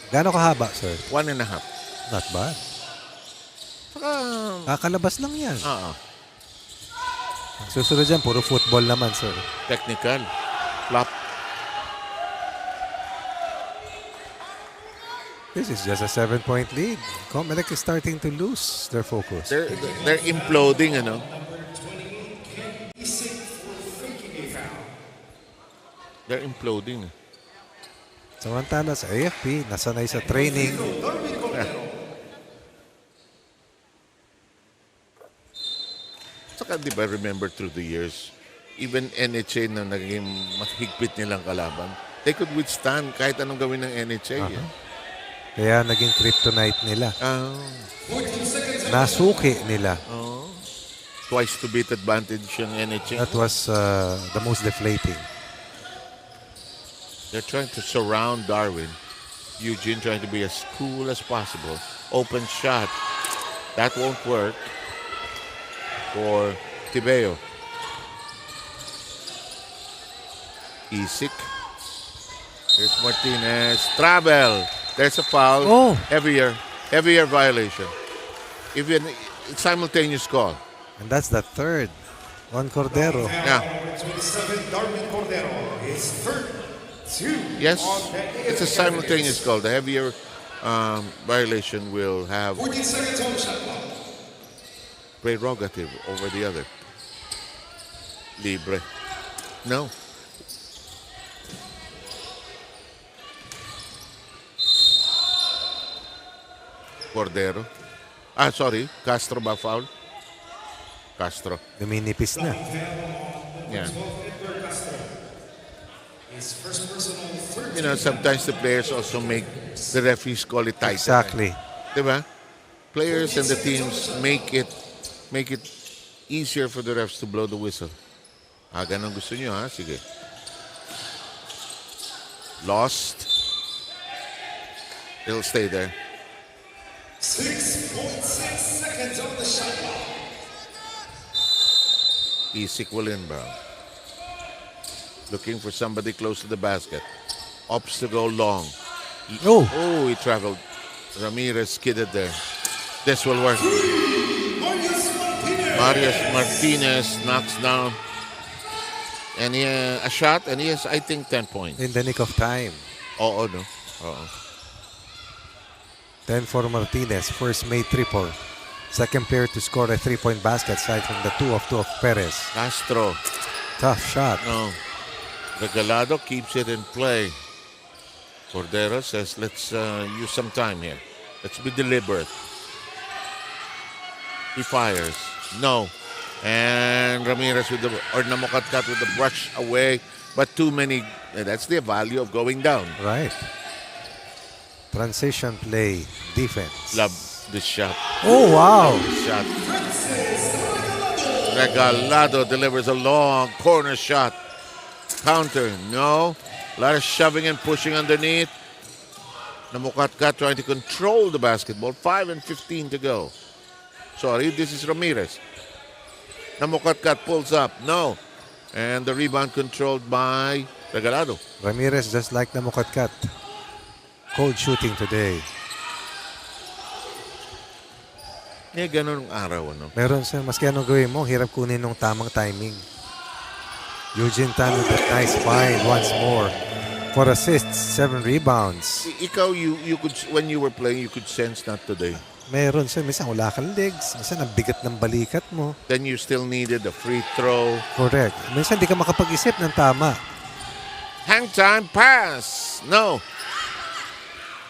B: Gaano kahaba, sir?
A: 1.5.
B: Not bad.
A: Saka,
B: kakalabas lang yan.
A: Oo.
B: Susunod dyan, puro football naman, sir.
A: Technical. Flop.
B: This is just a 7-point lead. COMELEC is starting to lose their focus.
A: They're imploding, They're imploding.
B: Samantala sa AFP, nasanay sa training.
A: Saka, di ba, remember through the years, even NHA na naging mahigpit nilang kalaban, they could withstand kahit anong gawin ng NHA.
B: Kaya naging kryptonite nila. Nasuki nila.
A: Twice to beat advantage yung NHA.
B: That was the most deflating.
A: They're trying to surround Darwin. Eugene trying to be as cool as possible. Open shot. That won't work for Tibeo. Isik. Here's Martinez. Travel. There's a foul.
B: Oh.
A: Heavier violation. Even simultaneous call.
B: And that's the third. Juan Cordero.
A: Yeah.
G: 27, Darwin Cordero. His third.
A: Yes, it's a simultaneous call. The heavier violation will have
G: 14 seconds on the shot clock.
A: prerogative over the other. Libre. No. Cordero. Sorry. Castro ba foul? Castro.
B: Luminipis na.
A: Yeah.
G: His first personal third.
A: You know, sometimes the players also make the referees call it tight.
B: Exactly.
A: Diba? Players and the teams make it easier for the refs to blow the whistle. Ganun gusto nyo, ha? Sige. Lost. It'll stay there.
G: 6.6 seconds on the shot clock.
A: Isik will inbound. Looking for somebody close to the basket. Opts to go long.
B: Oh,
A: he traveled. Ramirez skidded there. This will work. Marius Martinez knocks down. And a shot, and he has, I think, 10 points.
B: in the nick of time.
A: Oo, no? Oo.
B: 10 for Martinez, first made triple. Second player to score a 3-point basket aside from the 2 of Perez.
A: Castro.
B: Tough shot.
A: No. Regalado keeps it in play. Cordero says, let's use some time here. Let's be deliberate. He fires. No. And Ramirez Namokatkat with the brush away. But too many. That's the value of going down.
B: Right. Transition play, defense.
A: Love this shot.
B: Oh, wow.
A: Shot. Regalado delivers a long corner shot. Counter. No. A lot of shoving and pushing underneath. Namokatkat trying to control the basketball. 5 and 15 to go. Sorry, this is Ramirez. Namokatkat pulls up. No. And the rebound controlled by Regalado.
B: Ramirez just like Namokatkat. Cold shooting today.
A: Ganun ang araw, ano?
B: Meron siya, maski anong gawin mo, hirap kunin ng tamang timing. Eugene Tan with a nice find once more. 4 assists, 7 rebounds.
A: Ikaw, you could, when you were playing, you could sense not today.
B: Meron siya, minsan wala kang legs, minsan ang bigat ng balikat mo.
A: Then you still needed a free throw.
B: Correct. Minsan di ka makapag-isip ng tama.
A: Hang time pass. No.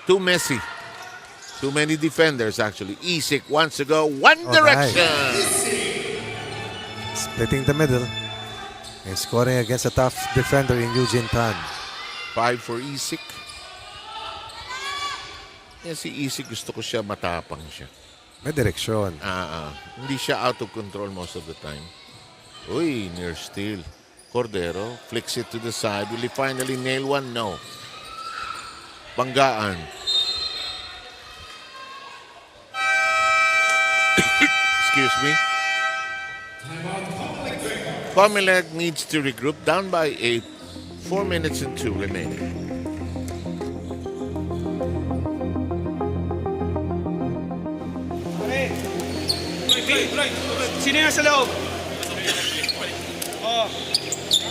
A: Too messy. Too many defenders, actually. Isik wants to go one direction.
B: Splitting the middle. And scoring against a tough defender in Eugene Tan.
A: 5 for Isik. Si Isik gusto ko siya matapang siya.
B: May direksyon.
A: Hindi siya out of control most of the time. Uy, near steal. Cordero flicks it to the side. Will he finally nail one? No. Banggaan. Excuse me. COMELEC needs to regroup, down by 8. 4 minutes and 2 remaining.
O: Sino yan sa loob?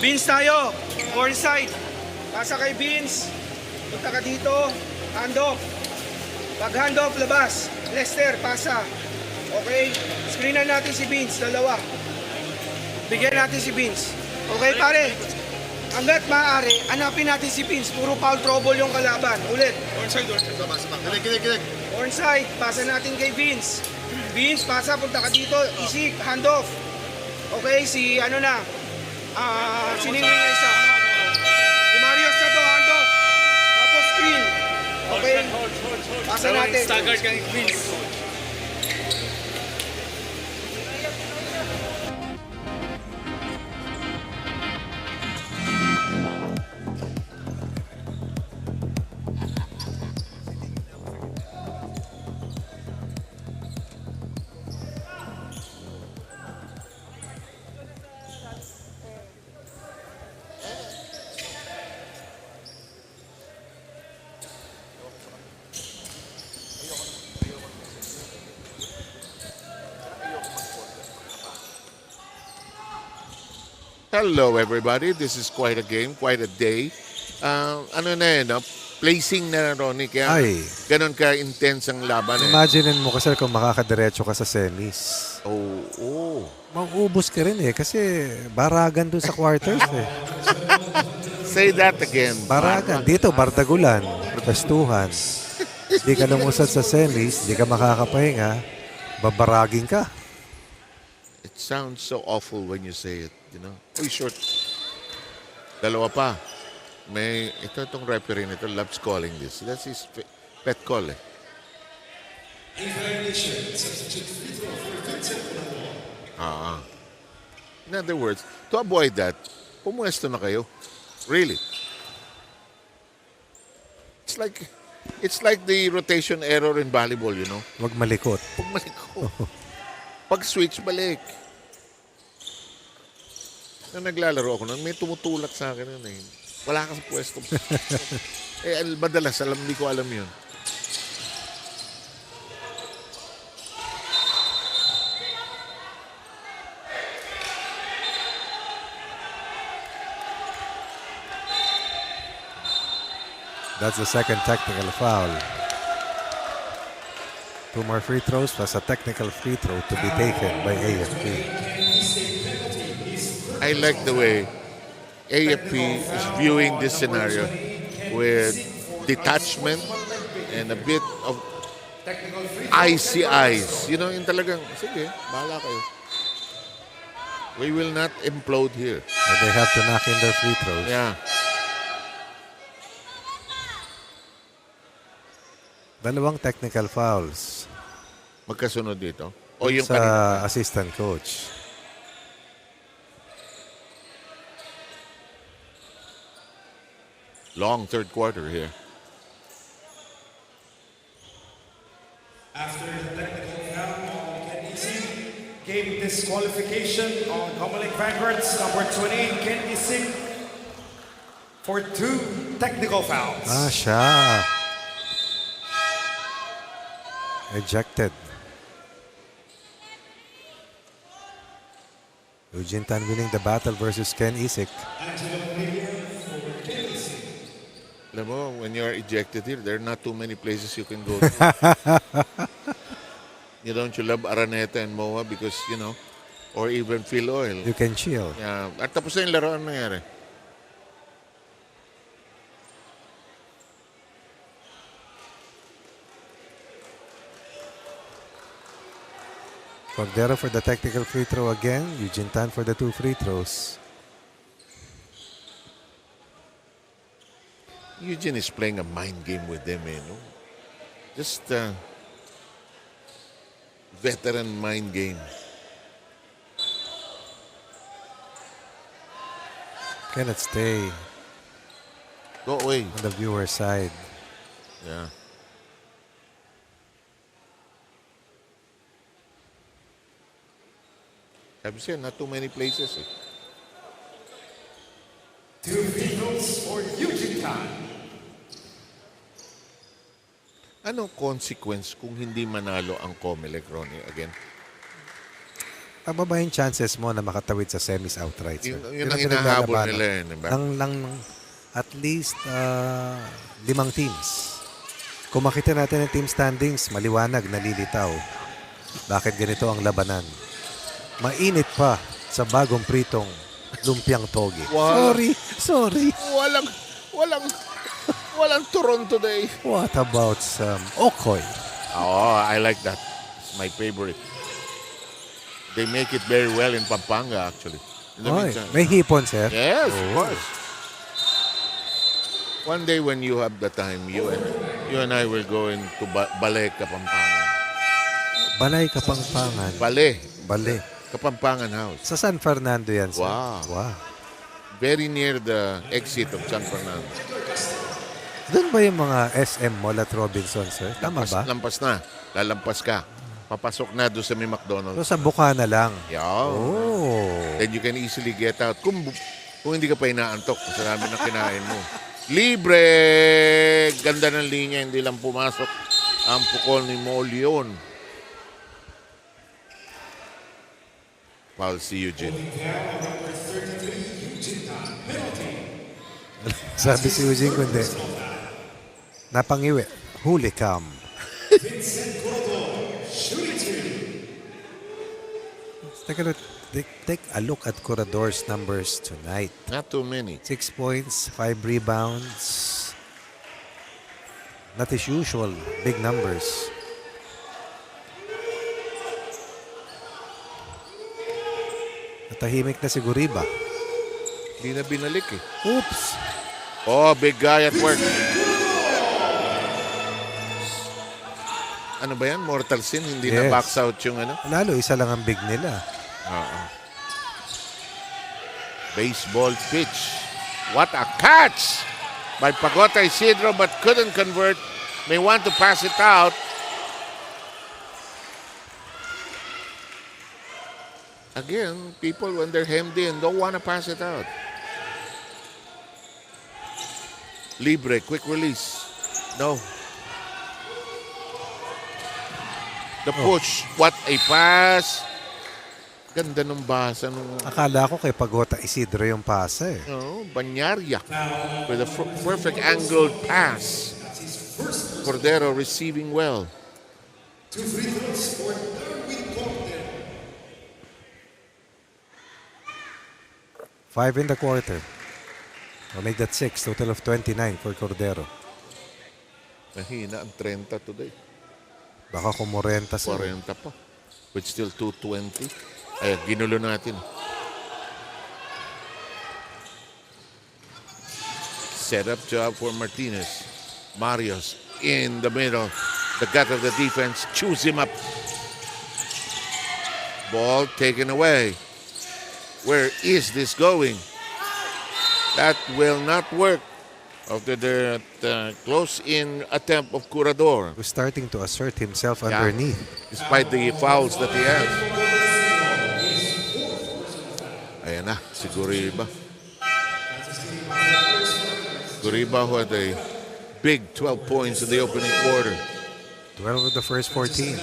O: Beans tayo. Corner side. Pasa kay Beans. Punta ka dito. Handoff. Pag handoff, labas. Lester, pasa. Okay? Screenan natin si Beans. Dalawa. Bigyan natin si Beans. Okay, pare? Hanggat maaari, hanapin natin si Beans. Puro foul trouble yung kalaban. Ulit. Onside, pasa natin kay Vince. Vince, pasa, punta ka dito. Isik, handoff. Okay, si ano na. Siningwing na isa. Si Marius na to, handoff. Tapos screen. Okay, pasa natin. Staggered kang Vince.
A: Hello, everybody. This is quite a game, quite a day. placing na, Ronnie. Kaya
B: Ay.
A: ganun ka-intense ang laban.
B: Imaginein mo kasi kung makakadiretso ka sa semis.
A: Oo.
B: Mauubos ka rin kasi baragan doon sa quarters
A: Say that again.
B: Baragan. Dito, bardagulan. Pestuhan. Di ka lumusad sa semis, di ka makakapahinga, babaragin ka.
A: It sounds so awful when you say it, you know. Uy, short. Dalawa pa. Itong referee nito loves calling this. That's his pet call eh. In other words, to avoid that, pumuesto na kayo. Really. It's like the rotation error in volleyball, you know.
B: Huwag malikot.
A: Pag switch, balik. Nung naglalaro ako, may tumutulak sa akin nun eh. Wala ka sa pwesto. Madalas, hindi ko alam yun.
B: That's the second technical foul. 2 more free throws plus a technical free throw to be taken by AFP.
A: I like the way AFP is viewing this scenario with detachment and a bit of icy eyes. You know, yung talagang, sige, bahala kayo. We will not implode here.
B: And they have to knock in their free throws.
A: Yeah.
B: Dalawang technical fouls.
A: Magkasunod dito? O yung
B: sa
A: kanina?
B: assistant coach.
A: Long third quarter here.
G: After the technical foul on Ken Ising, game disqualification on COMELEC Vanguards, number 28, Ken Ising, for 2 technical fouls.
B: Siya. Ejected. Eugene Tan winning the battle versus Ken Isik.
A: Alam mo, when you're ejected here, there are not too many places you can go to. You love Araneta and Moa because, you know, or even Phil Oil.
B: You can chill.
A: Yeah. At tapos na yung laro, ano nangyari?
B: Cordero for the technical free throw again. Eugene Tan for the 2 free throws.
A: Eugene is playing a mind game with them, you know. Just veteran mind game.
B: Cannot stay.
A: Go away.
B: On the viewer side.
A: Yeah. Sabi siya, not too many places eh.
G: 2 free throws for Eugene Tan.
A: Anong consequence kung hindi manalo ang COMELEC, Ronnie, again?
B: Pababa yung chances mo na makatawid sa semis outright. Sir.
A: Yun ang hinahabol nila yun. Diba?
B: At least 5 teams. Kung makita natin ang team standings, maliwanag, nalilitaw. Bakit ganito ang labanan? Mainit pa sa bagong pritong lumpiang togi.
A: Wow.
B: Sorry.
A: Walang turon today.
B: What about some Okoy?
A: Oh, I like that. It's my favorite. They make it very well in Pampanga, actually.
B: May hipon, sir.
A: Yes, of course. One day when you have the time, you and I will go into Balay, Kapampangan.
B: Balay, Kapampangan.
A: Balay. Kapampangan House.
B: Sa San Fernando yan, sir.
A: Wow. Very near the exit of San Fernando.
B: Doon ba yung mga SM Mall at Robinson, sir? Tama ba?
A: Lampas na. Lalampas ka. Papasok na doon sa may McDonald's.
B: So sa Bukana lang.
A: Yeah.
B: Oh.
A: Then you can easily get out. Kung hindi ka pa inaantok, kasi namin na kinain mo. Libre! Ganda ng linya, hindi lang pumasok ang pukol ni Molion. Foul si Eugene.
B: Sabi si Eugene kundi. Napangiwi. Huli cam. Take a look at Corredor's numbers tonight.
A: Not too many.
B: 6 points, 5 rebounds. Not his usual big numbers. Natahimik na si Guriba.
A: Hindi na binalik eh.
B: Oops.
A: Oh, big guy at work. Ano ba yan? Mortal Sin? Hindi na
B: Yes.
A: box out yung ano?
B: Lalo, isa lang ang big nila.
A: Oo. Baseball pitch. What a catch by Pagota Isidro but couldn't convert. May want to pass it out. Again, people when they're hemmed in don't want to pass it out. Libre, quick release. No. The push. What a pass. Ganda ng basa nung
B: Akala ko kay Pagota Isidro yung pasa eh.
A: Banyaria with a perfect angled pass. Cordero receiving well.
G: 2 free throws for Darwin Cordero.
B: 5 in the quarter. I'll make that 6. Total of 29 for Cordero.
A: Mahina ang 30 today.
B: Baka kumurenta sa
A: 40 pa. With still 220. Ay, ginulo natin. Set up job for Martinez. Marios in the middle. The gut of the defense. Chews him up. Ball taken away. Where is this going? That will not work. After the close-in attempt of Curador.
B: Who's starting to assert himself underneath.
A: Despite the fouls that he has. Ayan na, si Guriba. Guriba who had a big 12 points in the opening quarter.
B: 12 of the first 14.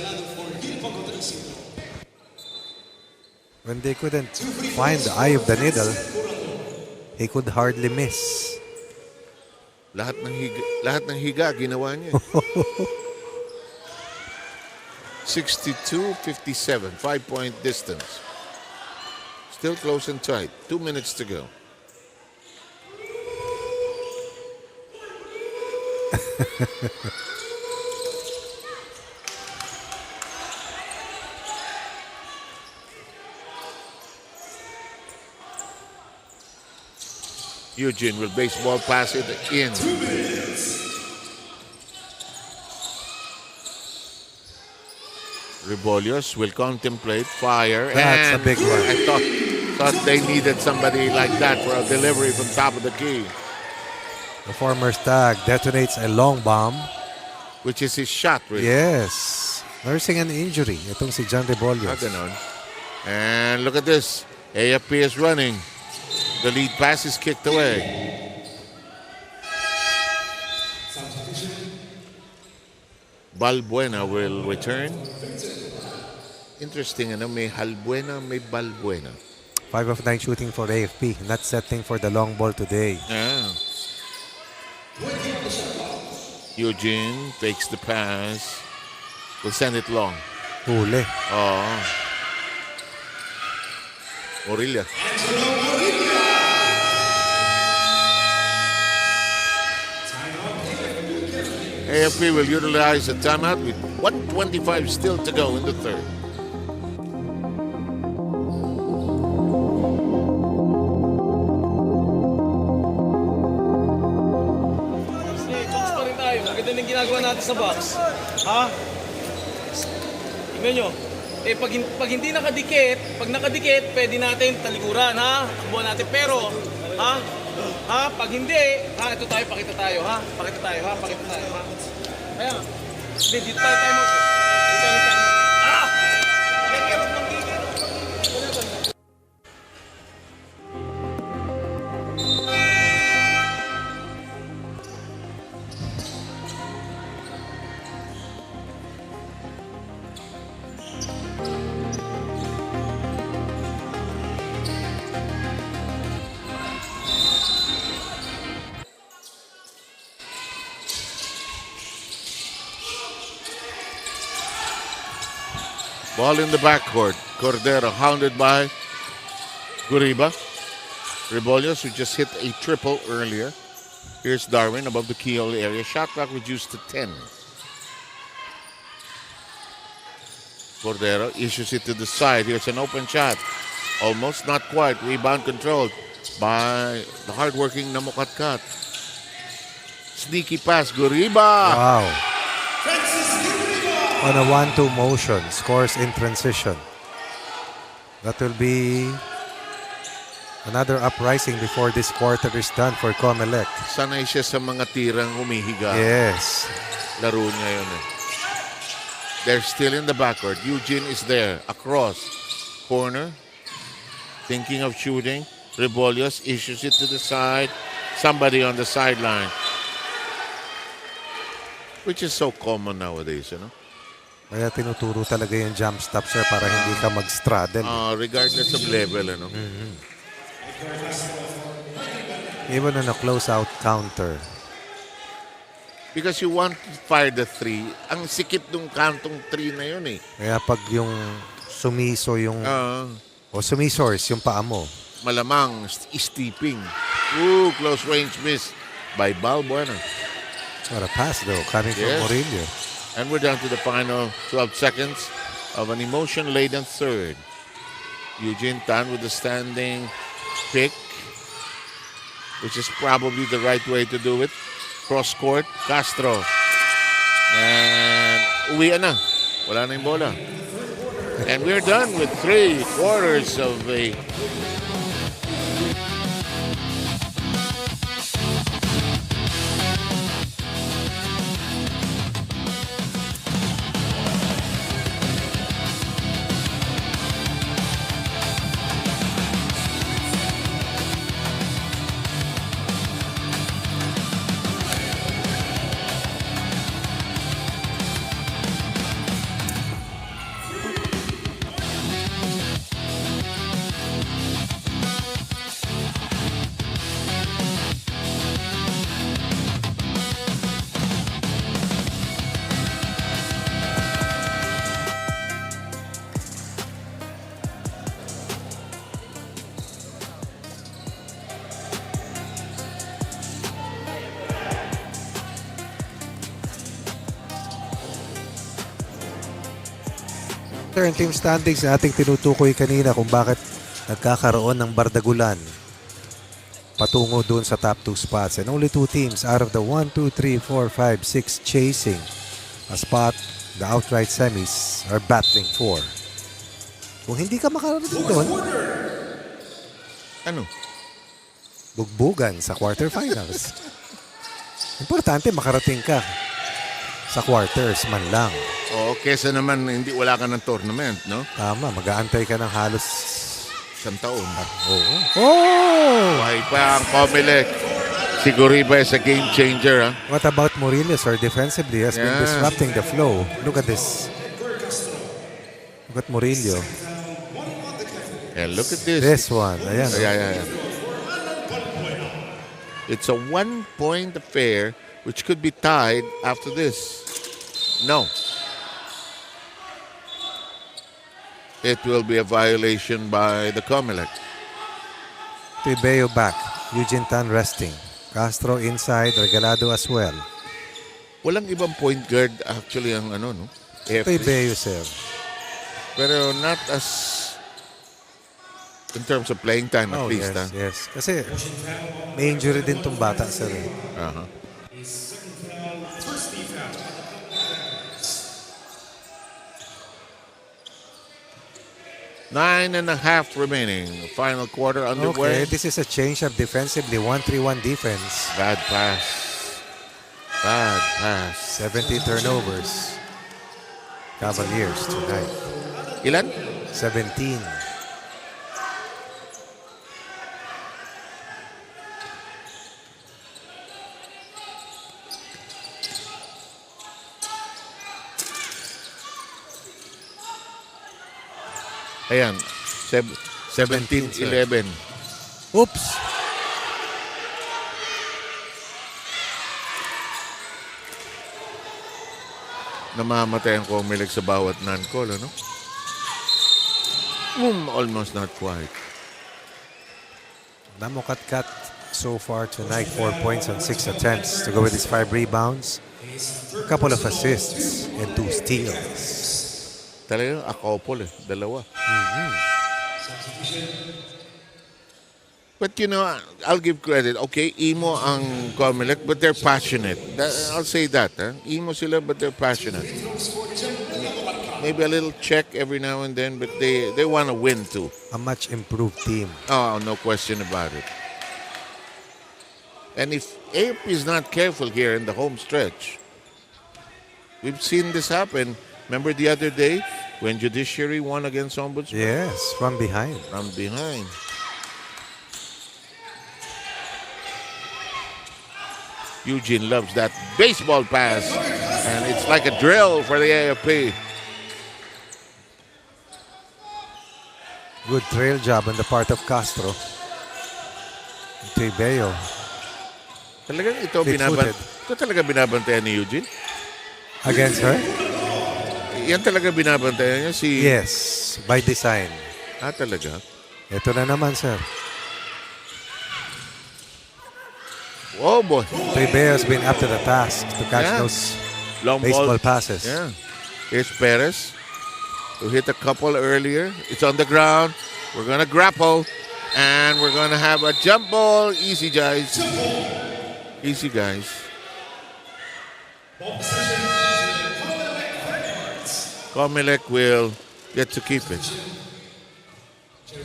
B: When they couldn't find the eye of the needle, he could hardly miss.
A: Lahat ng higa ginawa niya. 62-57, 5-point distance. Still close and tight. 2 minutes to go. Eugene will baseball pass it in. Rebolios will contemplate fire.
B: That's
A: and
B: a big one.
A: I thought they needed somebody like that for a delivery from top of the key.
B: The former Stag detonates a long bomb.
A: Which is his shot, really.
B: Yes. Nursing an injury. Itong si John Rebolios.
A: Ganon. And look at this. AFP is running. The lead pass is kicked away. Balbuena will return. Interesting, ano? May Halbuena, may Balbuena.
B: 5 of 9 shooting for AFP. Not setting for the long ball today.
A: Ah. Eugene takes the pass. Will send it long.
B: Huli.
A: Oh. Morilla. AFP will utilize a timeout with 1:25 still to go in the third.
P: Box pa rin tayo. Maganda ng ginagawa natin sa box. Ha? Tingnan nyo. Eh, pag hindi nakadikit, pag nakadikit, pwede natin talikuran, ha? Takbuhan natin. Pero, ha? Ha? Pag hindi, ha? Ito tayo, pakita tayo, ha? Pakita tayo, ha? Pakita tayo, ha? Kaya, hindi, dito tayo tayo mo. Dito tayo mo. Ah! Kaya, wag mong gigil.
A: Ball in the backcourt. Cordero hounded by Guriba. Rebollos, who just hit a triple earlier. Here's Darwin above the keyhole area. Shot clock reduced to 10. Cordero issues it to the side. Here's an open shot. Almost, not quite. Rebound controlled by the hardworking Namukatkat. Sneaky pass. Guriba.
B: Wow. On a 1-2 motion, scores in transition. That will be another uprising before this quarter is done for COMELEC.
A: Sanay siya sa mga tirang humihiga.
B: Yes.
A: Laro niya yun eh. They're still in the backcourt. Eugene is there. Across. Corner. Thinking of shooting. Rebollos issues it to the side. Somebody on the sideline. Which is so common nowadays, you know?
B: Kaya tinuturo talaga yung jump stop, sir, para hindi ka mag-straddle.
A: Regardless of level, ano?
B: Even on a close-out counter.
A: Because you want to fire the three. Ang sikip ng kantong three na yun eh.
B: Kaya pag yung sumiso yung... o sumisors yung paa mo.
A: Malamang steeping. Ooh, close range miss by Balbuena.
B: What a pass though, coming from Murillo.
A: And we're down to the final 12 seconds of an emotion-laden third. Eugene Tan with the standing pick, which is probably the right way to do it. Cross court, Castro. And uwian na. Wala na yung bola. And we're done with 3 quarters of a
B: Yung team standings na ating tinutukoy kanina kung bakit nagkakaroon ng bardagulan patungo doon sa top 2 spots. And only 2 teams out of the 1, 2, 3, 4, 5, 6 chasing a spot, the outright semis are battling for. Kung hindi ka makarating doon,
A: ano?
B: Bugbugan sa quarterfinals. Importante makarating ka sa quarters man lang.
A: Oo, kesa naman wala ka ng tournament, no?
B: Tama, mag-aantay ka ng halos
A: isang taon.
B: Oo. Oh!
A: Buhay pa ang COMELEC. Si Guriba is a game changer, ha?
B: What about Murillo, sir? Defensively has been disrupting the flow. Look at this. Look at Murillo.
A: And look at this.
B: This one. Ayan.
A: Yeah. It's a 1-point affair which could be tied after this. No. It will be a violation by the COMELEC.
B: Tibeo back. Eugene Tan resting. Castro inside. Regalado as well.
A: Walang ibang point guard actually ang no?
B: Tibeo, sir.
A: Pero not as in terms of playing time at least.
B: Yes. Kasi may injury din tong bata, sir.
A: Uh-huh. 9.5 remaining. Final quarter underway.
B: Okay, this is a change up defensively. 1-3-1 defense.
A: Bad pass.
B: 70 turnovers. Cavaliers tonight.
A: Ilan?
B: 17.
A: Ayan, 17-11.
B: Oops!
A: Namamatay ang COMELEC sa bawat non-call, ano? Almost not quite.
B: Namokatkat so far tonight, 4 points on 6 attempts to go with his 5 rebounds, a couple of assists, and 2 steals.
A: Talaga, a couple dalawa. But I'll give credit. Okay, emo ang COMELEC, but they're passionate. I'll say that. Emo sila, but they're passionate. Maybe a little check every now and then, but they want to win too.
B: A much improved team.
A: Oh, no question about it. And if AFP is not careful here in the home stretch, we've seen this happen. Remember the other day when Judiciary won against Ombudsman?
B: Yes, from behind.
A: From behind. Eugene loves that baseball pass, and it's like a drill for the AFP.
B: Good trail job on the part of Castro. Tibeo.
A: Talagang ito talaga binabantayan ni Eugene?
B: Against her?
A: Yan talaga binabantayan niya si...
B: Yes, by design.
A: Talaga?
B: Ito na naman, sir.
A: Oh, boy.
B: Tibeo has been up to the task to catch those
A: long
B: baseball
A: ball
B: passes.
A: Yeah. Here's Perez, who hit a couple earlier. It's on the ground. We're going to grapple. And we're going to have a jump ball. Easy, guys. Easy, guys. COMELEC will get to keep it.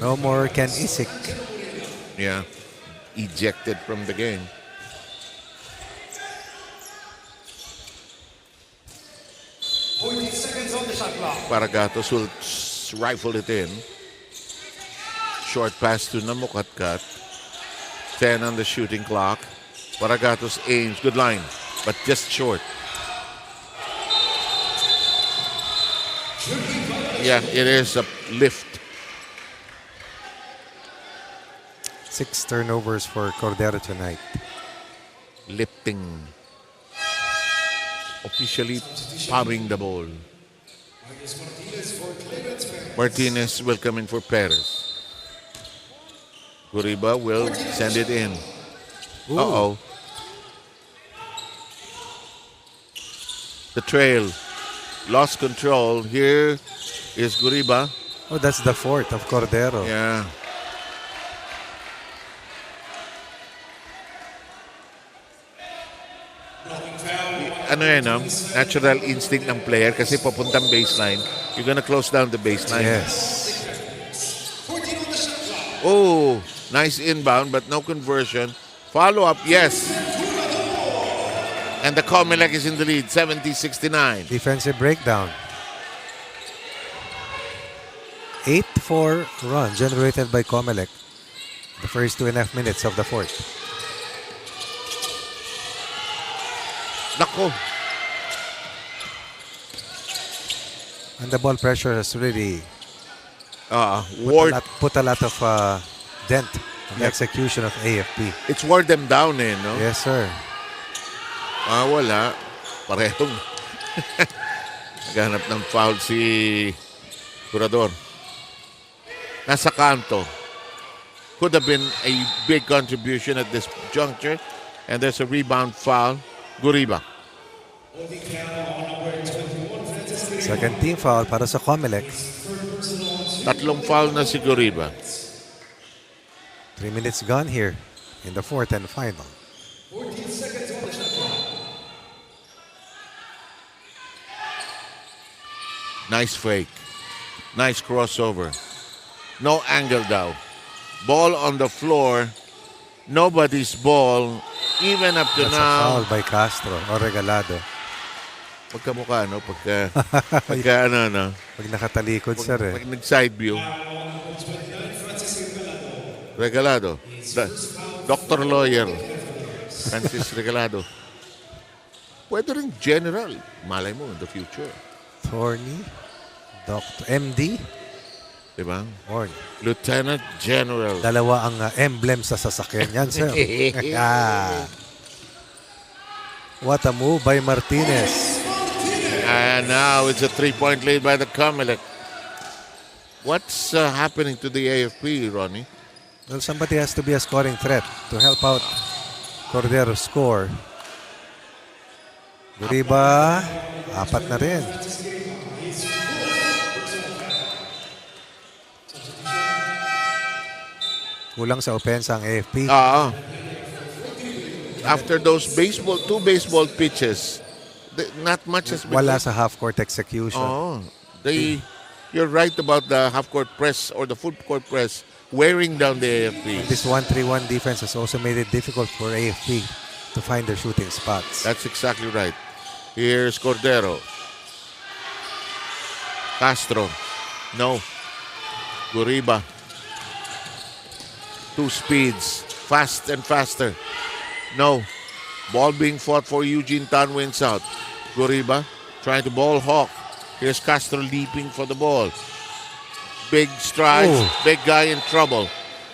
B: No more Ken Isik.
A: Yeah. Ejected from the game. Paragatos will rifle it in. Short pass to Namokatkat. 10 on the shooting clock. Paragatos aims. Good line, but just short. Yeah, it is a lift.
B: 6 turnovers for Cordero tonight.
A: Lifting. Officially palming the ball. Martinez will come in for Perez. Guriba will send it in. Uh-oh. The trail. Lost control. Here is Guriba.
B: Oh, that's the fourth of Cordero.
A: Yeah. Natural instinct ng player kasi papuntang baseline. You're gonna close down the baseline.
B: Yes.
A: Oh, nice inbound but no conversion. Follow up, yes. And the COMELEC is in the lead, 70-69.
B: Defensive breakdown. 8-4 run generated by COMELEC the first 2.5 minutes of the fourth.
A: Nako.
B: And the ball pressure has really put a lot of dent on the execution of AFP.
A: It's wore them down no?
B: Yes, sir.
A: Wala. Parehong. Naghanap ng foul si Curador. Nasa kanto. Could have been a big contribution at this juncture. And there's a rebound foul. Guriba.
B: Second team foul para sa COMELEC.
A: Tatlong foul na si Guriba.
B: 3 minutes gone here in the fourth and final.
A: Nice fake. Nice crossover. No angle daw. Ball on the floor. Nobody's ball. Even up to
B: That's
A: now.
B: a foul by Castro o Regalado.
A: Pagkamukha, no? Pagka
B: Pag nakatalikod, sir.
A: Pag nag-side view. Regalado. Doctor Lawyer. Francis Regalado. Pwede rin general. Malay mo in the future.
B: Thorny. Dr. MD.
A: Diba?
B: Horn.
A: Lieutenant General.
B: Dalawa ang emblem sa sasakyan yan, sir. What a move by Martinez.
A: And now it's a 3-point lead by the COMELEC. What's happening to the AFP, Ronnie?
B: Well, somebody has to be a scoring threat to help out Cordero score. Guriba, 4 na rin. Kulang sa opensa ang AFP.
A: After those two baseball pitches, not much has been
B: Wala
A: done.
B: sa half-court execution.
A: You're right about the half-court press or the full-court press wearing down the AFP.
B: This 1-3-1 defense has also made it difficult for AFP to find their shooting spots.
A: That's exactly right. Here's Cordero. Castro. No. Guriba. 2 speeds. Fast and faster. No. Ball being fought for Eugene Tan wins out. Guriba trying to ball hawk. Here's Castro leaping for the ball. Big strides.
B: Ooh.
A: Big guy in trouble.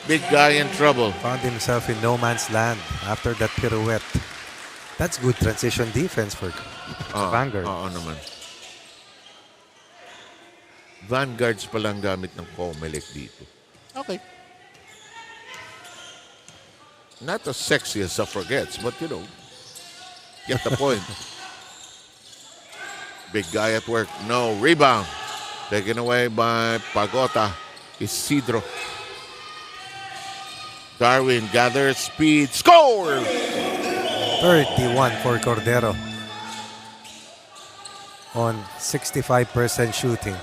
A: Big guy in trouble.
B: Found himself in no man's land after that pirouette. That's good transition defense for Vanguard.
A: Oo naman. Vanguards palang gamit ng COMELEC dito. Okay. Not as sexy as suffragettes, but you know, get the point. Big guy at work. No. Rebound. Taken away by Pagota. Isidro. Darwin gathers speed. Score!
B: 31 for Cordero on 65% shooting.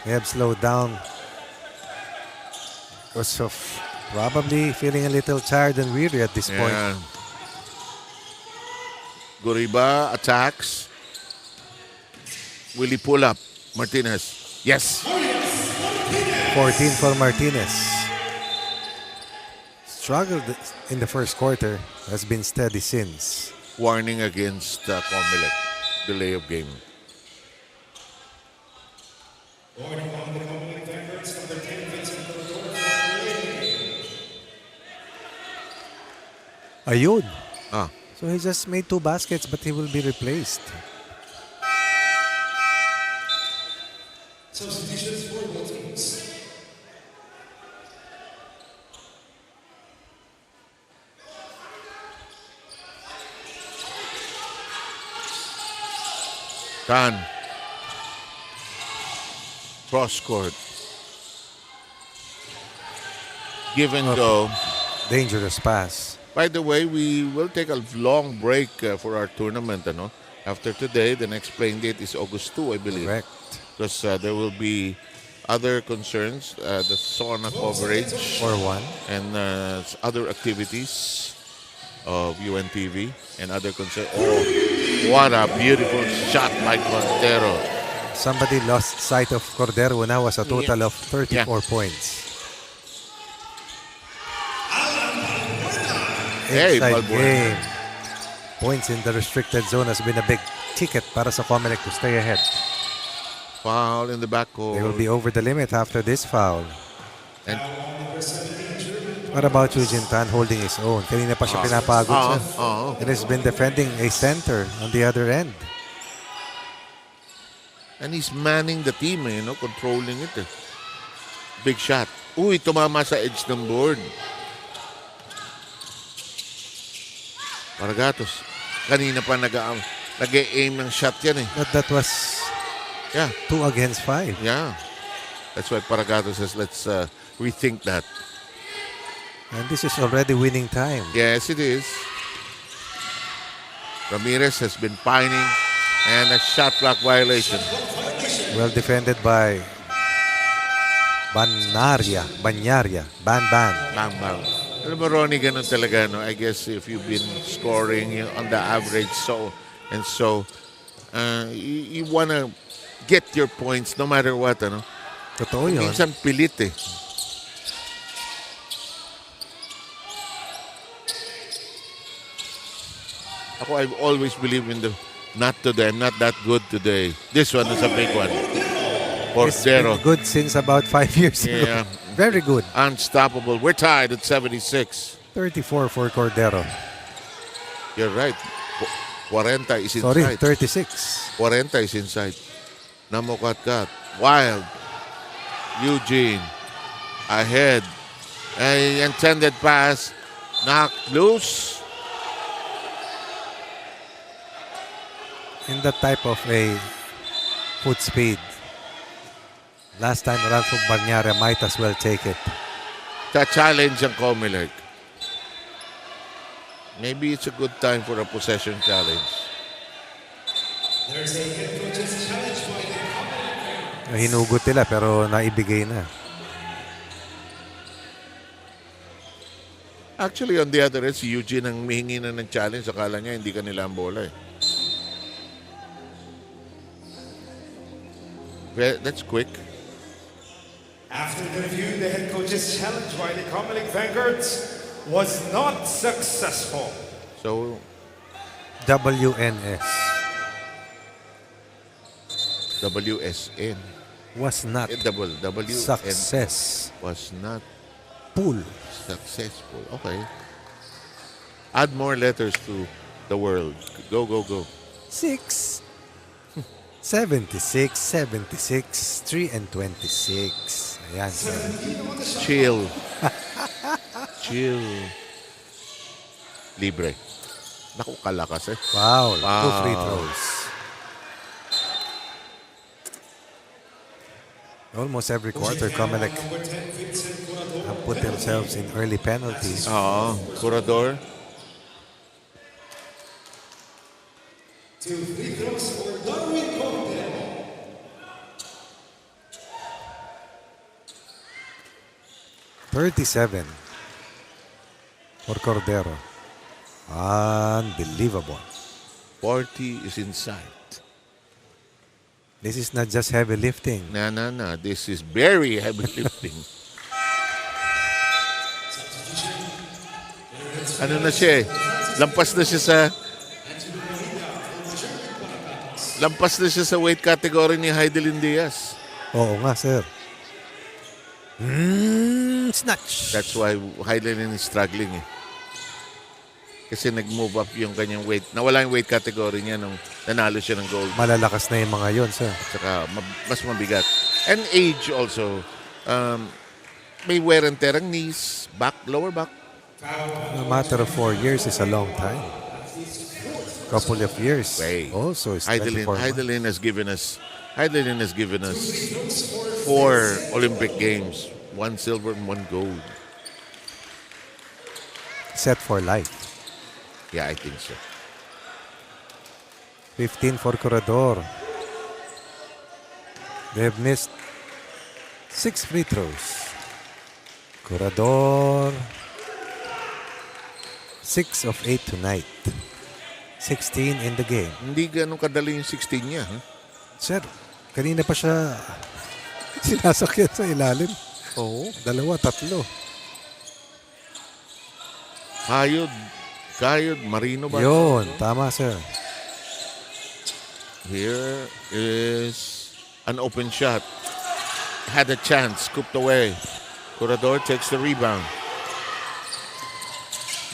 B: They have slowed down because of probably feeling a little tired and weary at this point.
A: Guriba attacks. Will he pull up? Martinez. Yes.
B: 14 for Martinez. Struggled in the first quarter, has been steady since.
A: Warning against COMELEC. Delay of game.
B: Ayun. So he just made 2 baskets but he will be replaced.
G: Substitutions for both teams.
A: Tan. Cross court. Give and go.
B: Dangerous pass.
A: By the way, we will take a long break for our tournament. After today, the next playing date is August 2, I believe.
B: Correct.
A: Because there will be other concerns, the sauna coverage.
B: For one.
A: And other activities of UNTV and other concerns. Oh, what a beautiful shot by Cordero.
B: Somebody lost sight of Cordero. Now was a total of 34 points.
A: Hey,
B: Inside game. Points in the restricted zone has been a big ticket para sa COMELEC to stay ahead.
A: Foul in the backcourt.
B: They will be over the limit after this foul.
A: And
B: what about Eugene Tan holding his own? Kanina pa siya pinapagod siya. And has been defending a center on the other end.
A: And he's manning the team, controlling it. Big shot. Uy, tumama sa edge ng board. Paragatos. Kanina pa nag-aim ng shot yan .
B: But that was 2 against 5.
A: Yeah. That's why Paragatos says, let's rethink that.
B: And this is already winning time.
A: Yes, it is. Ramirez has been pining and a shot clock violation.
B: Well defended by Banyaria. Bang.
A: Bang. Alam mo, Ronnie, ganun talaga. I guess if you've been scoring on the average you want to get your points no matter what.
B: Totoo yun.
A: Minsan pilit . Ako, I've always believed in the not today, I'm not that good today. This one is a big one.
B: It's been good since about 5 years ago.
A: Yeah.
B: Very good.
A: Unstoppable. We're tied at 76.
B: 34 for Cordero.
A: You're right. 40 is inside.
B: Sorry, 36.
A: 40 is inside. Namukat. Wild. Eugene ahead. A intended pass knocked loose.
B: In that type of a foot speed, last time around for Barnyara might as well take it.
A: The challenge ang COMELEC. Maybe it's a good time for a possession challenge.
G: There's a head coach's challenge by the COMELEC.
B: Hinugot nila pero naibigay na.
A: Actually, on the other end, si Eugene ang mihingi na ng challenge. Akala niya hindi kanila ang bola eh. That's quick.
G: After the review, the head coach's challenge by the COMELEC Vanguards was not successful.
A: So,
B: WNS.
A: WSN.
B: Was not success.
A: Was not
B: Pool.
A: successful. Okay. Add more letters to the world. Go, go, go.
B: 6. 76, 76, 3 and 26. Ayan.
A: Chill. Chill. Libre. Naku, kalakas eh.
B: Wow.
A: Wow.
B: 2 free throws. Almost every quarter, COMELEC have put themselves in early penalties.
A: Oo. Curador.
G: 2 free throws for Lawin.
B: 37 for Cordero. Unbelievable.
A: 40 is inside.
B: This is not just heavy lifting.
A: No. This is very heavy lifting. Ano na siya eh? Lampas na siya sa weight category ni Heidelin Diaz.
B: Oo nga, sir. Snatch.
A: That's why Heidelin is struggling eh. Kasi nag-move up yung kanyang weight. Nawala yung weight category niya nung nanalo siya ng gold.
B: Malalakas na yung mga yon, sir.
A: At saka mas mabigat. And age also. May wear and tear ang knees, back, lower back.
B: A matter of 4 years is a long time. Couple of years. Also, is 24 months.
A: Heidelin has given us 4 Olympic Games. 1 silver and 1 gold.
B: Set for life.
A: Yeah, I think so.
B: 15 for Corredor. They have missed 6 free throws. Corredor, 6 of 8 tonight. 16 in the game.
A: Hindi ganun kadali yung 16 niya. Huh?
B: Sir, kanina pa siya sinasakyan sa ilalim. Oo, 2, 3.
A: Kayod, Marino ba?
B: Yun, tama sir.
A: Here is an open shot. Had a chance, scooped away. Corredor takes the rebound.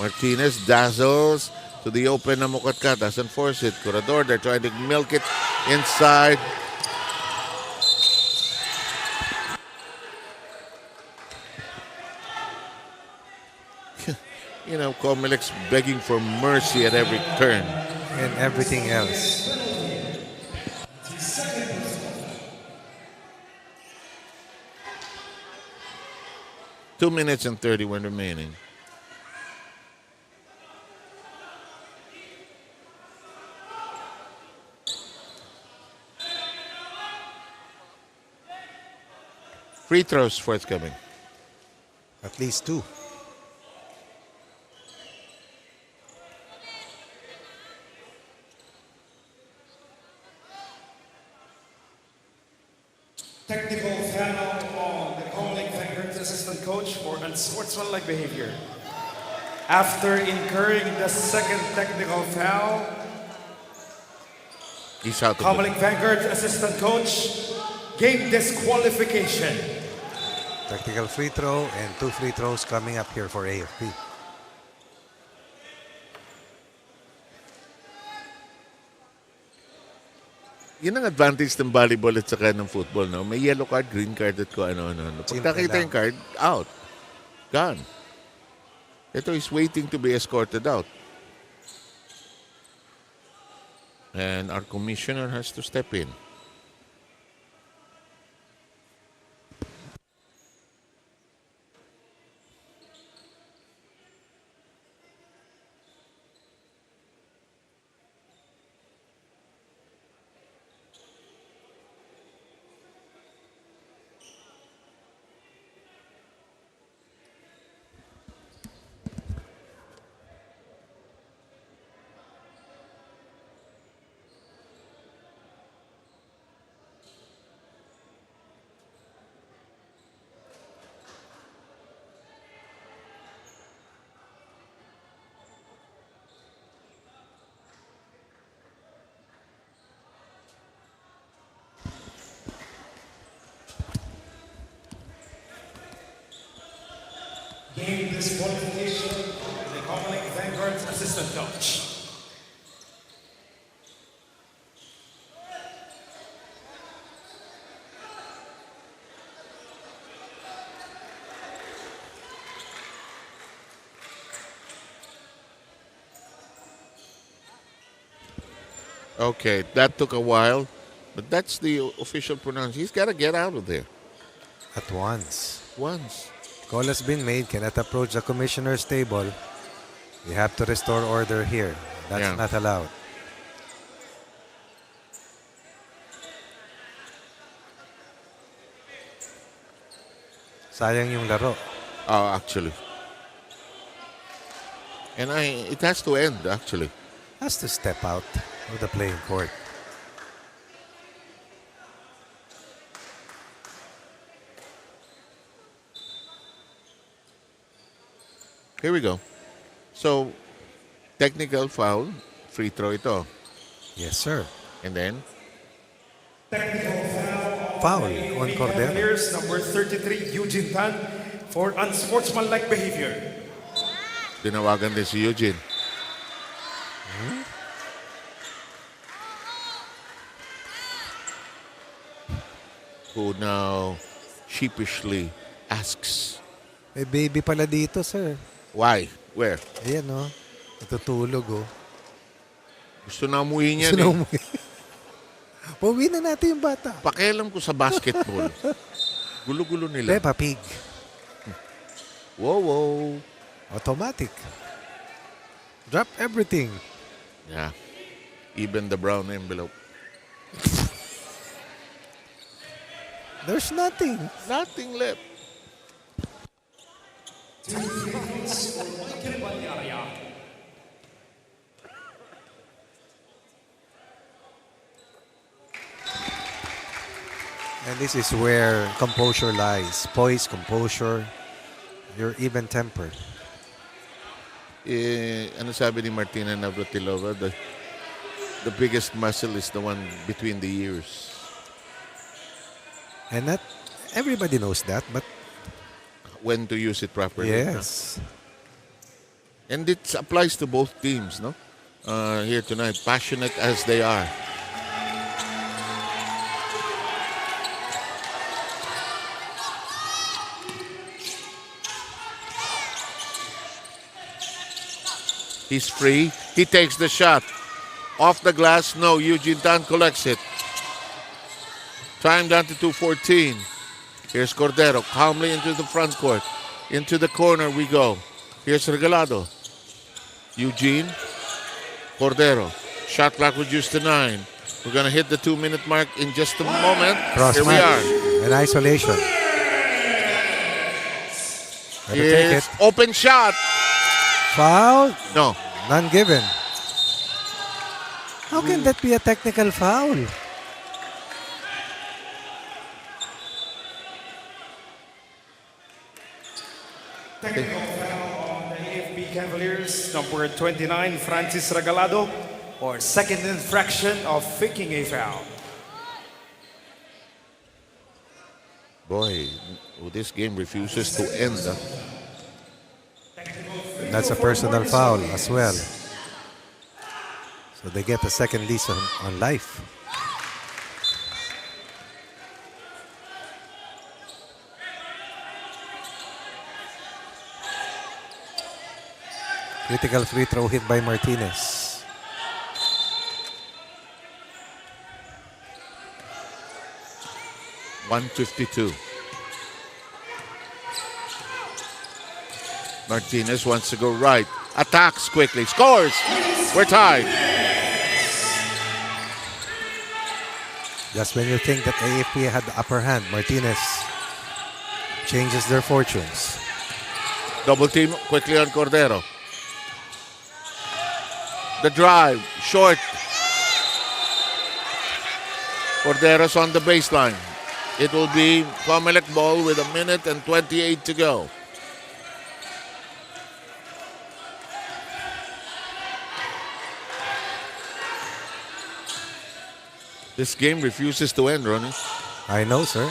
A: Martinez dazzles to the open na Mukatka. Doesn't force it. Corredor, they're trying to milk it inside. You know, COMELEC's begging for mercy at every turn.
B: And everything else.
A: Two minutes and 31 remaining. Free throws forthcoming.
B: At least 2.
G: Technical foul on the COMELEC Vanguards assistant coach for unsportsmanlike behavior. After incurring the second technical foul,
A: He's out of
G: COMELEC Vanguards assistant coach game disqualification.
B: Technical free throw and 2 free throws coming up here for AFP.
A: Yun ang advantage ng volleyball at saka ng football, no? May yellow card, green card at kung ano. Pag
B: Simple
A: nakita
B: lang.
A: yung card, out. Gone. Ito is waiting to be escorted out. And our commissioner has to step in.
G: Game disqualification, the COMELEC Vanguards assistant coach.
A: Okay, that took a while, but that's the official pronunciation. He's got to get out of there.
B: At once.
A: Once.
B: Call has been made, cannot approach the commissioner's table. We have to restore order here. That's not allowed. Sayang yung laro.
A: Actually. And it has to end, actually.
B: Has to step out of the playing court.
A: Here we go. So, technical foul, free throw ito.
B: Yes, sir.
A: And then?
B: Foul on Cordero.
G: Cavaliers, number 33, Eugene Tan, for unsportsmanlike behavior.
A: Tinawagan din si Eugene. Who now sheepishly asks,
B: May baby pala dito, sir.
A: why? Where?
B: Ayan, oh. Natutulog, oh.
A: Gusto na umuwi niya.
B: Gusto na umuwi. Pauwi na natin yung bata.
A: Pakialam ko sa basketball. Gulo-gulo nila.
B: Peppa Pig.
A: Whoa.
B: Automatic. Drop everything.
A: Yeah. Even the brown envelope.
B: There's nothing.
A: Nothing left.
B: And this is where composure lies. Poise, composure, your even temper.
A: Ano sabi ni Martina Navratilova? The biggest muscle is the one between the ears.
B: And not everybody knows that, but
A: when to use it properly.
B: yes.
A: And it applies to both teams, no? Here tonight, passionate as they are. He's free. He takes the shot. Off the glass, no. Eugene Tan collects it. Time down to 2:14. Here's Cordero, calmly into the front court. Into the corner we go. Here's Regalado. Eugene. Cordero. Shot clock reduced to 9. We're going to hit the 2-minute mark in just a moment.
B: Cross
A: Here we
B: match.
A: are.
B: In isolation. Better take
A: Here's
B: it.
A: open shot.
B: Foul?
A: No.
B: None given. How can that be a technical foul?
G: Technical foul on the AFP Cavaliers, number 29, Francis Regalado, or second infraction of faking a foul.
A: Boy, this game refuses to end.
B: That's a personal foul as well. So they get a second lease on life. Critical free throw hit by Martinez.
A: .152. Martinez wants to go right. Attacks quickly. Scores. We're tied.
B: Just when you think that AFP had the upper hand, Martinez changes their fortunes.
A: Double team quickly on Cordero. The drive. Short. Cordero's on the baseline. It will be COMELEC ball with 1 minute and 28 to go. This game refuses to end, Ronnie.
B: I know, sir.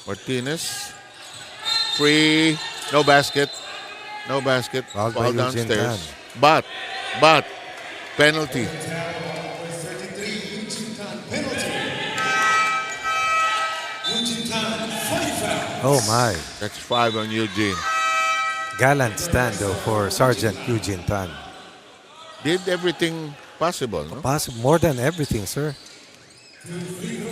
A: Martinez. Free. No basket. No basket.
B: Fouled by
A: Foul
B: Eugene
A: downstairs.
B: Tan.
A: But. Penalty.
B: Oh my.
A: That's 5 on Eugene.
B: Gallant stand though for Sergeant Eugene Tan.
A: Did everything possible, no?
B: More than everything, sir.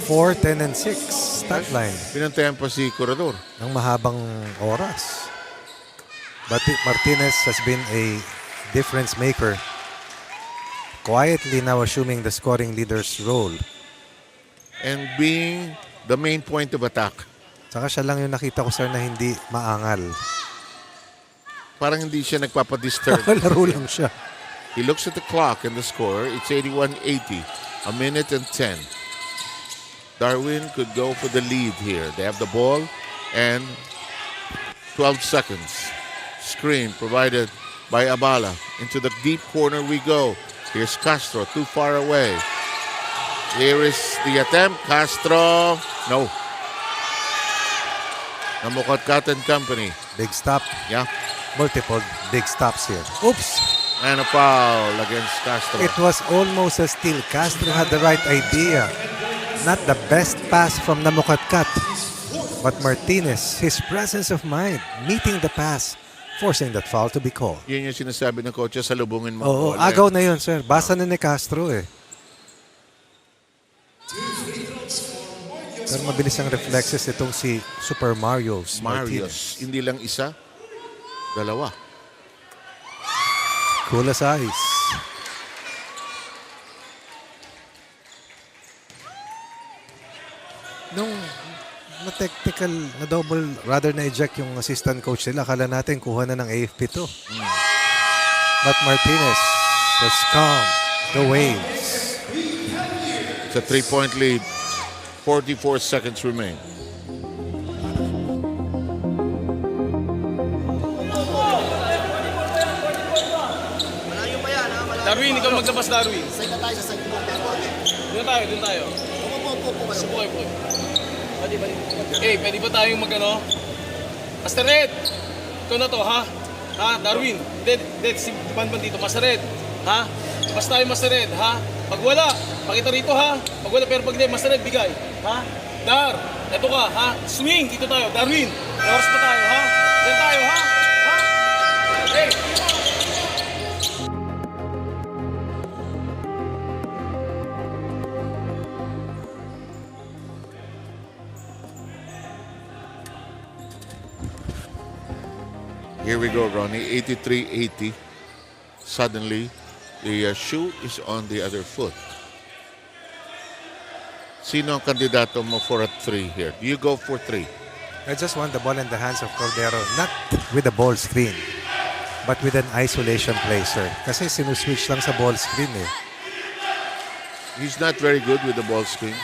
B: 4, 10, and 6 stat line.
A: Pinantayan pa si Corredor.
B: Ng mahabang oras. But Martinez has been a difference maker. Quietly now assuming the scoring leader's role.
A: And being the main point of attack.
B: Saka siya lang yung nakita ko, sir, na hindi maangal.
A: Parang hindi siya nagpapadisturb.
B: Laro lang siya.
A: He looks at the clock and the score. It's 81-80. 1 minute and 10. Darwin could go for the lead here. They have the ball and 12 seconds. Screen provided by Abala. Into the deep corner we go. Here's Castro, too far away. Here is the attempt. Castro, no. Namukatkat and company.
B: Big stop.
A: Yeah.
B: Multiple big stops here. Oops.
A: And a foul against Castro.
B: It was almost a steal. Castro had the right idea. Not the best pass from Namukatkat. But Martinez, his presence of mind, meeting the pass, forcing that foul to be called.
A: Yun yung sinasabi ng coach, salubungin mo.
B: Oo, agaw na yun, sir. Basa na ni Castro eh. Pero mabilis ang reflexes itong si Super Mario's Martinez.
A: Hindi lang isa, dalawa.
B: Cool as ice. Nung na-technical, na-double, rather na-eject yung assistant coach nila, akala natin kuha na ng AFP to. But Martinez has calmed the waves.
A: It's a 3-point lead. 44 seconds remain.
P: Darwin, ikaw maglabas, Darwin. Side na tayo sa side. Doon tayo. Subuhay po. Pwede ba tayong mag-ano? Master Red! Ito na to, ha? Ha, Darwin? Dead, si Banban dito. Master Red, ha? Basta tayo, Master Red, ha? Pag wala, pakita rito, ha? Pag wala, pero pag di, Master Red, bigay. Ha? Dar, eto ka, ha? Swing, dito tayo. Darwin, oras pa tayo, ha? Diyan tayo, ha? Ha? Okay.
A: Here we go, Ronnie. 83-80. Suddenly, the shoe is on the other foot. Sino ang kandidato mo for a 3 here? Do you go for 3?
B: I just want the ball in the hands of Cordero, not with the ball screen, but with an isolation play, sir. Kasi sinuswitch lang sa ball screen eh.
A: He's not very good with the ball screen.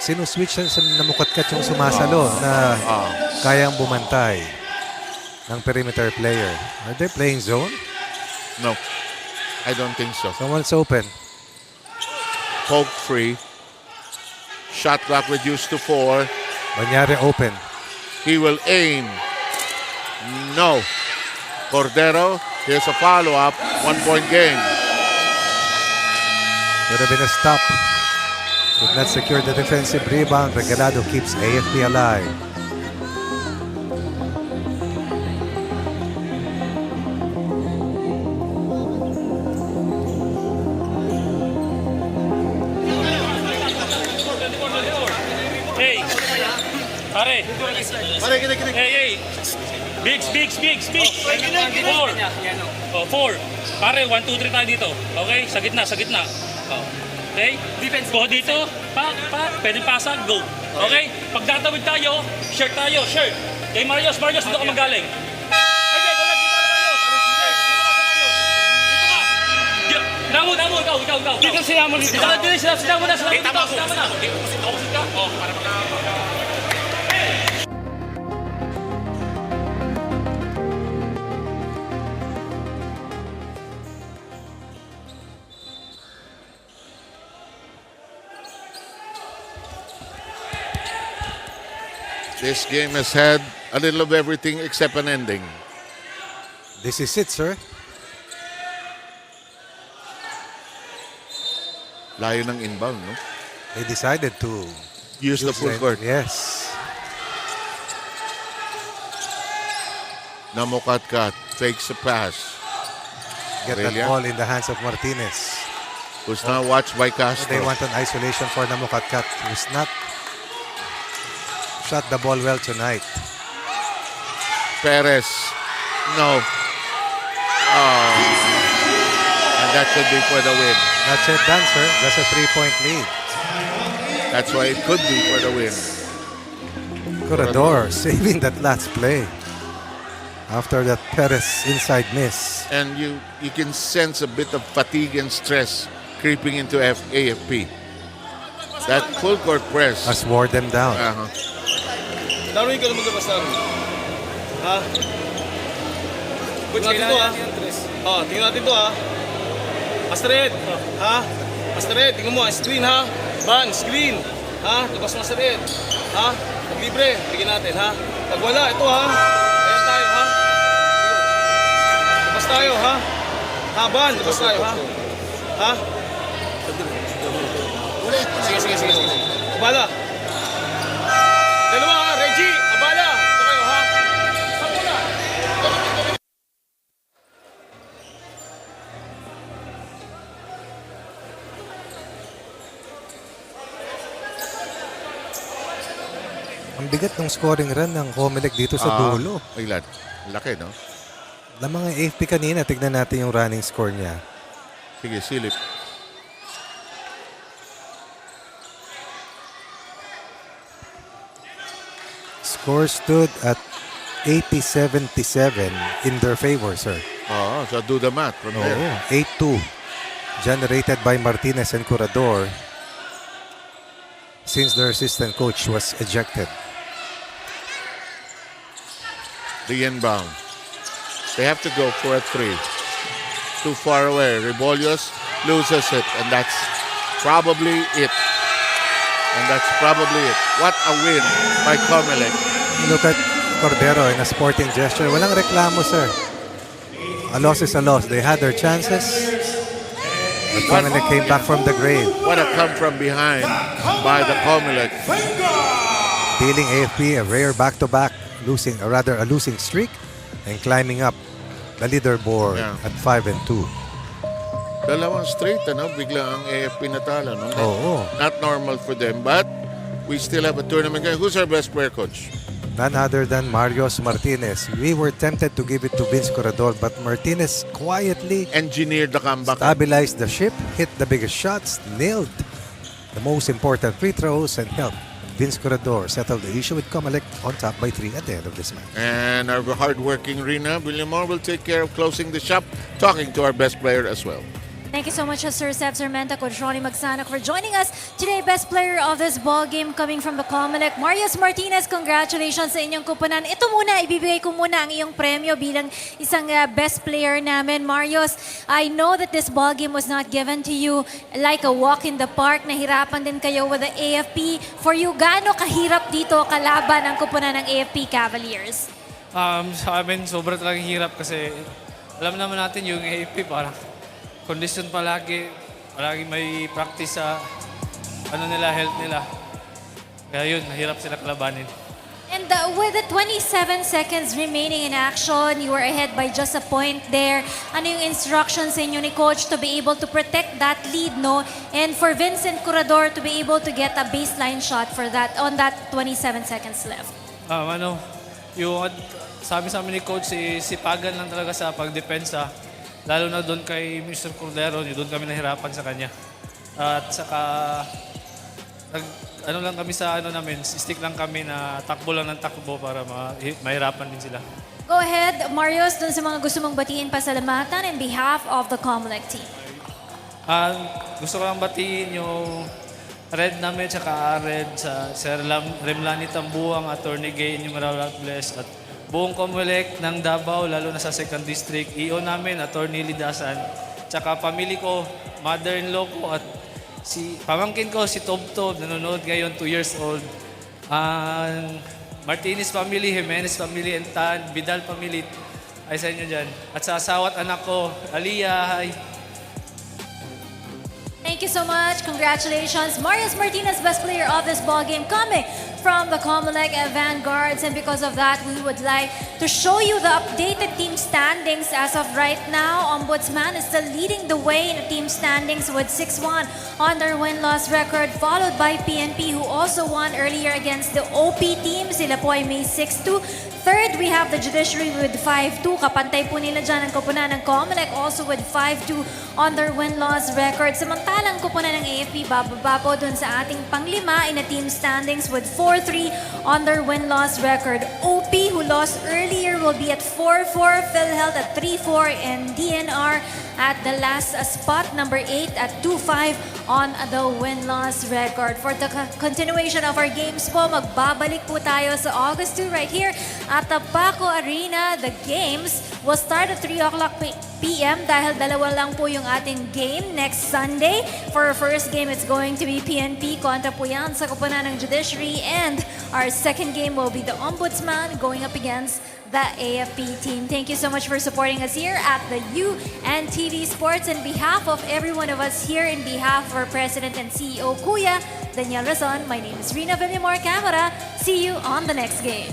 B: Sinuswitch lang sa Namukatkat yung sumasalo na kayang bumantay ng perimeter player. Are they playing zone?
A: No, I don't think so.
B: Someone's open.
A: Poke free. Shot clock reduced to 4.
B: Banyari open.
A: He will aim. No. Cordero, here's a follow-up. 1-point game.
B: Could have been a stop. Could not secure the defensive rebound. Regalado keeps AFP alive.
J: Pare.
H: Pare, kinig.
J: Hey. Bigs. 4. Oh, 4. Pare, 1, 2, 3 tayo dito. Okay? Sa gitna. Oh. Okay? Defense. Go dito. Pwede pasag. Go. Okay? Pag tatawid tayo, shirt. Okay, Marios, dito ka magaling. Okay, go lang. Dito ka, Marios. Dito ka. Ikaw. Dito siya mo dito. Sila mo na. Tama ko. Oh, para
A: This game has had a little of everything except an ending.
B: This is it, sir.
A: Layo ng inbound, no?
B: They decided to
A: use the full court.
B: Yes.
A: Namukat fakes a pass.
B: Get that ball in the hands of Martinez.
A: Who's now watched by Castro.
B: They want an isolation for Namukatkat, who's not shot the ball well tonight.
A: Perez. No. Oh. And that could be for the win.
B: That's it done, sir. That's a 3-point lead.
A: That's why it could be for the win.
B: Corredor saving that last play after that Perez inside miss.
A: And you can sense a bit of fatigue and stress creeping into AFP. That full court press
B: has wore them down.
P: Daruin ka na maglabas na. Ha? Tingnan natin ito ha. Tingnan natin ito ha. Astrid. Ha? Astrid, tingnan mo. Screen ha. Ban, screen. Ha? Labas mo Astrid. Ha? Pag libre, bigyan natin ha. Pag wala, ito ha. Ayan tayo ha. Labas tayo ha. Ha, Ban, labas tayo ha. Ha? Sige. Bala. Dalawa ha, Reggie, abala. Ito kayo ha. Saan na?
B: Ang bigat ng scoring run ng COMELEC dito sa dulo.
A: Ay, laki, no?
B: Na mga AFP kanina, tignan natin yung running score niya.
A: Sige, silip.
B: Score stood at 80-77 in their favor, sir.
A: So do the math from there.
B: 8-2 generated by Martinez and Corredor since their assistant coach was ejected.
A: The inbound. They have to go for a 3. Too far away. Rebolios loses it, and that's probably it. What a win by COMELEC.
B: Look at Cordero in a sporting gesture. Walang reklamo, sir. A loss is a loss. They had their chances. But COMELEC came back from the grave.
A: What a come from behind by the COMELEC.
B: Dealing AFP a rare back-to-back, a losing streak, and climbing up the leaderboard at 5-2.
A: Dalawang straight, bigla ang AFP natalo. No? Not normal for them, but we still have a tournament game. Who's our best player, coach?
B: None other than Marios Martinez. We were tempted to give it to Vince Corredor, but Martinez quietly
A: engineered the comeback,
B: stabilized the ship, hit the biggest shots, nailed the most important free throws, and helped Vince Corredor settle the issue with COMELEC on top by 3 at the end of this match.
A: And our hard-working Rina Villamor will take care of closing the shop, talking to our best player as well.
D: Thank you so much, Sir Seb Sarmenta, Coach Ronnie Magsanak, for joining us today. Best player of this ball game coming from the COMELEC, Marios Martinez. Congratulations sa inyong kupunan. Ito muna, ibibigay ko muna ang iyong premyo bilang isang best player namin. Marios, I know that this ball game was not given to you like a walk in the park. Nahirapan din kayo with the AFP. For you, gaano kahirap dito kalaban ang kupunan ng AFP Cavaliers?
Q: Sa amin, sobrang talagang hirap kasi alam naman natin yung AFP parang condition palagi may practice sa health nila. Kaya yun, nahirap sila kalabanin.
D: And And with the 27 seconds remaining in action, you were ahead by just a point there. Ano yung instructions sa inyo ni Coach to be able to protect that lead, no? And for Vincent Curador to be able to get a baseline shot for that on that 27 seconds left.
Q: Yung sabi sa amin ni Coach, sipagan lang talaga sa pagdepensa. Lalo na doon kay Mr. Cordero, doon kami nahirapan sa kanya. At saka, lang kami sa stick lang kami na takbo lang ng takbo para mahirapan din sila.
D: Go ahead, Marius, dun sa mga gusto mong batiin pasalamatan in behalf of the COMELEC team.
Q: Gusto ko lang batiin yung Red namin, tsaka Red, sa Sir Remlani Tambuang, Attorney Gay, Numeral Bless, at buong COMELEC ng Davao, lalo na sa 2nd District. EO namin, Attorney Lidasan, tsaka pamilya ko, mother-in-law ko, at pamangkin ko, si Tob Tob, nanonood ngayon, 2 years old. Martinez family, Jimenez family, and Tan, Vidal family, ay sa inyo dyan. At sa asawa at anak ko, Aliyah, hi.
D: Thank you so much. Congratulations. Marius Martinez, best player of this ball game, coming from the COMELEC Vanguards. And because of that, we would like to show you the updated team standings as of right now. Ombudsman is still leading the way in the team standings with 6-1 on their win-loss record, followed by PNP, who also won earlier against the OP team. Sila po ay may 6-2. Third, we have the Judiciary with 5-2. Kapantay po nila dyan ang koponan ng COMELEC, also with 5-2 on their win-loss record. Samantalang koponan ng AFP, bababa po dun sa ating panglima in the team standings with 4-3 on their win-loss record. OP, who lost earlier, will be at 4-4. PhilHealth at 3-4. And DENR at the last spot, number 8 at 2-5 on the win-loss record. For the continuation of our games po, magbabalik po tayo sa August 2 right here at the Paco Arena. The games will start at 3 o'clock p.m. dahil dalawa lang po yung ating game next Sunday. For our first game, it's going to be PNP kontra po yan sa koponan ng Judiciary, and our second game will be the Ombudsman going up against the AFP team. Thank you so much for supporting us here at the UNTV Sports. On behalf of every one of us here, in behalf of our President and CEO, Kuya Daniel Razon, my name is Rina Villamor Camara. See you on the next game.